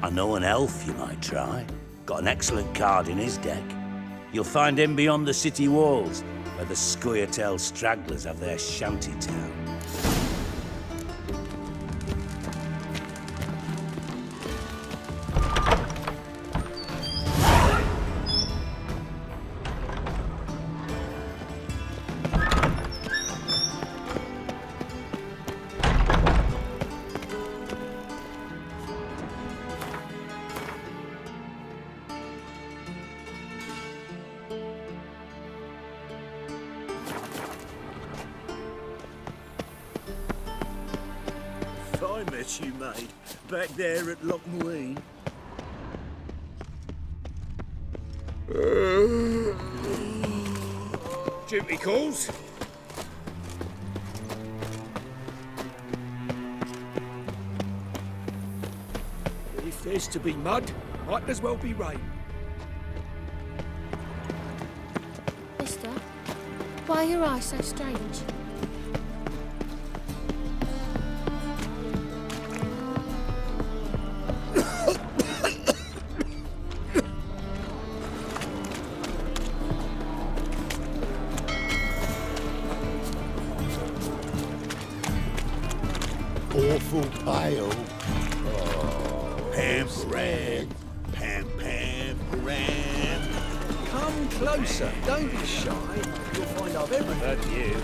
I know an elf you might try. Got an excellent card in his deck. You'll find him beyond the city walls, where the Scoia'tael stragglers have their shanty town. I met you, mate, back there at Loch Muine. Duty calls. If there's to be mud, might as well be rain. Mister, why are your eyes so strange? Awful pale. Pam-param, pam-pam-param. Come closer, don't be shy. You'll find I've ever heard you.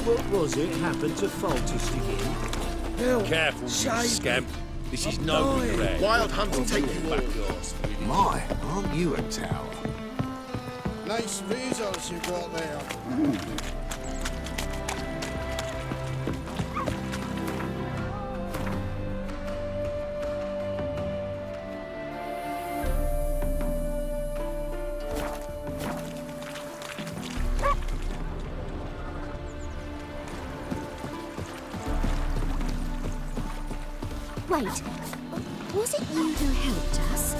What was it happened to Faltist again? Careful, you scamp. This is no regret. Wild hunt will take you all. My, aren't you a tower? Nice razors you got there. Wait, was it you who helped us?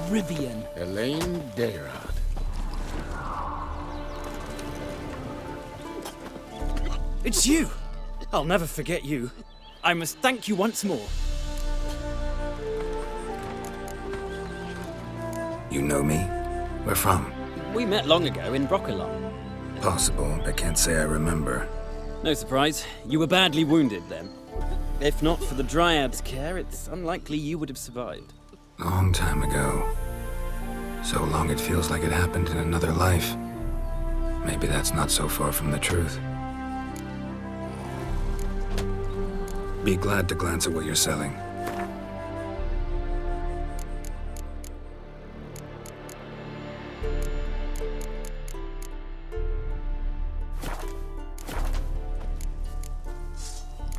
Rivian. Elaine Dayrod. It's you! I'll never forget you. I must thank you once more. You know me? Where from? We met long ago in Broccolon. Possible, but can't say I remember. No surprise. You were badly wounded then. If not for the Dryad's care, it's unlikely you would have survived. Long time ago. So long it feels like it happened in another life. Maybe that's not so far from the truth. Be glad to glance at what you're selling.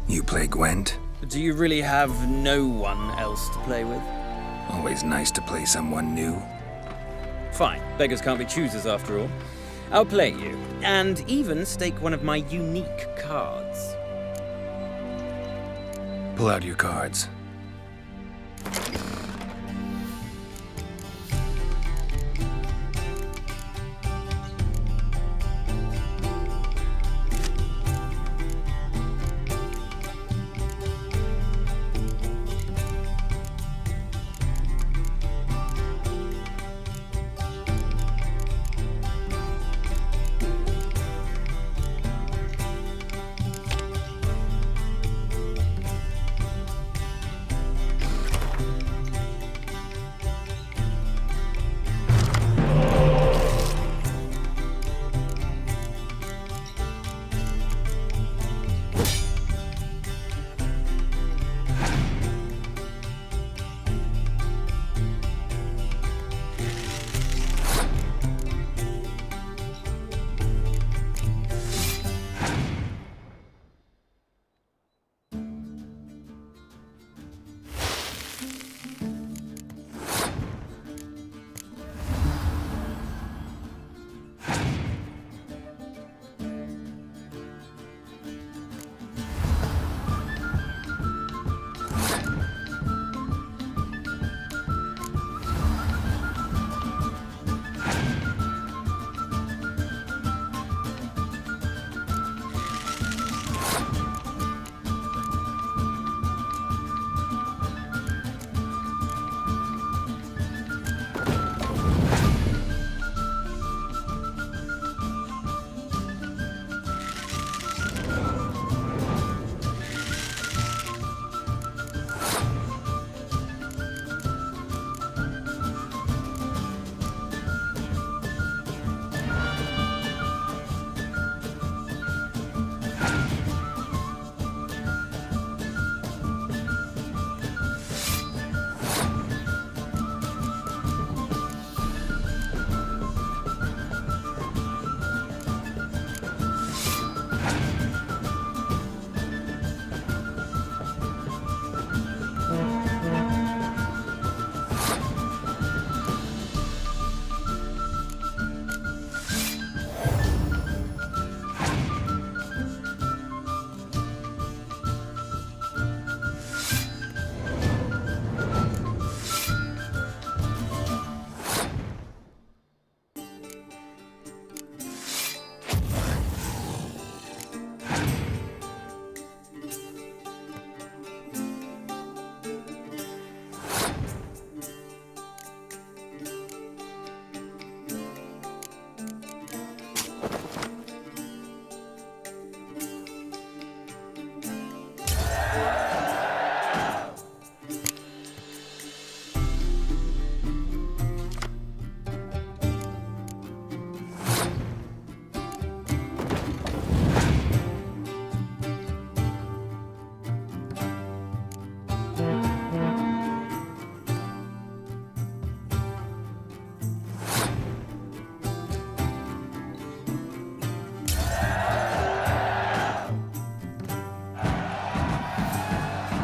You play Gwent? Do you really have no one else to play with? Always nice to play someone new. Fine, beggars can't be choosers after all. I'll play you, and even stake one of my unique cards. Pull out your cards.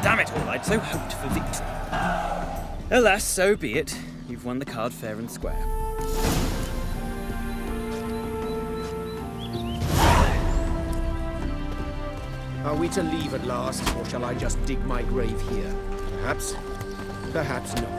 Damn it all, I'd so hoped for victory. Alas, so be it. You've won the card fair and square. Are we to leave at last, or shall I just dig my grave here? Perhaps. Perhaps not.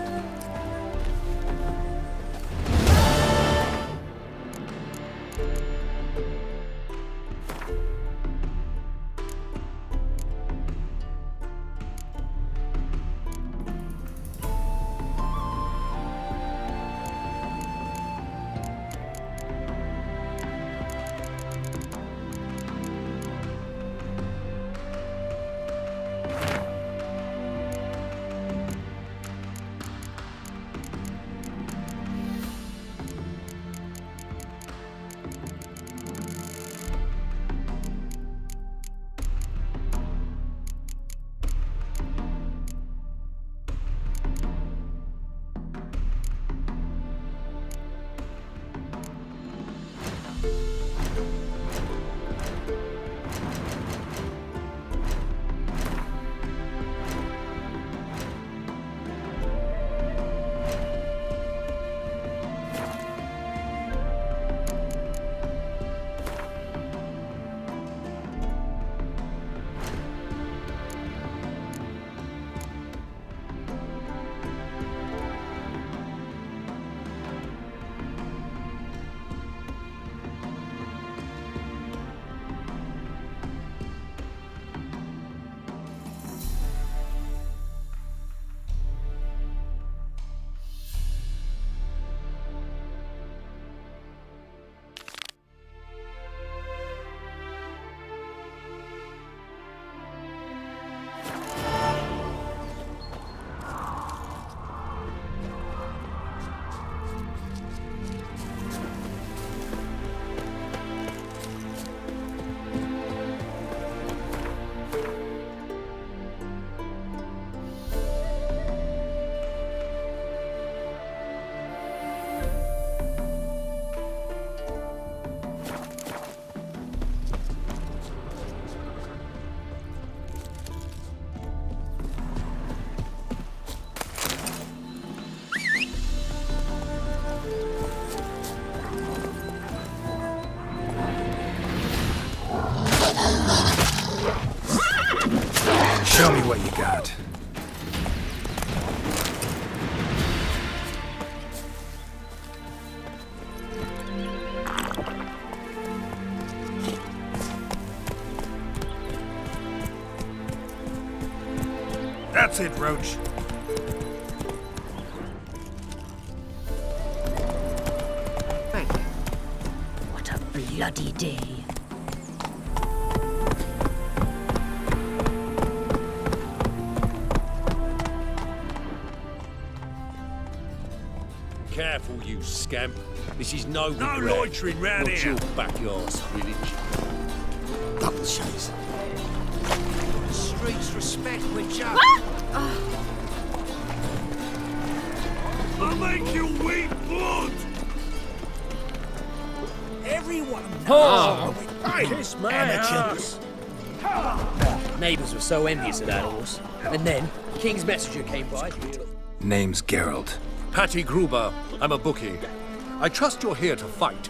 Show me what you got. That's it, Roach. Thank you. What a bloody day. Careful, you scamp. This is no regret. No loitering round Not here. your backyard village. Double chase. Streets respect Witcher. I'll make you weep blood! Everyone Oh, kiss my amateurs. Neighbours were so envious of that horse. And then, King's messenger came by. Name's Geralt. Patty Gruber, I'm a bookie. I trust you're here to fight.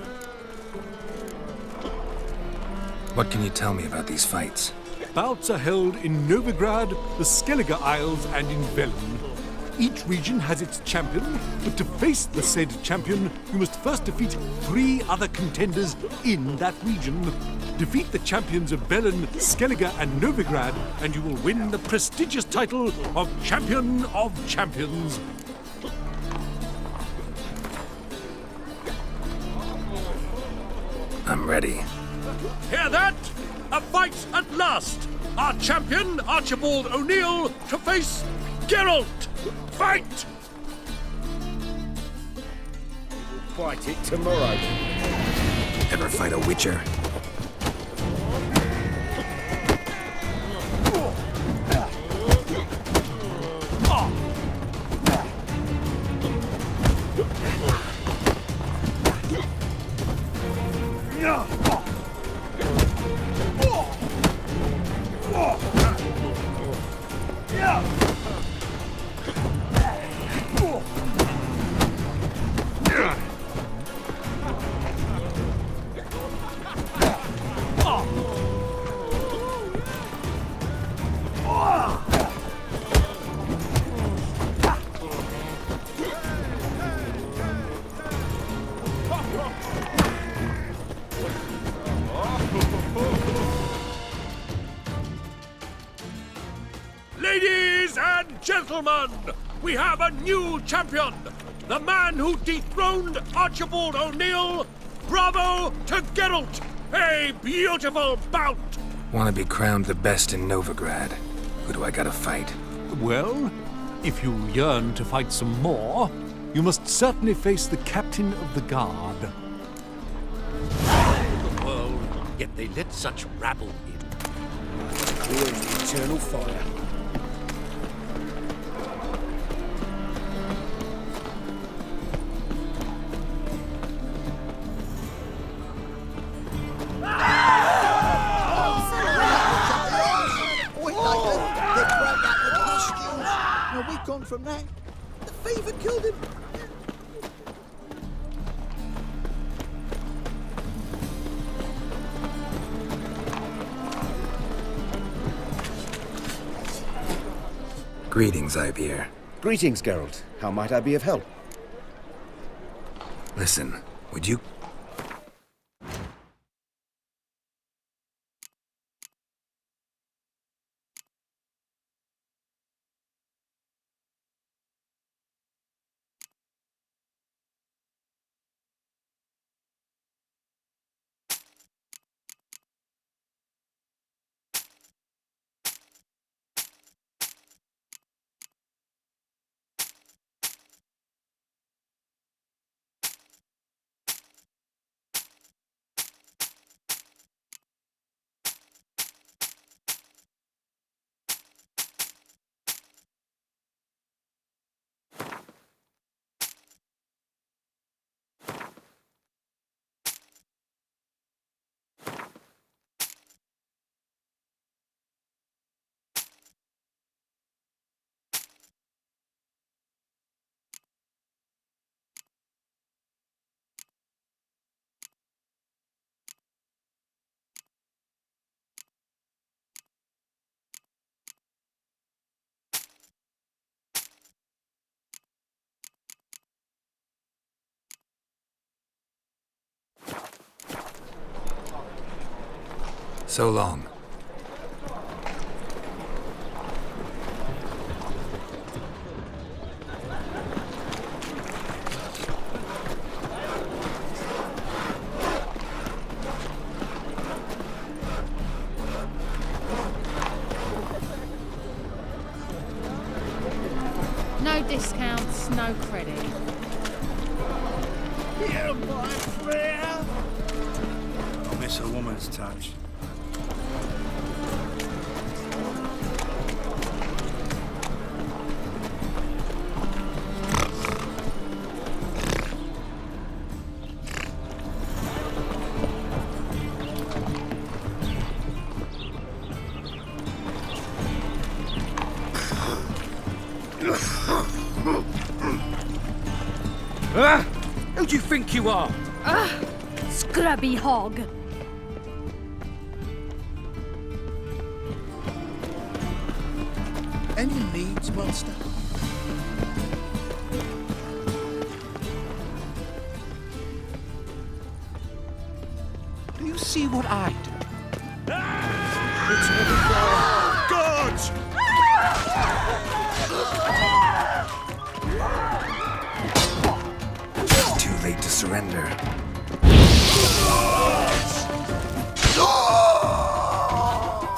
What can you tell me about these fights? Bouts are held in Novigrad, the Skellige Isles, and in Velen. Each region has its champion, but to face the said champion, you must first defeat 3 other contenders in that region. Defeat the champions of Velen, Skellige, and Novigrad, and you will win the prestigious title of Champion of Champions. I'm ready. Hear that? A fight at last! Our champion, Archibald O'Neill, to face Geralt! Fight! Fight it tomorrow. Ever fight a Witcher? Ladies and gentlemen, we have a new champion! The man who dethroned Archibald O'Neill! Bravo to Geralt! A beautiful bout! Want to be crowned the best in Novigrad? Who do I gotta fight? Well, if you yearn to fight some more, you must certainly face the captain of the guard. The world, yet they let such rabble in. Clearing the eternal fire. On from that. The fever killed him. Greetings, Ivier. Greetings, Geralt. How might I be of help? Listen, would you So long. No discounts, no credit. Hear my prayer. I miss a woman's touch. Who do you think you are? Scrubby hog. Any needs, monster? Do you see what I do? Gods! Too late to surrender.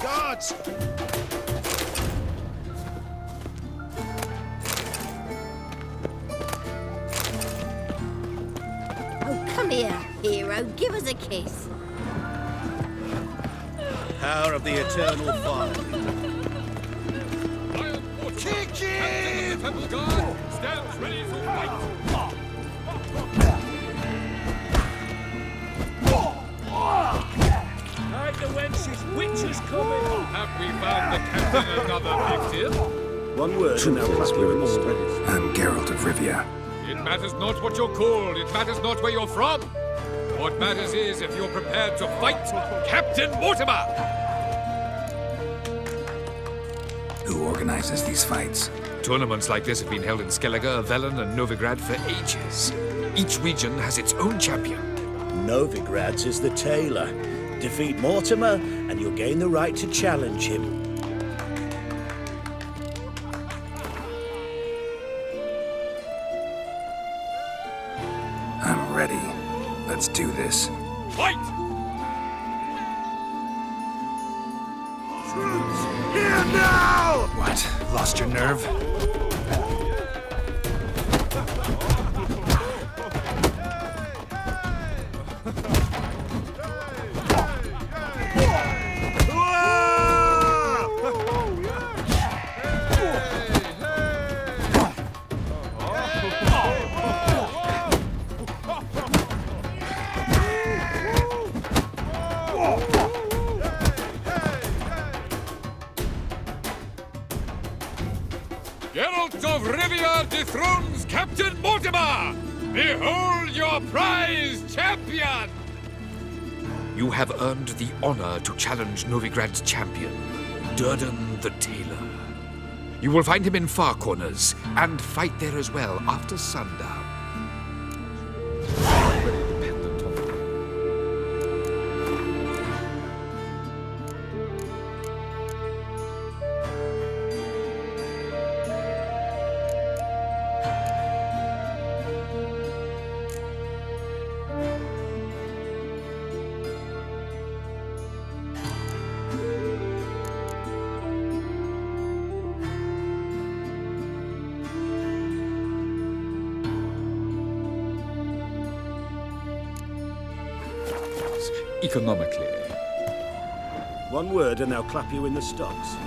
Gods! Oh, come here, hero. Give us a kiss. Power of the eternal fire. Kick him! Temple guard stands ready for fight. Hide the wenches, witches coming. Have we found the captain another victim? One word and they'll clap you in the street. I'm Geralt of Rivia. It matters not what you're called. It matters not where you're from. What matters is if you're prepared to fight Captain Mortimer. Who organizes these fights? Tournaments like this have been held in Skellige, Velen, and Novigrad for ages. Each region has its own champion. Novigrad's is the tailor. Defeat Mortimer, and you'll gain the right to challenge him. I'm ready. Let's do this. Fight! Here now! What? Lost your nerve? Geralt of Rivia dethrones Captain Mortimer! Behold your prize champion! You have earned the honor to challenge Novigrad's champion, Durden the Tailor. You will find him in Far Corners, and fight there as well after sundown. Economically. One word and they'll clap you in the stocks.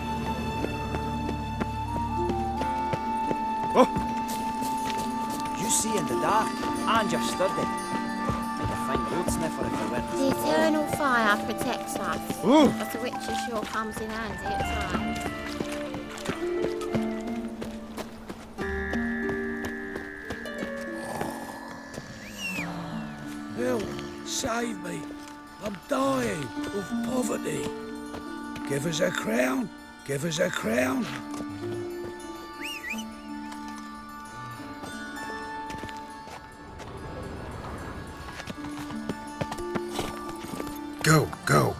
You see in the dark, and you're sturdy. Like a fine road sniffer if you were. The eternal fire protects us. Ooh. But the witcher sure comes in handy at times. Help! Save me! I'm dying of poverty. Give us a crown. Give us a crown. Go, go.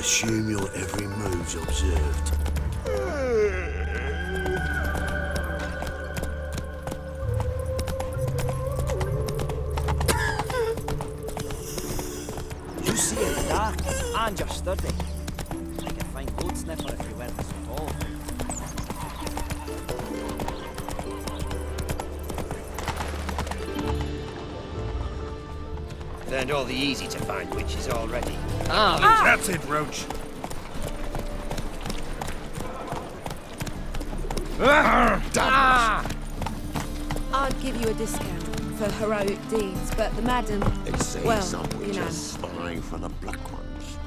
Assume your every move's observed. You see in the dark, and you're sturdy. Like a fine gold sniffer if you weren't so tall. Learned all the easy-to-find witches already. That's it, Roach. I'd give you a discount for heroic deeds, but the madam... They say well, some you witches know. spy for the black ones.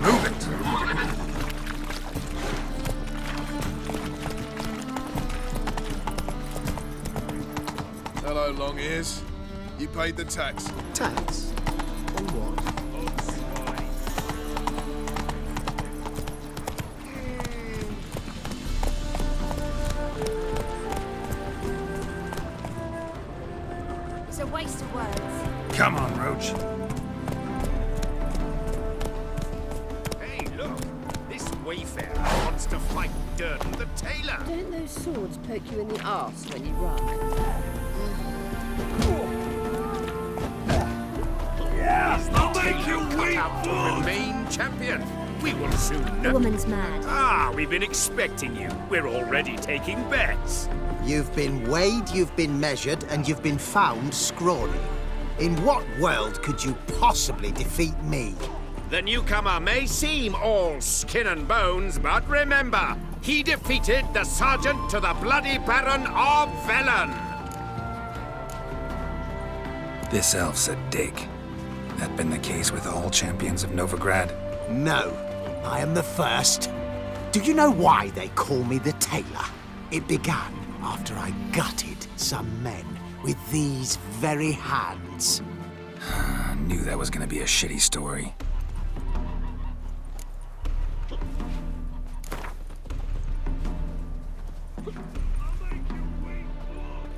Move it! Hello, long ears. You paid the tax. Tax? On what? It's a waste of words. Come on, Roach. Hey, look! This wayfarer wants to fight Durden the tailor. Don't those swords poke you in the arse when you run? I'll make you wait to remain champion. We will soon know. The woman's mad. Ah, we've been expecting you. We're already taking bets. You've been weighed, you've been measured, and you've been found scrawny. In what world could you possibly defeat me? The newcomer may seem all skin and bones, but remember, he defeated the sergeant to the bloody Baron of Velen. This elf's a dig. That been the case with all champions of Novigrad? No, I am the first. Do you know why they call me the Tailor? It began after I gutted some men with these very hands. I knew that was gonna be a shitty story.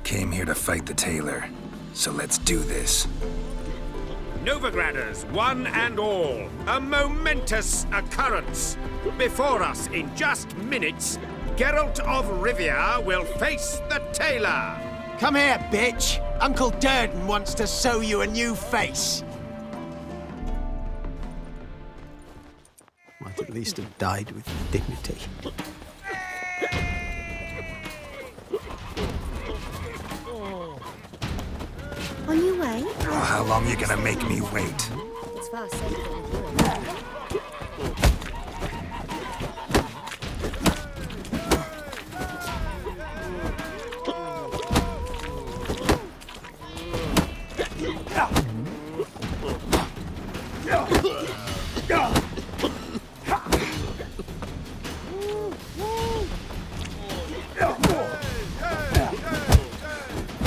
Came here to fight the tailor, so let's do this. Novigraders, one and all, a momentous occurrence. Before us, in just minutes, Geralt of Rivia will face the tailor. Come here, bitch! Uncle Durden wants to sew you a new face. Might at least have died with dignity. On your way? Oh, how long you gonna make me wait? It's far safer.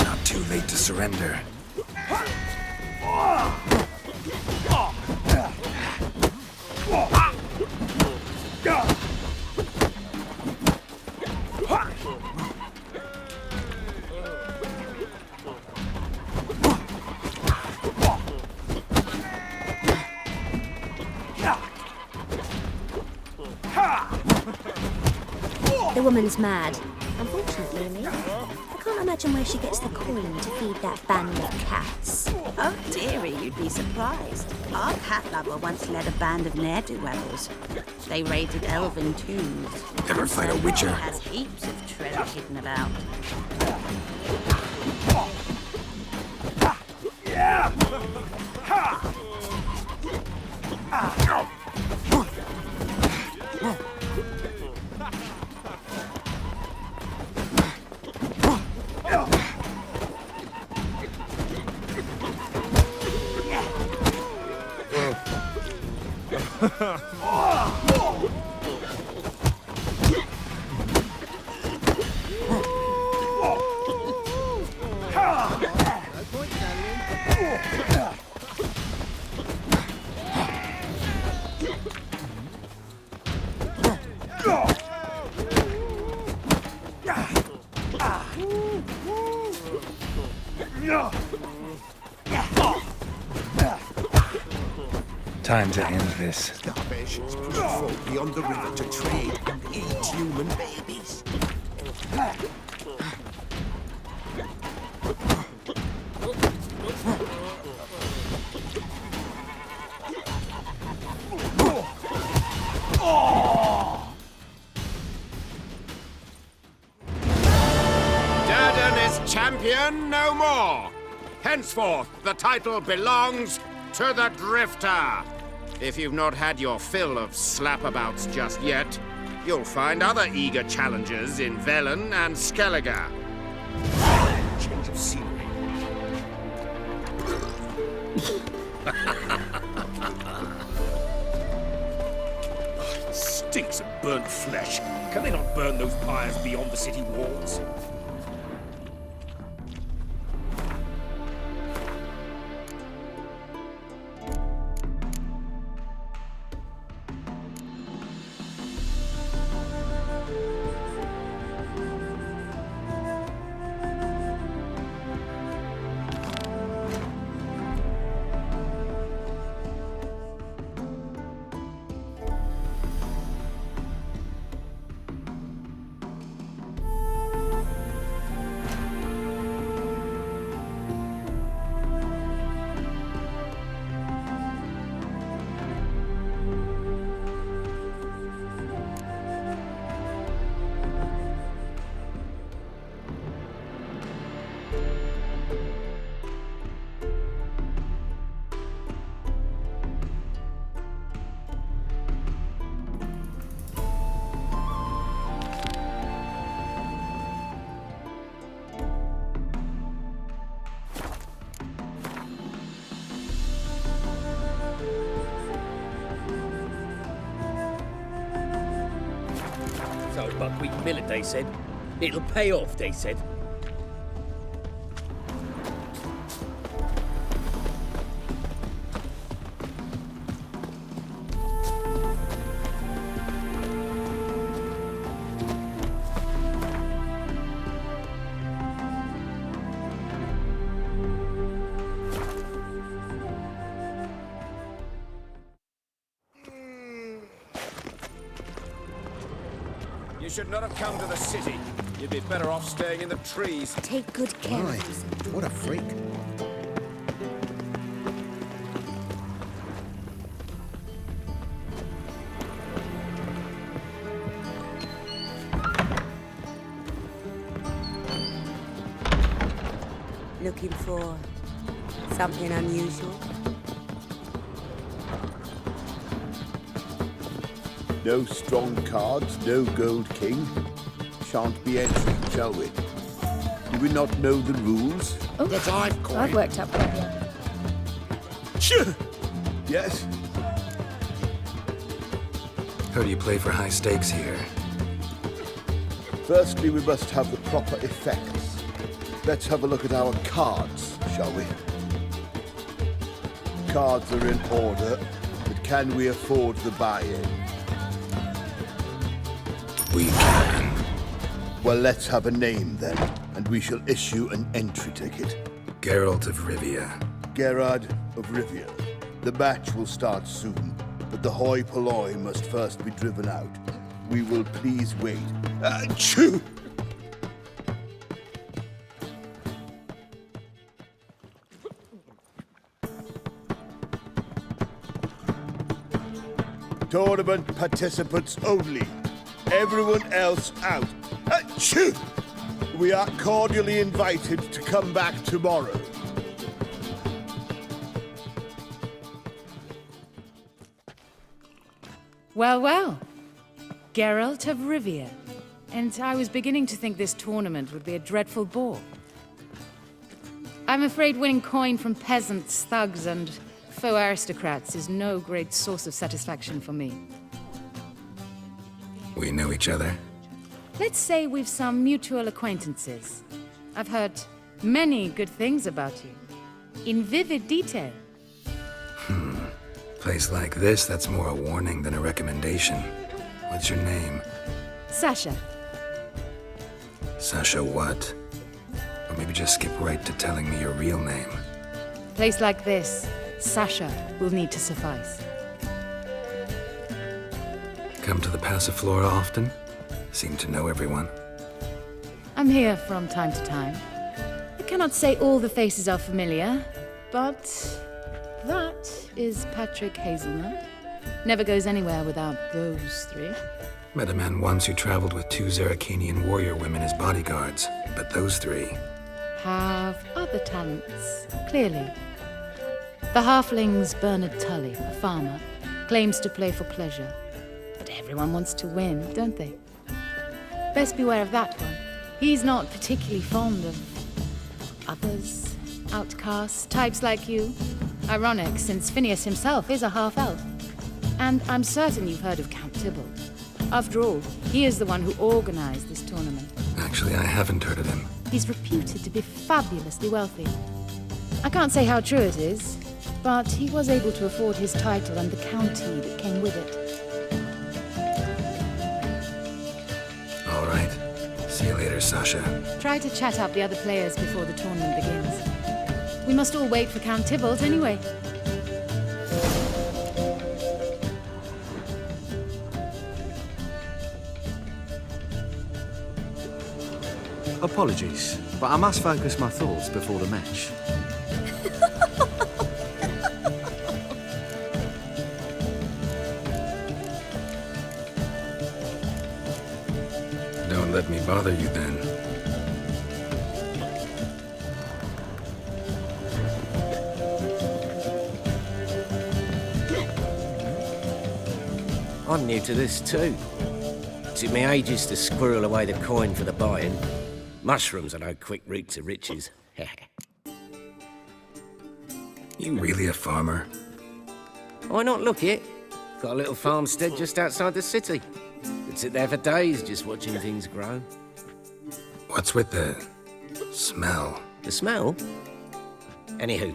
Not too late to surrender. The woman's mad. Unfortunately, me. I can't imagine where she gets the coin to feed that band of cats. Oh, dearie, you'd be surprised. Our cat lover once led a band of ne'er-do-wells. They raided elven tombs. Ever fight a witcher? Has heaps of treasure hidden about. Time to end this. Starvation's pushed folk beyond the river to trade and eat human babies. Durden is champion no more. Henceforth, the title belongs to the Drifter. If you've not had your fill of slapabouts just yet, you'll find other eager challengers in Velen and Skellige. Change of scenery. It stinks of burnt flesh. Can they not burn those pyres beyond the city walls? So buckwheat millet, they said. It'll pay off, they said. You should not have come to the city. You'd be better off staying in the trees. Take good care My, of yourself. what a freak. Looking for something unusual? No strong cards, no gold king. Shan't be entering, shall we? Do we not know the rules? Oh, That I've coined. I've worked up with Sure. Yes. How do you play for high stakes here? Firstly, we must have the proper effects. Let's have a look at our cards, shall we? Cards are in order, but can we afford the buy-in? We can. Well, let's have a name then, and we shall issue an entry ticket. Geralt of Rivia. Gerard of Rivia. The match will start soon, but the hoi polloi must first be driven out. We will please wait. Achoo! Tournament participants only. Everyone else out. Achoo! We are cordially invited to come back tomorrow. Well, well. Geralt of Rivia. And I was beginning to think this tournament would be a dreadful bore. I'm afraid winning coin from peasants, thugs, and faux aristocrats is no great source of satisfaction for me. We know each other. Let's say we've some mutual acquaintances. I've heard many good things about you, in vivid detail. Place like this, that's more a warning than a recommendation. What's your name? Sasha. Sasha what? Or maybe just skip right to telling me your real name. Place like this, Sasha will need to suffice. Come to the Passiflora often? Seem to know everyone. I'm here from time to time. I cannot say all the faces are familiar, but that is Patrick Hazelnut. Never goes anywhere without those three. Met a man once who traveled with 2 Zeracanian warrior women as bodyguards, but those 3... have other talents, clearly. The halfling's Bernard Tully, a farmer, claims to play for pleasure. But everyone wants to win, don't they? Best beware of that one. He's not particularly fond of others, outcasts, types like you. Ironic, since Phineas himself is a half-elf. And I'm certain you've heard of Count Tybalt. After all, he is the one who organized this tournament. Actually, I haven't heard of him. He's reputed to be fabulously wealthy. I can't say how true it is, but he was able to afford his title and the county that came with it. All right. See you later, Sasha. Try to chat up the other players before the tournament begins. We must all wait for Count Tybalt anyway. Apologies, but I must focus my thoughts before the match. Don't let me bother you then. I'm new to this too. Took me ages to squirrel away the coin for the buy-in. Mushrooms are no quick route to riches. You really a farmer? Why not look it? Got a little farmstead just outside the city. Could sit there for days just watching things grow. What's with the smell? The smell? Anywho,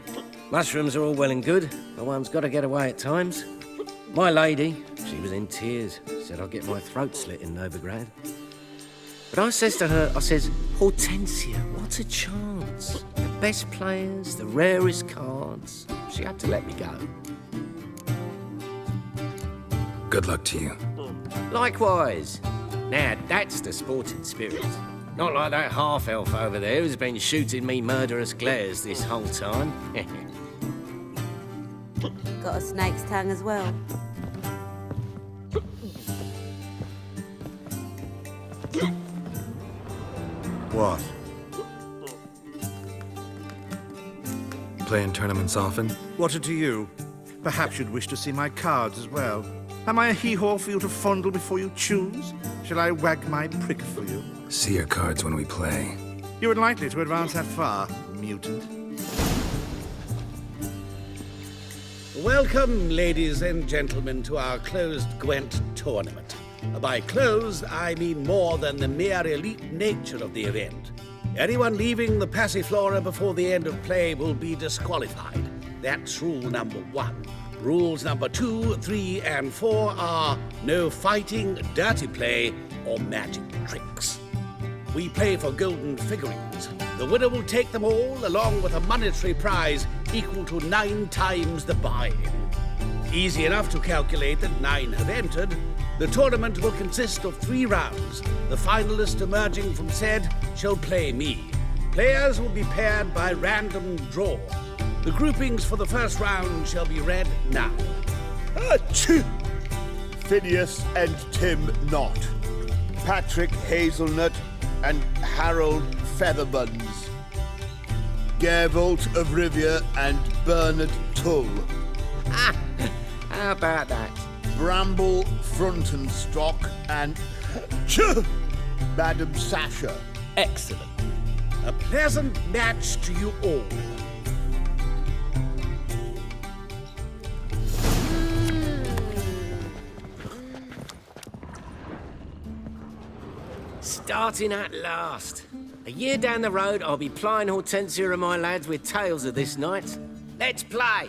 mushrooms are all well and good, but one's got to get away at times. My lady, she was in tears, said I'd get my throat slit in Novigrad. But I says to her, Hortensia, what a chance. The best players, the rarest cards. She had to let me go. Good luck to you. Likewise. Now, that's the sporting spirit. Not like that half-elf over there who's been shooting me murderous glares this whole time. Got a snake's tongue as well. What? Playing tournaments often? What to you? Perhaps you'd wish to see my cards as well. Am I a hee-haw for you to fondle before you choose? Shall I wag my prick for you? See your cards when we play. You were likely to advance that far, mutant. Welcome, ladies and gentlemen, to our closed Gwent tournament. By closed, I mean more than the mere elite nature of the event. Anyone leaving the Passiflora before the end of play will be disqualified. That's rule number 1. Rules number 2, 3, and 4 are no fighting, dirty play, or magic tricks. We play for golden figurines. The winner will take them all, along with a monetary prize equal to 9 times the buy-in. Easy enough to calculate that 9 have entered. The tournament will consist of 3 rounds. The finalist emerging from said shall play me. Players will be paired by random draw. The groupings for the first round shall be read now. Phineas and Tim Knott. Patrick Hazelnut and Harold Featherbuns. Gervalt of Rivia and Bernard Tull. How about that? Bramble Frontenstock and Madam Sasha. Excellent. A pleasant match to you all. Starting at last. A year down the road, I'll be plying Hortensia and my lads with tales of this night. Let's play!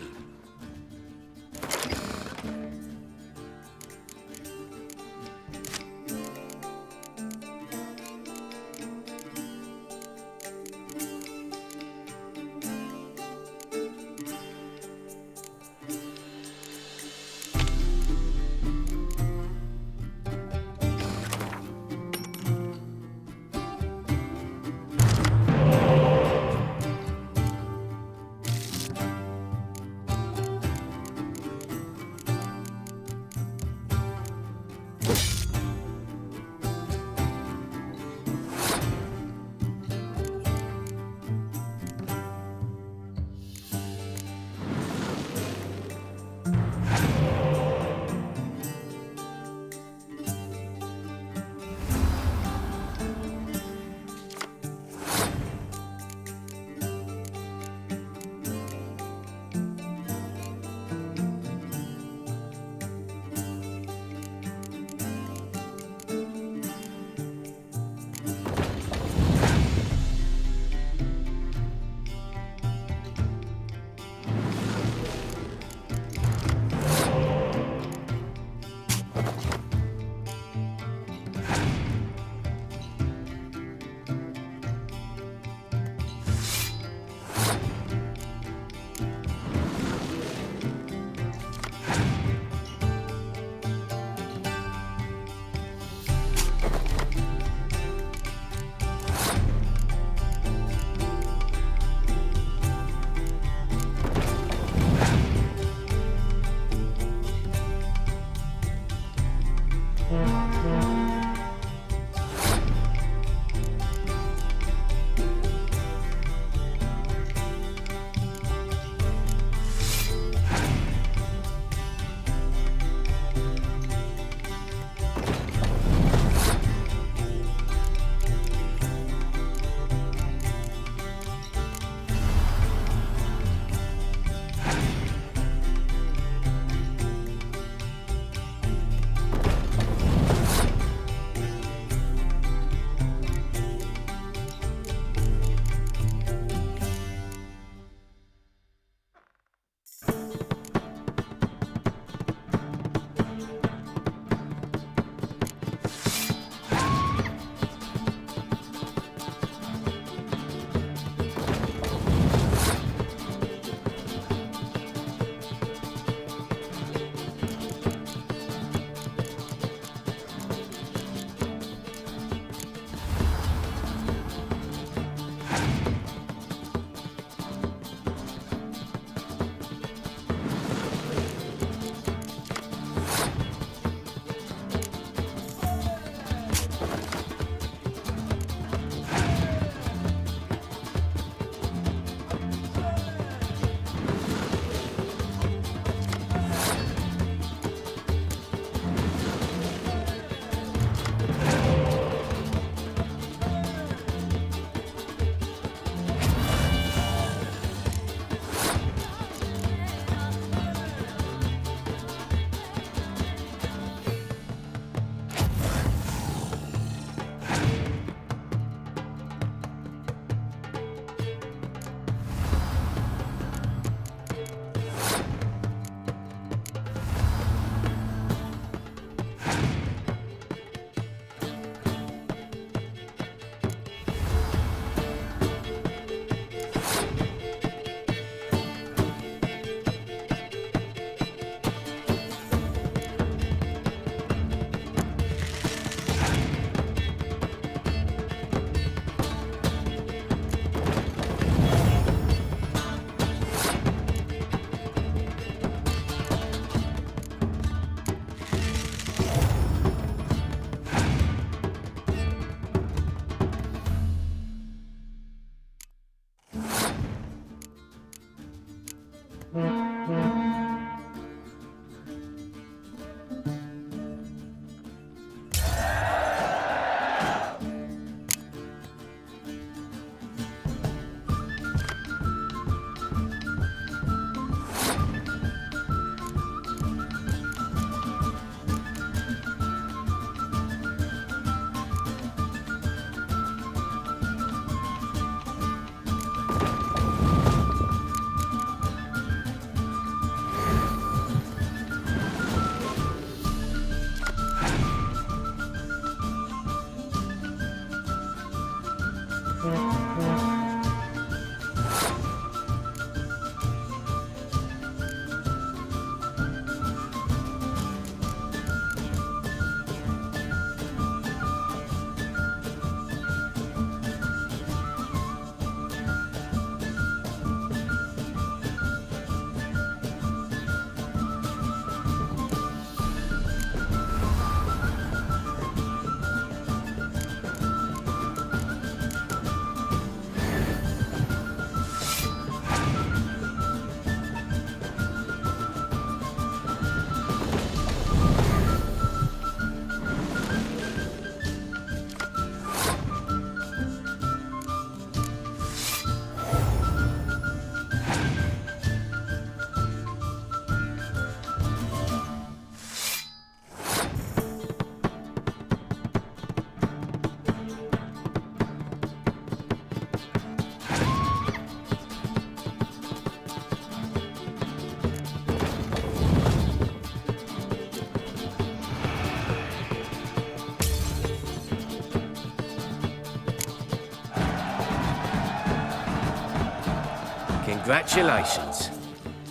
Congratulations.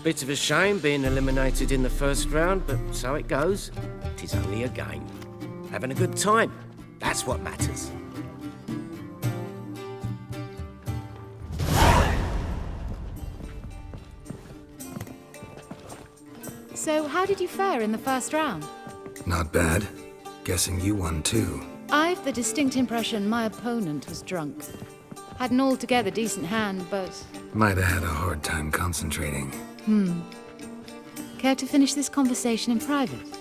Bit of a shame being eliminated in the first round, but so it goes. It is only a game. Having a good time, that's what matters. So, how did you fare in the first round? Not bad. Guessing you won too. I've the distinct impression my opponent was drunk. Had an altogether decent hand, but... Might have had a hard time concentrating. Care to finish this conversation in private?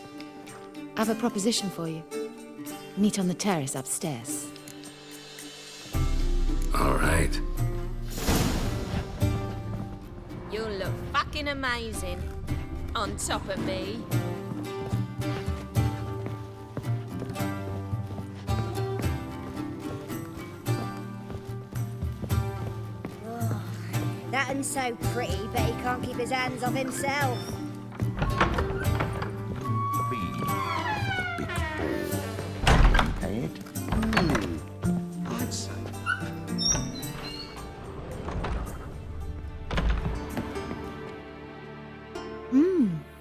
I have a proposition for you. Meet on the terrace upstairs. All right. You'll look fucking amazing on top of me. That one's so pretty, but he can't keep his hands off himself. Head. I'd say.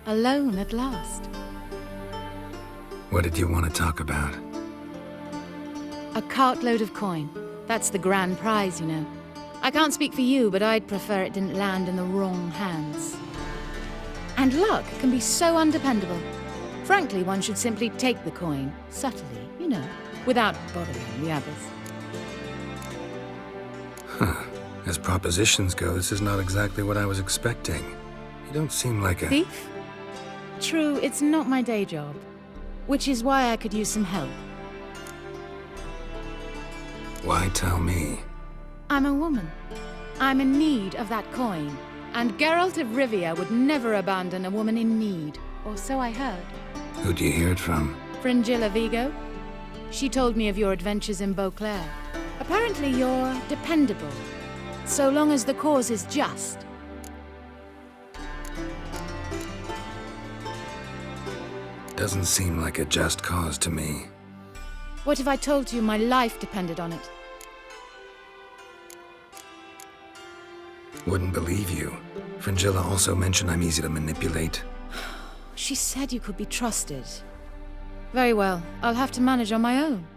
Alone at last. What did you want to talk about? A cartload of coin. That's the grand prize, you know. I can't speak for you, but I'd prefer it didn't land in the wrong hands. And luck can be so undependable. Frankly, one should simply take the coin, subtly, you know, without bothering the others. Huh. As propositions go, this is not exactly what I was expecting. You don't seem like a... Thief? True, it's not my day job. Which is why I could use some help. Why tell me? I'm a woman. I'm in need of that coin. And Geralt of Rivia would never abandon a woman in need. Or so I heard. Who'd you hear it from? Fringilla Vigo. She told me of your adventures in Beauclair. Apparently you're dependable. So long as the cause is just. Doesn't seem like a just cause to me. What if I told you my life depended on it? Wouldn't believe you. Fringilla also mentioned I'm easy to manipulate. She said you could be trusted. Very well. I'll have to manage on my own.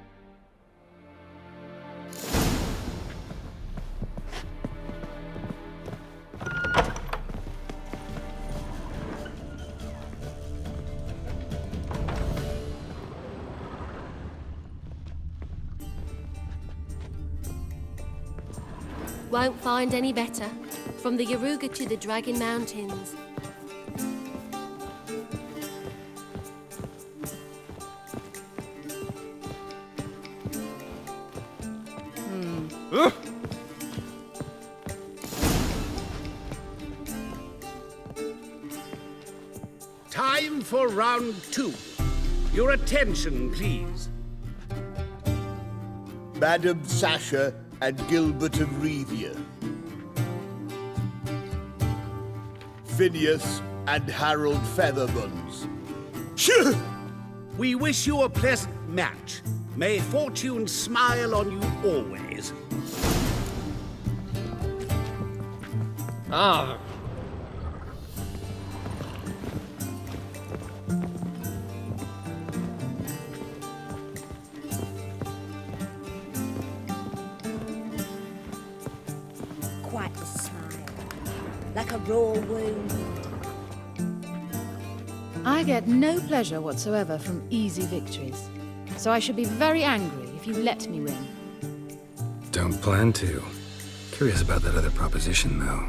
Won't find any better. From the Yaruga to the Dragon Mountains. Time for round 2. Your attention, please. Madam Sasha and Gilbert of Revia. Phineas and Harold Featherbones. We wish you a pleasant match. May fortune smile on you always. Ah. Quite the smile. Like a raw wound. I get no pleasure whatsoever from easy victories. So I should be very angry if you let me win. Don't plan to. Curious about that other proposition, though.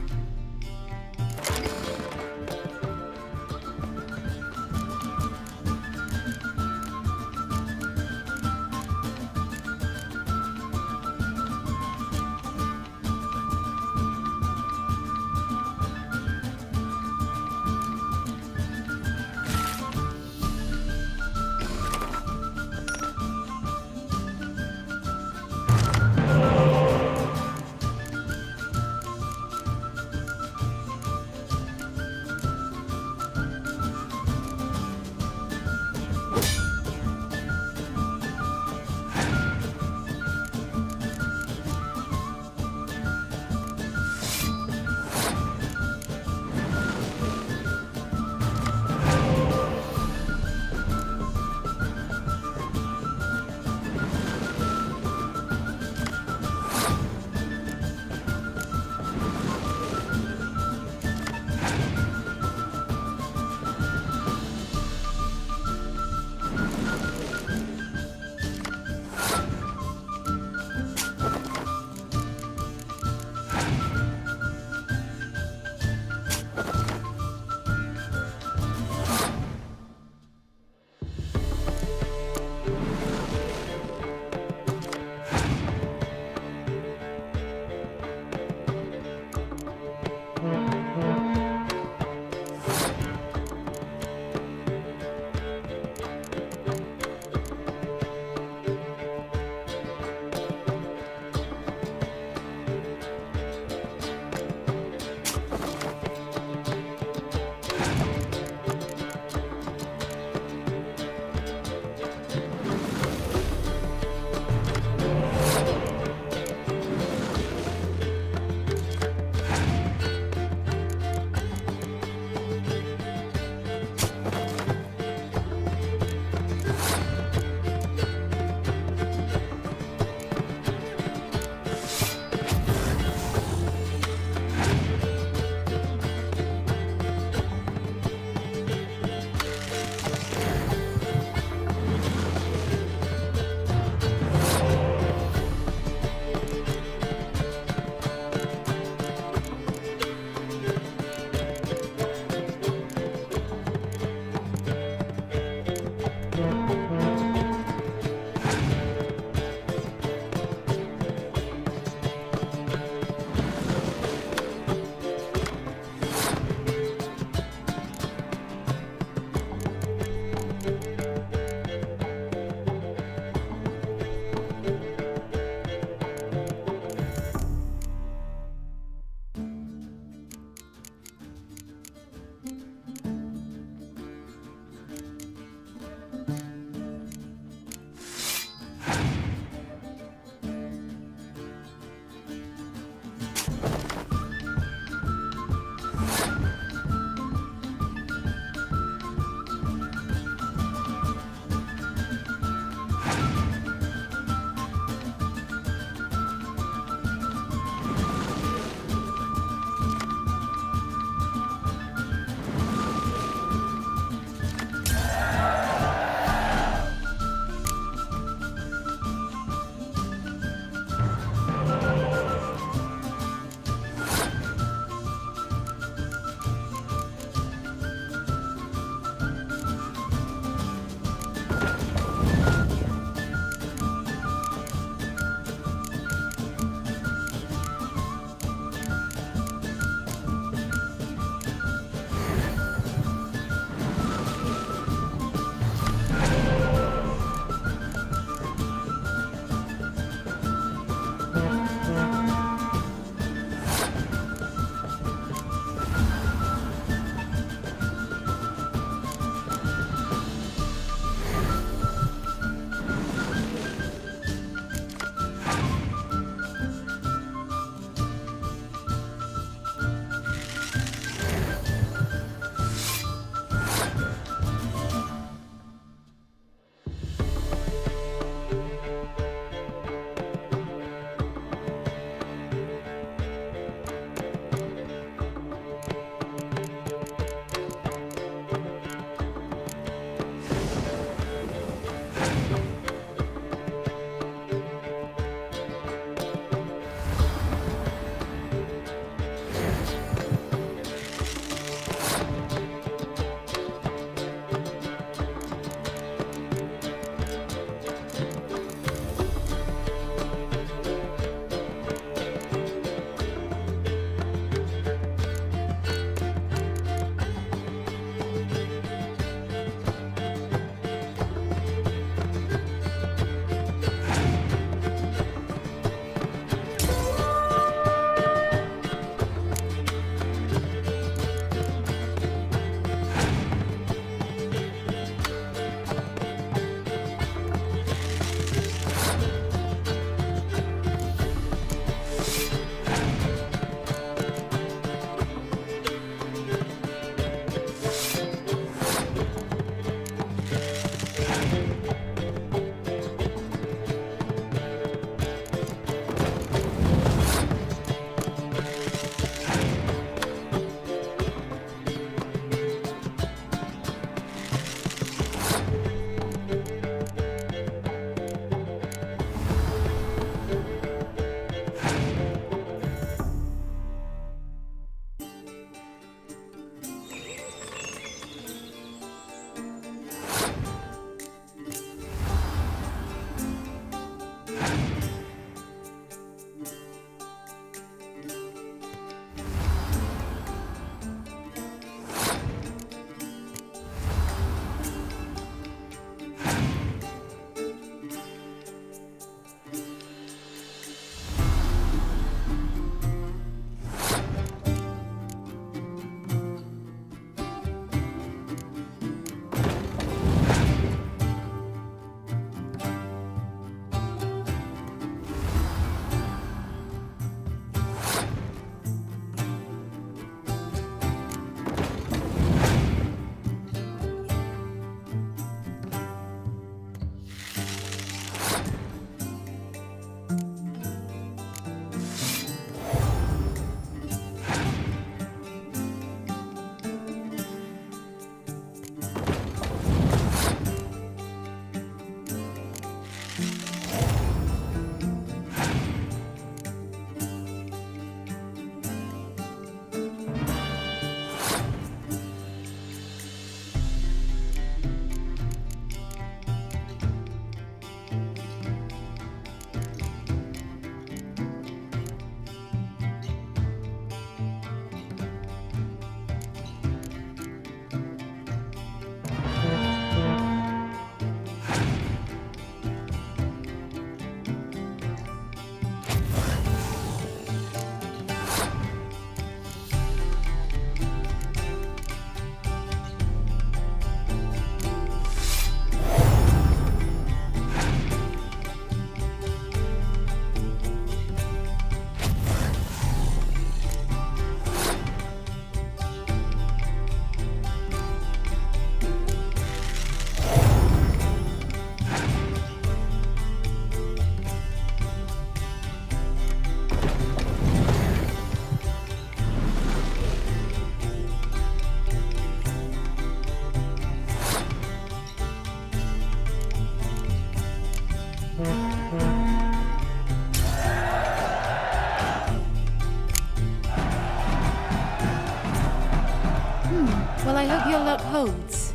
hope your luck holds.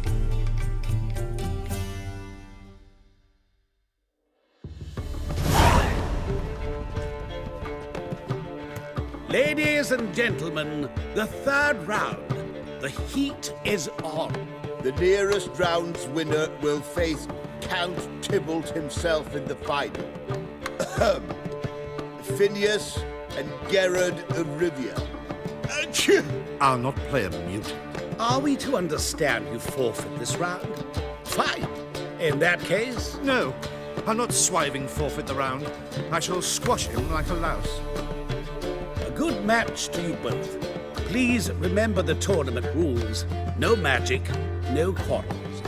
Ladies and gentlemen, the third round. The heat is on. The nearest round's winner will face Count Tybalt himself in the final. Phineas and Gerard of Rivia. I'll not play a mute. Are we to understand you forfeit this round? Fine. In that case... No, I'll not swiving forfeit the round. I shall squash him like a louse. A good match to you both. Please remember the tournament rules. No magic, no quarrels.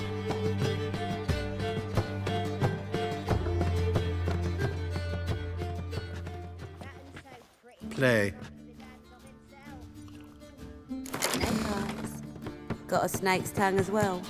Play. Got a snake's tongue as well.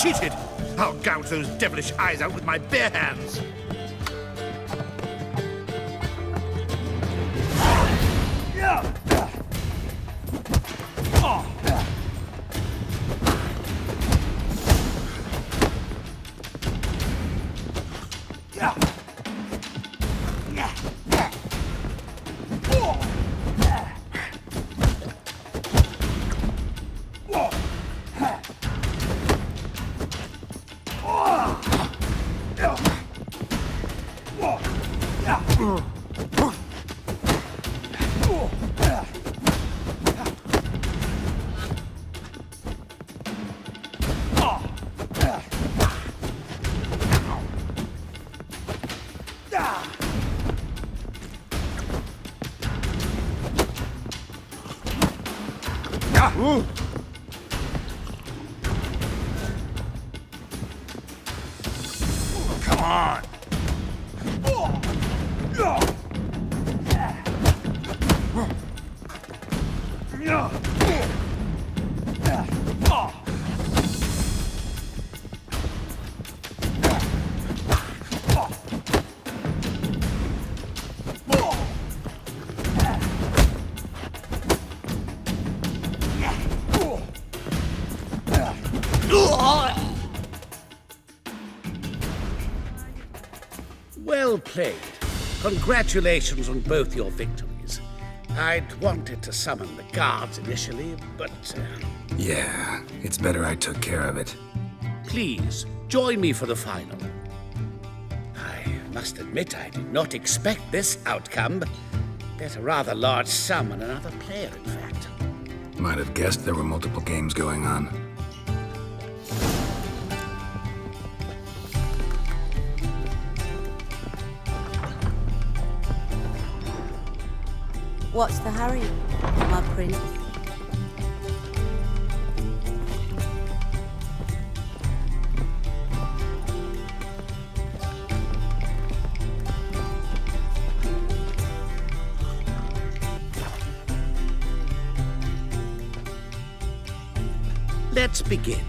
Cheated! I'll gouge those devilish eyes out with my bare hands. Come on. Well played. Congratulations on both your victories. I'd wanted to summon the guards initially, but... Yeah, it's better I took care of it. Please, join me for the final. I must admit I did not expect this outcome. Bet a rather large sum on another player, in fact. Might have guessed there were multiple games going on. What's the hurry, my prince? Let's begin.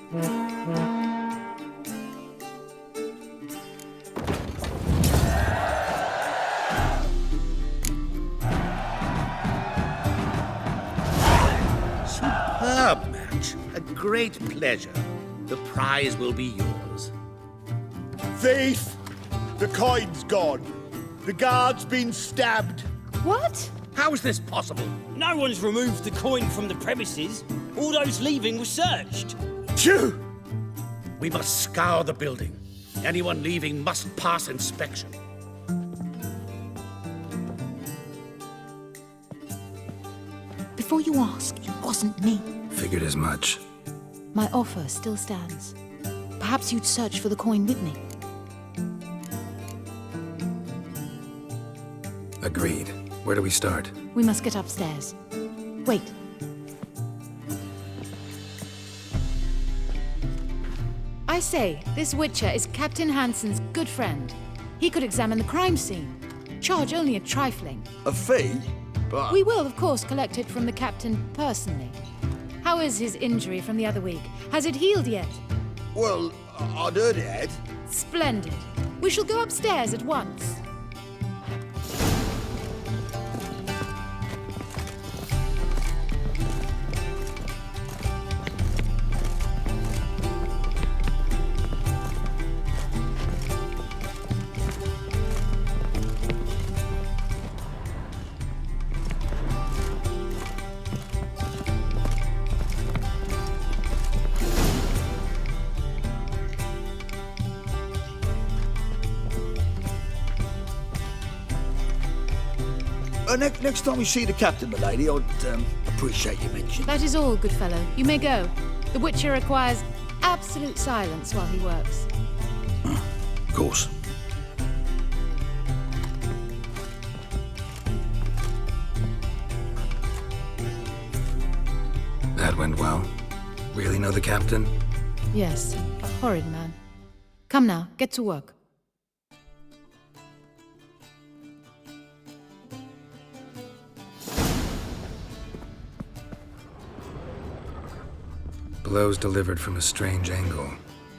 Superb match. A great pleasure. The prize will be yours. Thief! The coin's gone. The guard's been stabbed. What? How is this possible? No one's removed the coin from the premises. All those leaving were searched. Phew! We must scour the building. Anyone leaving must pass inspection. Before you ask, it wasn't me. Figured as much. My offer still stands. Perhaps you'd search for the coin with me. Agreed. Where do we start? We must get upstairs. Wait. I say, this Witcher is Captain Hansen's good friend. He could examine the crime scene. Charge only a trifling. A fee? But... We will, of course, collect it from the captain personally. How is his injury from the other week? Has it healed yet? Well, I'd heard it had. Splendid. We shall go upstairs at once. Next time we see the captain, my lady, I'd appreciate your mention. That is all, good fellow. You may go. The Witcher requires absolute silence while he works. Of course. That went well. Really know the captain? Yes, a horrid man. Come now, get to work. Blows delivered from a strange angle.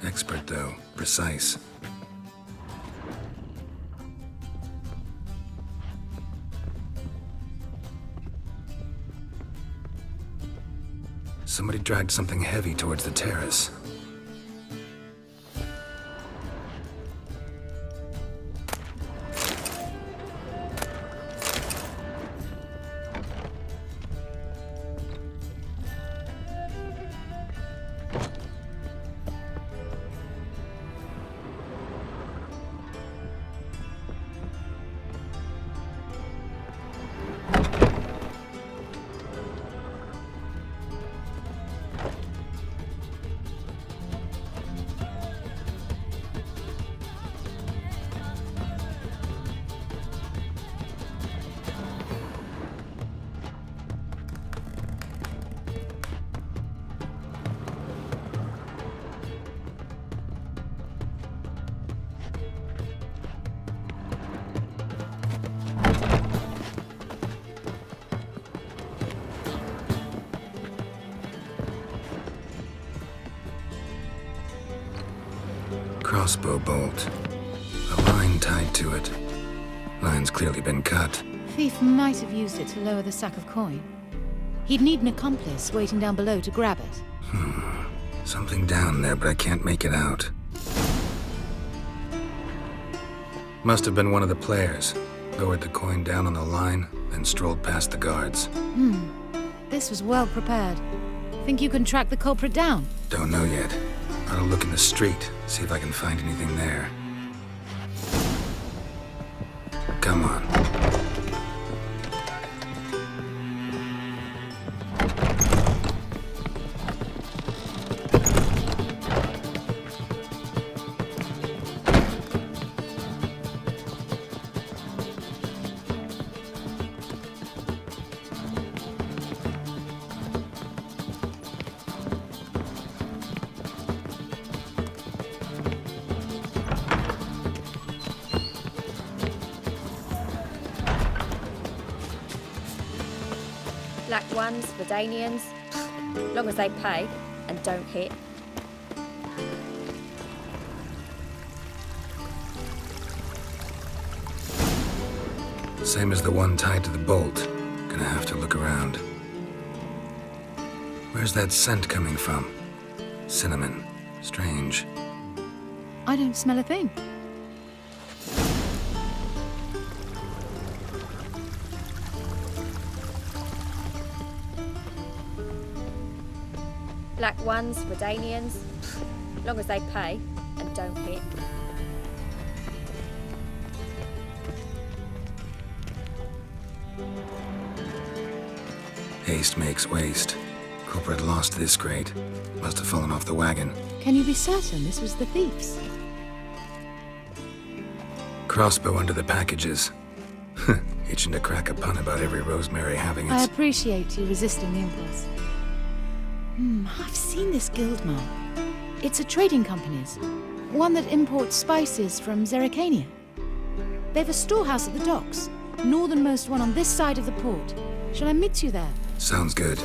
Expert, though. Precise. Somebody dragged something heavy towards the terrace. Crossbow bolt. A line tied to it. Line's clearly been cut. Thief might have used it to lower the sack of coin. He'd need an accomplice waiting down below to grab it. Something down there, but I can't make it out. Must have been one of the players. Lowered the coin down on the line, then strolled past the guards. This was well prepared. Think you can track the culprit down? Don't know yet. I'll look in the street, see if I can find anything there. Come on. Black ones, Verdanians, long as they pay and don't hit. Same as the one tied to the bolt. Gonna have to look around. Where's that scent coming from? Cinnamon. Strange. I don't smell a thing. Black ones, Redanians, long as they pay and don't hit. Haste makes waste. Culprit lost this crate. Must have fallen off the wagon. Can you be certain this was the thieves? Crossbow under the packages. Itching to crack a pun about every rosemary having I its... appreciate you resisting the impulse. I've seen this guild mark. It's a trading company's. One that imports spices from Zerrikania. They've a storehouse at the docks. Northernmost one on this side of the port. Shall I meet you there? Sounds good.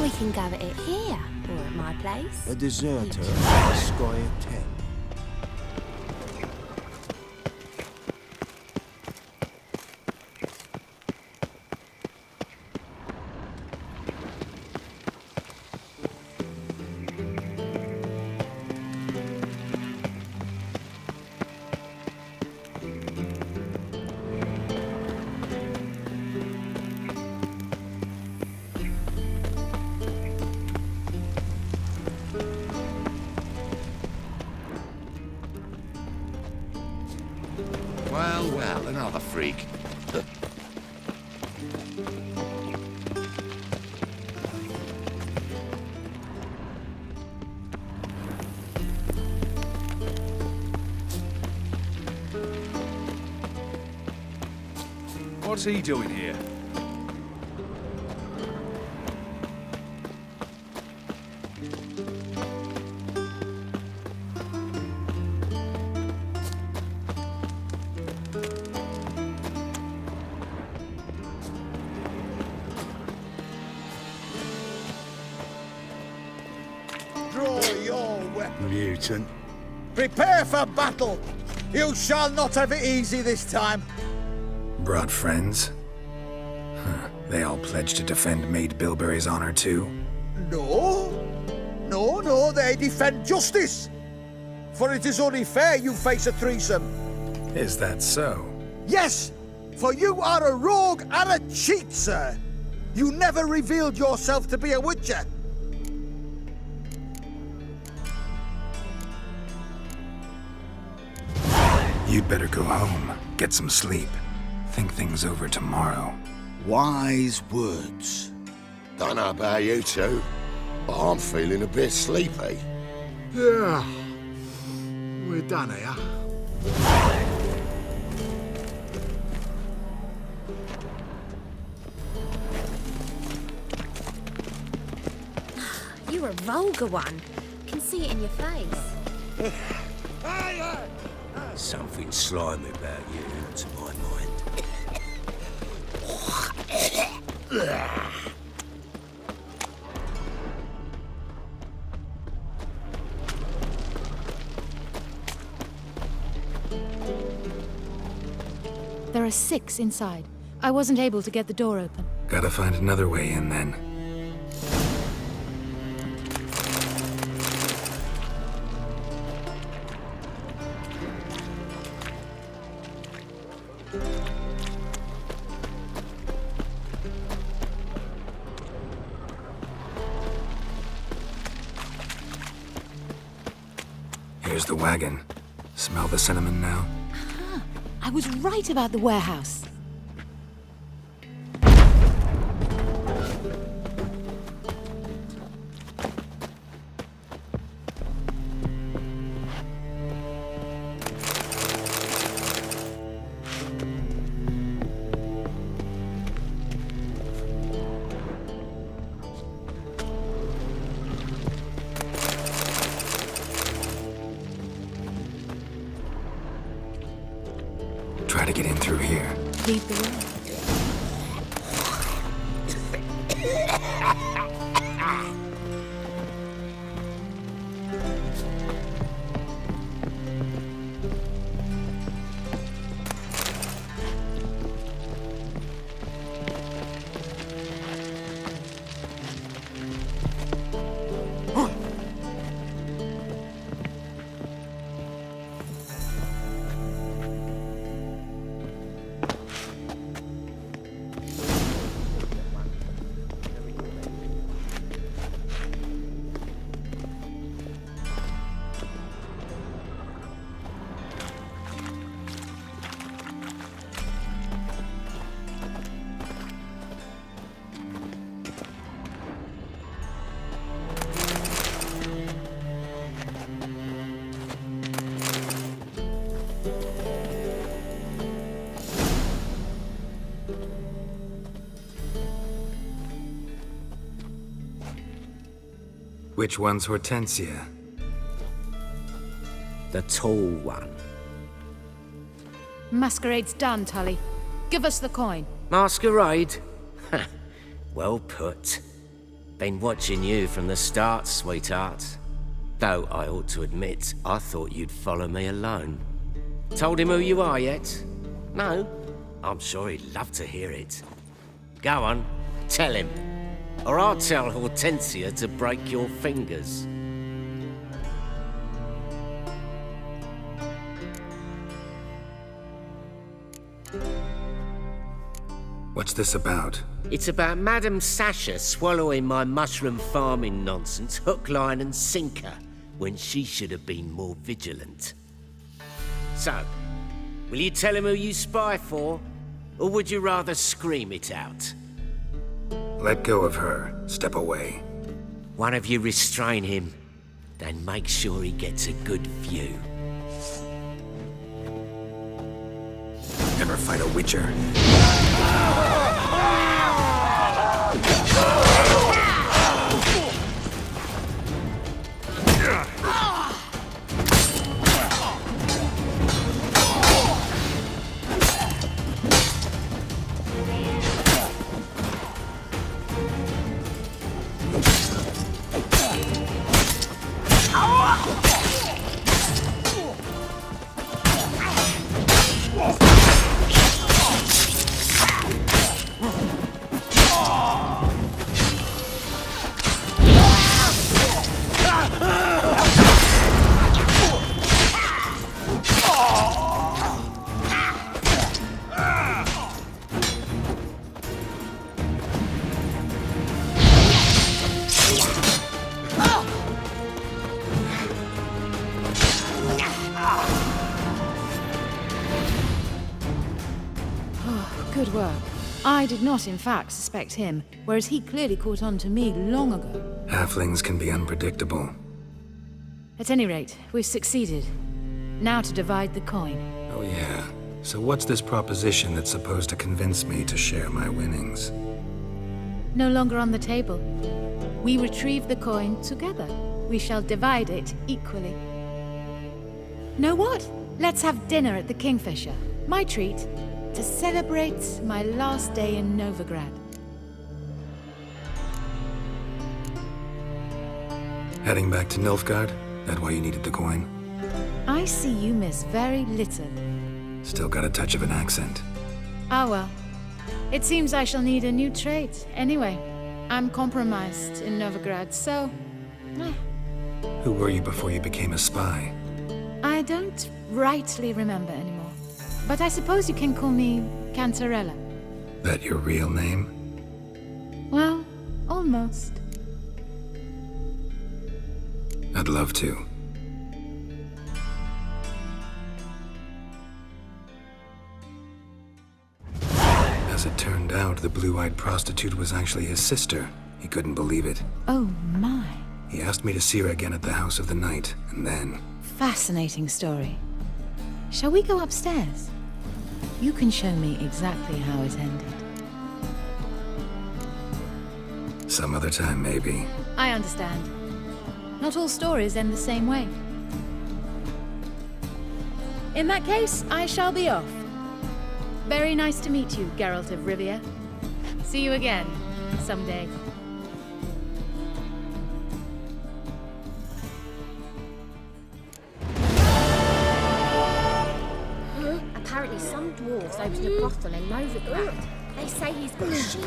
We can go at it here, or at my place. A deserter at Squire 10. Well, another freak. What's he doing here? Draw your weapon. Mutant. Prepare for battle. You shall not have it easy this time. Brought friends? They all pledged to defend Maid Bilberry's honor too? No, they defend justice. For it is only fair you face a threesome. Is that so? Yes, for you are a rogue and a cheat, sir. You never revealed yourself to be a witcher. You'd better go home, get some sleep. Think things over tomorrow. Wise words. Don't know about you two, but I'm feeling a bit sleepy. Yeah, we're done here. You're a vulgar one. Can see it in your face. Something slimy about you, to my mind. There are 6 inside. I wasn't able to get the door open. Gotta find another way in then. Here's the wagon. Smell the cinnamon now? I was right about the warehouse. Try to get in through here. Lead the way. Which one's Hortensia? The tall one. Masquerade's done, Tully. Give us the coin. Masquerade? Ha! Well put. Been watching you from the start, sweetheart. Though I ought to admit, I thought you'd follow me alone. Told him who you are yet? No? I'm sure he'd love to hear it. Go on, tell him. Or I'll tell Hortensia to break your fingers. What's this about? It's about Madame Sasha swallowing my mushroom farming nonsense hook, line and sinker when she should have been more vigilant. So, will you tell him who you spy for, or would you rather scream it out? Let go of her. Step away. One of you restrain him, then make sure he gets a good view. Never fight a witcher. Good work. I did not, in fact, suspect him, whereas he clearly caught on to me long ago. Halflings can be unpredictable. At any rate, we've succeeded. Now to divide the coin. Oh yeah. So what's this proposition that's supposed to convince me to share my winnings? No longer on the table. We retrieve the coin together. We shall divide it equally. Know what? Let's have dinner at the Kingfisher. My treat. To celebrate my last day in Novigrad. Heading back to Nilfgaard? That why you needed the coin? I see you miss very little. Still got a touch of an accent. Ah well. It seems I shall need a new trade. Anyway, I'm compromised in Novigrad, so... Who were you before you became a spy? I don't rightly remember anymore. But I suppose you can call me Cantarella. That your real name? Well, almost. I'd love to. As it turned out, the blue-eyed prostitute was actually his sister. He couldn't believe it. Oh my. He asked me to see her again at the House of the Night, and then... Fascinating story. Shall we go upstairs? You can show me exactly how it ended. Some other time, maybe. I understand. Not all stories end the same way. In that case, I shall be off. Very nice to meet you, Geralt of Rivia. See you again, someday. Apparently some dwarves opened a brothel in Novigrad. They say he's got sheep.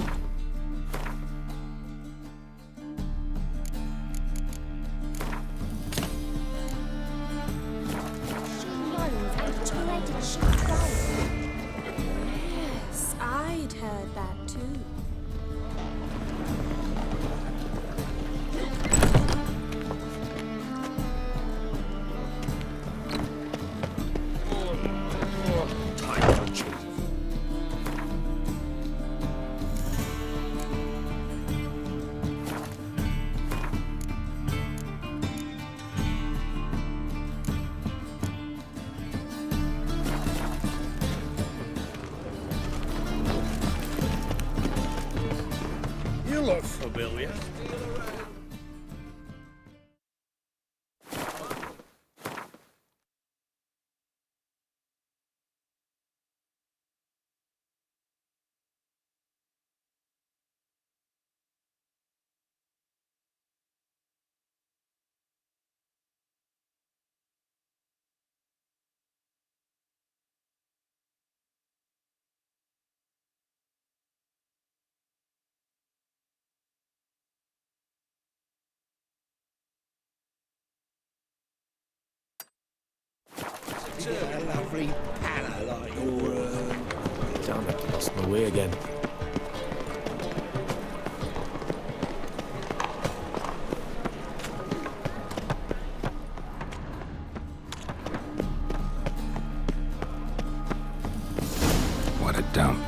She-gnomes and two-headed sheep goat. Yes, I'd heard that too. You look familiar. a lovely pala like your... Damn it, lost my way again. What a dump.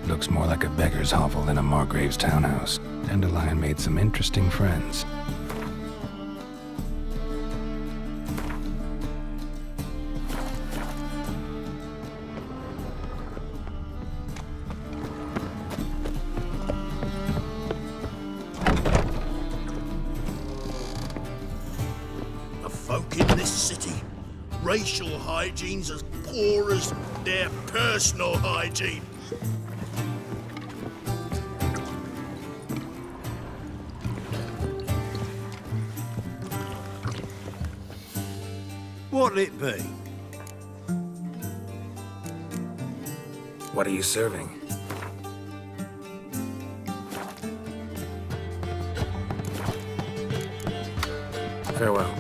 Looks more like a beggar's hovel than a Margrave's townhouse. Dandelion made some interesting friends. The folk in this city, racial hygiene's as poor as their personal hygiene. What'll it be? What are you serving? Farewell.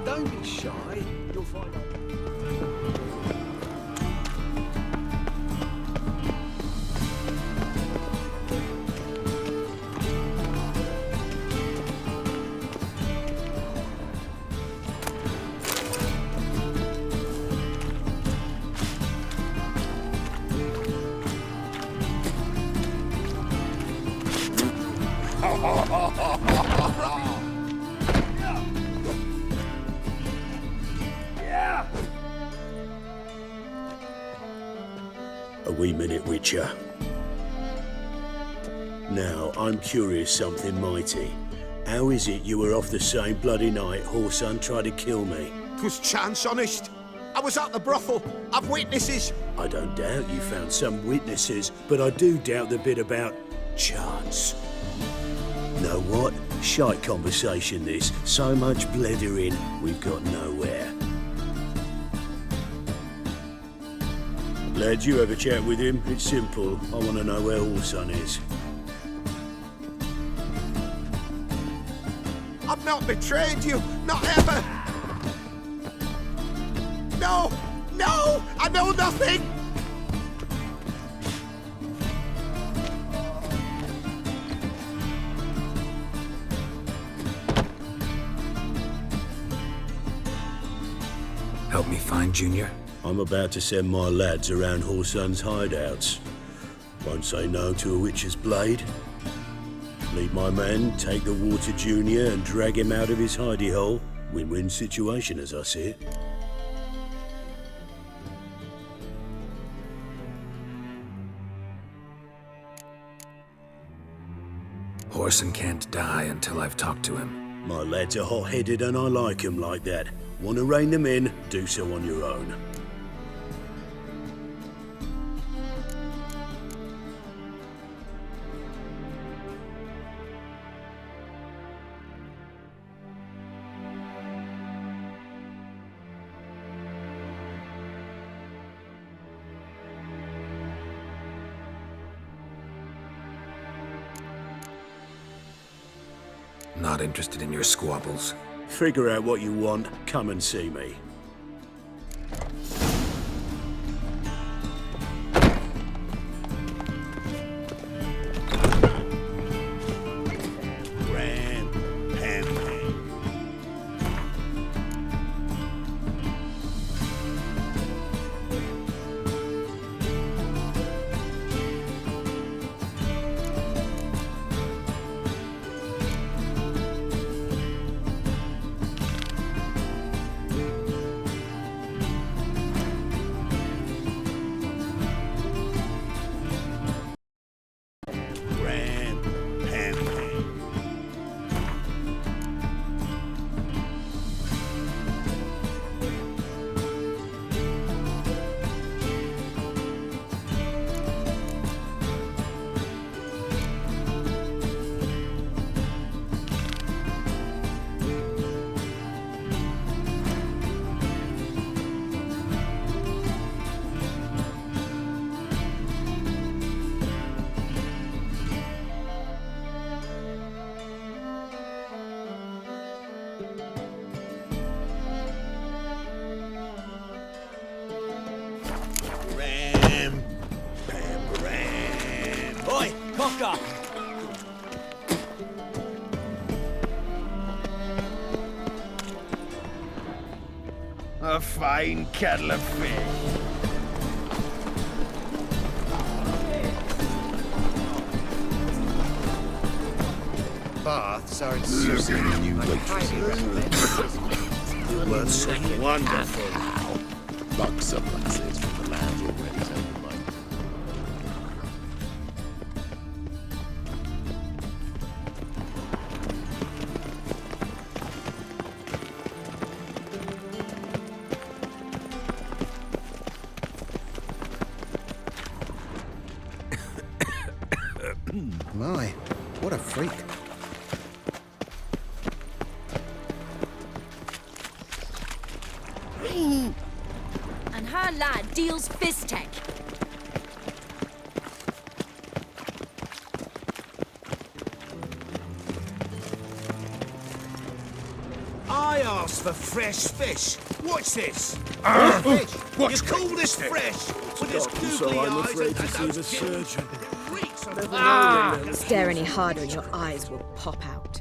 Don't be shy. You'll find out. A wee minute, Witcher. Now, I'm curious something mighty. How is it you were off the same bloody night Whoreson tried to kill me? 'Twas chance, honest. I was at the brothel. I've witnesses. I don't doubt you found some witnesses, but I do doubt the bit about chance. Know what? Shite conversation this. So much blethering, we've got nowhere. Lad, you have a chat with him. It's simple. I want to know where Whoreson is. I've not betrayed you. Not ever. No! No! I know nothing! Help me find Junior? I'm about to send my lads around Whoreson's hideouts. Won't say no to a witch's blade. Lead my man, take the water Junior and drag him out of his hidey hole. Win-win situation as I see it. Whoreson can't die until I've talked to him. My lads are hot-headed and I like 'em like that. Want to rein them in? Do so on your own. Not interested in your squabbles. Figure out what you want, come and see me. Oi, cocker! A fine kettle of fish. Baths are insufficient. New Wonderful. Bucks up access from the lounge already taken, mate. My, what a freak. And her lad deals fist tech. I asked for fresh fish. What's this? What's You call this fresh? With his googly eyes and those surgeon. freaks on Stare any harder and your eyes will pop out.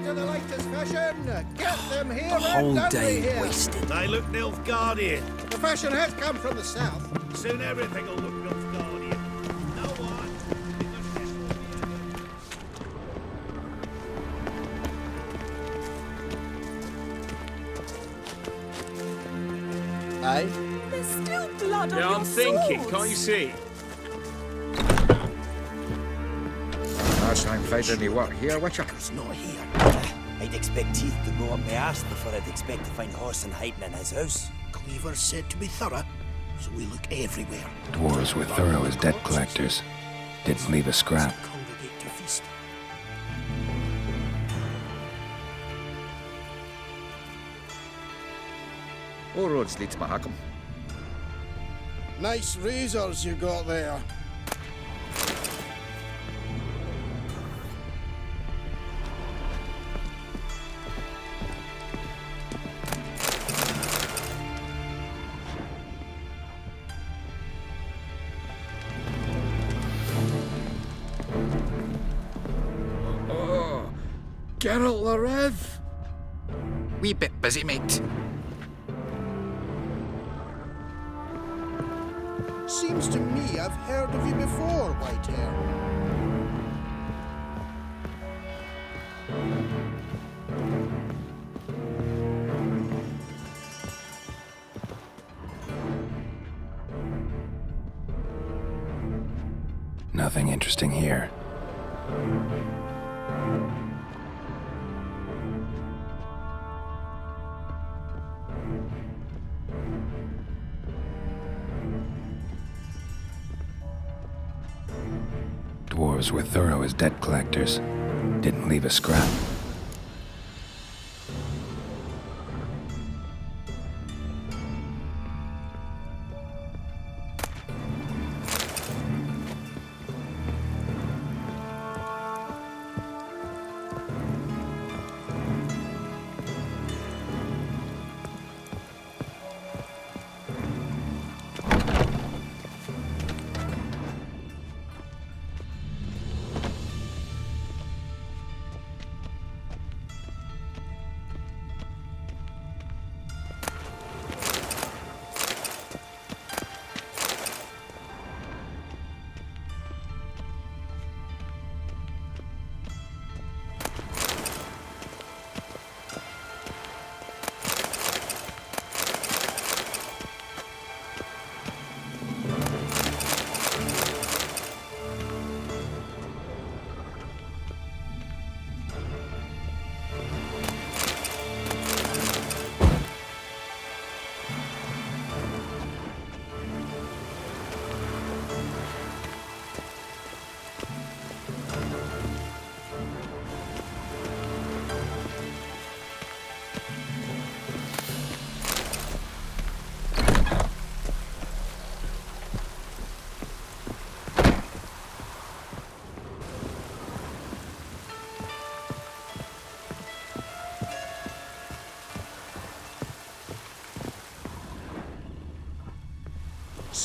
To the latest fashion. Get them here A whole and done day here. wasted. They look Nilfgaardian. The fashion has come from the south. Soon everything will look Nilfgaardian. No one. Aye? There's still blood on Yeah, your I'm thinking. swords. Can't you see? Last time fight any work here, Witcher? It's not here. I'd expect teeth to go up my arse before I'd expect to find horse and hiding in his house. Cleaver's said to be thorough, so we look everywhere. Dwarves were thorough as debt collectors. Didn't leave a scrap. Congregate to feast. All roads lead to Mahakam. Nice razors you got there. Oh, Geralt the Rev. Wee bit busy, mate. Seems to me I've heard of you before, Whitehair. Nothing interesting here. Dwarves were thorough as debt collectors. Didn't leave a scrap.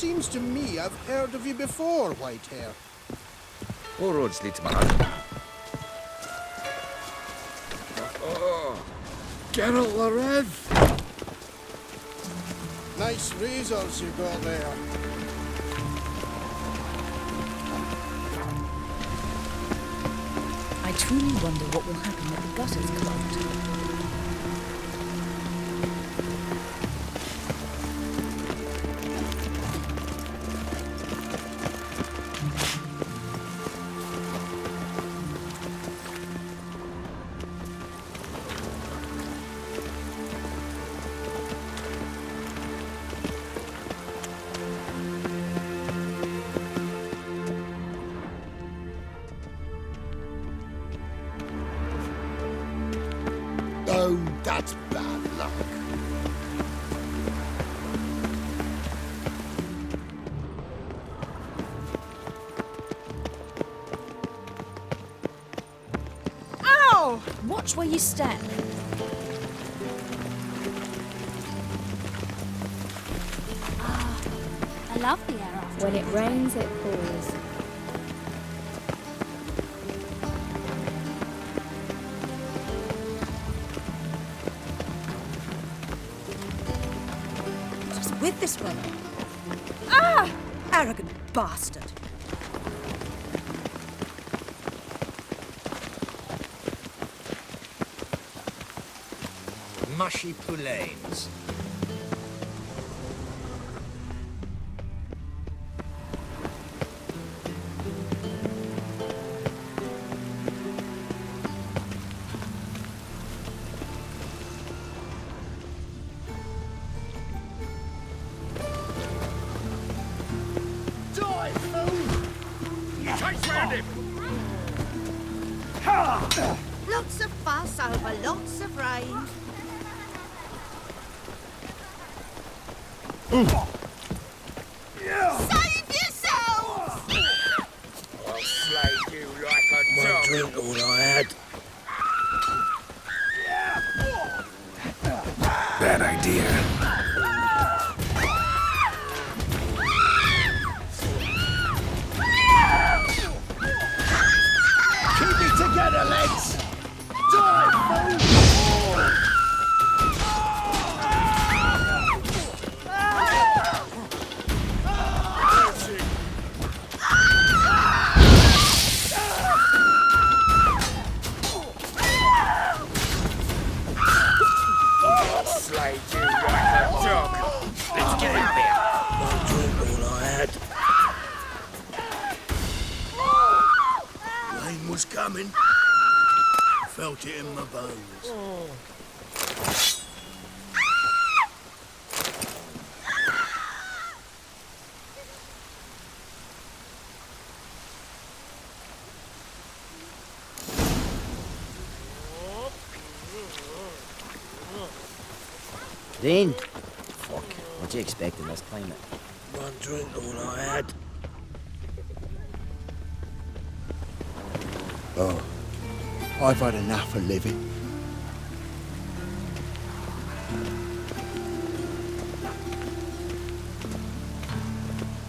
seems to me I've heard of you before, Whitehair. All roads lead to my home. Oh, Geralt the Rev! Nice razors you got there. I truly wonder what will happen when the gutter's clogged. Oh, that's bad luck. Ow! Watch where you step. I love the air after. When it rains, it pours. What's with this one? Ah! Arrogant bastard. Mushy poulaines. Chase round him! Lots of fuss over lots of rain. Save yourselves! I'll slay you like a dog. One drink all I had. Bad idea. Keep it together, lads! Die, fool! I'll slay you like a dog. Let's get out here. One drink all I had. Rain was coming. Felt it in my bones. Dean? Fuck. What do you expect in this climate? One drink all I had. Oh, I've had enough of living.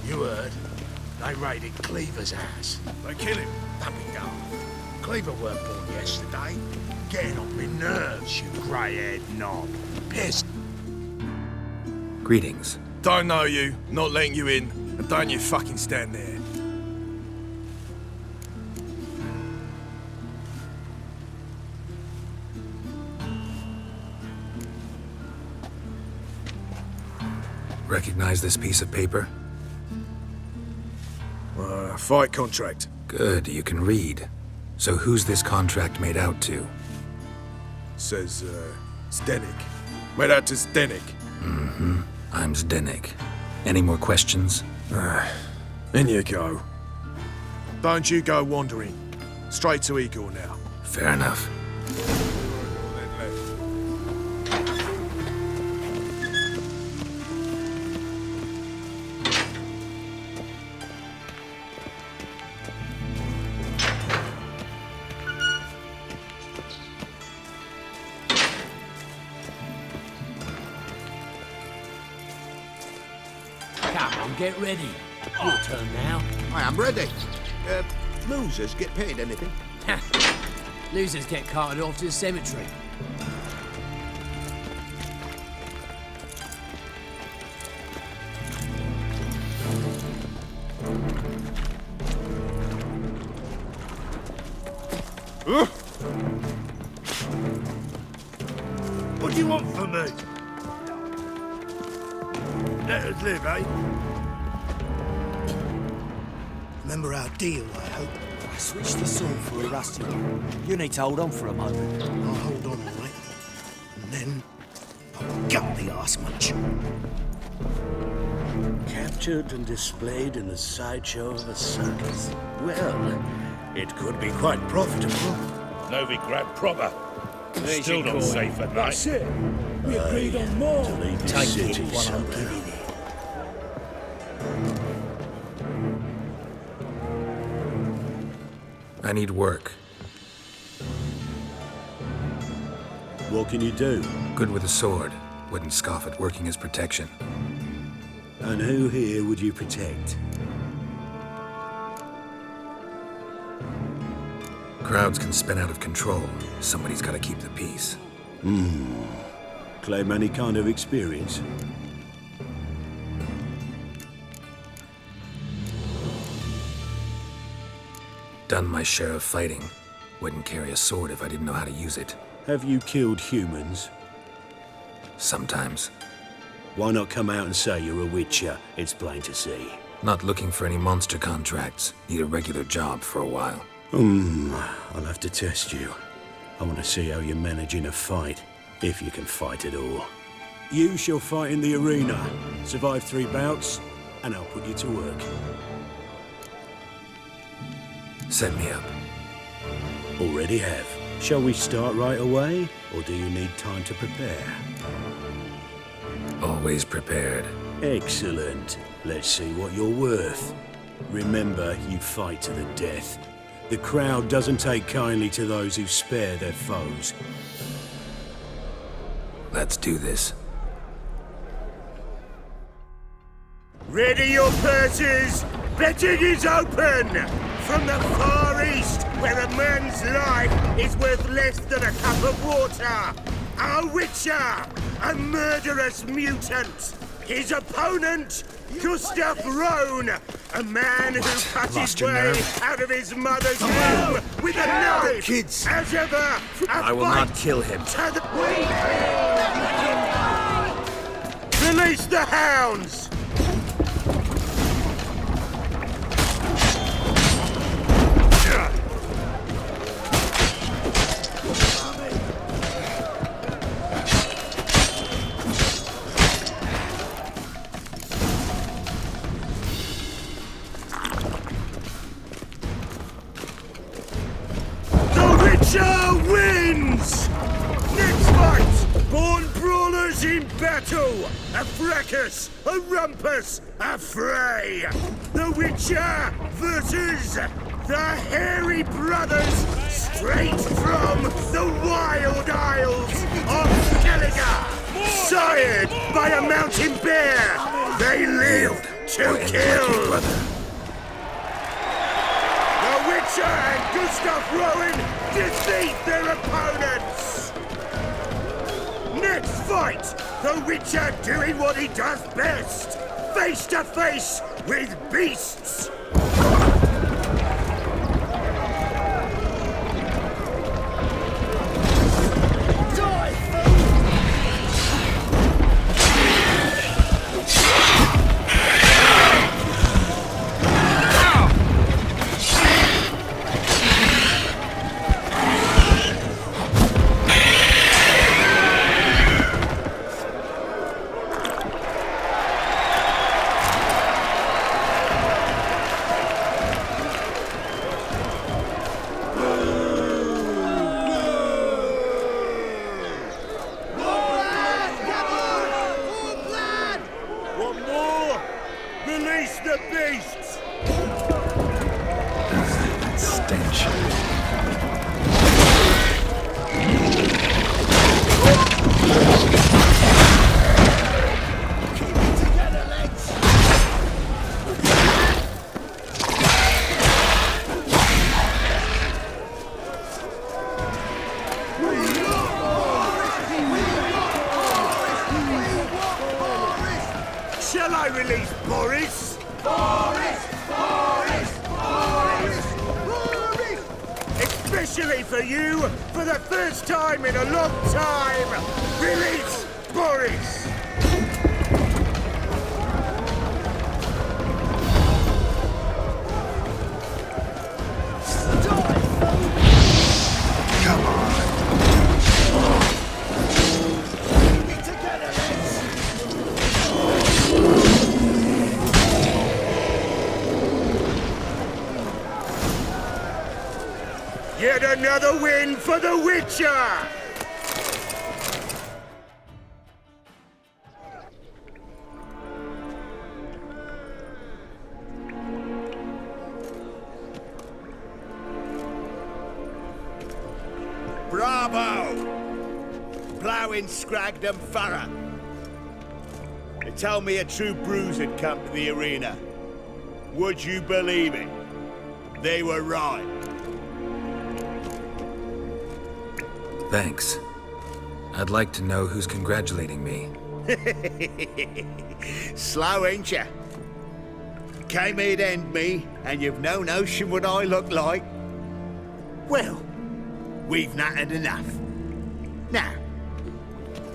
You heard? They raided Cleaver's house. They kill him. Don't be daft. Cleaver weren't born yesterday. Getting on me nerves, you grey-haired knob. Pissed. Greetings. Don't know you, not letting you in, and don't you fucking stand there. Recognize this piece of paper? Fight contract. Good, you can read. So who's this contract made out to? Says, Zdenek. Made out to Zdenek. Mm-hmm. I'm Zdenek. Any more questions? In you go. Don't you go wandering. Straight to Igor now. Fair enough. Come on, get ready. Your turn now. I am ready. Losers get paid anything? Losers get carted off to the cemetery. What do you want from me? Let us live, eh? Remember our deal, I hope. I switched the sword for a rusty one. You need to hold on for a moment. I'll hold on, all right. And then I'll gut the arse munch. Captured and displayed in the sideshow of a circus. Well, it could be quite profitable. Novigrad proper. Still not safe at night. That's it. We agreed on more. To leave the city somehow. I need work. What can you do? Good with a sword. Wouldn't scoff at working as protection. And who here would you protect? Crowds can spin out of control. Somebody's got to keep the peace. Claim any kind of experience? Done my share of fighting. Wouldn't carry a sword if I didn't know how to use it. Have you killed humans? Sometimes. Why not come out and say you're a witcher? It's plain to see. Not looking for any monster contracts. Need a regular job for a while. I'll have to test you. I want to see how you manage in a fight, if you can fight at all. You shall fight in the arena. Survive 3 bouts, and I'll put you to work. Set me up. Already have. Shall we start right away, or do you need time to prepare? Always prepared. Excellent. Let's see what you're worth. Remember, you fight to the death. The crowd doesn't take kindly to those who spare their foes. Let's do this. Ready your purses! Betting is open! From the Far East, where a man's life is worth less than a cup of water! A witcher! A murderous mutant! His opponent, Gustav Rohn! A man who cut his way out of his mother's womb with a knife! Kids! As ever, I will not kill him. Release the hounds! Wins! Next fight! Born brawlers in battle! A fracas! A rumpus! A fray! The Witcher versus the Hairy Brothers, straight from the Wild Isles of Skellige! Sired by a mountain bear! They live to kill! The Witcher and Gustav Rowan defeat their opponents! Next fight, the Witcher doing what he does best, face to face with beasts! release Boris! Boris! Boris! Boris! Boris! Especially for you, for the first time in a long time! Release Boris! Come on! Yet another win for the Witcher! Bravo! Ploughing Scragdom thorough. They told me a true bruise had come to the arena. Would you believe it? They were right. Thanks. I'd like to know who's congratulating me. Slow, ain't ya? Came here to end me, and you've no notion what I look like? Well, we've nattered enough. Now,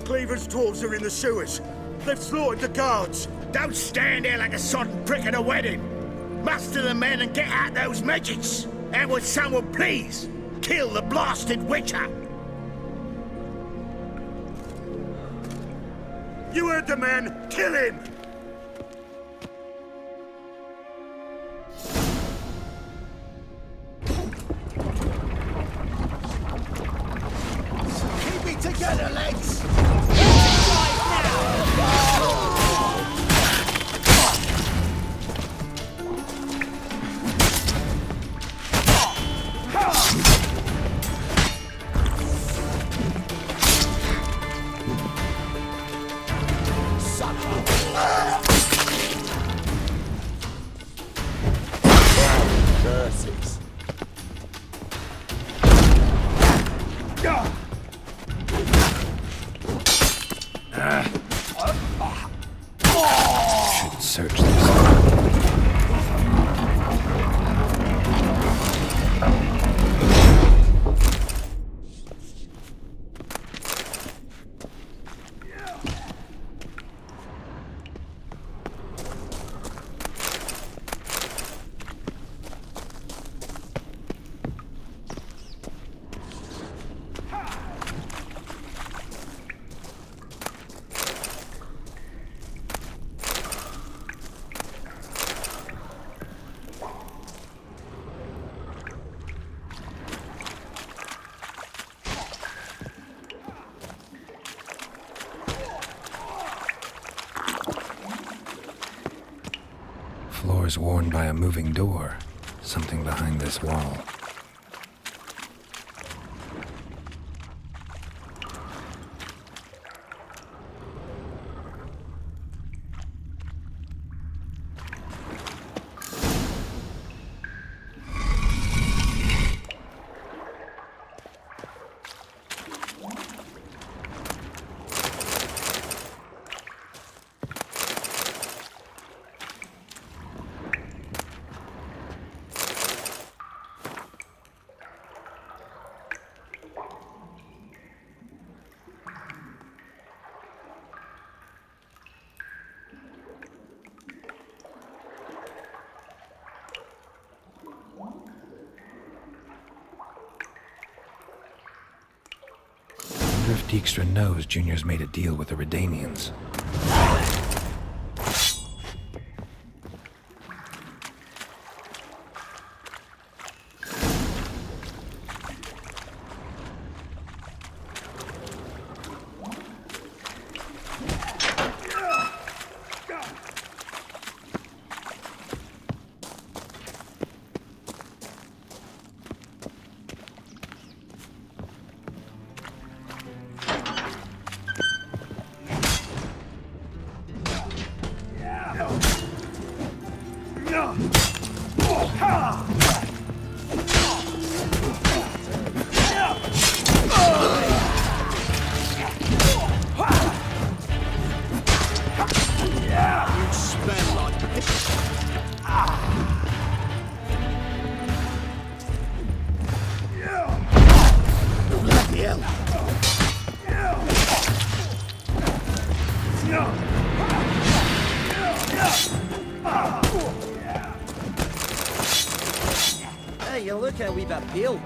Cleaver's dwarves are in the sewers. They've slaughtered the guards. Don't stand there like a sodden prick at a wedding. Muster the men and get out those midgets. And would someone please kill the blasted Witcher? You heard the man! Kill him! Keep it together, lads! Curses. Should search this. Floors worn by a moving door. Something behind this wall. If Dijkstra knows Junior's made a deal with the Redanians. Hey, you look how we about peel.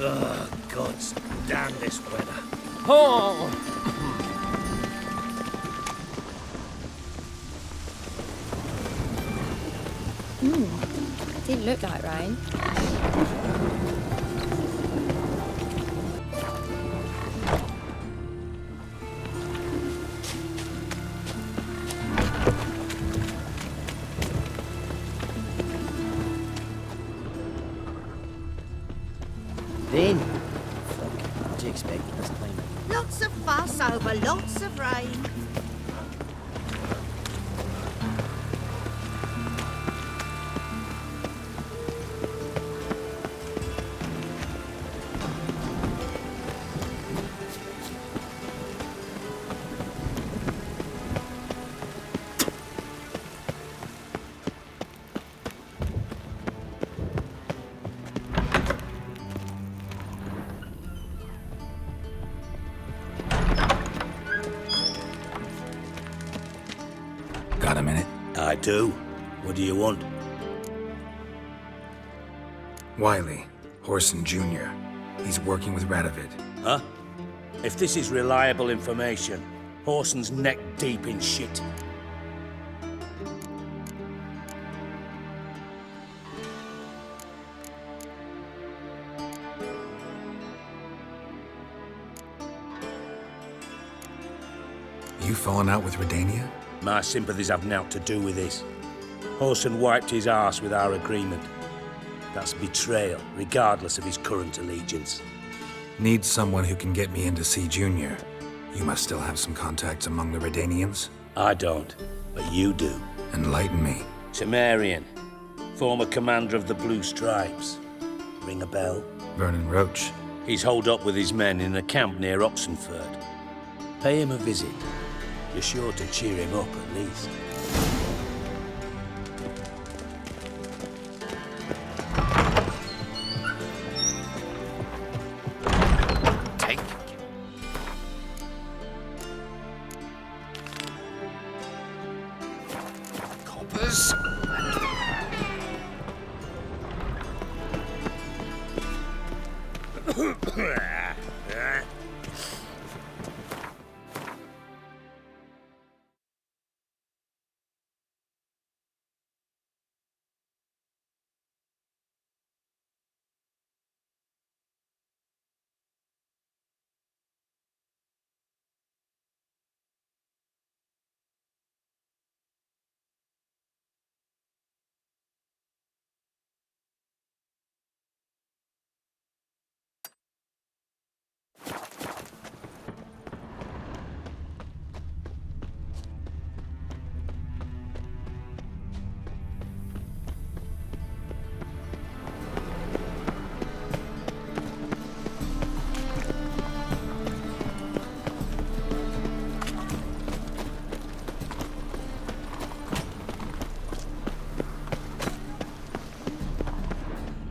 Ugh, gods damn this weather. Oh! Didn't look like rain. Then, what do you expect in this climate? Lots of fuss over lots of rain. Got a minute? I do. What do you want? Wiley, Horson Jr. He's working with Radovid. Huh? If this is reliable information, Horson's neck deep in shit. You falling out with Redania? My sympathies have naught to do with this. Horson wiped his arse with our agreement. That's betrayal, regardless of his current allegiance. Need someone who can get me in to see Junior. You must still have some contacts among the Redanians? I don't, but you do. Enlighten me. Temerian, former commander of the Blue Stripes. Ring a bell? Vernon Roach. He's holed up with his men in a camp near Oxenford. Pay him a visit. You're sure to cheer him up, at least. Take. Coppers.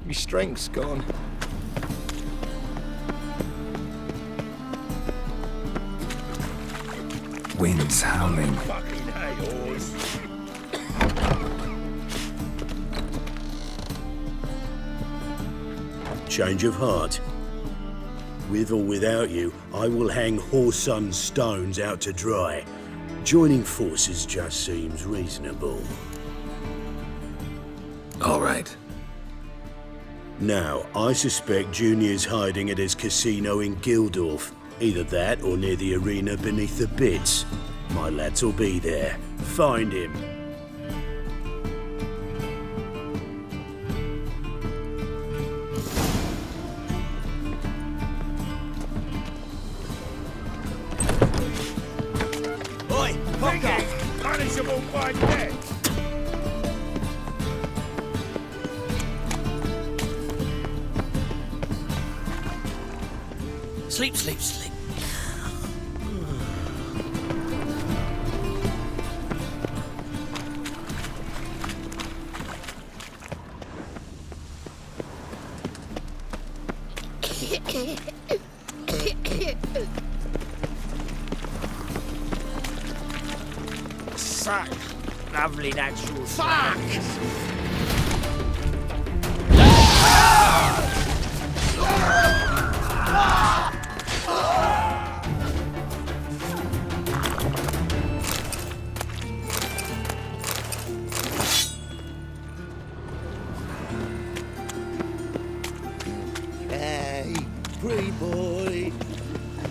My strength's gone. Wind's howling. Fucking hay-horse. Change of heart. With or without you, I will hang Whoresun's stones out to dry. Joining forces just seems reasonable. All right. Now, I suspect Junior's hiding at his casino in Gildorf. Either that or near the arena beneath the bits. My lads will be there. Find him. Oi, Pocket! Punishable by death! Sleep, sleep, sleep. Suck. Lovely natural fuck. Hey, pretty boy.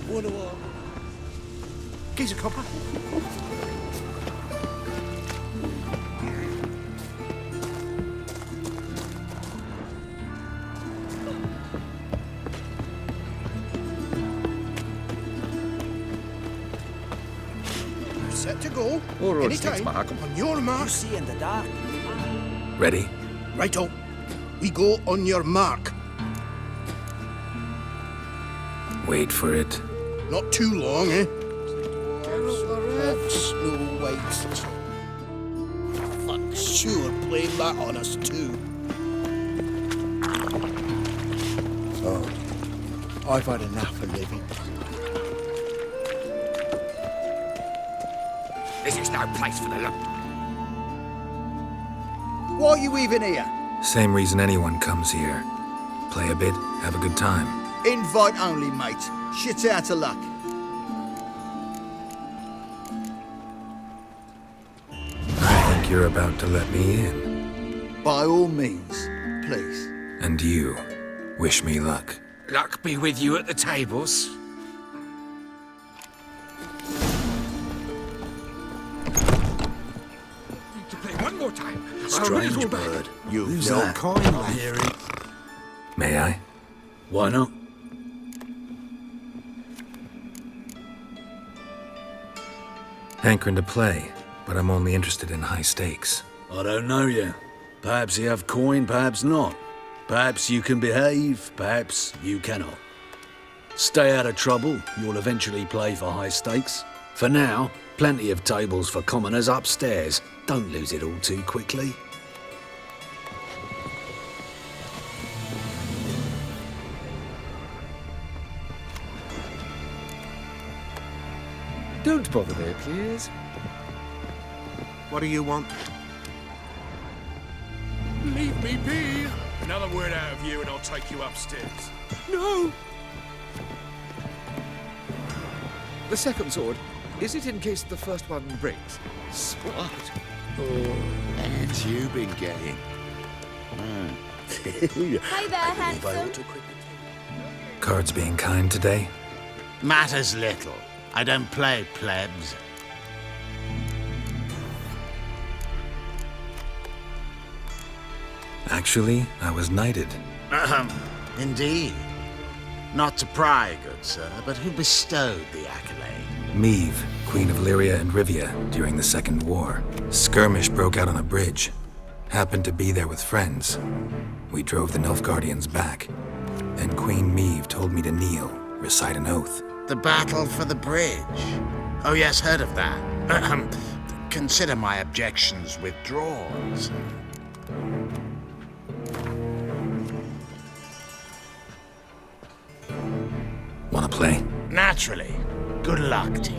What do I... Geezer copper. Set to go. All right, Anytime. sticks, Markham. On your mark. You see in the dark. Ready? Righto. We go on your mark. Wait for it. Not too long, eh? Snow White. Fuck, sure, blame that on us too. Oh, I've had enough of living. This is no place for the look. Why are you even here? Same reason anyone comes here. Play a bit, have a good time. Invite only, mate. Shit's out of luck. I think you're about to let me in. By all means, please. And you, wish me luck. Luck be with you at the tables. To play one more time. Strange bird. You've Who's no that? kind left. May I? Why not? Hankering to play, but I'm only interested in high stakes. I don't know yet. Perhaps you have coin, perhaps not. Perhaps you can behave, perhaps you cannot. Stay out of trouble, you'll eventually play for high stakes. For now, plenty of tables for commoners upstairs. Don't lose it all too quickly. Don't bother there, please. What do you want? Leave me be! Another word out of you and I'll take you upstairs. No! The second sword, is it in case the first one breaks? Smart. And you've been getting. Hey there, handsome. Cards being kind today? Matters little. I don't play plebs. Actually, I was knighted. Indeed. Not to pry, good sir, but who bestowed the accolade? Meve, Queen of Lyria and Rivia, during the Second War. Skirmish broke out on a bridge. Happened to be there with friends. We drove the Nilfgaardians back. Then Queen Meve told me to kneel, recite an oath. The battle for the bridge. Oh yes, heard of that. Consider my objections withdrawn, sir. Wanna play? Naturally. Good luck to you.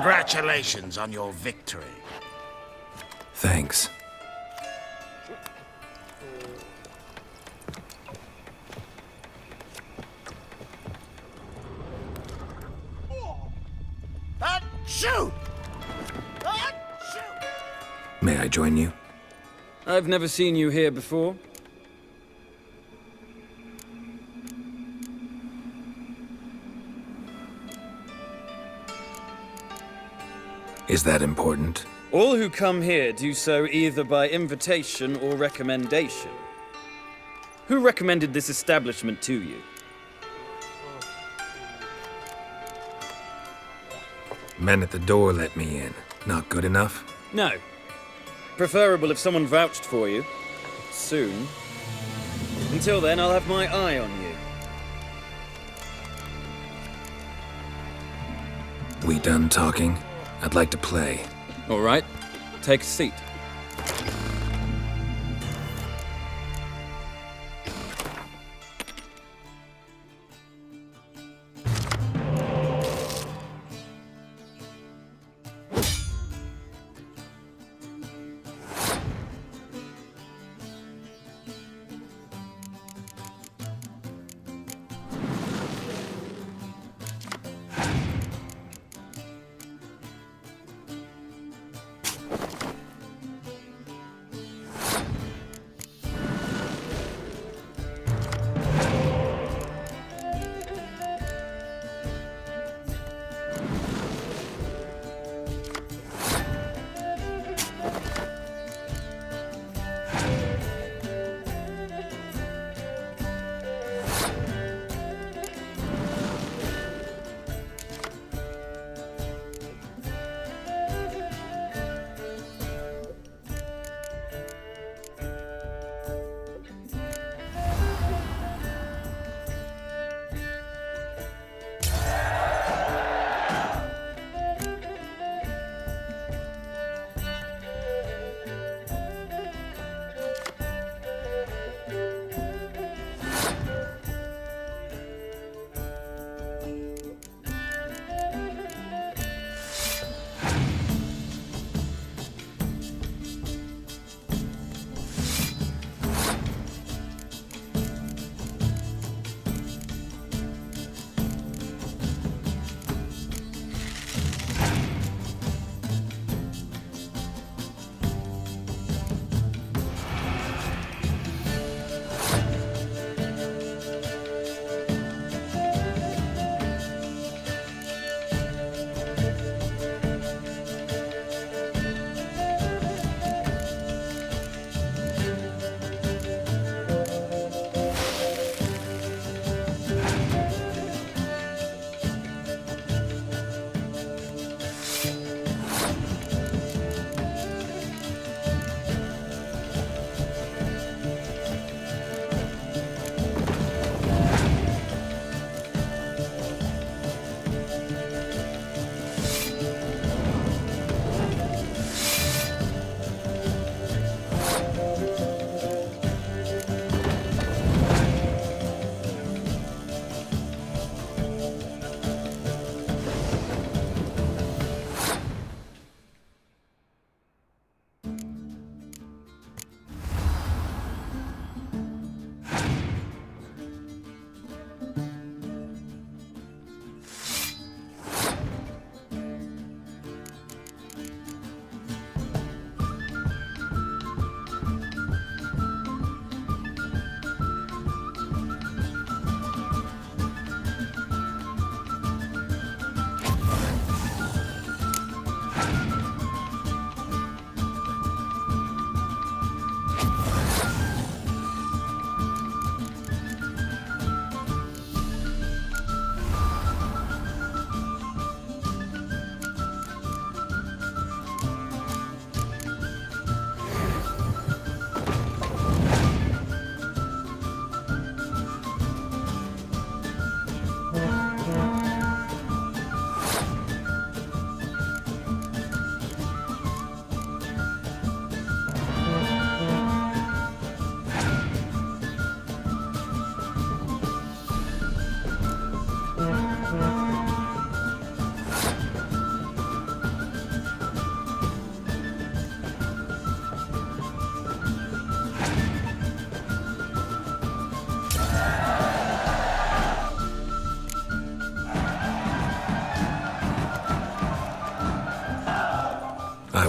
Congratulations on your victory. Thanks. Achoo! May I join you? I've never seen you here before. Is that important? All who come here do so either by invitation or recommendation. Who recommended this establishment to you? Men at the door let me in. Not good enough? No. Preferable if someone vouched for you. Soon. Until then, I'll have my eye on you. We done talking? I'd like to play. All right. Take a seat.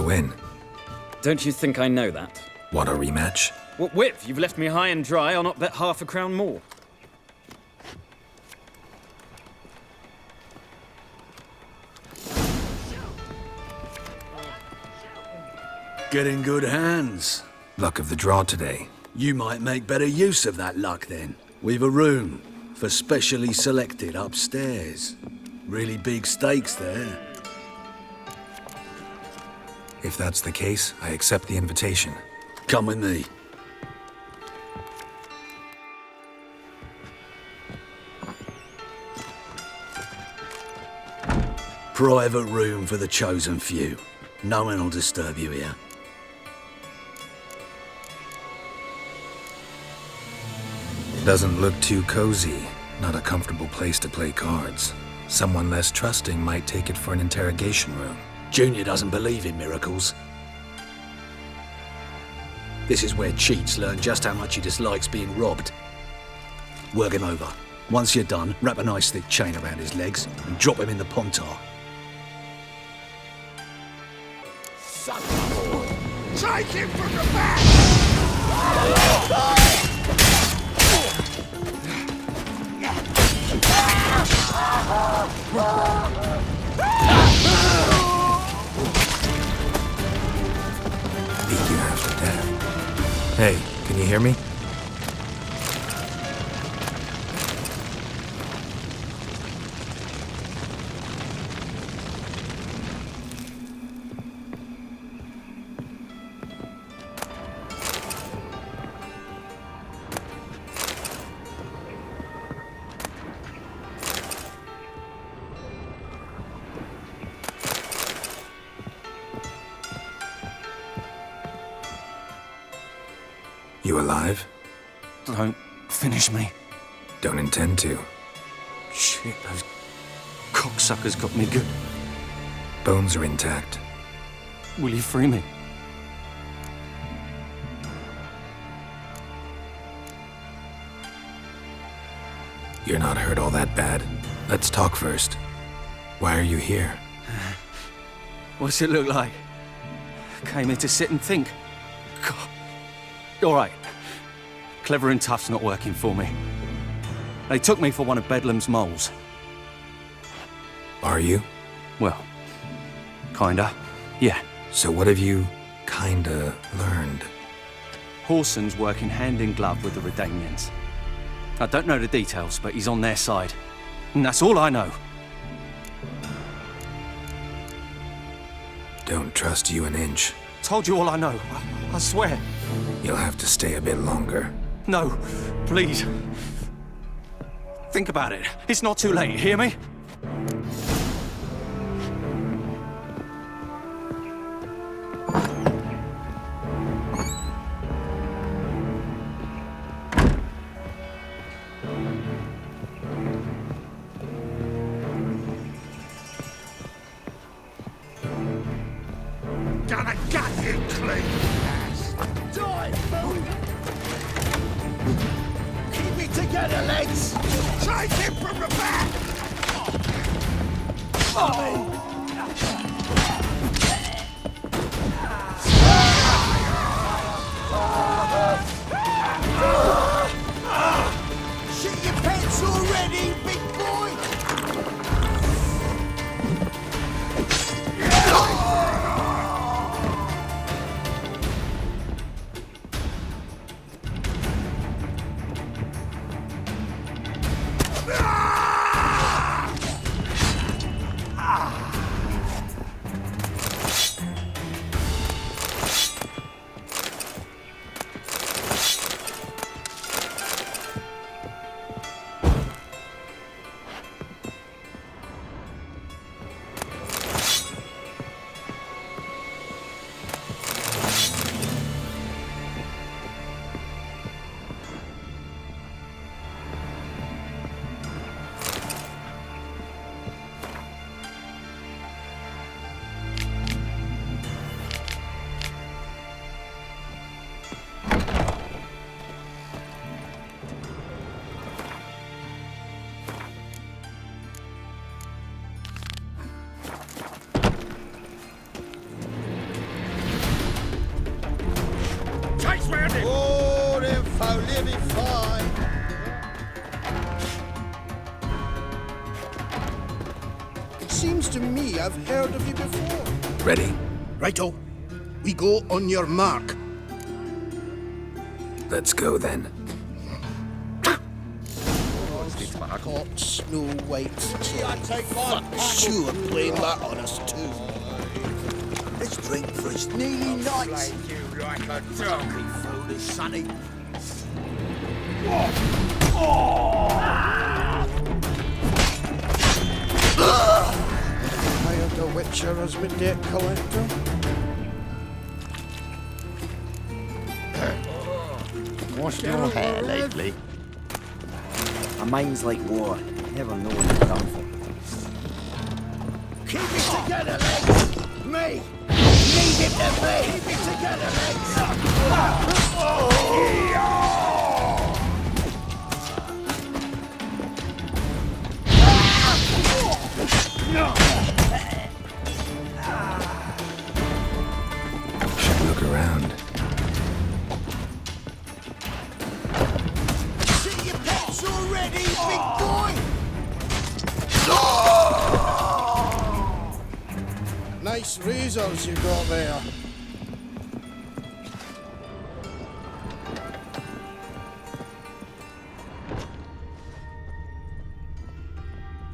win. Don't you think I know that? Want a rematch? What with? You've left me high and dry. I'll not bet half a crown more. Get in good hands. Luck of the draw today. You might make better use of that luck then. We've a room for specially selected upstairs. Really big stakes there. If that's the case, I accept the invitation. Come with me. Private room for the chosen few. No one will disturb you here. Doesn't look too cozy. Not a comfortable place to play cards. Someone less trusting might take it for an interrogation room. Junior doesn't believe in miracles. This is where cheats learn just how much he dislikes being robbed. Work him over. Once you're done, wrap a nice thick chain around his legs and drop him in the pontar. Take him from the back! Beat you half to death. Hey, can you hear me? You alive? Don't finish me. Don't intend to. Shit, those cocksuckers got me good. Bones are intact. Will you free me? You're not hurt all that bad. Let's talk first. Why are you here? What's it look like? Came here to sit and think. God. All right. Clever and tough's not working for me. They took me for one of Bedlam's moles. Are you? Well, kinda. Yeah. So what have you kinda learned? Horson's working hand in glove with the Redanians. I don't know the details, but he's on their side. And that's all I know. Don't trust you an inch. Told you all I know. I swear. You'll have to stay a bit longer. No, please. Think about it. It's not too late, hear me? Gonna gut you clean! Die, fool! Keep it together, legs! Take him from the back! Shit your pants already, big boy! Seems to me I've heard of you before. Ready? Righto. We go on your mark. Let's go then. Hot Snow White. Sure, playing that on us too. Let's drink for it's nearly night. You like a dog. Don't be foolish, sonny. Hired a witcher as my debt collector. Washed your hair lately? A mind's like war. Never know what you're done for. Keep it together, legs! Me! Leave it to me! Keep it together, legs! Should look around. See your pets already, big boy! Nice razors you got there.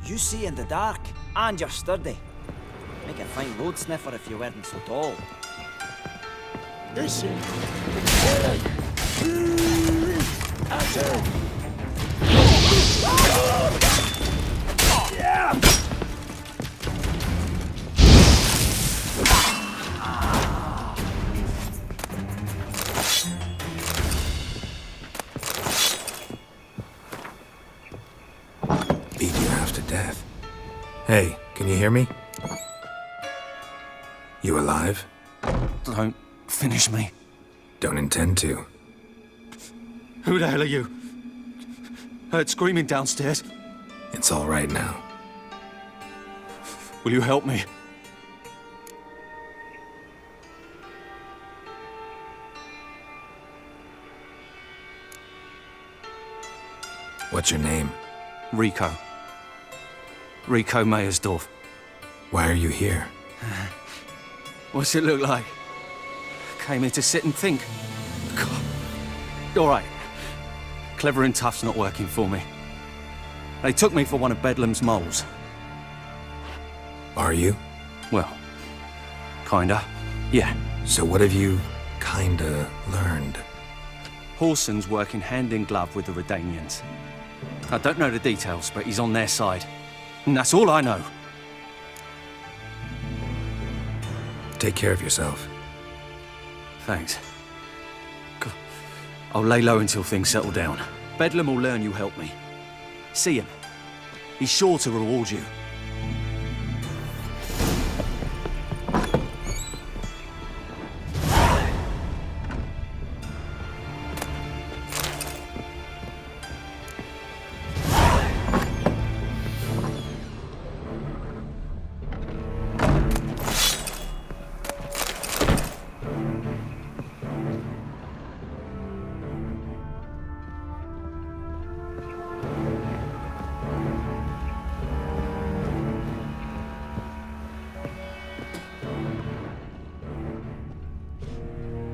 You see in the dark, and you're sturdy. Make a fine road sniffer if you weren't so tall. Listen. Beat you half to death. Hey, can you hear me? You alive? Don't finish me. Don't intend to. Who the hell are you? Heard screaming downstairs. It's all right now. Will you help me? What's your name? Rico. Rico Meyersdorf. Why are you here? What's it look like? Came here to sit and think. God. All right. Clever and tough's not working for me. They took me for one of Bedlam's moles. Are you? Well, kinda. Yeah. So what have you kinda learned? Horson's working hand in glove with the Redanians. I don't know the details, but he's on their side. And that's all I know. Take care of yourself. Thanks. God. I'll lay low until things settle down. Bedlam will learn you helped me. See him. He's sure to reward you.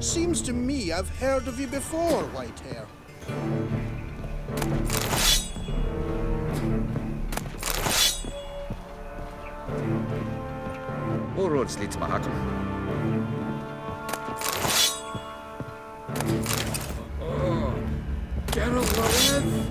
Seems to me I've heard of you before, Whitehair. All roads lead to Mahakam. Oh, Geralt alive?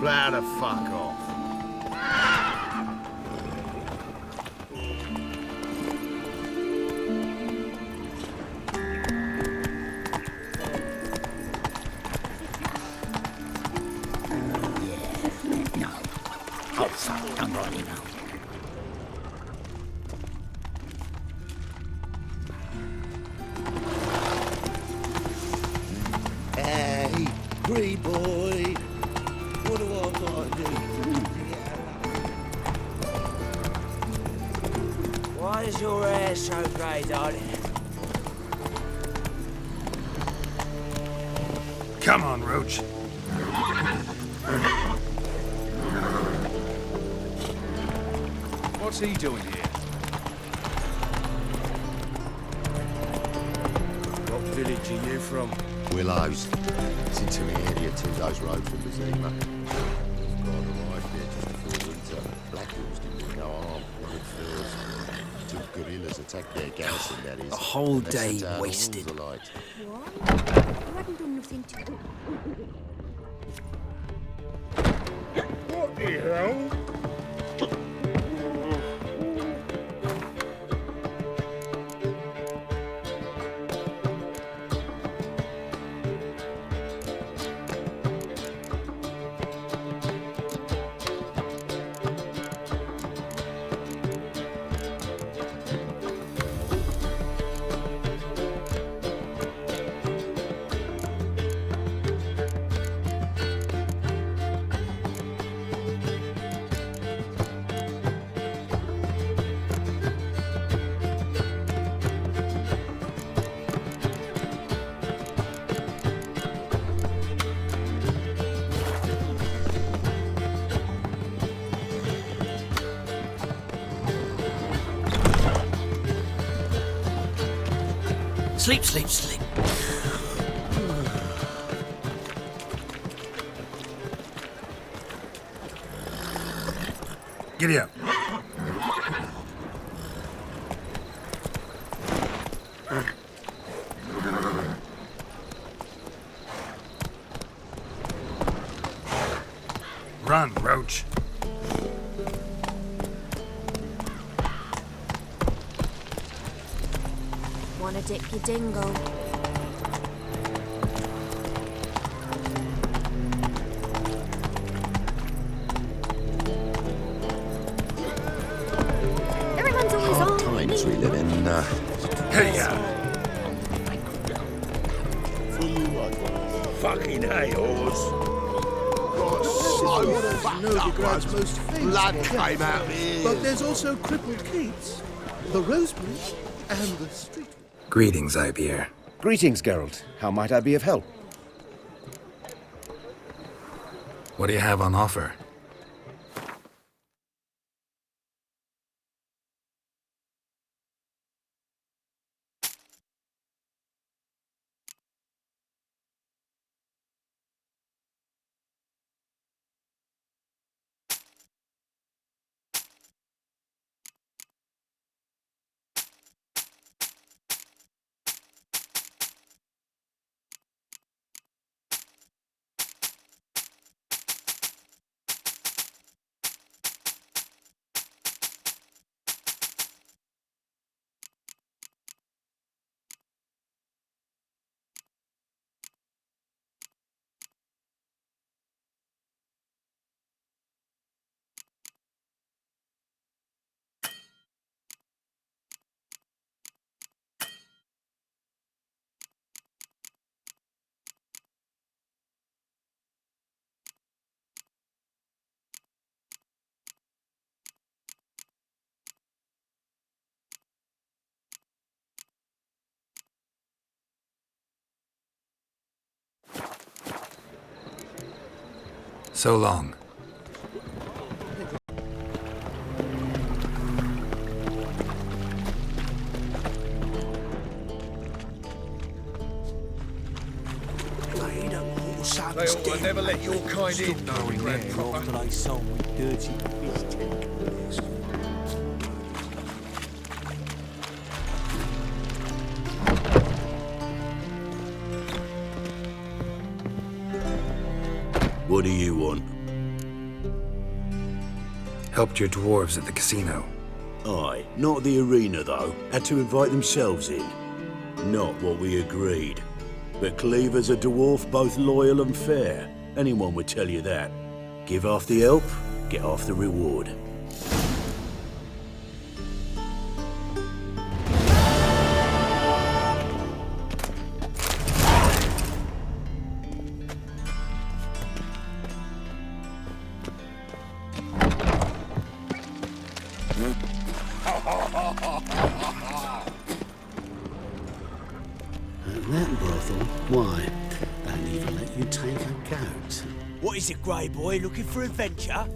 Plow the fuck off. right, you know. Hey, Green boy. What do I got to do? Why is your hair so grey, darling? Come on, Roach. What's he doing here? What village are you from? Willows. It's intermediate 2 days' road from Missable. We've got arrived here just before winter. Black Hills didn't do no harm. Woodland first. 2 guerrillas attacked their garrison, that is. A whole They set day down wasted. all the light. What? You hadn't done nothing to... What the hell? Sleep, sleep, sleep. Giddy up. Run, Roach. Wanna dip your dingle? Everyone's always Hard on. times we live in. Hey, Fucking hey, horse. So fucked up, Novigrad's man. most famous Blood cafe. came out of his But ears. there's also crippled Kate's, the Rosebery, and the street. Greetings, Ibeer. Greetings, Geralt. How might I be of help? What do you have on offer? So long. They ought to never let your kind in, knowing that proper. After I sold me dirty biscuit. What do you want? Helped your dwarves at the casino. Aye, not the arena though. Had to invite themselves in. Not what we agreed. But Cleaver's a dwarf both loyal and fair. Anyone would tell you that. Give half the help, get half the reward. That brothel? Why? They don't even let you take a goat. What is it, Grey Boy? Looking for adventure?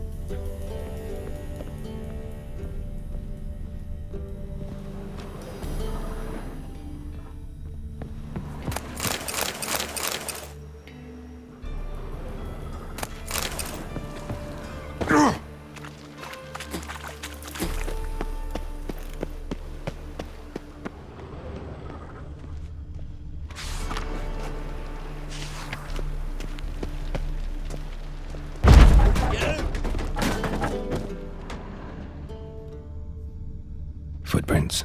Footprints.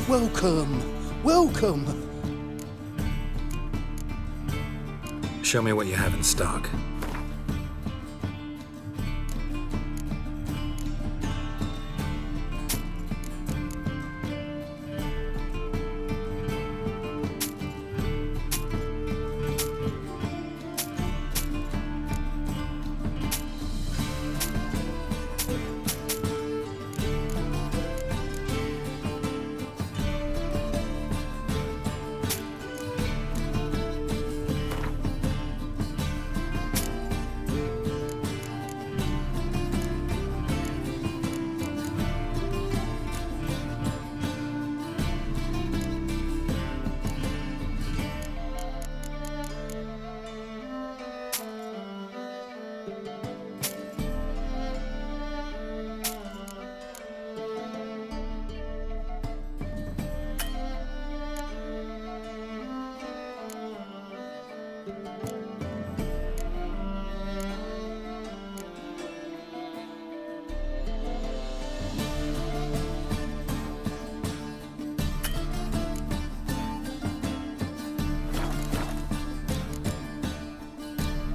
Welcome! Welcome! Show me what you have in stock.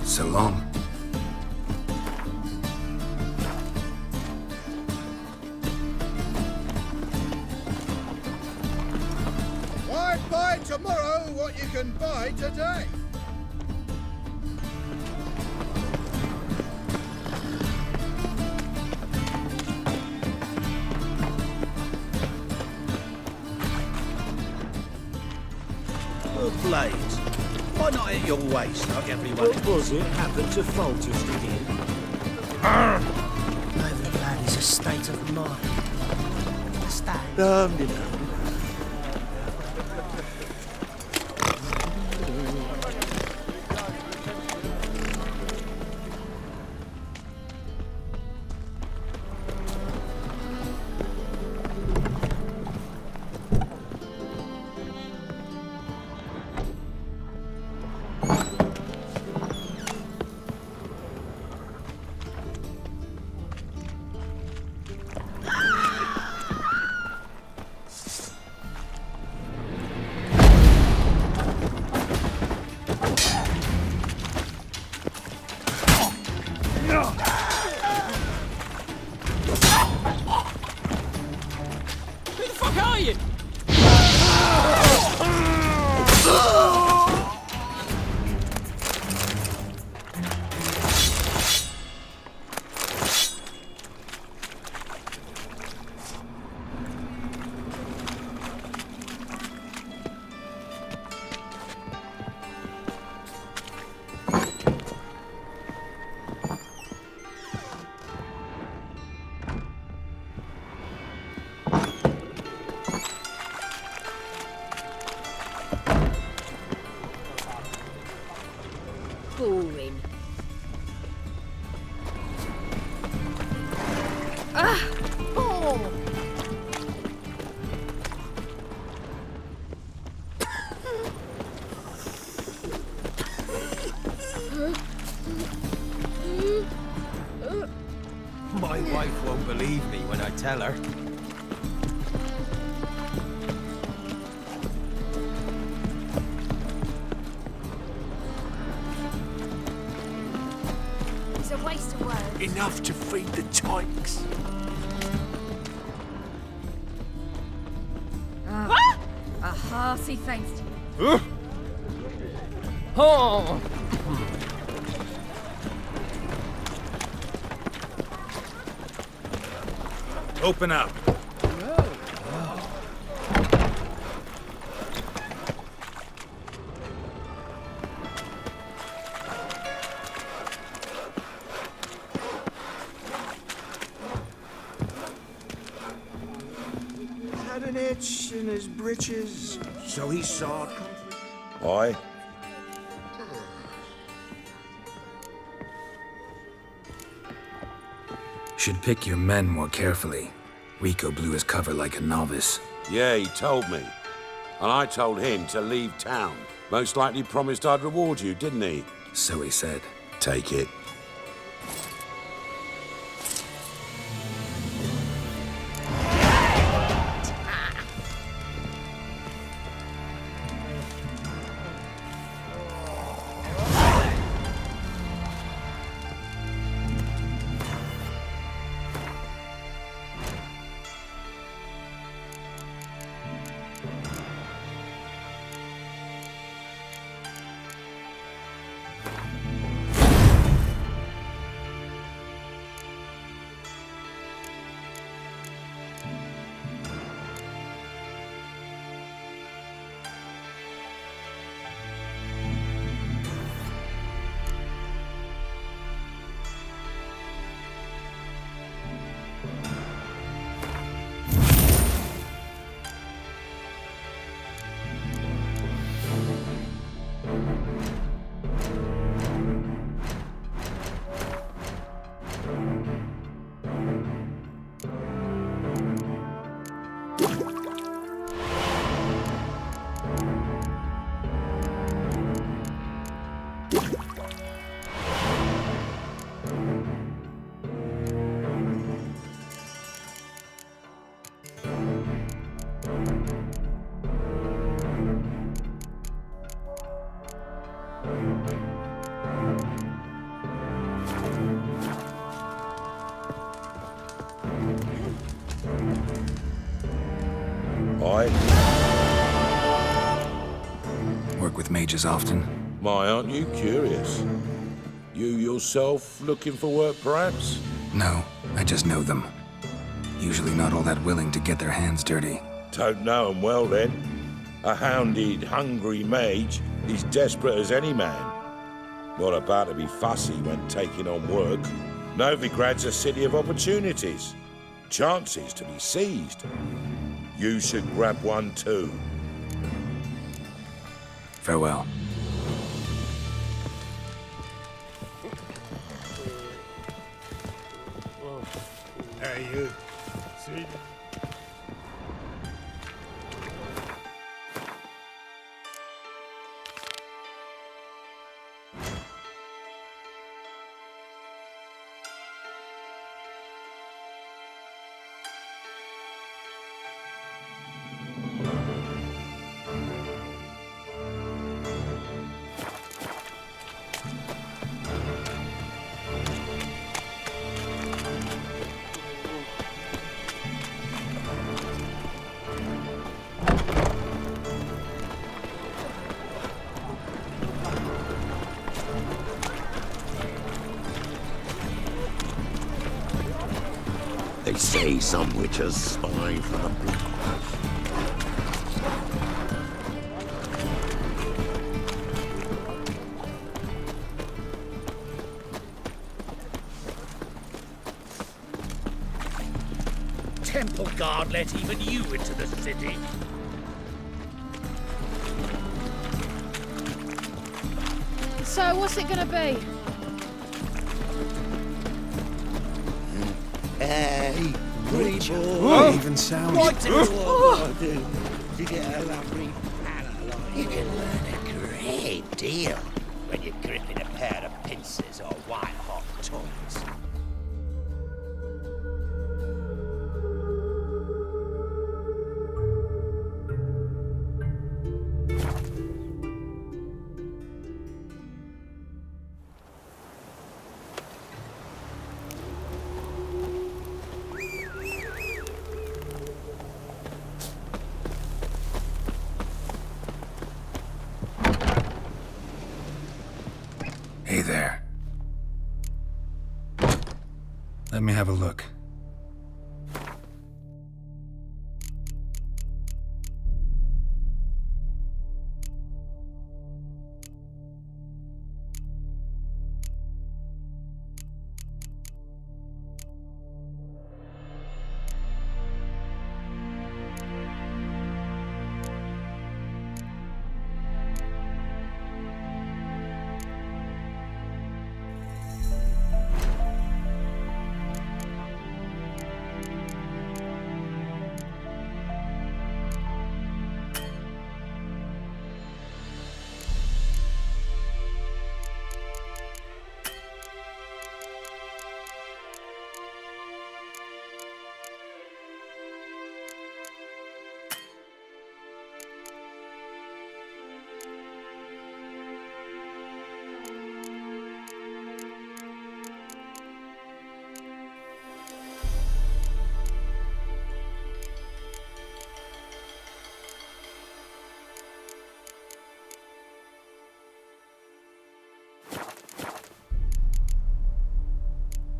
So long. Why buy tomorrow what you can buy today? Good blades. Why not at your waist like everyone? What was it happened to falter, did you? Neither lad is a state of mind. What's that? won't believe me when I tell her. It's a waste of words. Enough to feed the tykes. Ah, a horsey-faced. Oh! Open up. Had an itch in his breeches, so he sawed country. Aye. Should pick your men more carefully. Rico blew his cover like a novice. Yeah, he told me. And I told him to leave town. Most likely promised I'd reward you, didn't he? So he said. Take it. Work with mages often? Why, aren't you curious? You yourself looking for work, perhaps? No, I just know them. Usually not all that willing to get their hands dirty. Don't know 'em well, then. A hounded, hungry mage is desperate as any man. Not about to be fussy when taking on work. Novigrad's a city of opportunities. Chances to be seized. You should grab one too. Farewell. Hey, you. See? They say some witches spy for the black. Temple guard let even you into the city. So, what's it gonna be? Hey, Preacher. Even sound. Right to what do to get a lovely panel like You can learn a great deal when you're gripping a pair of pincers or white-hot tongues. Let me have a look.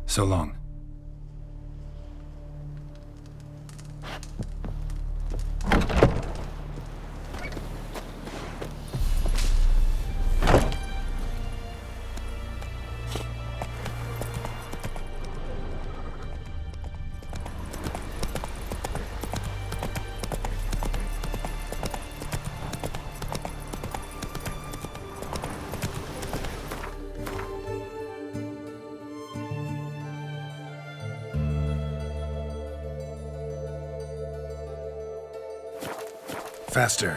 So long. Faster.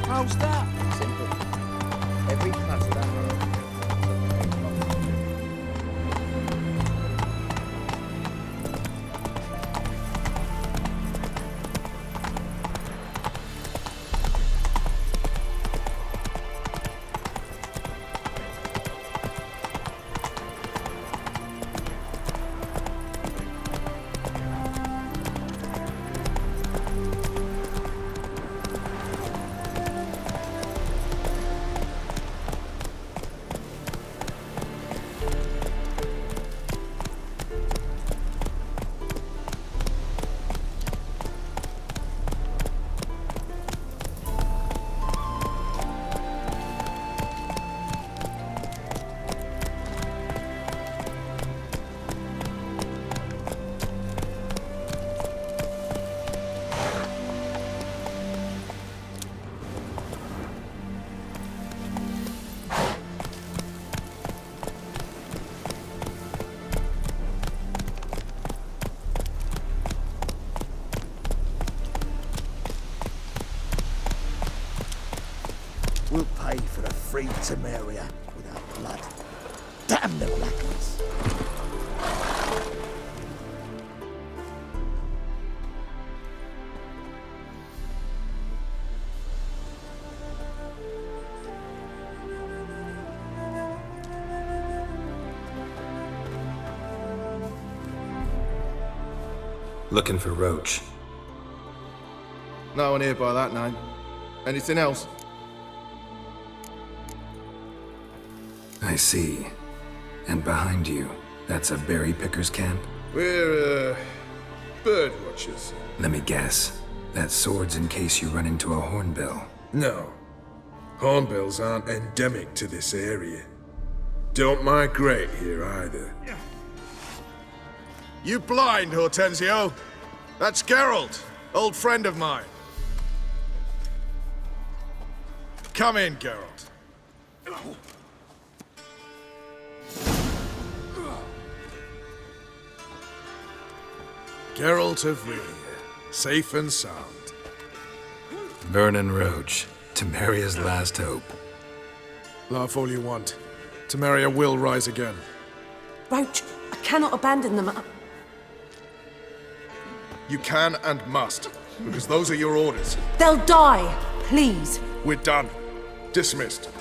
How's that? Simple. Every part of that road. We'll pay for the free Temeria with our blood. Damn the blackness! Looking for Roach. No one here by that name. Anything else? I see. And behind you, that's a berry picker's camp? We're, bird watchers. Let me guess. That sword's in case you run into a hornbill. No. Hornbills aren't endemic to this area. Don't migrate here either. You blind, Hortensio? That's Geralt, old friend of mine. Come in, Geralt. Geralt of Rivia, safe and sound. Vernon Roach, Temeria's last hope. Laugh all you want. Temeria will rise again. Roach, I cannot abandon them. You can and must, because those are your orders. They'll die, please. We're done. Dismissed.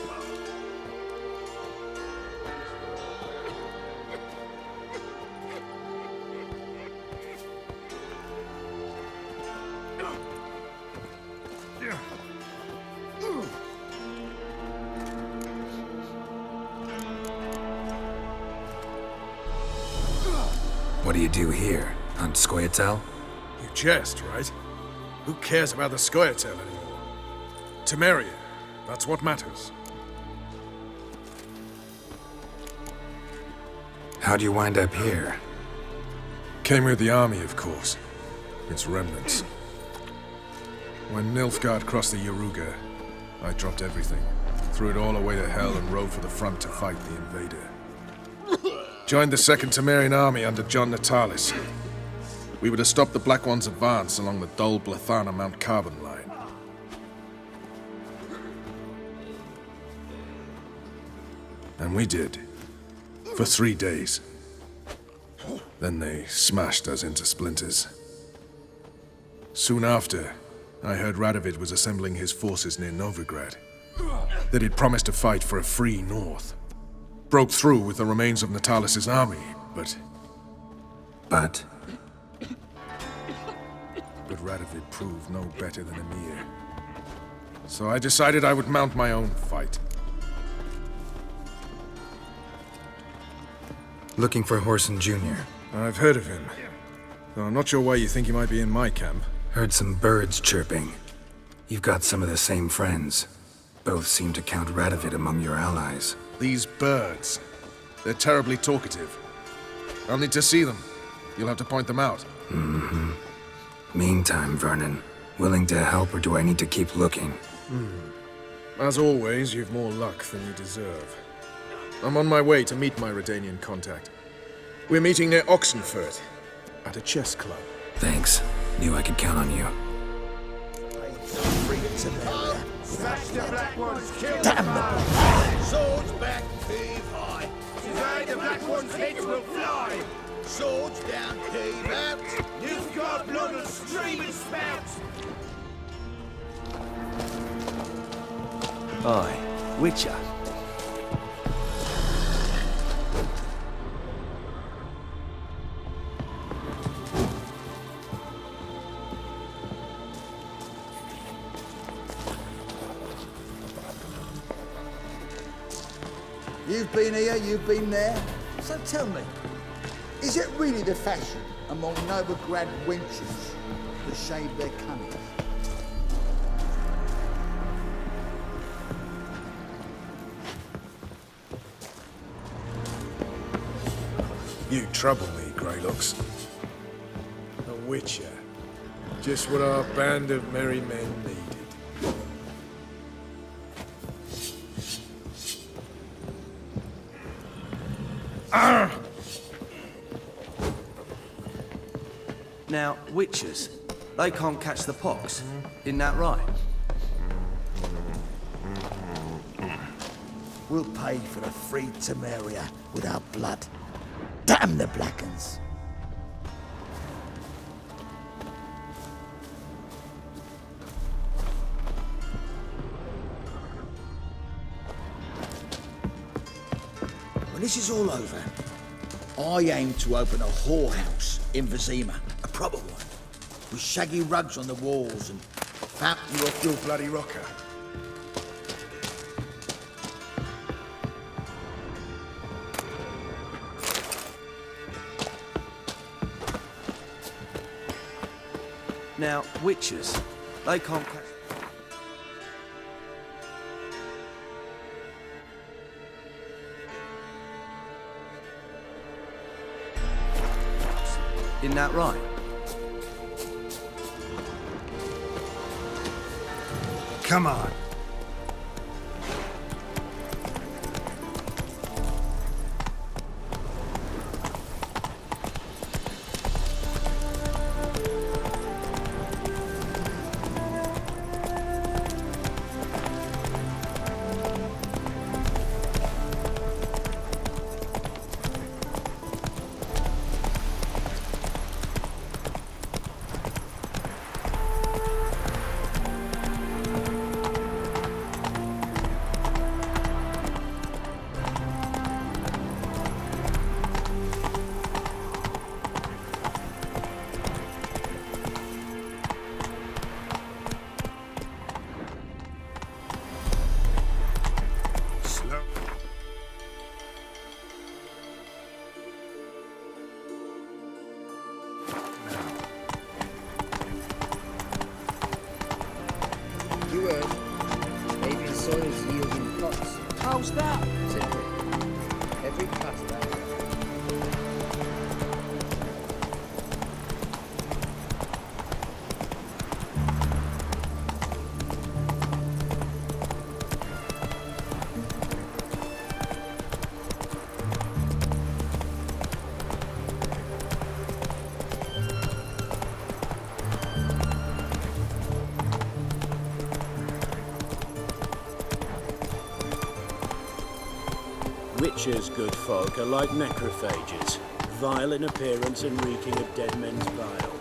What do you do here? Hunt Scoia'tael? You jest, right? Who cares about the Scoia'tael anymore? Temeria, that's what matters. How'd you wind up here? Came with the army, of course. Its remnants. When Nilfgaard crossed the Yaruga, I dropped everything. Threw it all away to hell and rode for the front to fight the invader. Joined the Second Temerian Army under John Natalis. We were to stop the Black One's advance along the Dol Blathana Mount Carbon line. And we did. For 3 days. Then they smashed us into splinters. Soon after, I heard Radovid was assembling his forces near Novigrad. That he'd promised to fight for a free North. Broke through with the remains of Natalis' army, but Radovid proved no better than Emir. So I decided I would mount my own fight. Looking for Whoreson Jr. I've heard of him. Though I'm not sure why you think he might be in my camp. Heard some birds chirping. You've got some of the same friends. Both seem to count Radovid among your allies. These birds. They're terribly talkative. I'll need to see them. You'll have to point them out. Mm-hmm. Meantime, Vernon, willing to help or do I need to keep looking? As always, you've more luck than you deserve. I'm on my way to meet my Redanian contact. We're meeting near Oxenfurt, at a chess club. Thanks. Knew I could count on you. Damn them! Swords back, cave high. Today the Black One's heads will fly. Swords down, cave out. You've got blood and streaming spouts. Aye, Witcher. You've been here, you've been there. So tell me, is it really the fashion among Novigrad wenches to shave their cunnies? You trouble me, Greylocks. A Witcher. Just what our band of merry men needed. Now, witches, they can't catch the pox. Isn't that right? We'll pay for the free Temeria with our blood. Damn the Blackens! When this is all over, I aim to open a whorehouse in Vizima, a proper one, with shaggy rugs on the walls and fountain off your bloody rocker. Now, witches, they can't catch... Isn't that right? Come on. word. Paving soils yielding pots. How's that? Simply. Every past that. Witchers, good folk, are like necrophages, vile in appearance and reeking of dead men's bile.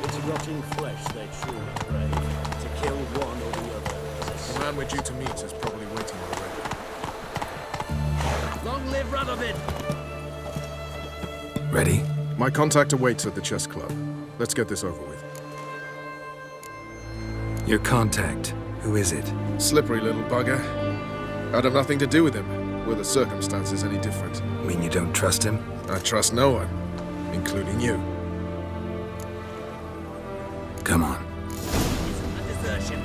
It's rotting flesh they truly crave. To kill one or the other is a The man we're due to meet is probably waiting already. Long live Radovid! Ready? My contact awaits at the chess club. Let's get this over with. Your contact. Who is it? Slippery little bugger. I'd have nothing to do with him. Were the circumstances any different? Mean you don't trust him? I trust no one, including you. Come on. A desertion.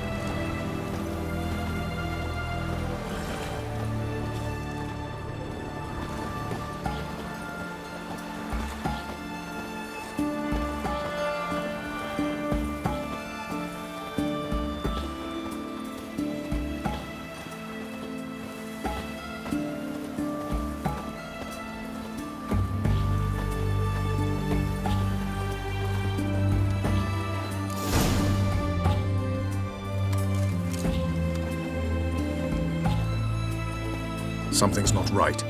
Something's not right.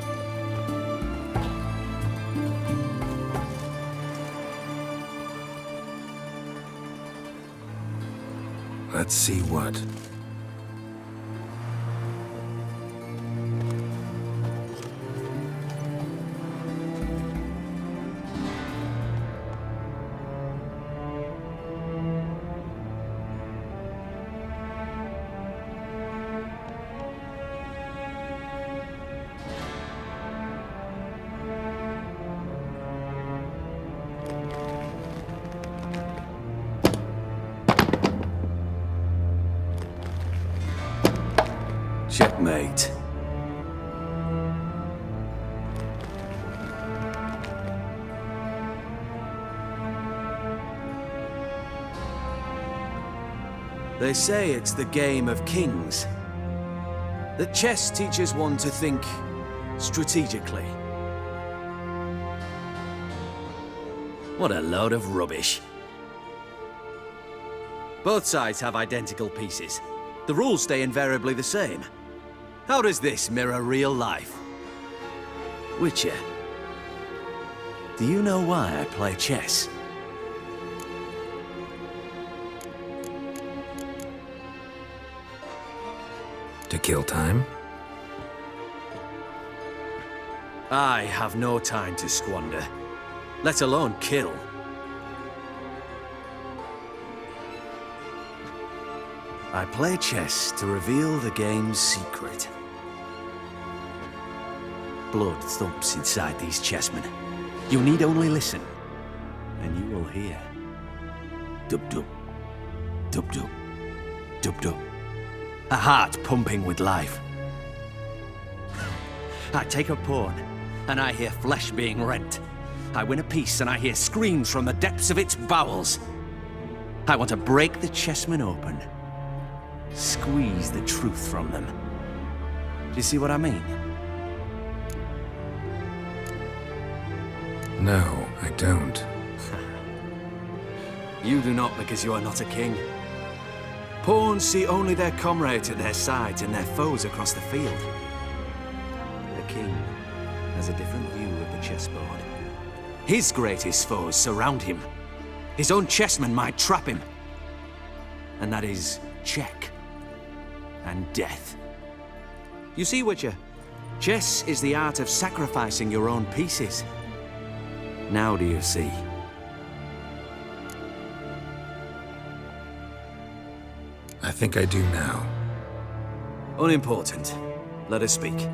Let's see what. Checkmate. They say it's the game of kings. That chess teaches one to think strategically. What a load of rubbish. Both sides have identical pieces. The rules stay invariably the same. How does this mirror real life? Witcher, do you know why I play chess? To kill time? I have no time to squander, let alone kill. I play chess to reveal the game's secret. Blood thumps inside these chessmen. You need only listen, and you will hear. Dub-dub, dub-dub, dub-dub. A heart pumping with life. I take a pawn, and I hear flesh being rent. I win a piece, and I hear screams from the depths of its bowels. I want to break the chessmen open. Squeeze the truth from them. Do you see what I mean? No, I don't. You do not because you are not a king. Pawns see only their comrades at their sides and their foes across the field. The king has a different view of the chessboard. His greatest foes surround him. His own chessmen might trap him. And that is check. And death. You see, Witcher, chess is the art of sacrificing your own pieces. Now do you see? I think I do now. Unimportant. Let us speak.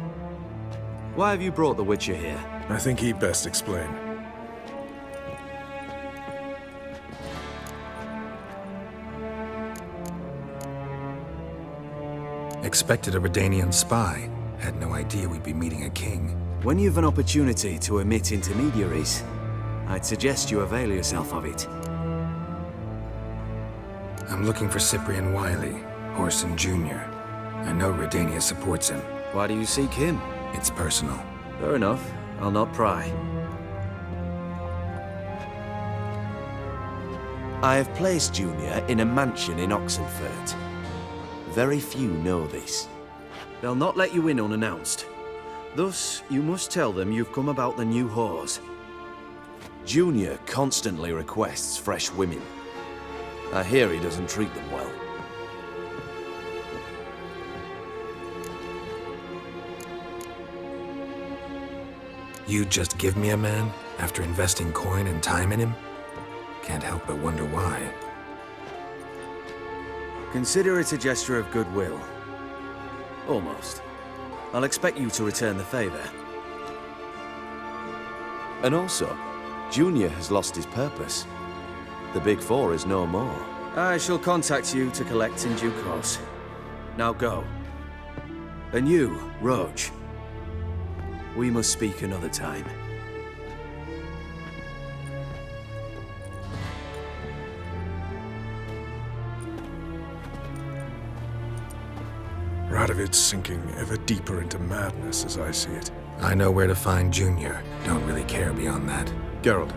Why have you brought the Witcher here? I think he'd best explain. Expected a Redanian spy. Had no idea we'd be meeting a king. When you've an opportunity to omit intermediaries, I'd suggest you avail yourself of it. I'm looking for Cyprian Wiley, Horson Jr. I know Redania supports him. Why do you seek him? It's personal. Fair enough. I'll not pry. I have placed Junior in a mansion in Oxenfurt. Very few know this. They'll not let you in unannounced. Thus, you must tell them you've come about the new whores. Junior constantly requests fresh women. I hear he doesn't treat them well. You just give me a man after investing coin and time in him? Can't help but wonder why. Consider it a gesture of goodwill. Almost. I'll expect you to return the favor. And also, Junior has lost his purpose. The Big Four is no more. I shall contact you to collect in due course. Now go. And you, Roach. We must speak another time. Radovid's sinking ever deeper into madness as I see it. I know where to find Junior. Don't really care beyond that. Geralt,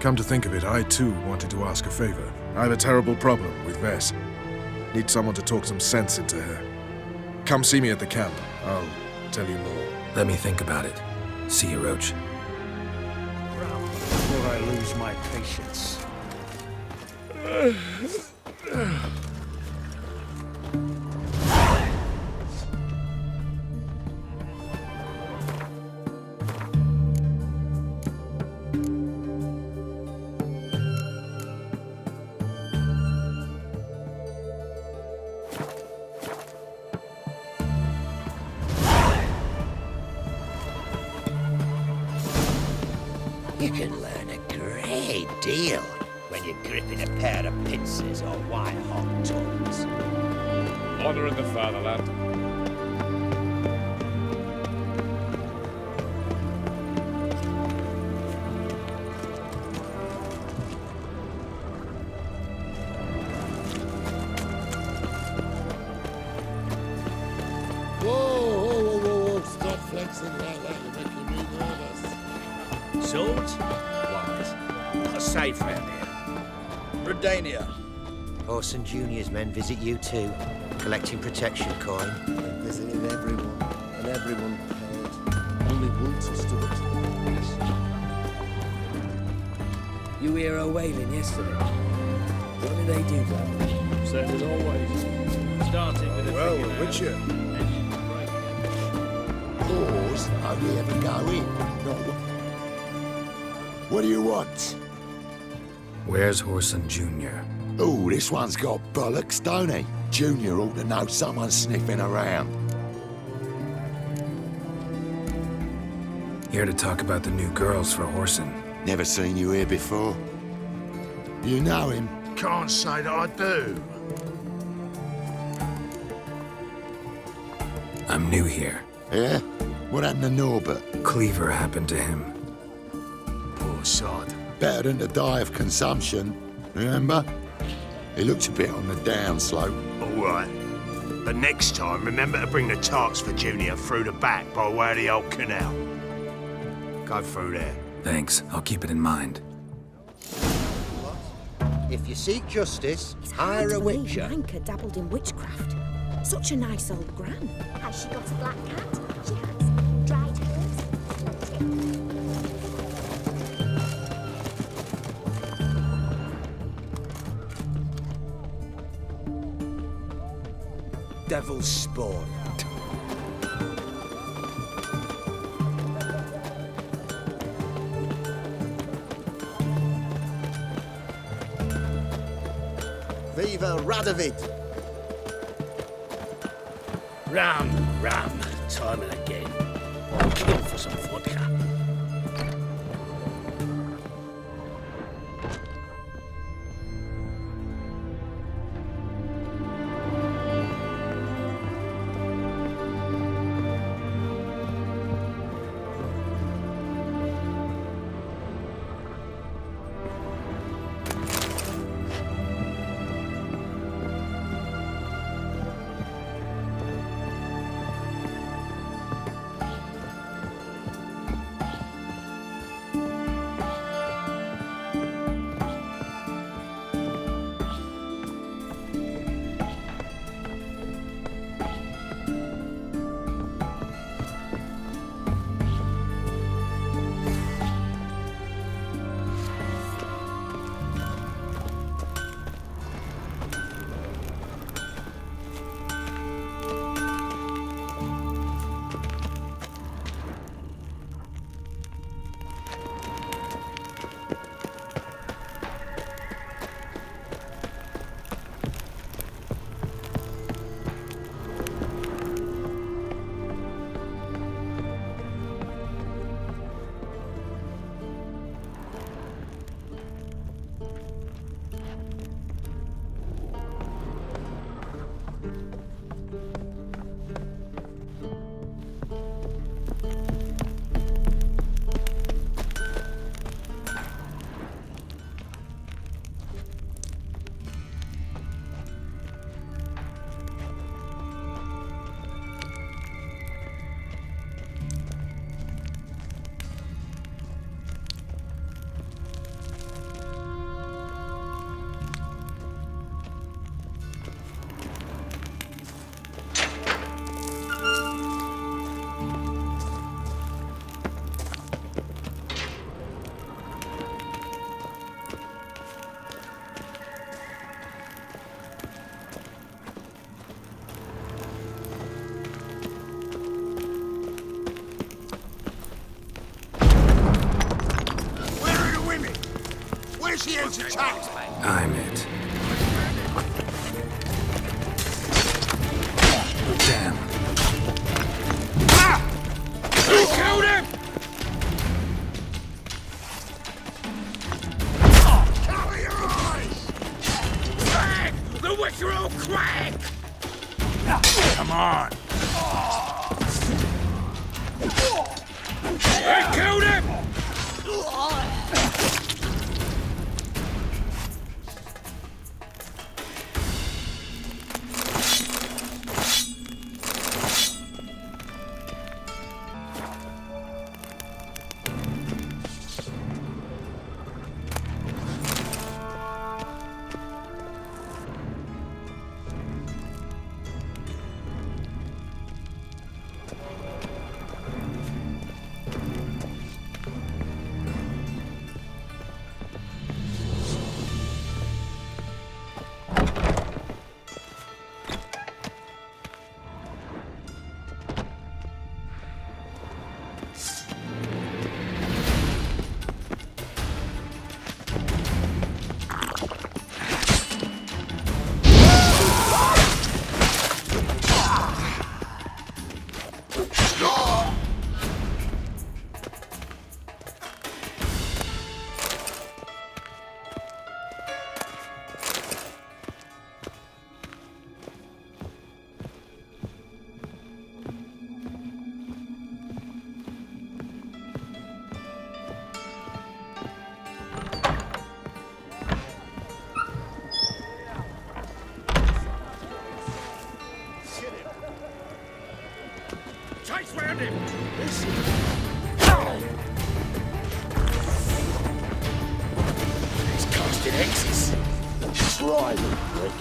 come to think of it, I too wanted to ask a favor. I have a terrible problem with Vess. Need someone to talk some sense into her. Come see me at the camp. I'll tell you more. Let me think about it. See you, Roach. Before I lose my patience. You can learn a great deal when you're gripping a pair of pincers or white-hot tools. Honouring the fatherland. Whoa, stop flexing like that, you're making me nervous. Swords? Wise. Not safe round here. Redania. Orson Jr.'s men visit you too, collecting protection coin. They visited everyone, and everyone paid. Only once he stood up to the police. You hear her wailing yesterday? What did they do, Dad? Same as always. Starting with a Well, the Witcher. Whores only ever go in, not... What do you want? Where's Horson Jr.? Oh, this one's got bollocks, don't he? Junior ought to know someone sniffing around. Here to talk about the new girls for Horson. Never seen you here before. You know him? Can't say that I do. I'm new here. Yeah? What happened to Norbert? Cleaver happened to him. Poor sod. Better than to die of consumption, remember? He looks a bit on the downslope. All right. But next time, remember to bring the tarts for Junior through the back by way of the old canal. Go through there. Thanks, I'll keep it in mind. If you seek justice, It's hire hard a to believe witcher. Nanka dabbled in witchcraft. Such a nice old gran. Has she got a black cat? She has. Dried herbs. Devil's spawn. Viva Radovid! Ram, time and again. I'll kill for some vodka. I'm it. Damn. You killed him! Cover your eyes! Craig! The Witcher will crack! Come on. I killed him! Chase round him! He's casting X's. Try me, prick.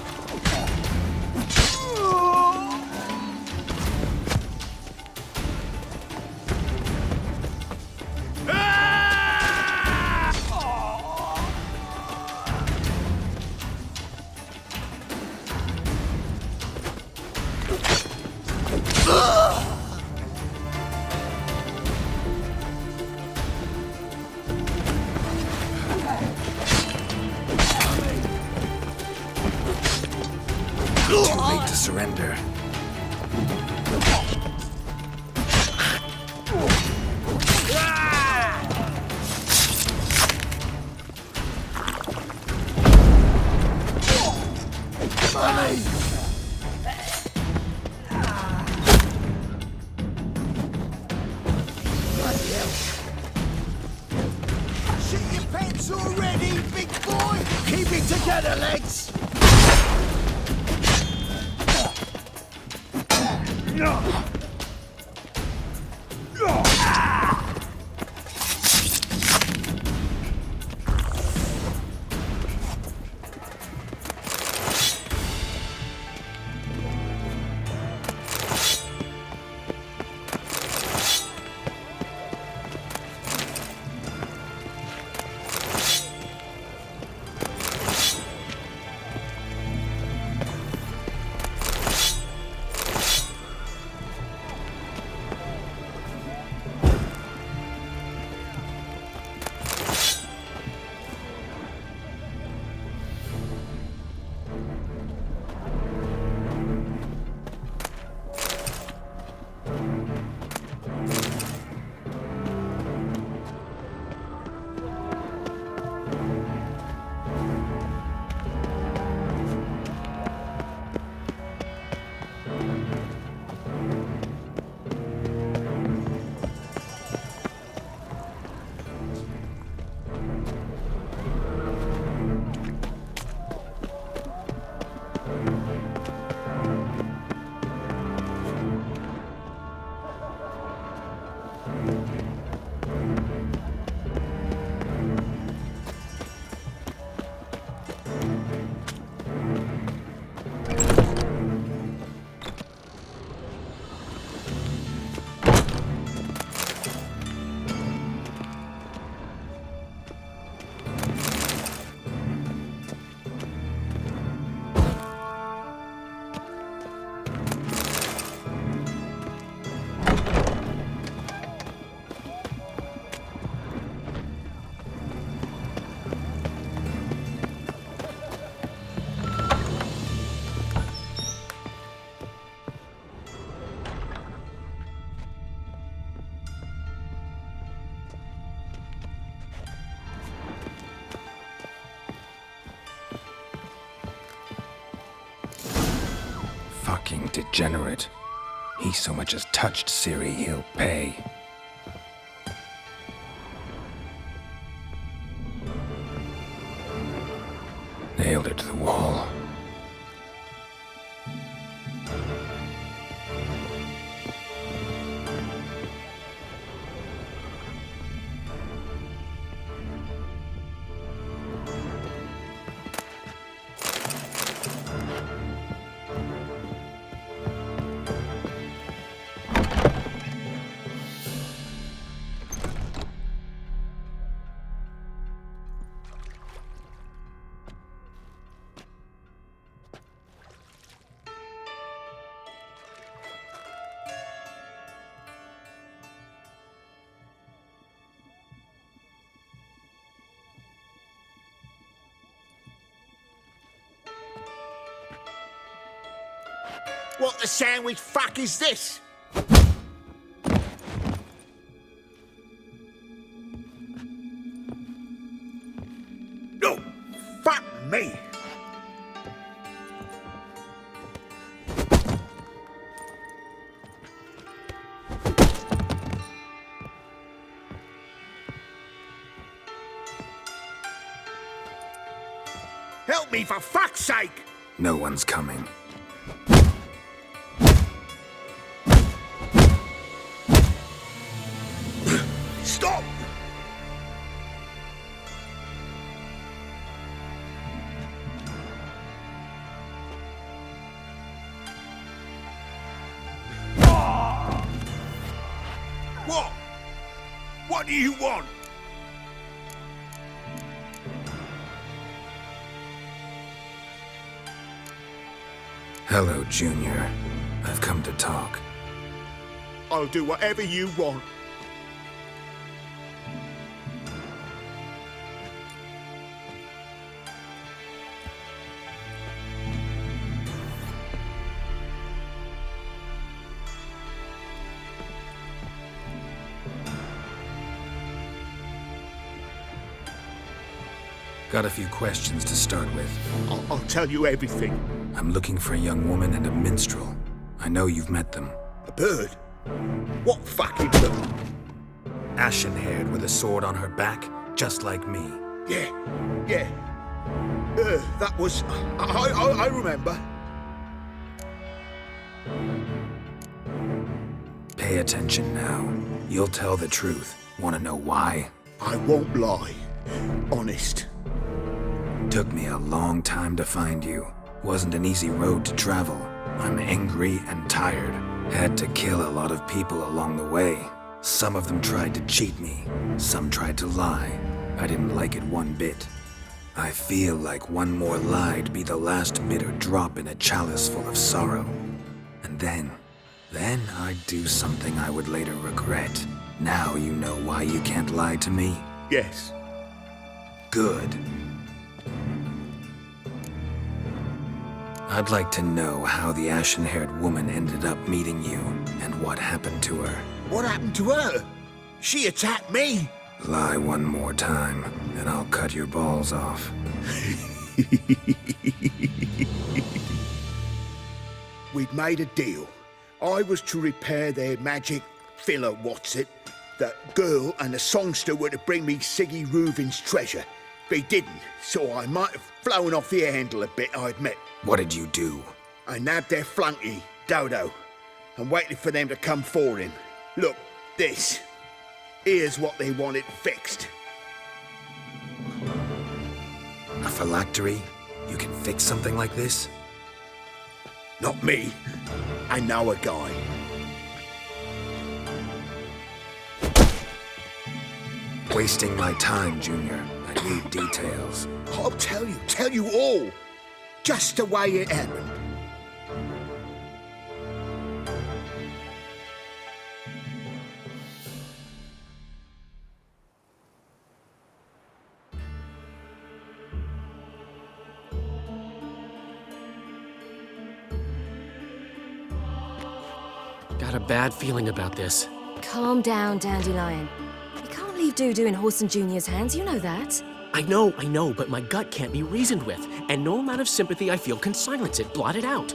Too late to surrender. Money! Bloody hell. Shit your pants already, big boy! Keep it together, legs! Fucking degenerate. He so much as touched Ciri, he'll pay. Nailed it to the wall. What the sandwich fuck is this? No! Fuck me! Help me, for fuck's sake! No one's coming. Stop! What? What do you want? Hello, Junior. I've come to talk. I'll do whatever you want. Got a few questions to start with. I'll tell you everything. I'm looking for a young woman and a minstrel. I know you've met them. A bird? What fucking bird? Ashen-haired with a sword on her back, just like me. Yeah. That was... I remember. Pay attention now. You'll tell the truth. Want to know why? I won't lie. Honest. Took me a long time to find you. Wasn't an easy road to travel. I'm angry and tired. Had to kill a lot of people along the way. Some of them tried to cheat me. Some tried to lie. I didn't like it one bit. I feel like one more lie'd be the last bitter drop in a chalice full of sorrow. And then I'd do something I would later regret. Now you know why you can't lie to me? Yes. Good. I'd like to know how the ashen-haired woman ended up meeting you, and what happened to her. What happened to her? She attacked me! Lie one more time, and I'll cut your balls off. We'd made a deal. I was to repair their magic filler, that girl and the songster were to bring me Siggy Reuven's treasure. They didn't, so I might have flown off the handle a bit, I admit. What did you do? I nabbed their flunky, Dodo, and waited for them to come for him. Look, this. Here's what they wanted fixed. A phylactery? You can fix something like this? Not me. I know a guy. Wasting my time, Junior. I need details. I'll tell you all. Just the way it happened. Got a bad feeling about this. Calm down, Dandelion. You can't leave Dudu in Horson Jr.'s hands, you know that. I know, but my gut can't be reasoned with, and no amount of sympathy I feel can silence it, blot it out.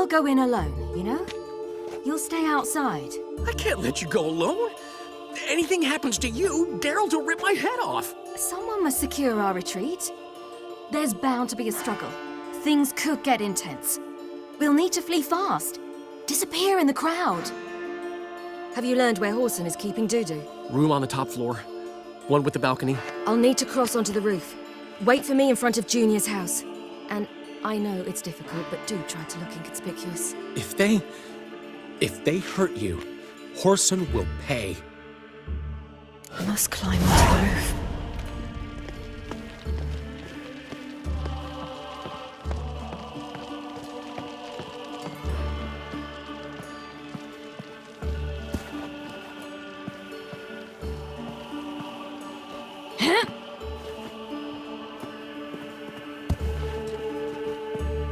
I'll go in alone, you know? You'll stay outside. I can't let you go alone. Anything happens to you, Geralt will rip my head off. Someone must secure our retreat. There's bound to be a struggle. Things could get intense. We'll need to flee fast. Disappear in the crowd. Have you learned where Horson is keeping Dudu? Room on the top floor. One with the balcony. I'll need to cross onto the roof. Wait for me in front of Junior's house. And I know it's difficult, but do try to look inconspicuous. If they hurt you, Horson will pay. I must climb onto the roof.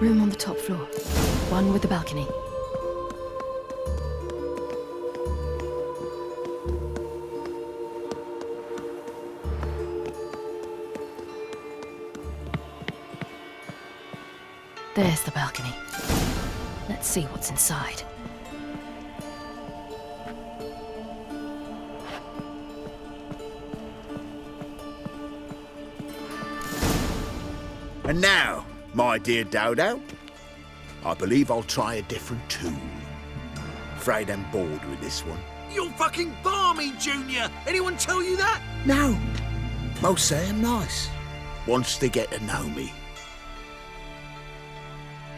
Room on the top floor. One with the balcony. There's the balcony. Let's see what's inside. And now, my dear Dodo, I believe I'll try a different tune. Afraid I'm bored with this one. You're fucking balmy, Junior! Anyone tell you that? No. Most say I'm nice. Wants to get to know me.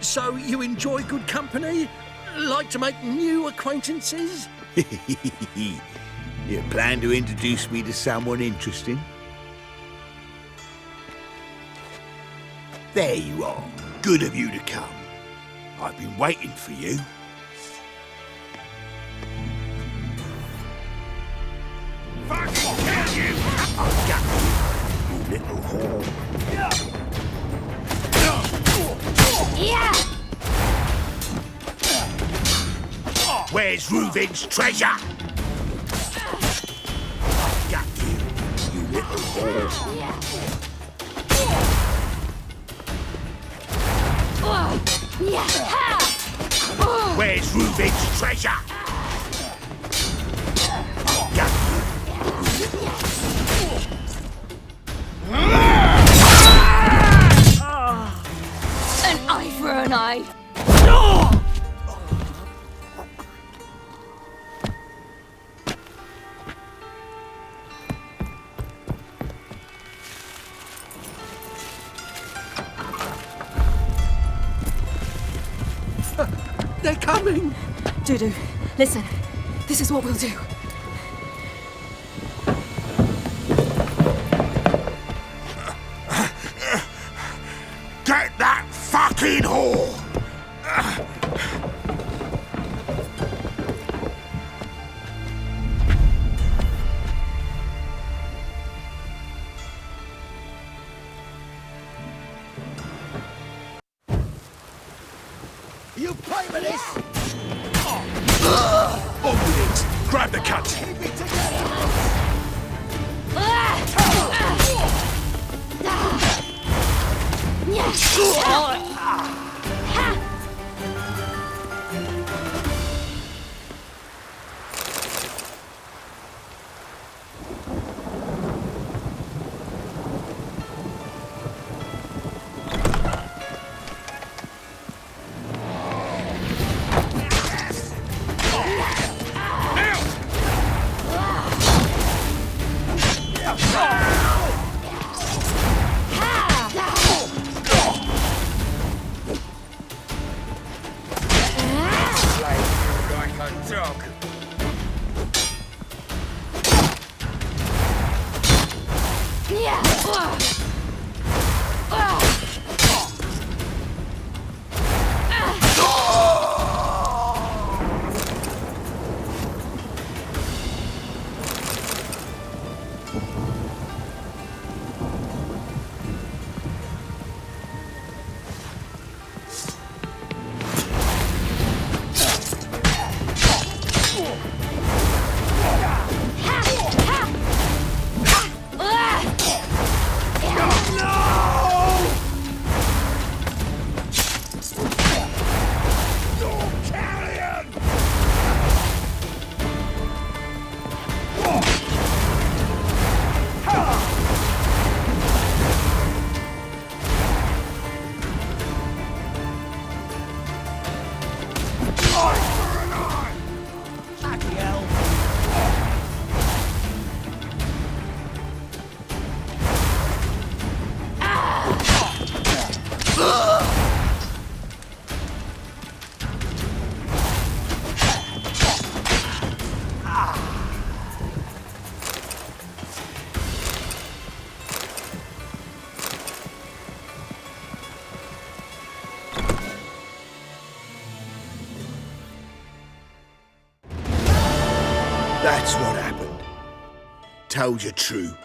So you enjoy good company? Like to make new acquaintances? You plan to introduce me to someone interesting? There you are. Good of you to come. I've been waiting for you. Fucking kill you! I've got you, you little whore. Yeah! Where's Reuven's treasure? I've got you, you little whore. Where's Reuven's treasure? I've got you, you little An eye for an eye. They're coming! Dudu, listen. This is what we'll do. Get that fucking whore! You play with this? On with it! Grab the cut! Keep it together! That's what happened. Told you true.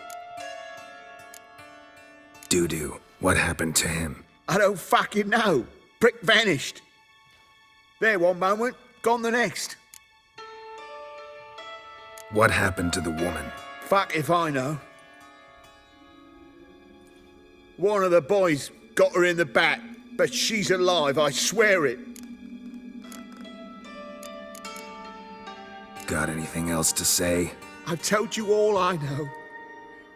Doo-doo, what happened to him? I don't fucking know. Prick vanished. There one moment, gone the next. What happened to the woman? Fuck if I know. One of the boys got her in the back, but she's alive, I swear it. Got anything else to say? I've told you all I know.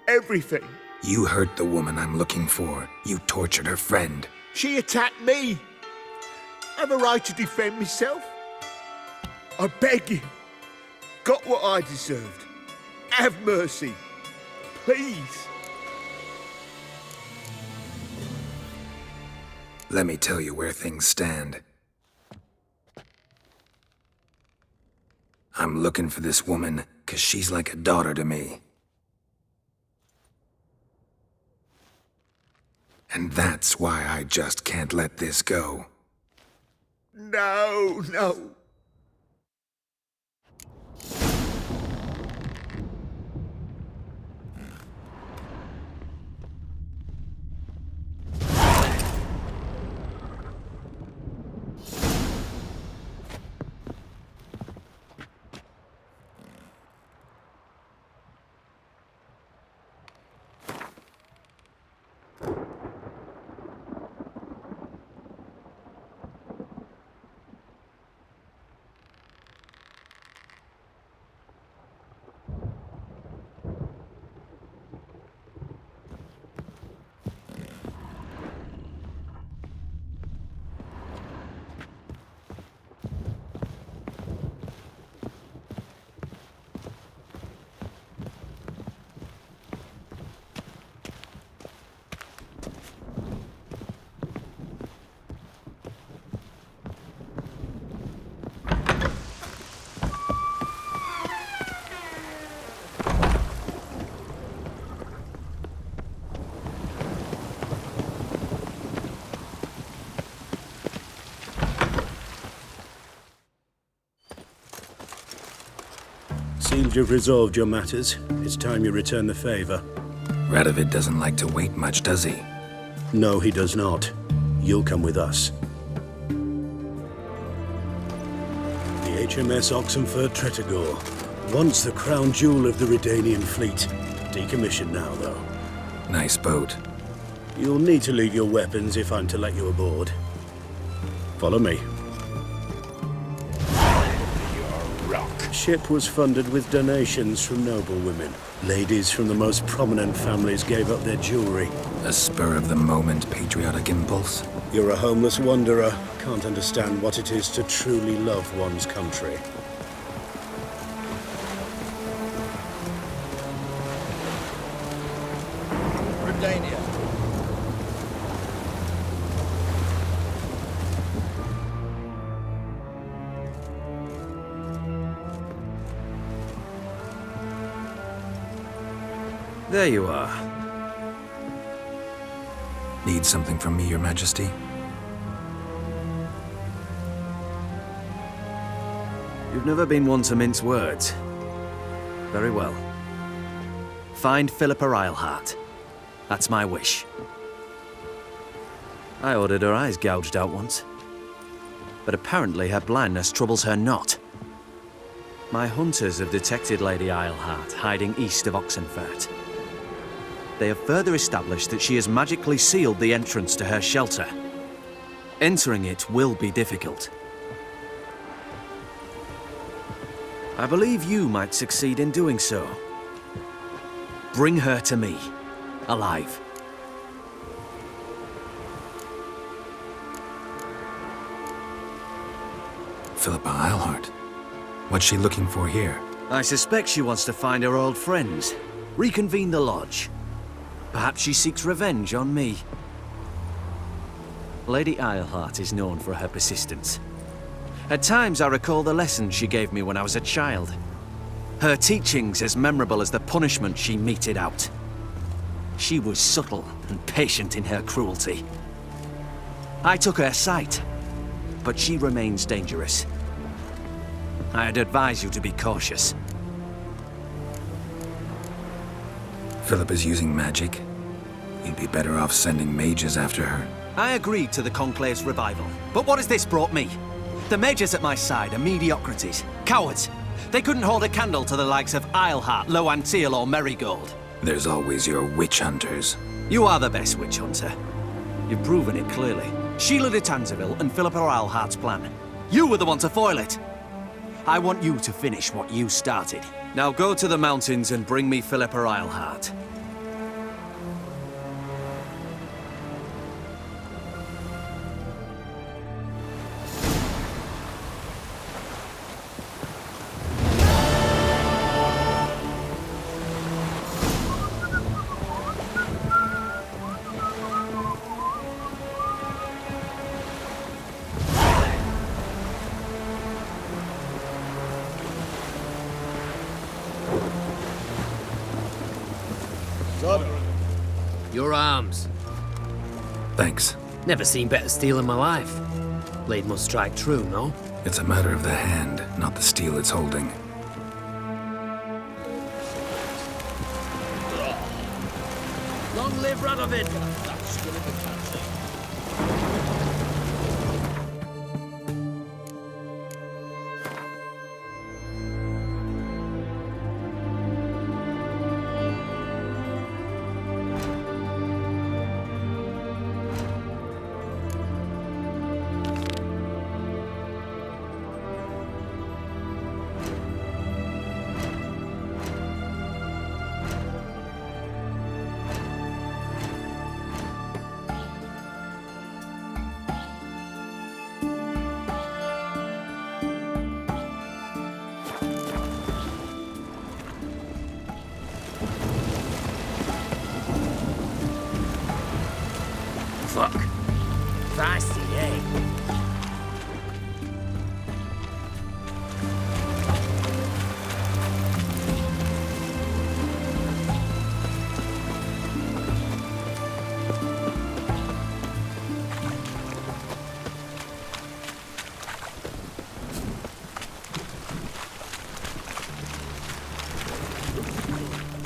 Everything. You hurt the woman I'm looking for. You tortured her friend. She attacked me. I have a right to defend myself. I beg you. Got what I deserved. Have mercy. Please. Let me tell you where things stand. I'm looking for this woman, 'cause she's like a daughter to me. And that's why I just can't let this go. No, no. Seems you've resolved your matters. It's time you return the favor. Radovid doesn't like to wait much, does he? No, he does not. You'll come with us. The HMS Oxenford Tretogor. Once the crown jewel of the Redanian fleet. Decommissioned now, though. Nice boat. You'll need to leave your weapons if I'm to let you aboard. Follow me. Ship was funded with donations from noble women. Ladies from the most prominent families gave up their jewelry. A spur-of-the-moment patriotic impulse? You're a homeless wanderer. Can't understand what it is to truly love one's country. Redania. There you are. Need something from me, Your Majesty? You've never been one to mince words. Very well. Find Philippa Eilhart. That's my wish. I ordered her eyes gouged out once. But apparently her blindness troubles her not. My hunters have detected Lady Eilhart hiding east of Oxenfurt. They have further established that she has magically sealed the entrance to her shelter. Entering it will be difficult. I believe you might succeed in doing so. Bring her to me, alive. Philippa Eilhart. What's she looking for here? I suspect she wants to find her old friends, reconvene the lodge. Perhaps she seeks revenge on me. Lady Eilhart is known for her persistence. At times I recall the lessons she gave me when I was a child. Her teachings as memorable as the punishment she meted out. She was subtle and patient in her cruelty. I took her sight, but she remains dangerous. I'd advise you to be cautious. Philip is using magic. You'd be better off sending mages after her. I agreed to the Conclave's revival. But what has this brought me? The mages at my side are mediocrities. Cowards. They couldn't hold a candle to the likes of Isleheart, Loantil, or Merigold. There's always your witch hunters. You are the best witch hunter. You've proven it clearly. Sheila de Tanzeville and Philippa Isleheart's plan. You were the one to foil it. I want you to finish what you started. Now go to the mountains and bring me Philippa Isleheart. Your arms. Thanks. Never seen better steel in my life. Blade must strike true, no? It's a matter of the hand, not the steel it's holding. Long live Radovid! Fuck. Feisty, eh?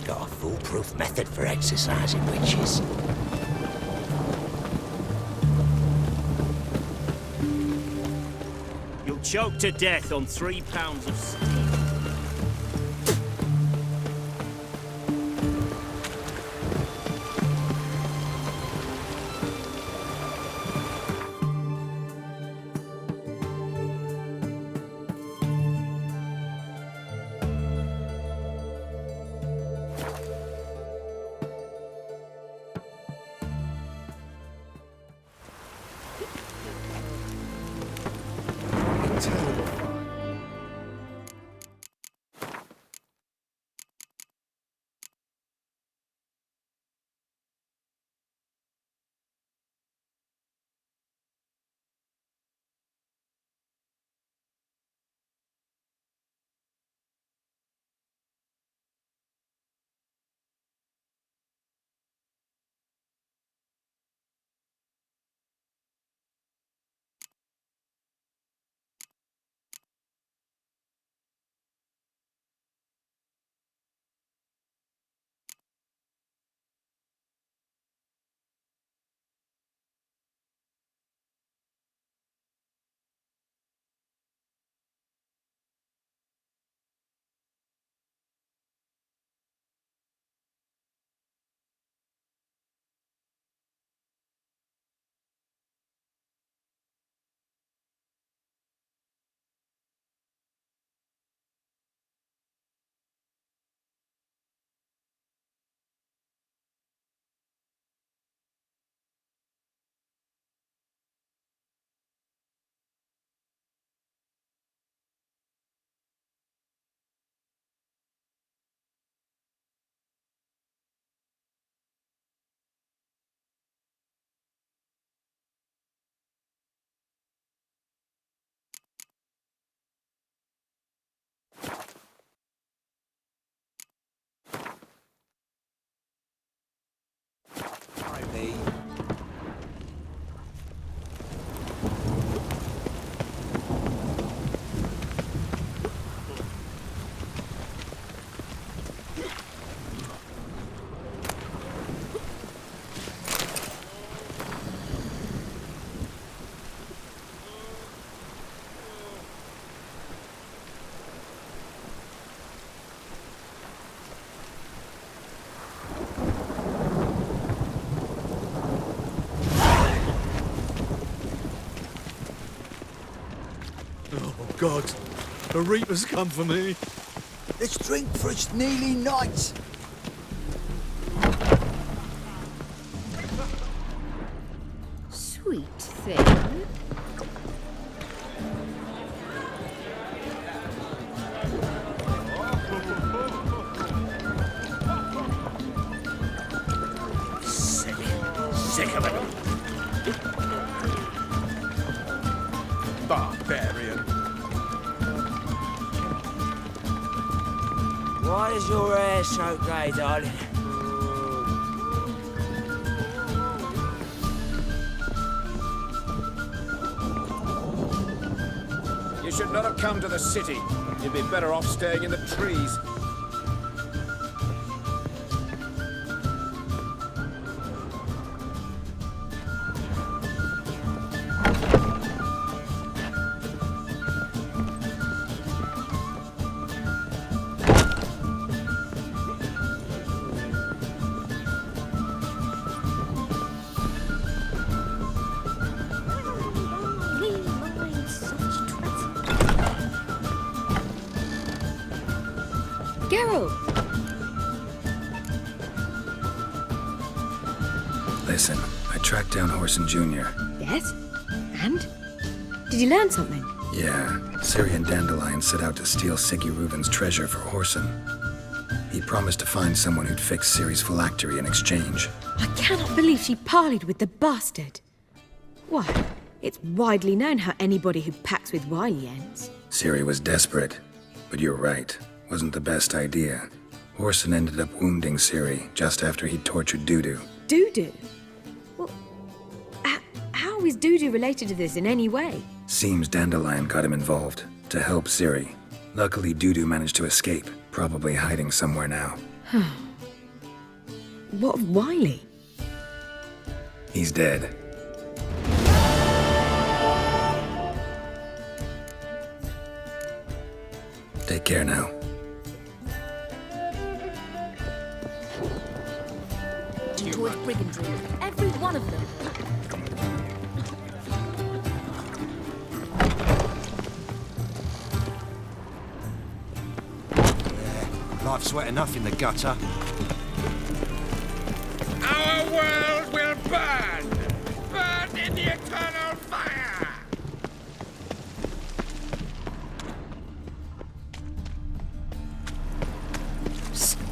Got a foolproof method for exercising witches. Choked to death on 3 pounds of steel. Oh, God. The Reaper's come for me. Let's drink for its nearly night. Sweet thing. Sick of it. Barbarian. Why is your hair so grey, darling? You should not have come to the city. You'd be better off staying in the trees. Geralt! Listen, I tracked down Horson Jr. Yes? And? Did you learn something? Yeah, Ciri and Dandelion set out to steal Siggy Reuven's treasure for Horson. He promised to find someone who'd fix Ciri's phylactery in exchange. I cannot believe she parleyed with the bastard. Why, it's widely known how anybody who packs with wily ends. Ciri was desperate, but you're right. Wasn't the best idea. Horson ended up wounding Ciri just after he'd tortured Dudu. Dudu? Well, how is Dudu related to this in any way? Seems Dandelion got him involved, to help Ciri. Luckily, Dudu managed to escape, probably hiding somewhere now. What of Wily? He's dead. Take care now. Towards brigandry. Every one of them. Life's wet enough in the gutter. Our world will burn! Burn in the eternal fire!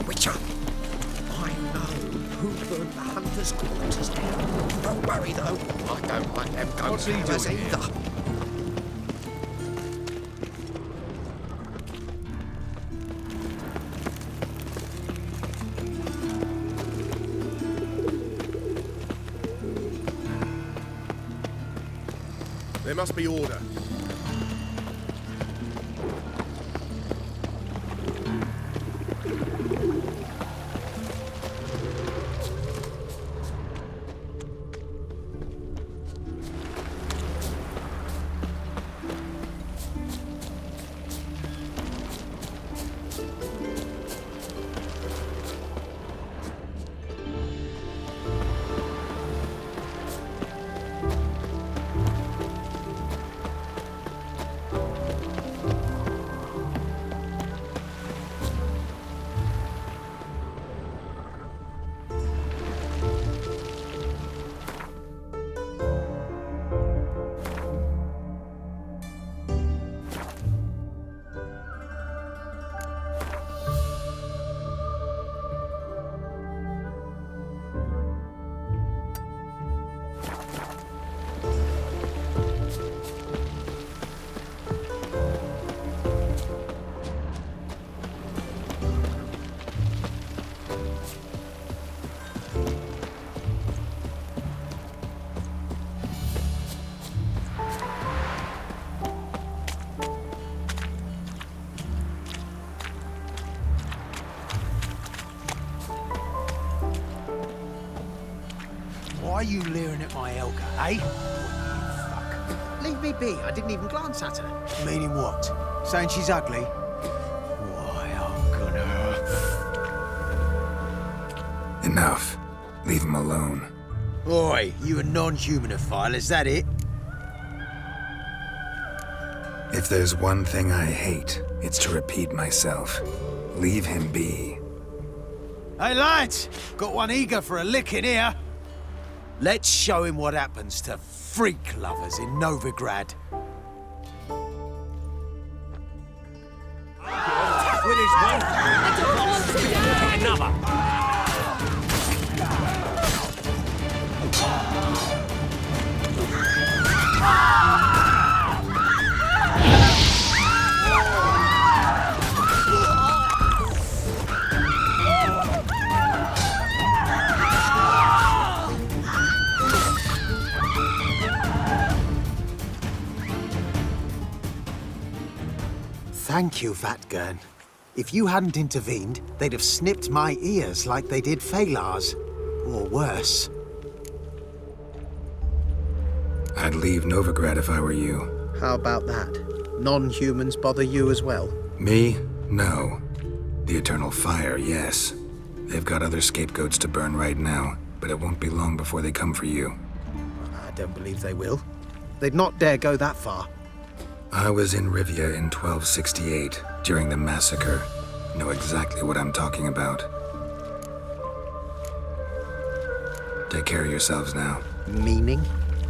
Witcher! I know who burned the hunter's quarters down. Don't worry, though. I don't like them ghost hunters either. There must be order. Why are you leering at my Elga, eh? You fuck. Leave me be. I didn't even glance at her. Meaning what? Saying she's ugly? Why, I'm gonna... Enough. Leave him alone. Oi, you a non-humanophile, is that it? If there's one thing I hate, it's to repeat myself. Leave him be. Hey lads, got one eager for a licking here. Let's show him what happens to freak lovers in Novigrad. With his one. Another. Thank you, Vatgern. If you hadn't intervened, they'd have snipped my ears like they did Phalar's. Or worse. I'd leave Novigrad if I were you. How about that? Non-humans bother you as well? Me? No. The Eternal Fire, yes. They've got other scapegoats to burn right now, but it won't be long before they come for you. I don't believe they will. They'd not dare go that far. I was in Rivia in 1268, during the massacre. Know exactly what I'm talking about. Take care of yourselves now. Meaning?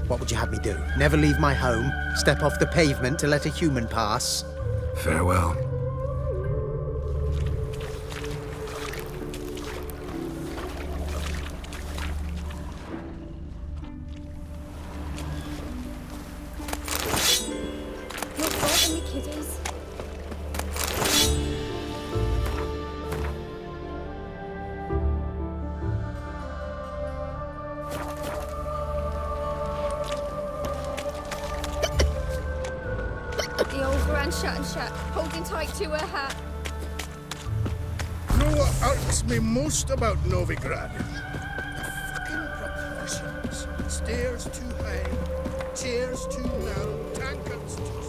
What would you have me do? Never leave my home? Step off the pavement to let a human pass? Farewell. Holding tight to her hat. You know what irks me most about Novigrad? The fucking proportions. Stairs too high, chairs too narrow, tankards too small.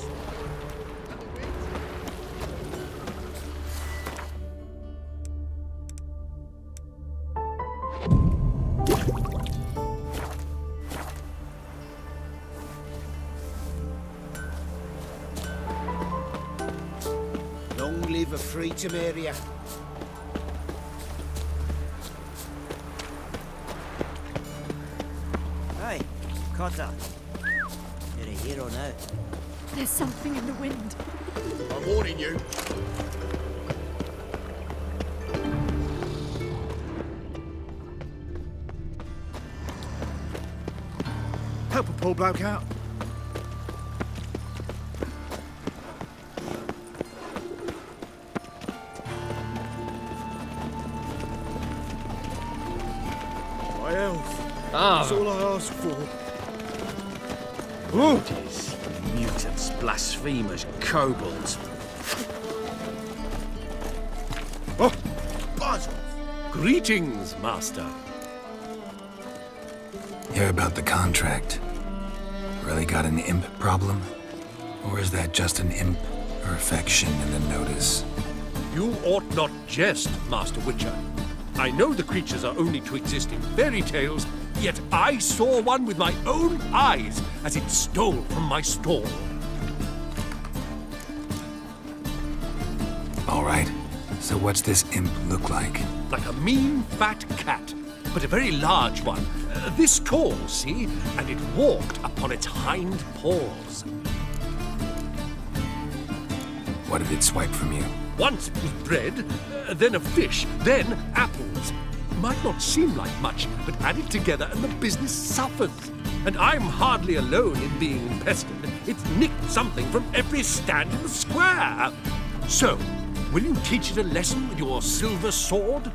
Live a freedom area. Hey, Cotta. You're a hero now. There's something in the wind. I'm warning you. Help a poor bloke out. That's all I ask for. Brutes, mutants, blasphemers, kobolds. Oh, buzz! Greetings, Master. Hear about the contract. Really got an imp problem? Or is that just an imp perfection in the notice? You ought not jest, Master Witcher. I know the creatures are only to exist in fairy tales, yet I saw one with my own eyes as it stole from my stall. All right. So what's this imp look like? Like a mean, fat cat, but a very large one. This tall, see? And it walked upon its hind paws. What did it swipe from you? Once it was bread, then a fish, then apples. Might not seem like much, but add it together and the business suffers. And I'm hardly alone in being pestered. It's nicked something from every stand in the square. So, will you teach it a lesson with your silver sword?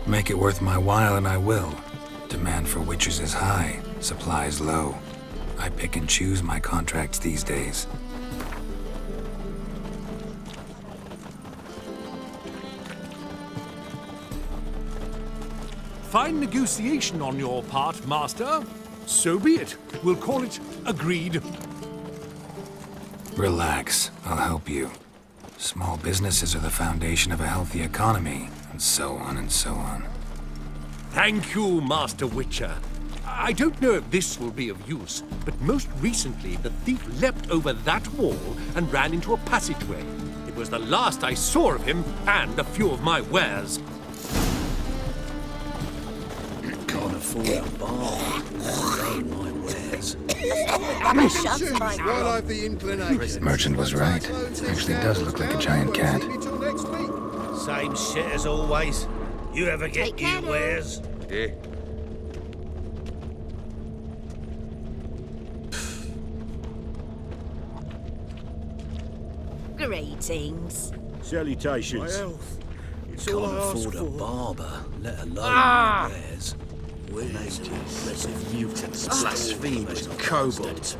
Make it worth my while and I will. Demand for witchers is high, supplies low. I pick and choose my contracts these days. Fine negotiation on your part, Master. So be it. We'll call it agreed. Relax, I'll help you. Small businesses are the foundation of a healthy economy, and so on and so on. Thank you, Master Witcher. I don't know if this will be of use, but most recently the thief leapt over that wall and ran into a passageway. It was the last I saw of him and a few of my wares. Can't afford a bar. Let alone my wares. Well, I've the inclination. Merchant was right. Actually does look like a giant cat. Same shit as always. You ever get new wares? Yeah. Greetings. Salutations. My health. It's Can't all I ask afford a for. barber, let alone Ah! my wares. These impressive mutants Ah! blaspheme with kobolds.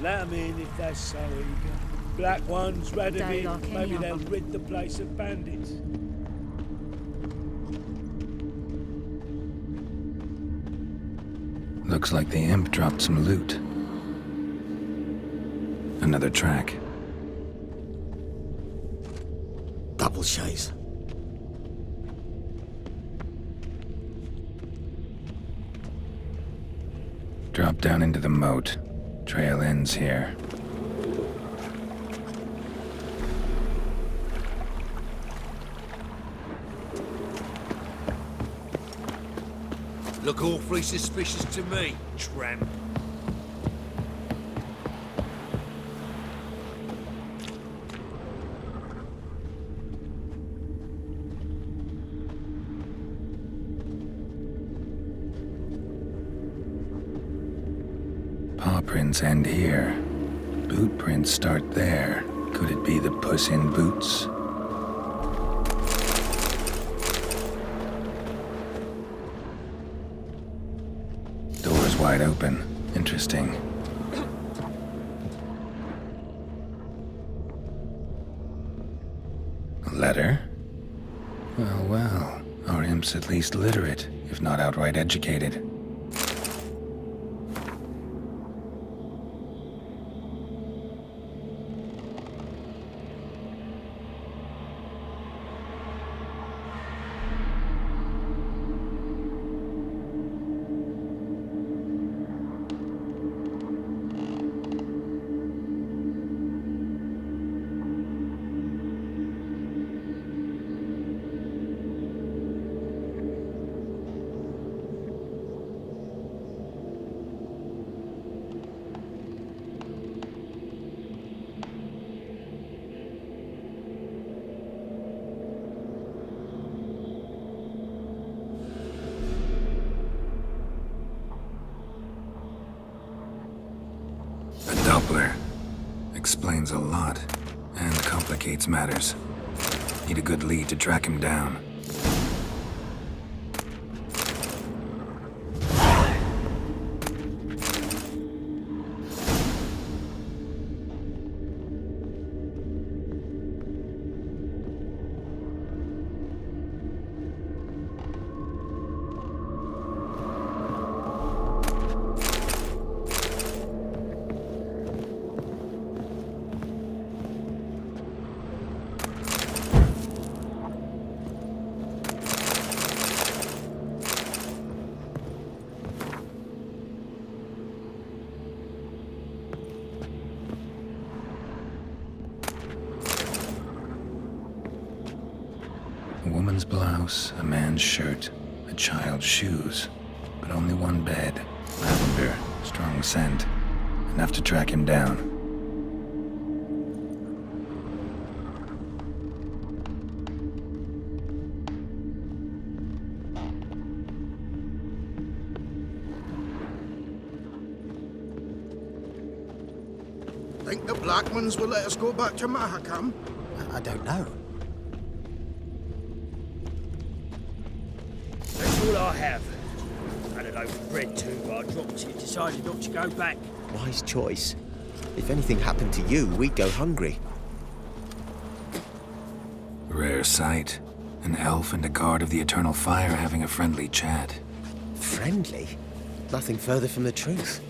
Let 'em in if they're so eager. Black ones, red of Don't it. like any Maybe of they'll them. rid the place of bandits. Looks like the imp dropped some loot. Another track. Double chase. Drop down into the moat. Trail ends here. Look awfully suspicious to me, tramp. Paw prints end here. Boot prints start there. Could it be the Puss in Boots? Door's wide open. Interesting. A letter? Well, well. Our imp's at least literate, if not outright educated. A Doppler. Explains a lot, and complicates matters. Need a good lead to track him down. A woman's blouse, a man's shirt, a child's shoes. But only one bed. Lavender, strong scent. Enough to track him down. Think the Blackmans will let us go back to Mahakam? I don't know. That's all I have. Had a loaf of bread too, but I dropped it. Decided not to go back. Wise choice. If anything happened to you, we'd go hungry. Rare sight. An elf and a guard of the Eternal Fire having a friendly chat. Friendly? Nothing further from the truth.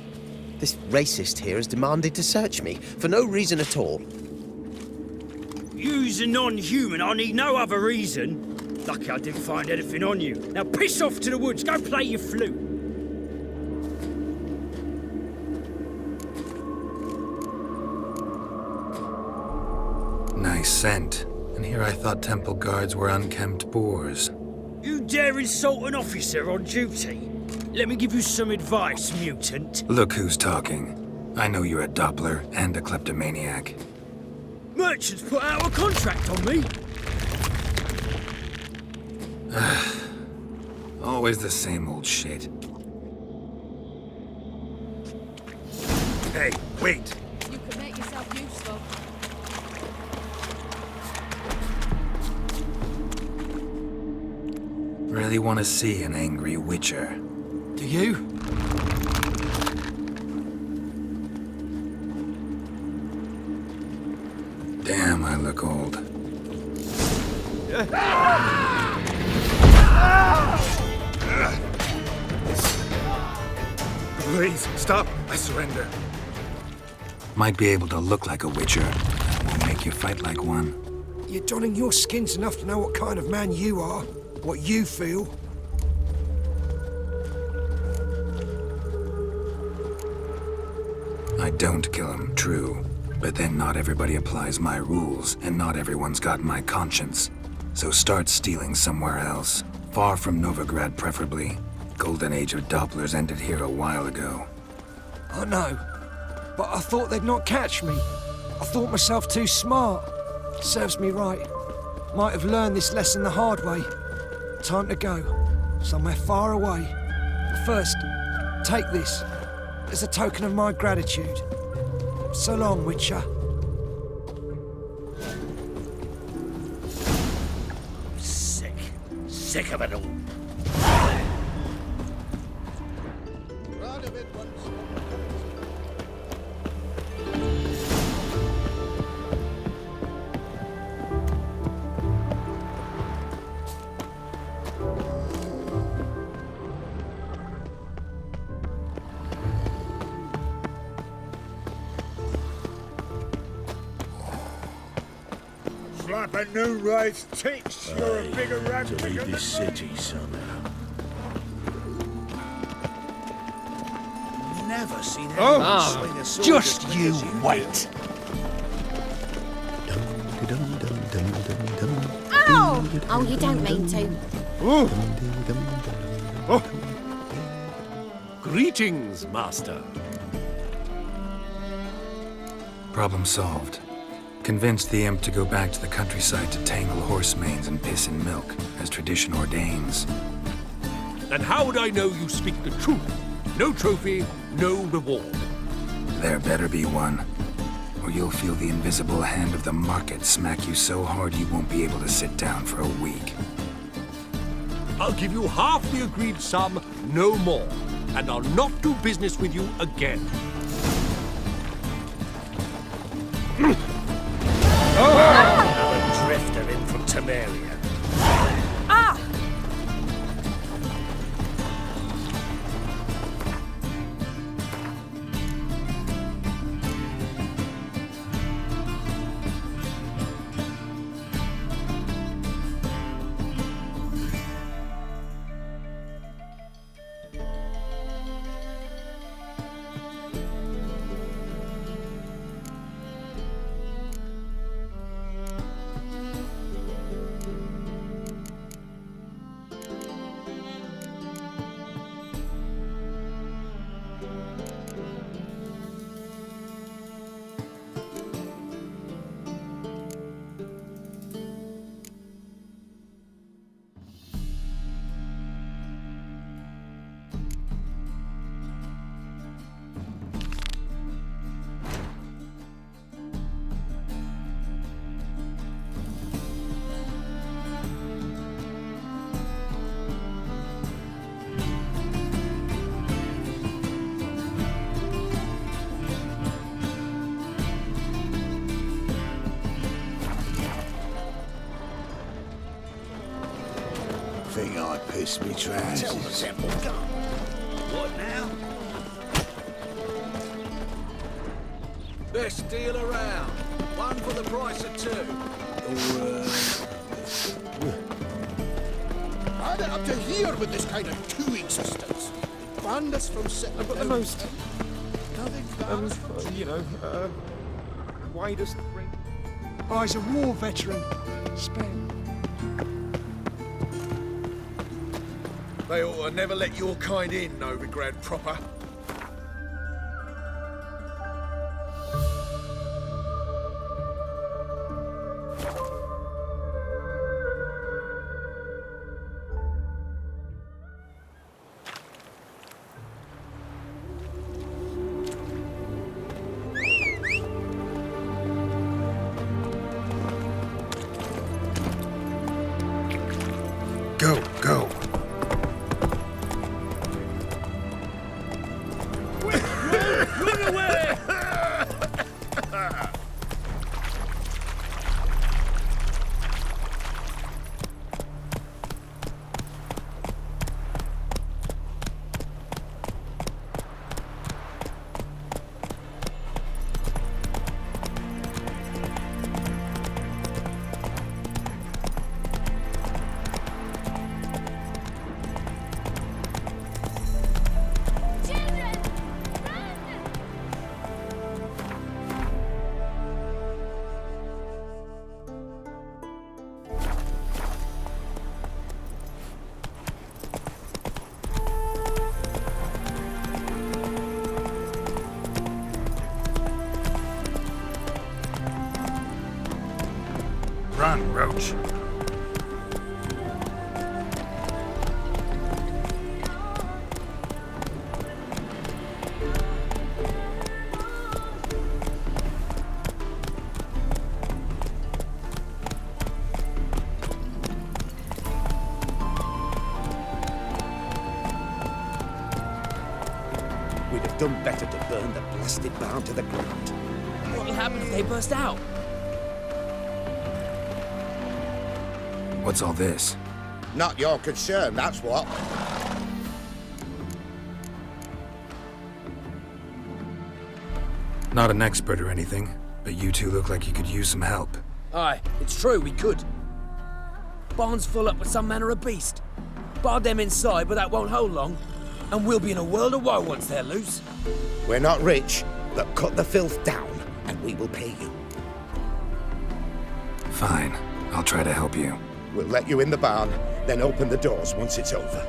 This racist here has demanded to search me, for no reason at all. You's he's a non-human, I need no other reason. Lucky I didn't find anything on you. Now piss off to the woods, go play your flute. Nice scent. And here I thought temple guards were unkempt boors. You dare insult an officer on duty? Let me give you some advice, mutant. Look who's talking. I know you're a Doppler and a kleptomaniac. Merchants put out a contract on me. Always the same old shit. Hey, wait. You can make yourself useful. Really want to see an angry witcher. Do you? Damn, I look old. Please, stop. I surrender. Might be able to look like a witcher. That won't make you fight like one. You're donning your skins enough to know what kind of man you are. What you feel. I don't kill him, true. But then not everybody applies my rules, and not everyone's got my conscience. So start stealing somewhere else. Far from Novigrad, preferably. Golden age of Dopplers ended here a while ago. I know. But I thought they'd not catch me. I thought myself too smart. Serves me right. Might have learned this lesson the hard way. Time to go. Somewhere far away. But first, take this. As a token of my gratitude. So long, Witcher. Sick. Sick of it all. Slap a new race ticks. You're a bigger rat to leave this city somehow. Never seen anyone swing a sword. Just you wait. Ow! Oh, you don't mean to. Greetings, Master. Problem solved. Convinced the imp to go back to the countryside to tangle horse manes and piss in milk, as tradition ordains. Then how would I know you speak the truth? No trophy, no reward. There better be one, or you'll feel the invisible hand of the market smack you so hard you won't be able to sit down for a week. I'll give you half the agreed sum, no more. And I'll not do business with you again. Another drifter in from Temeria. Ah! Think I pissed me trousers. Tell the temple gun. What now? Best deal around. One for the price of two. Add it up to here with this kind of two existence. Banned us from sitting I've got the down. most, widest ring. Oh, he's a war veteran. Spare. They ought to never let your kind in, Novigrad proper. Go, go. Run away! Run, Roach. We'd have done better to burn the blasted barn to the ground. What'll happen if they burst out? What's all this? Not your concern, that's what. Not an expert or anything, but you two look like you could use some help. Aye, it's true, we could. Barn's full up with some manner of beast. Bar them inside, but that won't hold long. And we'll be in a world of woe once they're loose. We're not rich, but cut the filth down, and we will pay you. Fine, I'll try to help you. We'll let you in the barn, then open the doors once it's over.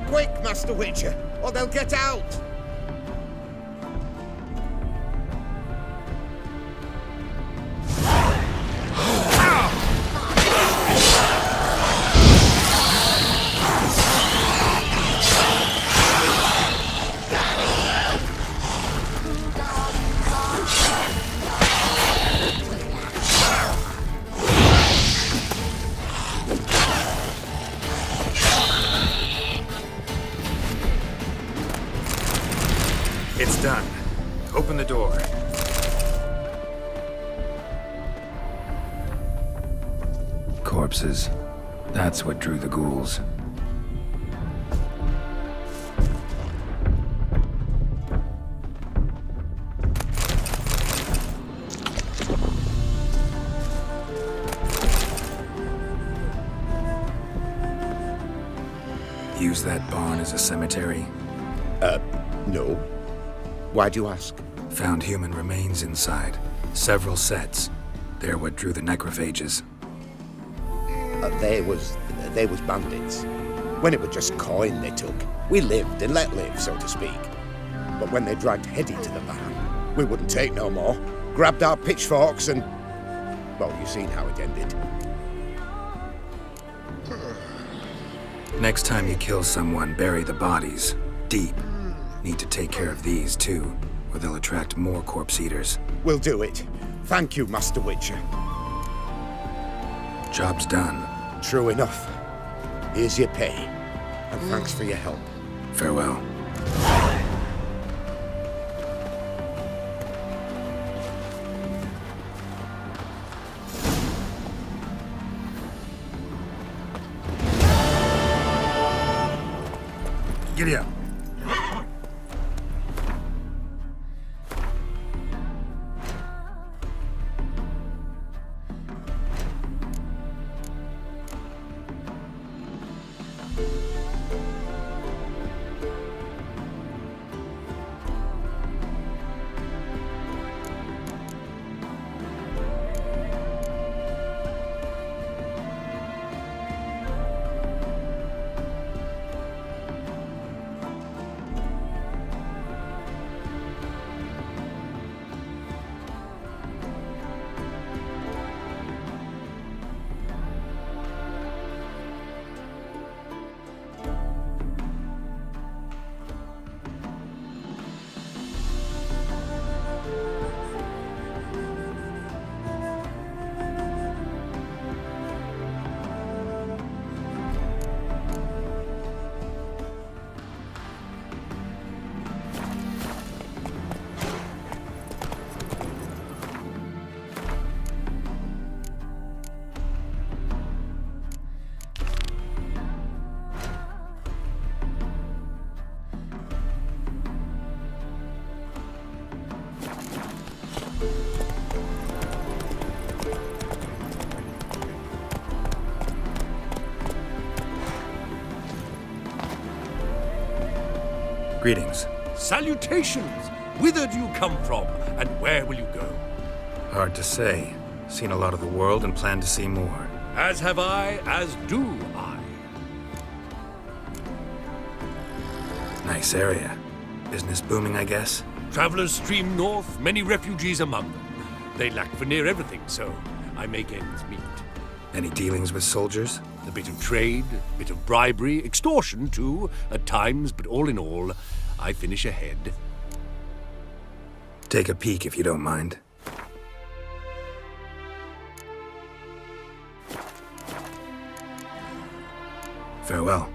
Quick, Master Witcher, or they'll get out! It's done. Open the door. Corpses. That's what drew the ghouls. Use that barn as a cemetery? No. Why'd you ask? Found human remains inside. Several sets. They're what drew the necrophages. They was bandits. When it was just coin they took, we lived and let live, so to speak. But when they dragged Hetty to the barn, we wouldn't take no more. Grabbed our pitchforks and... well, you seen how it ended. Next time you kill someone, bury the bodies. Deep. Need to take care of these, too, or they'll attract more corpse eaters. We'll do it. Thank you, Master Witcher. Job's done. True enough. Here's your pay. And thanks for your help. Farewell. Giddy up. Greetings. Salutations! Whither do you come from, and where will you go? Hard to say. Seen a lot of the world and plan to see more. As have I, as do I. Nice area. Business booming, I guess? Travelers stream north, many refugees among them. They lack for near everything, so I make ends meet. Any dealings with soldiers? A bit of trade, a bit of bribery, extortion too, at times, but all in all, I finish ahead. Take a peek if you don't mind. Farewell.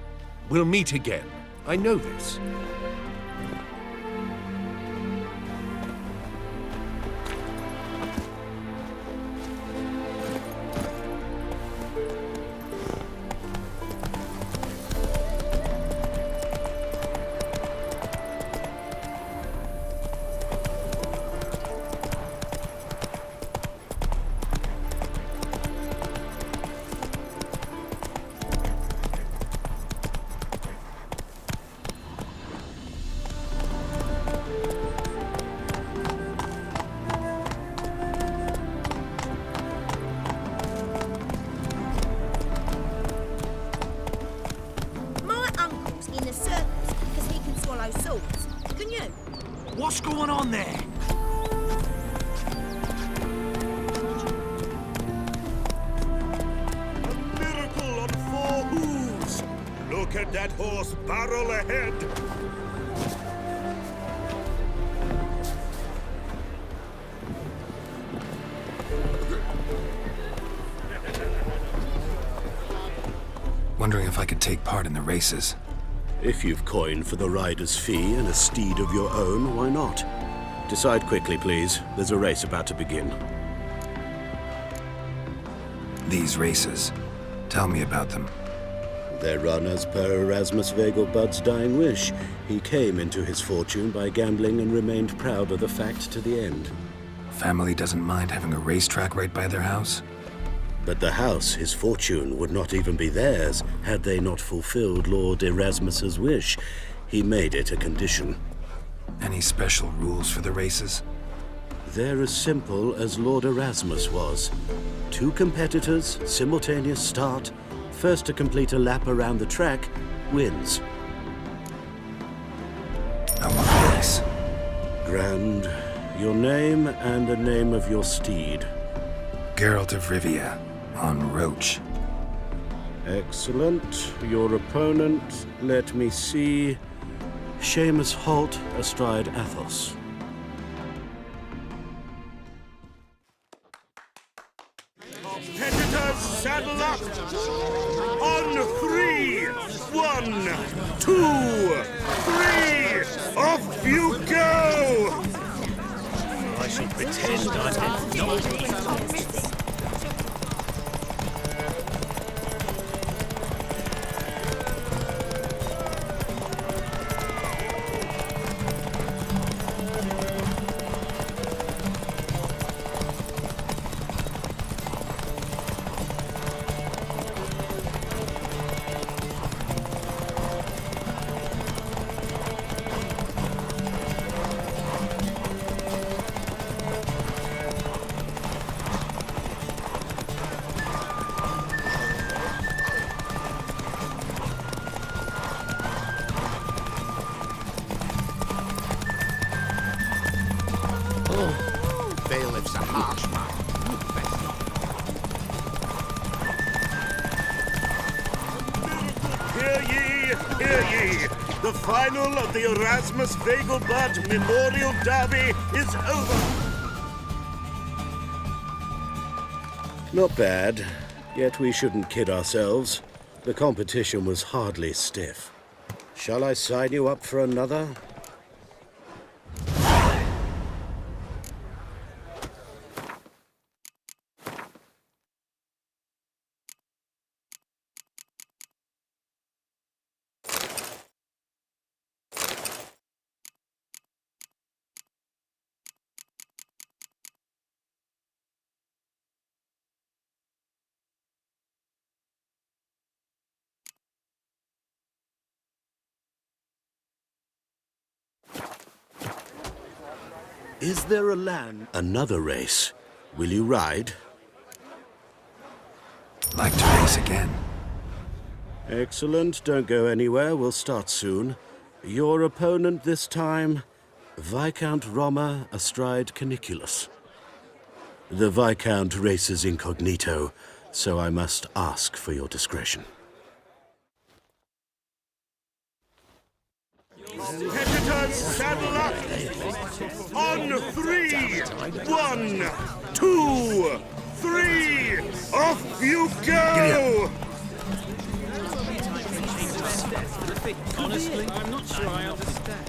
We'll meet again. I know this. What's going on there? A miracle on 4 hooves! Look at that horse barrel ahead! Wondering if I could take part in the races. If you've coin for the rider's fee and a steed of your own, why not? Decide quickly, please. There's a race about to begin. These races. Tell me about them. They're run as per Erasmus Vegelbud's dying wish. He came into his fortune by gambling and remained proud of the fact to the end. Family doesn't mind having a racetrack right by their house? But the house, his fortune, would not even be theirs had they not fulfilled Lord Erasmus's wish. He made it a condition. Any special rules for the races? They're as simple as Lord Erasmus was. 2 competitors, simultaneous start. First to complete a lap around the track wins. I want this. Grand. Your name and the name of your steed. Geralt of Rivia, on Roach. Excellent. Your opponent, let me see. Seamus Holt, astride Athos. Competitors, saddle up! On 3! 1, 2, 3! Off you go! I shall pretend I'm not. Bailiff's a harsh man. Hear ye, hear ye! The final of the Erasmus Vegelbud Memorial Derby is over! Not bad. Yet we shouldn't kid ourselves. The competition was hardly stiff. Shall I sign you up for another? Is there a land? Another race. Will you ride? Like to race again. Excellent. Don't go anywhere. We'll start soon. Your opponent this time, Viscount Roma astride Caniculus. The Viscount races incognito, so I must ask for your discretion. Competitors, saddle up! On 3! 1, 2, 3! Off you go! Honestly, I'm not sure I understand.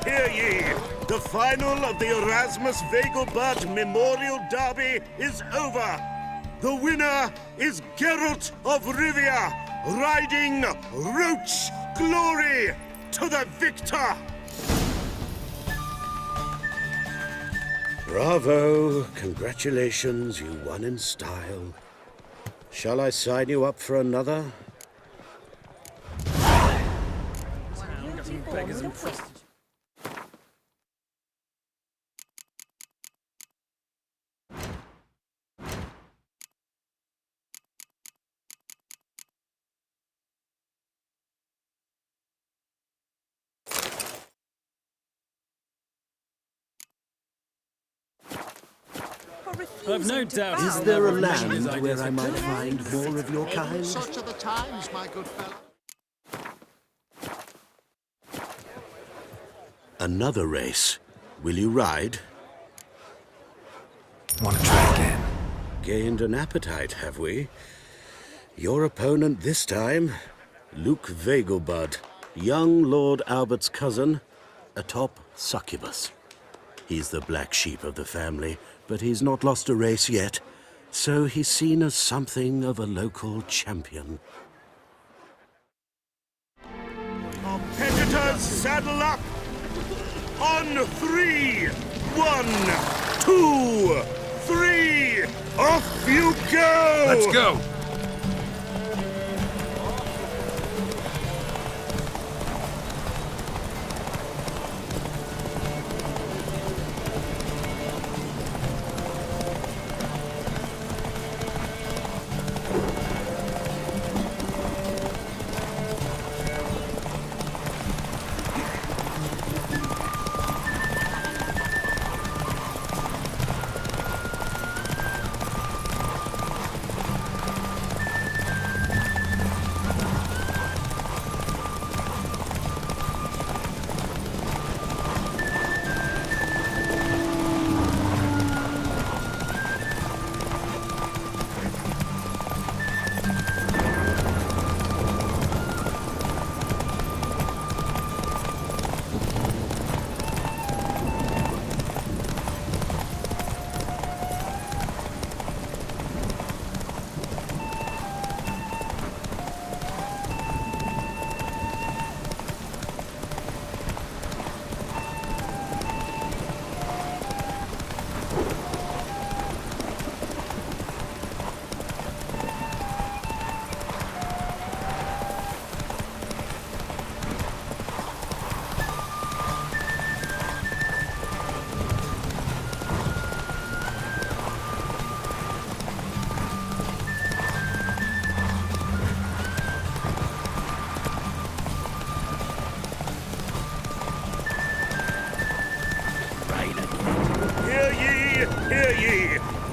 Hear ye! The final of the Erasmus Vegelbud Memorial Derby is over. The winner is Geralt of Rivia, riding Roach Glory to the victor! Bravo! Congratulations, you won in style. Shall I sign you up for another? Beggars and prostitutes. I've no doubt. Is there a land where I might find more of your kind? Such are the times, my good fellow. Another race. Will you ride? Want to try again? Gained an appetite, have we? Your opponent this time, Luke Vegelbud, young Lord Albert's cousin, atop Succubus. He's the black sheep of the family, but he's not lost a race yet, so he's seen as something of a local champion. Competitors, saddle up! On 3! 1, 2, 3! Off you go! Let's go!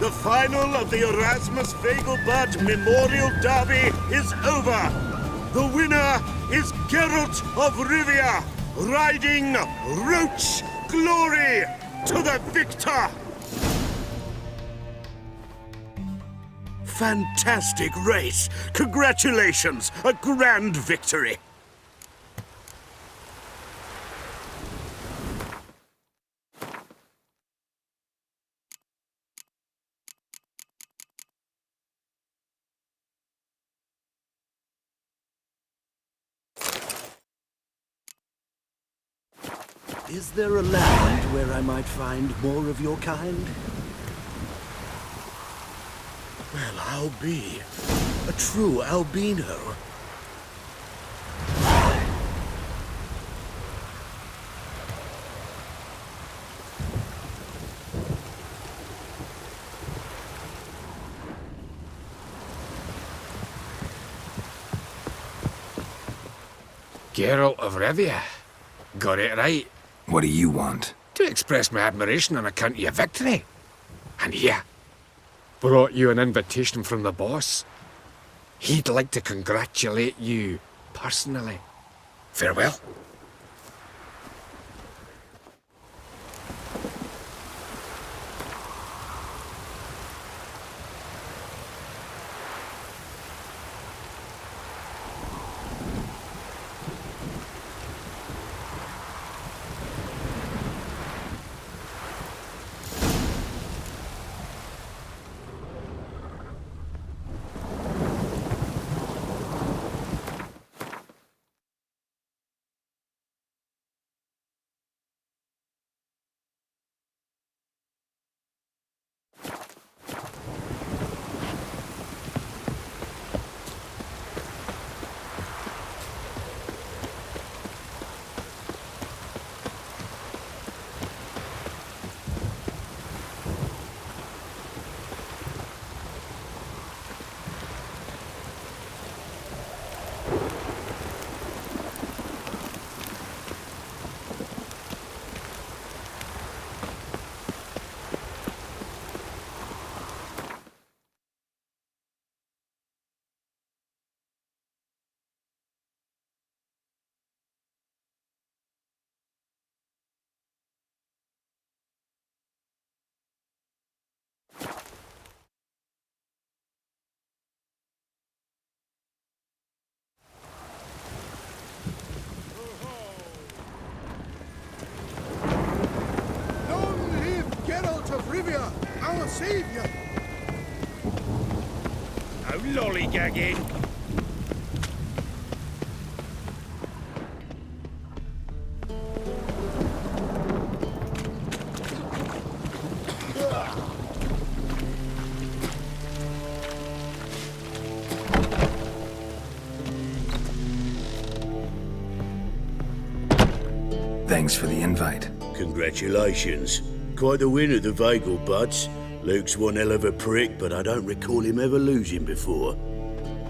The final of the Erasmus Vegelbud Memorial Derby is over. The winner is Geralt of Rivia, riding Roach Glory to the victor! Fantastic race! Congratulations! A grand victory! Is there a land where I might find more of your kind? Well, I'll be a true albino. Geralt of Rivia. Got it right. What do you want? To express my admiration on account of your victory. And here, brought you an invitation from the boss. He'd like to congratulate you personally. Farewell. Rivia, our savior! No lollygagging. Thanks for the invite. Congratulations. Quite the winner, the Vegelbuds. Luke's one hell of a prick, but I don't recall him ever losing before.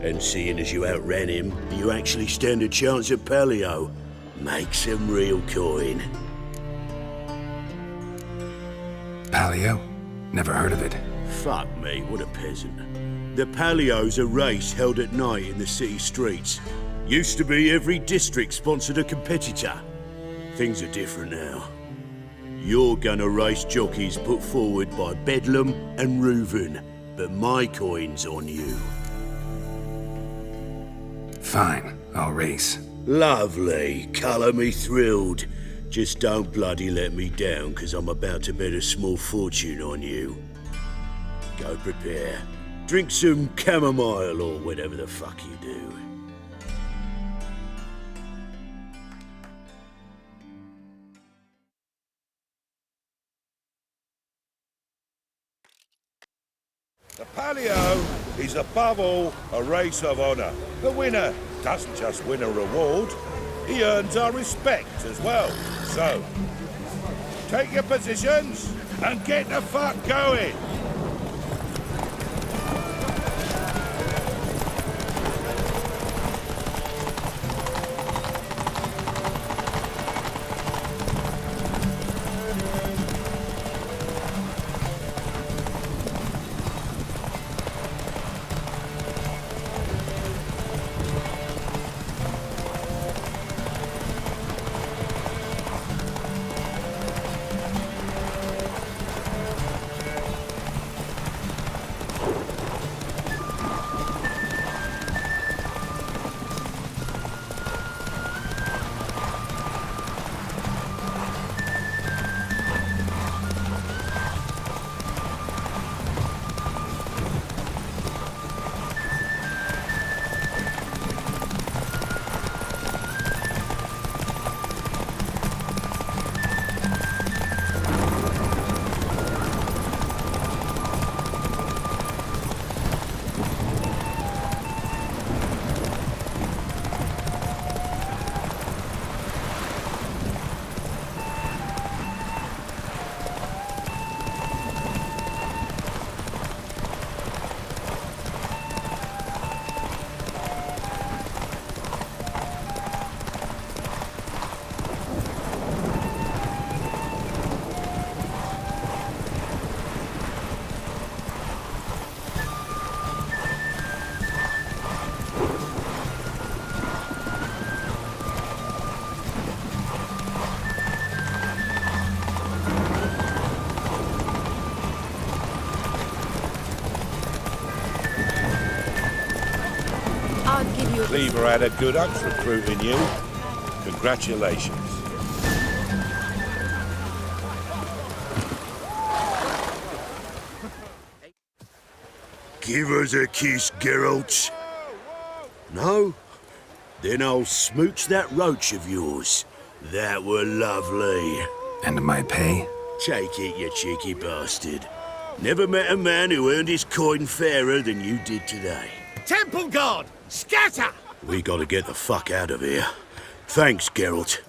And seeing as you outran him, you actually stand a chance at Paleo. Make some real coin. Paleo? Never heard of it. Fuck me, what a peasant. The Paleo's a race held at night in the city streets. Used to be every district sponsored a competitor. Things are different now. You're gonna race jockeys put forward by Bedlam and Reuven, but my coin's on you. Fine, I'll race. Lovely, colour me thrilled. Just don't bloody let me down, 'cause I'm about to bet a small fortune on you. Go prepare. Drink some chamomile or whatever the fuck you do. The Paleo is above all a race of honour. The winner doesn't just win a reward, he earns our respect as well. So, take your positions and get the fuck going. Cleaver had a good ox recruiting you. Congratulations. Give us a kiss, Geralt. No? Then I'll smooch that roach of yours. That were lovely. And my pay? Take it, you cheeky bastard. Never met a man who earned his coin fairer than you did today. Temple Guard! Scatter! We gotta get the fuck out of here. Thanks, Geralt.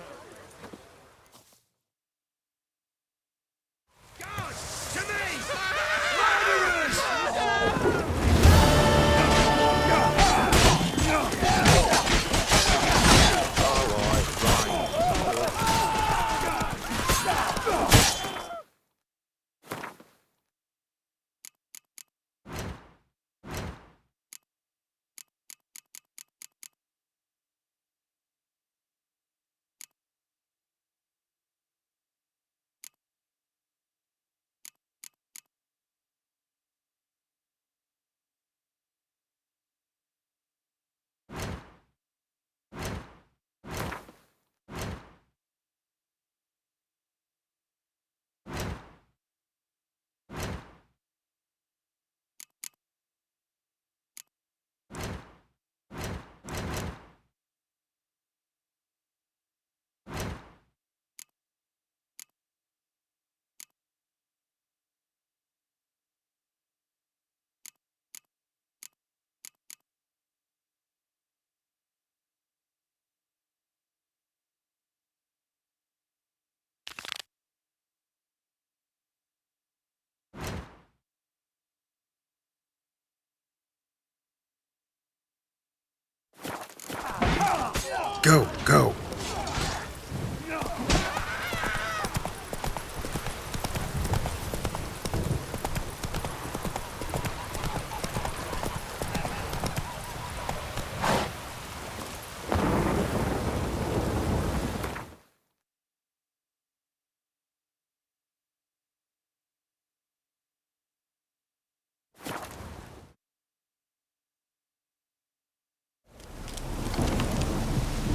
Go, go.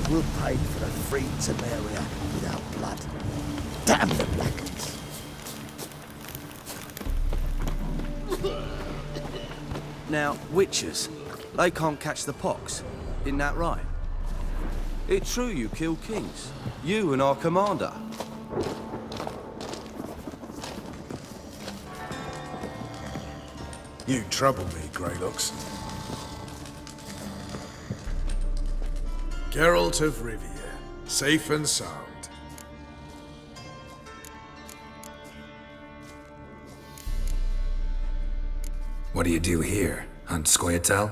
We'll pay for the free Temeria without blood. Damn the Blackens. Now, witches, they can't catch the pox. Isn't that right? It's true you killed kings. You and our commander. You trouble me, Greylocks. Geralt of Rivia, safe and sound. What do you do here? Hunt Scoia'tael?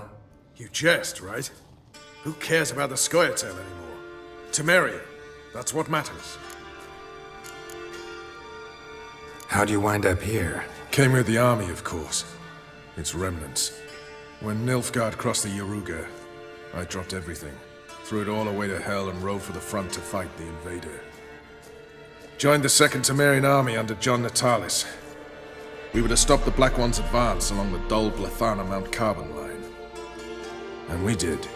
You jest, right? Who cares about the Scoia'tael anymore? Temeria, that's what matters. How'd you wind up here? Came with the army, of course. Its remnants. When Nilfgaard crossed the Yaruga, I dropped everything. Threw it all away to hell and rode for the front to fight the invader. Joined the 2nd Temerian army under John Natalis. We were to stop the Black One's advance along the Dol Blathana Mount Carbon line. And we did.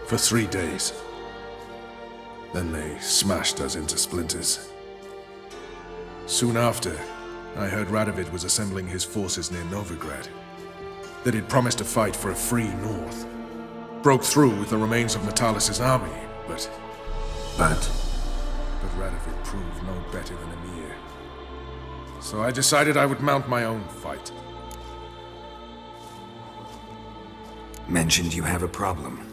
For 3 days. Then they smashed us into splinters. Soon after, I heard Radovid was assembling his forces near Novigrad. That he'd promised to fight for a free North. Broke through with the remains of Natalis' army, but Radovid proved no better than Emir. So I decided I would mount my own fight. Mentioned you have a problem.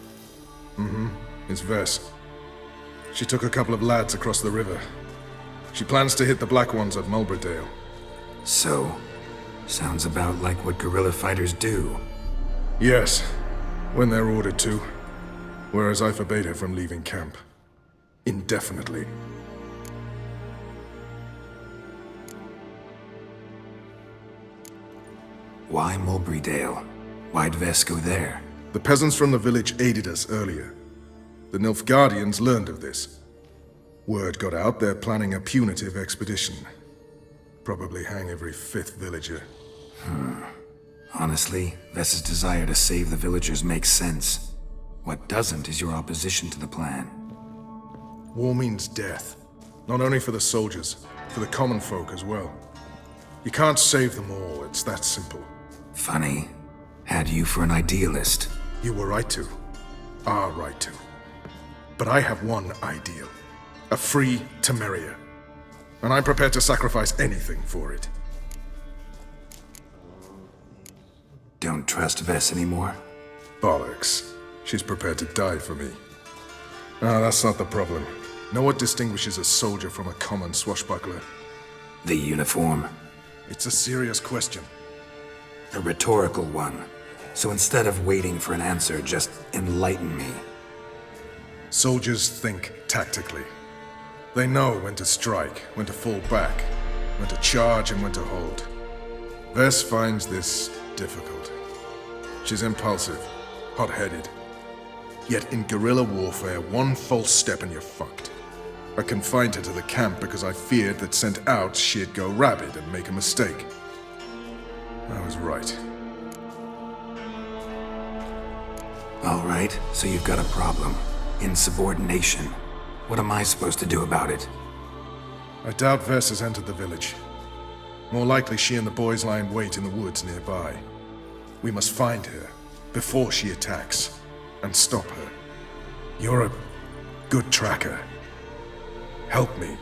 Mm-hmm. It's Vess. She took a couple of lads across the river. She plans to hit the Black Ones at Mulberdale. So, sounds about like what guerrilla fighters do. Yes. When they're ordered to, whereas I forbade her from leaving camp. Indefinitely. Why Mulberdale? Why'd Vess go there? The peasants from the village aided us earlier. The Nilfgaardians learned of this. Word got out they're planning a punitive expedition. Probably hang every 5th villager. Honestly, Vess's desire to save the villagers makes sense. What doesn't is your opposition to the plan. War means death. Not only for the soldiers, for the common folk as well. You can't save them all, it's that simple. Funny. Had you for an idealist. You were right to. Are right to. But I have one ideal. A free Temeria. And I'm prepared to sacrifice anything for it. Don't trust Vess anymore? Bollocks. She's prepared to die for me. Ah, that's not the problem. Know what distinguishes a soldier from a common swashbuckler? The uniform. It's a serious question. A rhetorical one. So instead of waiting for an answer, just enlighten me. Soldiers think tactically. They know when to strike, when to fall back, when to charge and when to hold. Vess finds this difficult. She's impulsive, hot-headed. Yet in guerrilla warfare, one false step and you're fucked. I confined her to the camp because I feared that sent out she'd go rabid and make a mistake. I was right. All right, so you've got a problem. Insubordination. What am I supposed to do about it? I doubt Vess has entered the village. More likely she and the boys lie in wait in the woods nearby. We must find her before she attacks and stop her. You're a good tracker. Help me.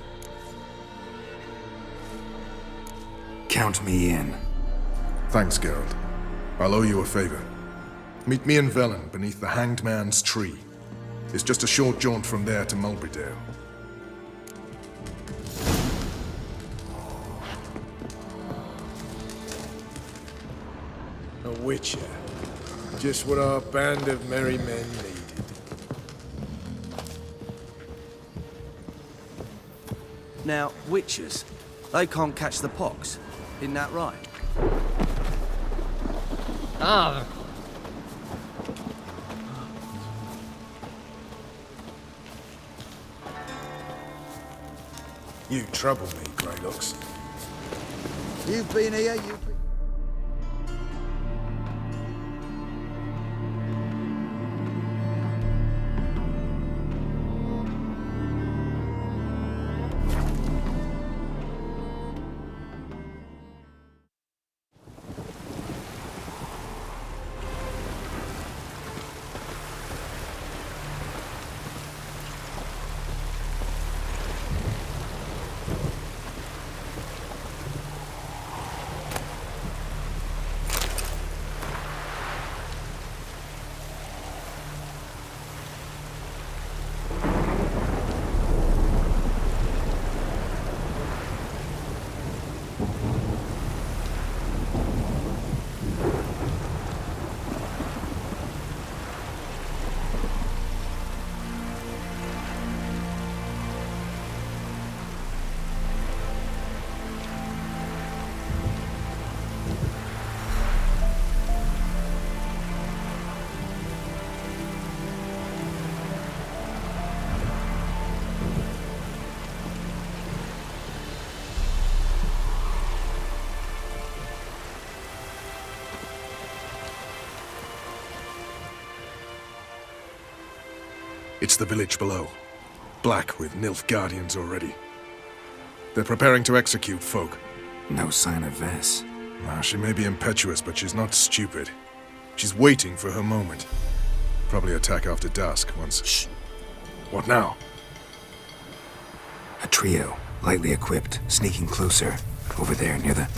Count me in. Thanks, Geralt. I'll owe you a favor. Meet me in Velen beneath the Hanged Man's tree. It's just a short jaunt from there to Mulberydale. A witcher. Just what our band of merry men needed. Now, witchers, they can't catch the pox. Isn't that right? Ah. You trouble me, Greylocks. You've been here, you've been... It's the village below. Black with Nilfgaardians already. They're preparing to execute folk. No sign of Vess. Well, she may be impetuous, but she's not stupid. She's waiting for her moment. Probably attack after dusk once... Shh! What now? A trio, lightly equipped, sneaking closer. Over there, near the...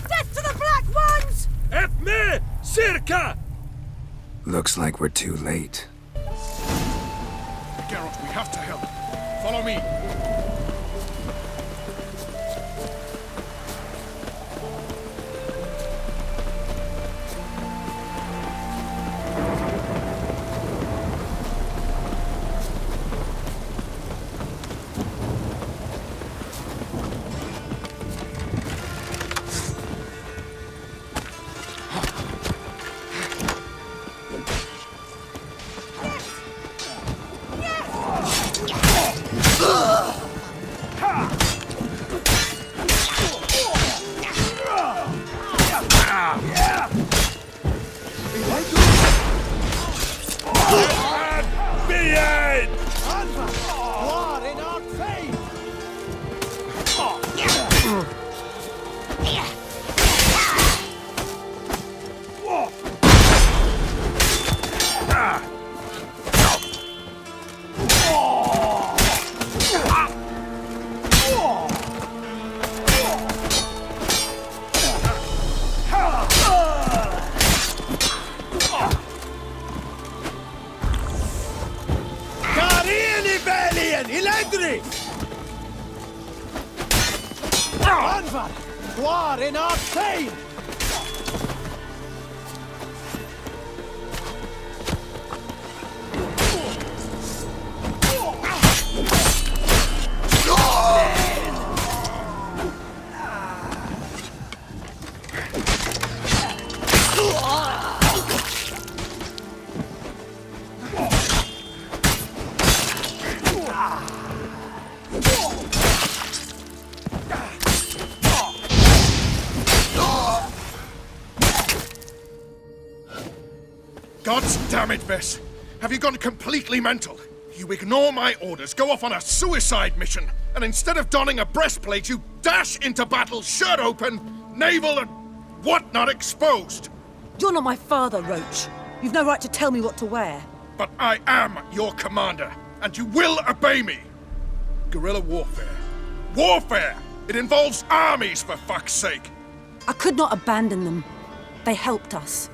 Death to the Black Ones! Help me! Circa! Looks like we're too late. Geralt, we have to help. Follow me. Edri! Anvar! War in Arcane! God's damn it, Vess. Have you gone completely mental? You ignore my orders, go off on a suicide mission, and instead of donning a breastplate, you dash into battle, shirt open, navel and whatnot exposed. You're not my father, Roach. You've no right to tell me what to wear. But I am your commander, and you will obey me. Guerrilla warfare. Warfare! It involves armies, for fuck's sake. I could not abandon them. They helped us.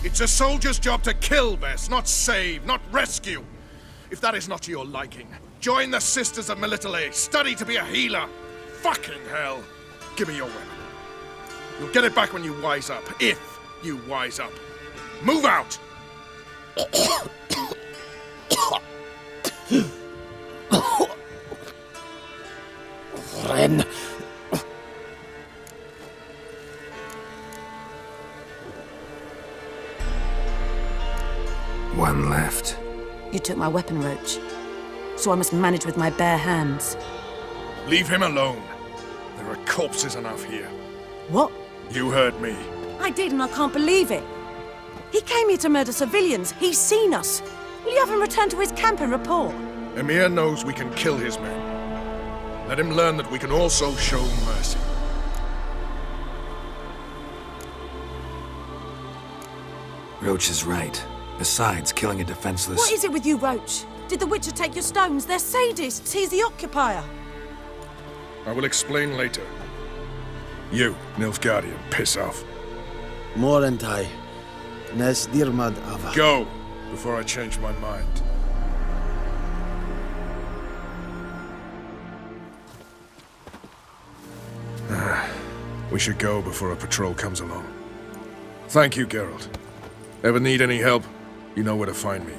It's a soldier's job to kill, Vess, not save, not rescue. If that is not to your liking, join the Sisters of Melitele, study to be a healer. Fucking hell. Give me your weapon. You'll get it back when you wise up, if you wise up. Move out! Ren. One left. You took my weapon, Roach. So I must manage with my bare hands. Leave him alone. There are corpses enough here. What? You heard me. I did, and I can't believe it. He came here to murder civilians. He's seen us. Will you have him return to his camp and report? Emir knows we can kill his men. Let him learn that we can also show mercy. Roach is right. Besides, killing a defenseless... What is it with you, Roach? Did the Witcher take your stones? They're sadists. He's the occupier. I will explain later. You, Nilfgaardian, piss off. Morentai. Nes dirmad ava. Go, before I change my mind. We should go before a patrol comes along. Thank you, Geralt. Ever need any help, you know where to find me.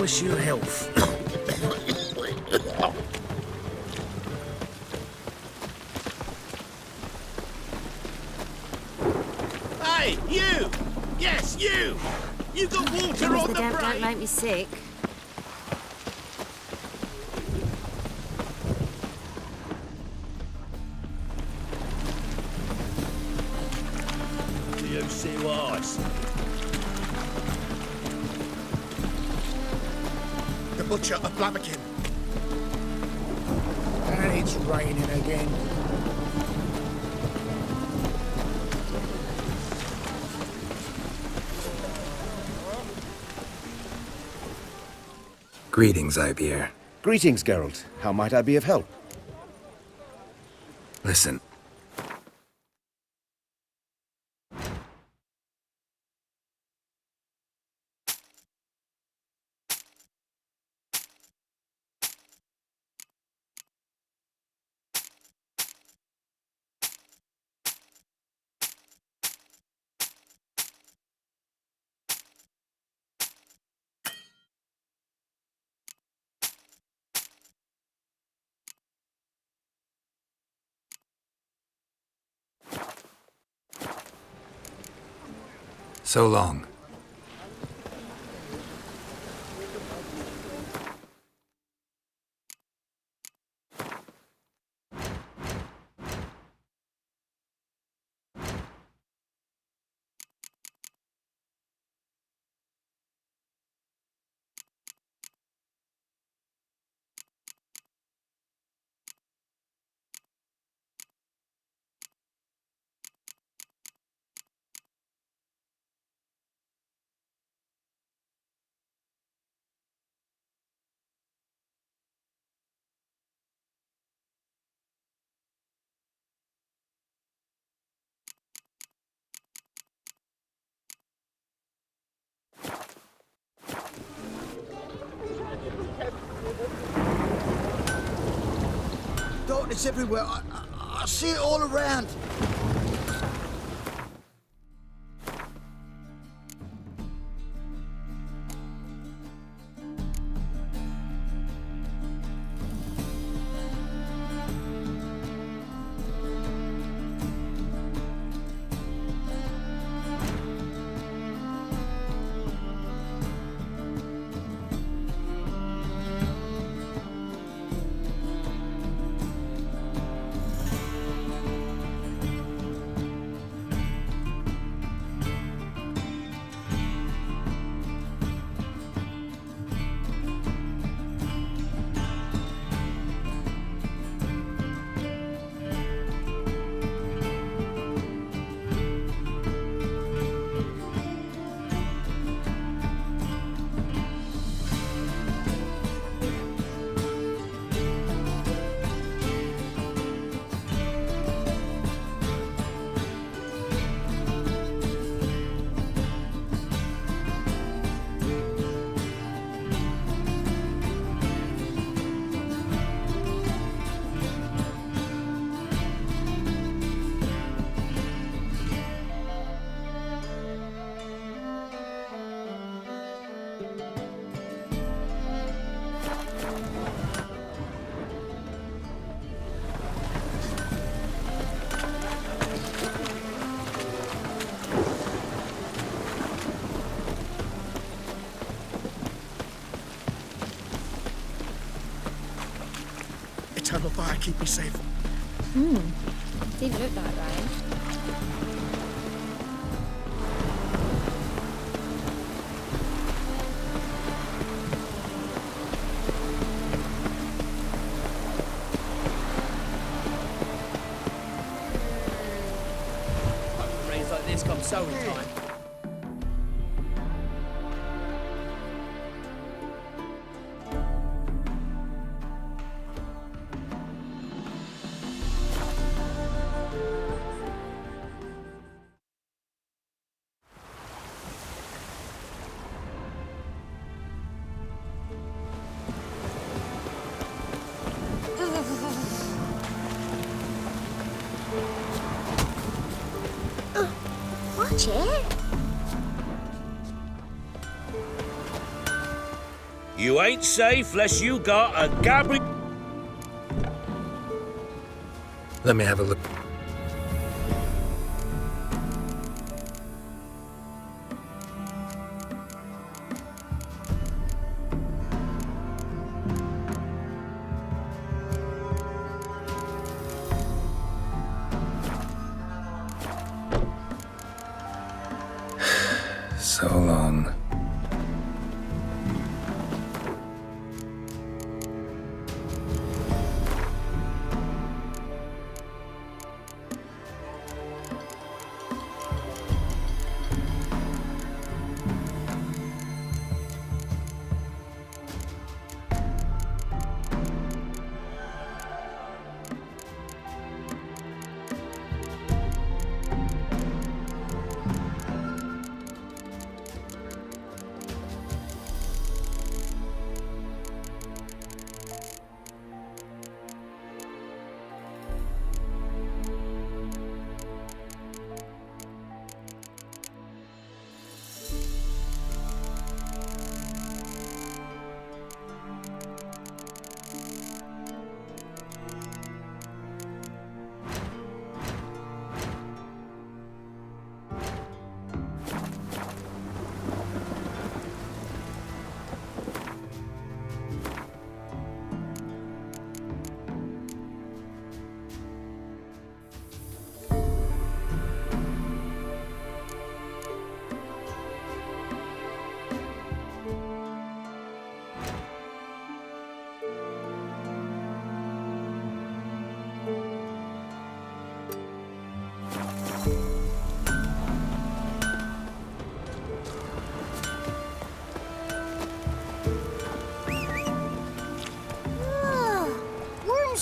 Bless your health. Hey, you! Yes, you! You got water on the Don't brain? make me sick. Do you see what I see? The Butcher of Blaviken. And it's raining again. Greetings, Ibeer. Greetings, Geralt. How might I be of help? Listen. So long. Darkness everywhere. I see it all around. Eternal fire, keep me safe. Didn't look like rain. Rains like this come sowing time. Watch it. You ain't safe less you got a gabbling... Let me have a look. So long.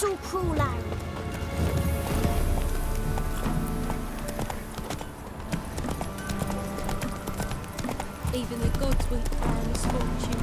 All crawl out. Even the gods weep for our misfortune.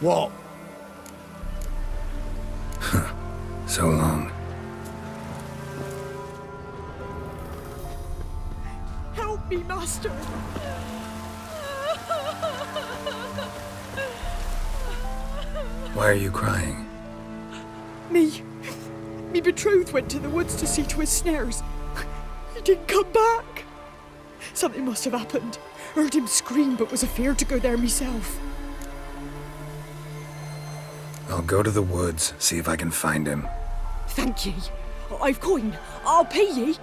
What? So long. Help me, Master. Why are you crying? Me betrothed went to the woods to see to his snares. He didn't come back. Something must have happened. Heard him scream, but was afeard to go there myself. I'll go to the woods, see if I can find him. Thank ye. I've coin. I'll pay ye.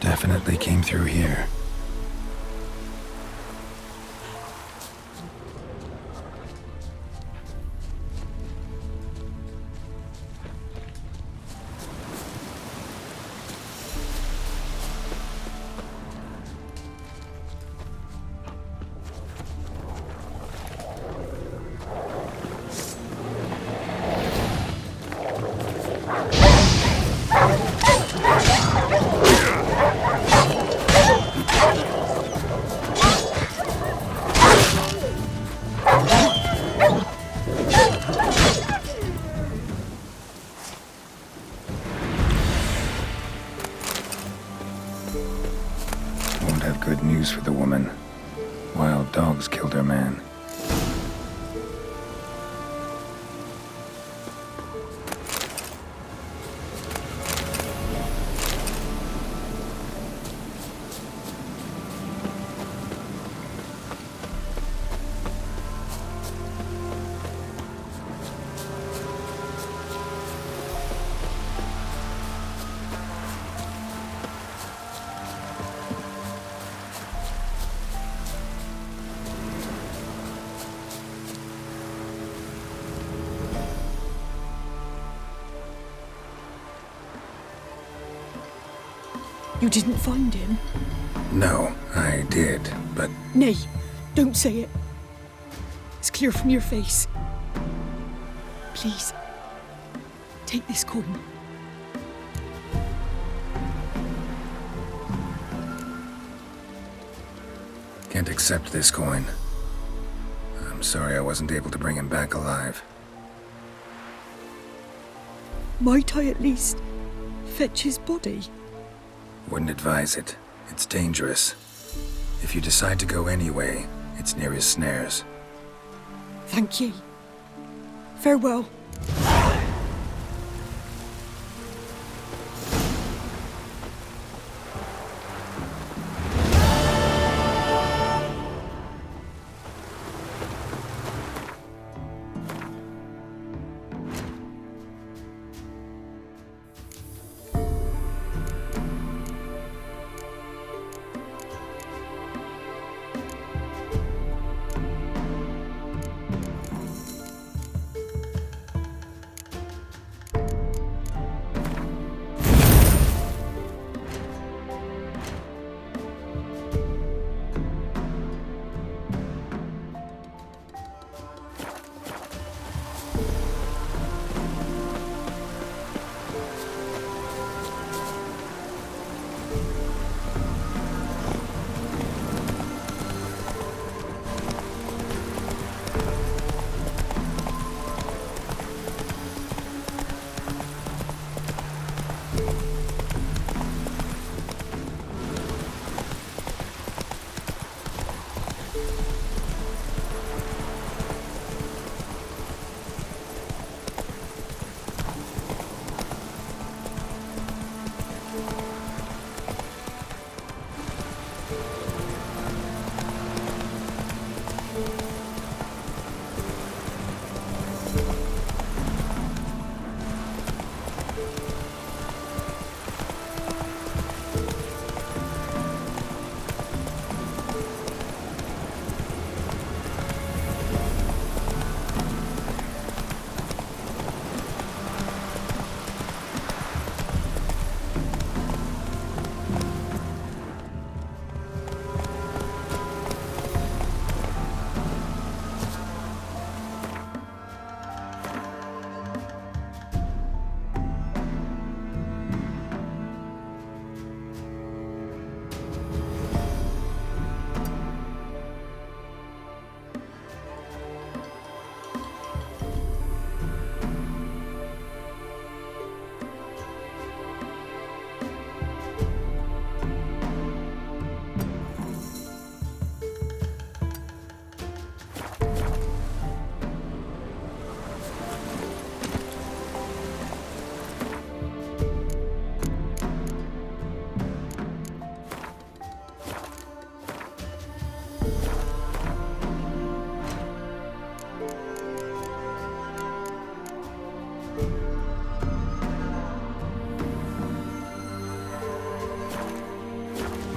Definitely came through here. have good news for the woman. Wild dogs killed her man. You didn't find him? No, I did, but... Nay, don't say it. It's clear from your face. Please, take this coin. Can't accept this coin. I'm sorry I wasn't able to bring him back alive. Might I at least fetch his body? Wouldn't advise it. It's dangerous. If you decide to go anyway, it's near his snares. Thank ye. Farewell.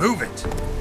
Move it!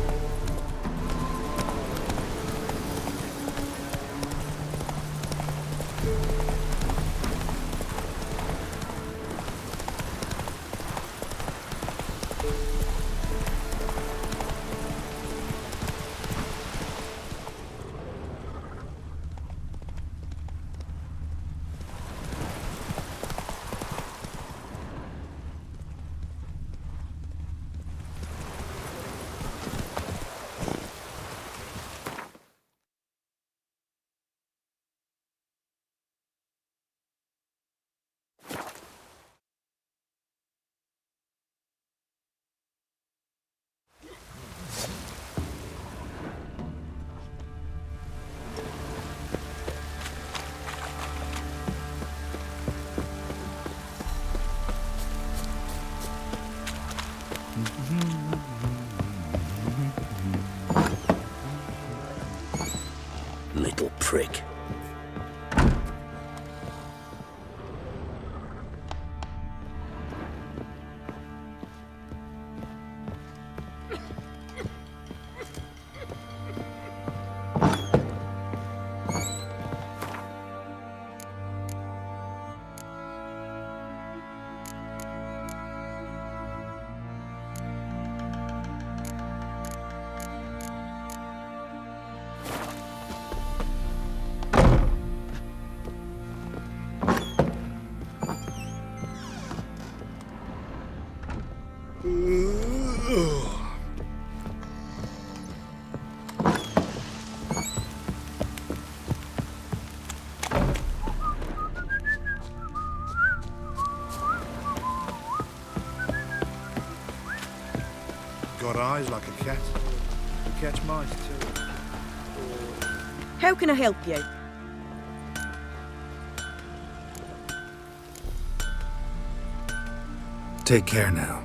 Little prick. Got eyes like a cat. You catch mice too. How can I help you? Take care now.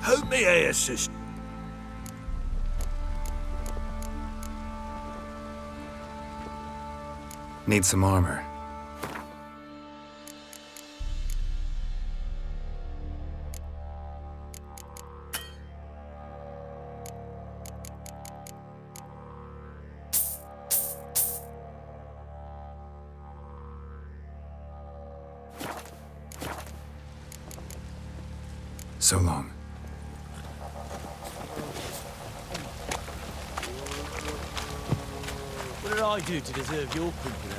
How may I assist? Need some armor. So long. What did I do to deserve your company?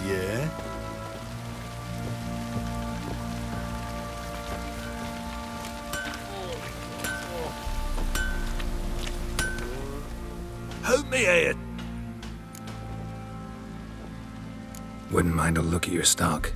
Yeah? How may I... Wouldn't mind a look at your stock.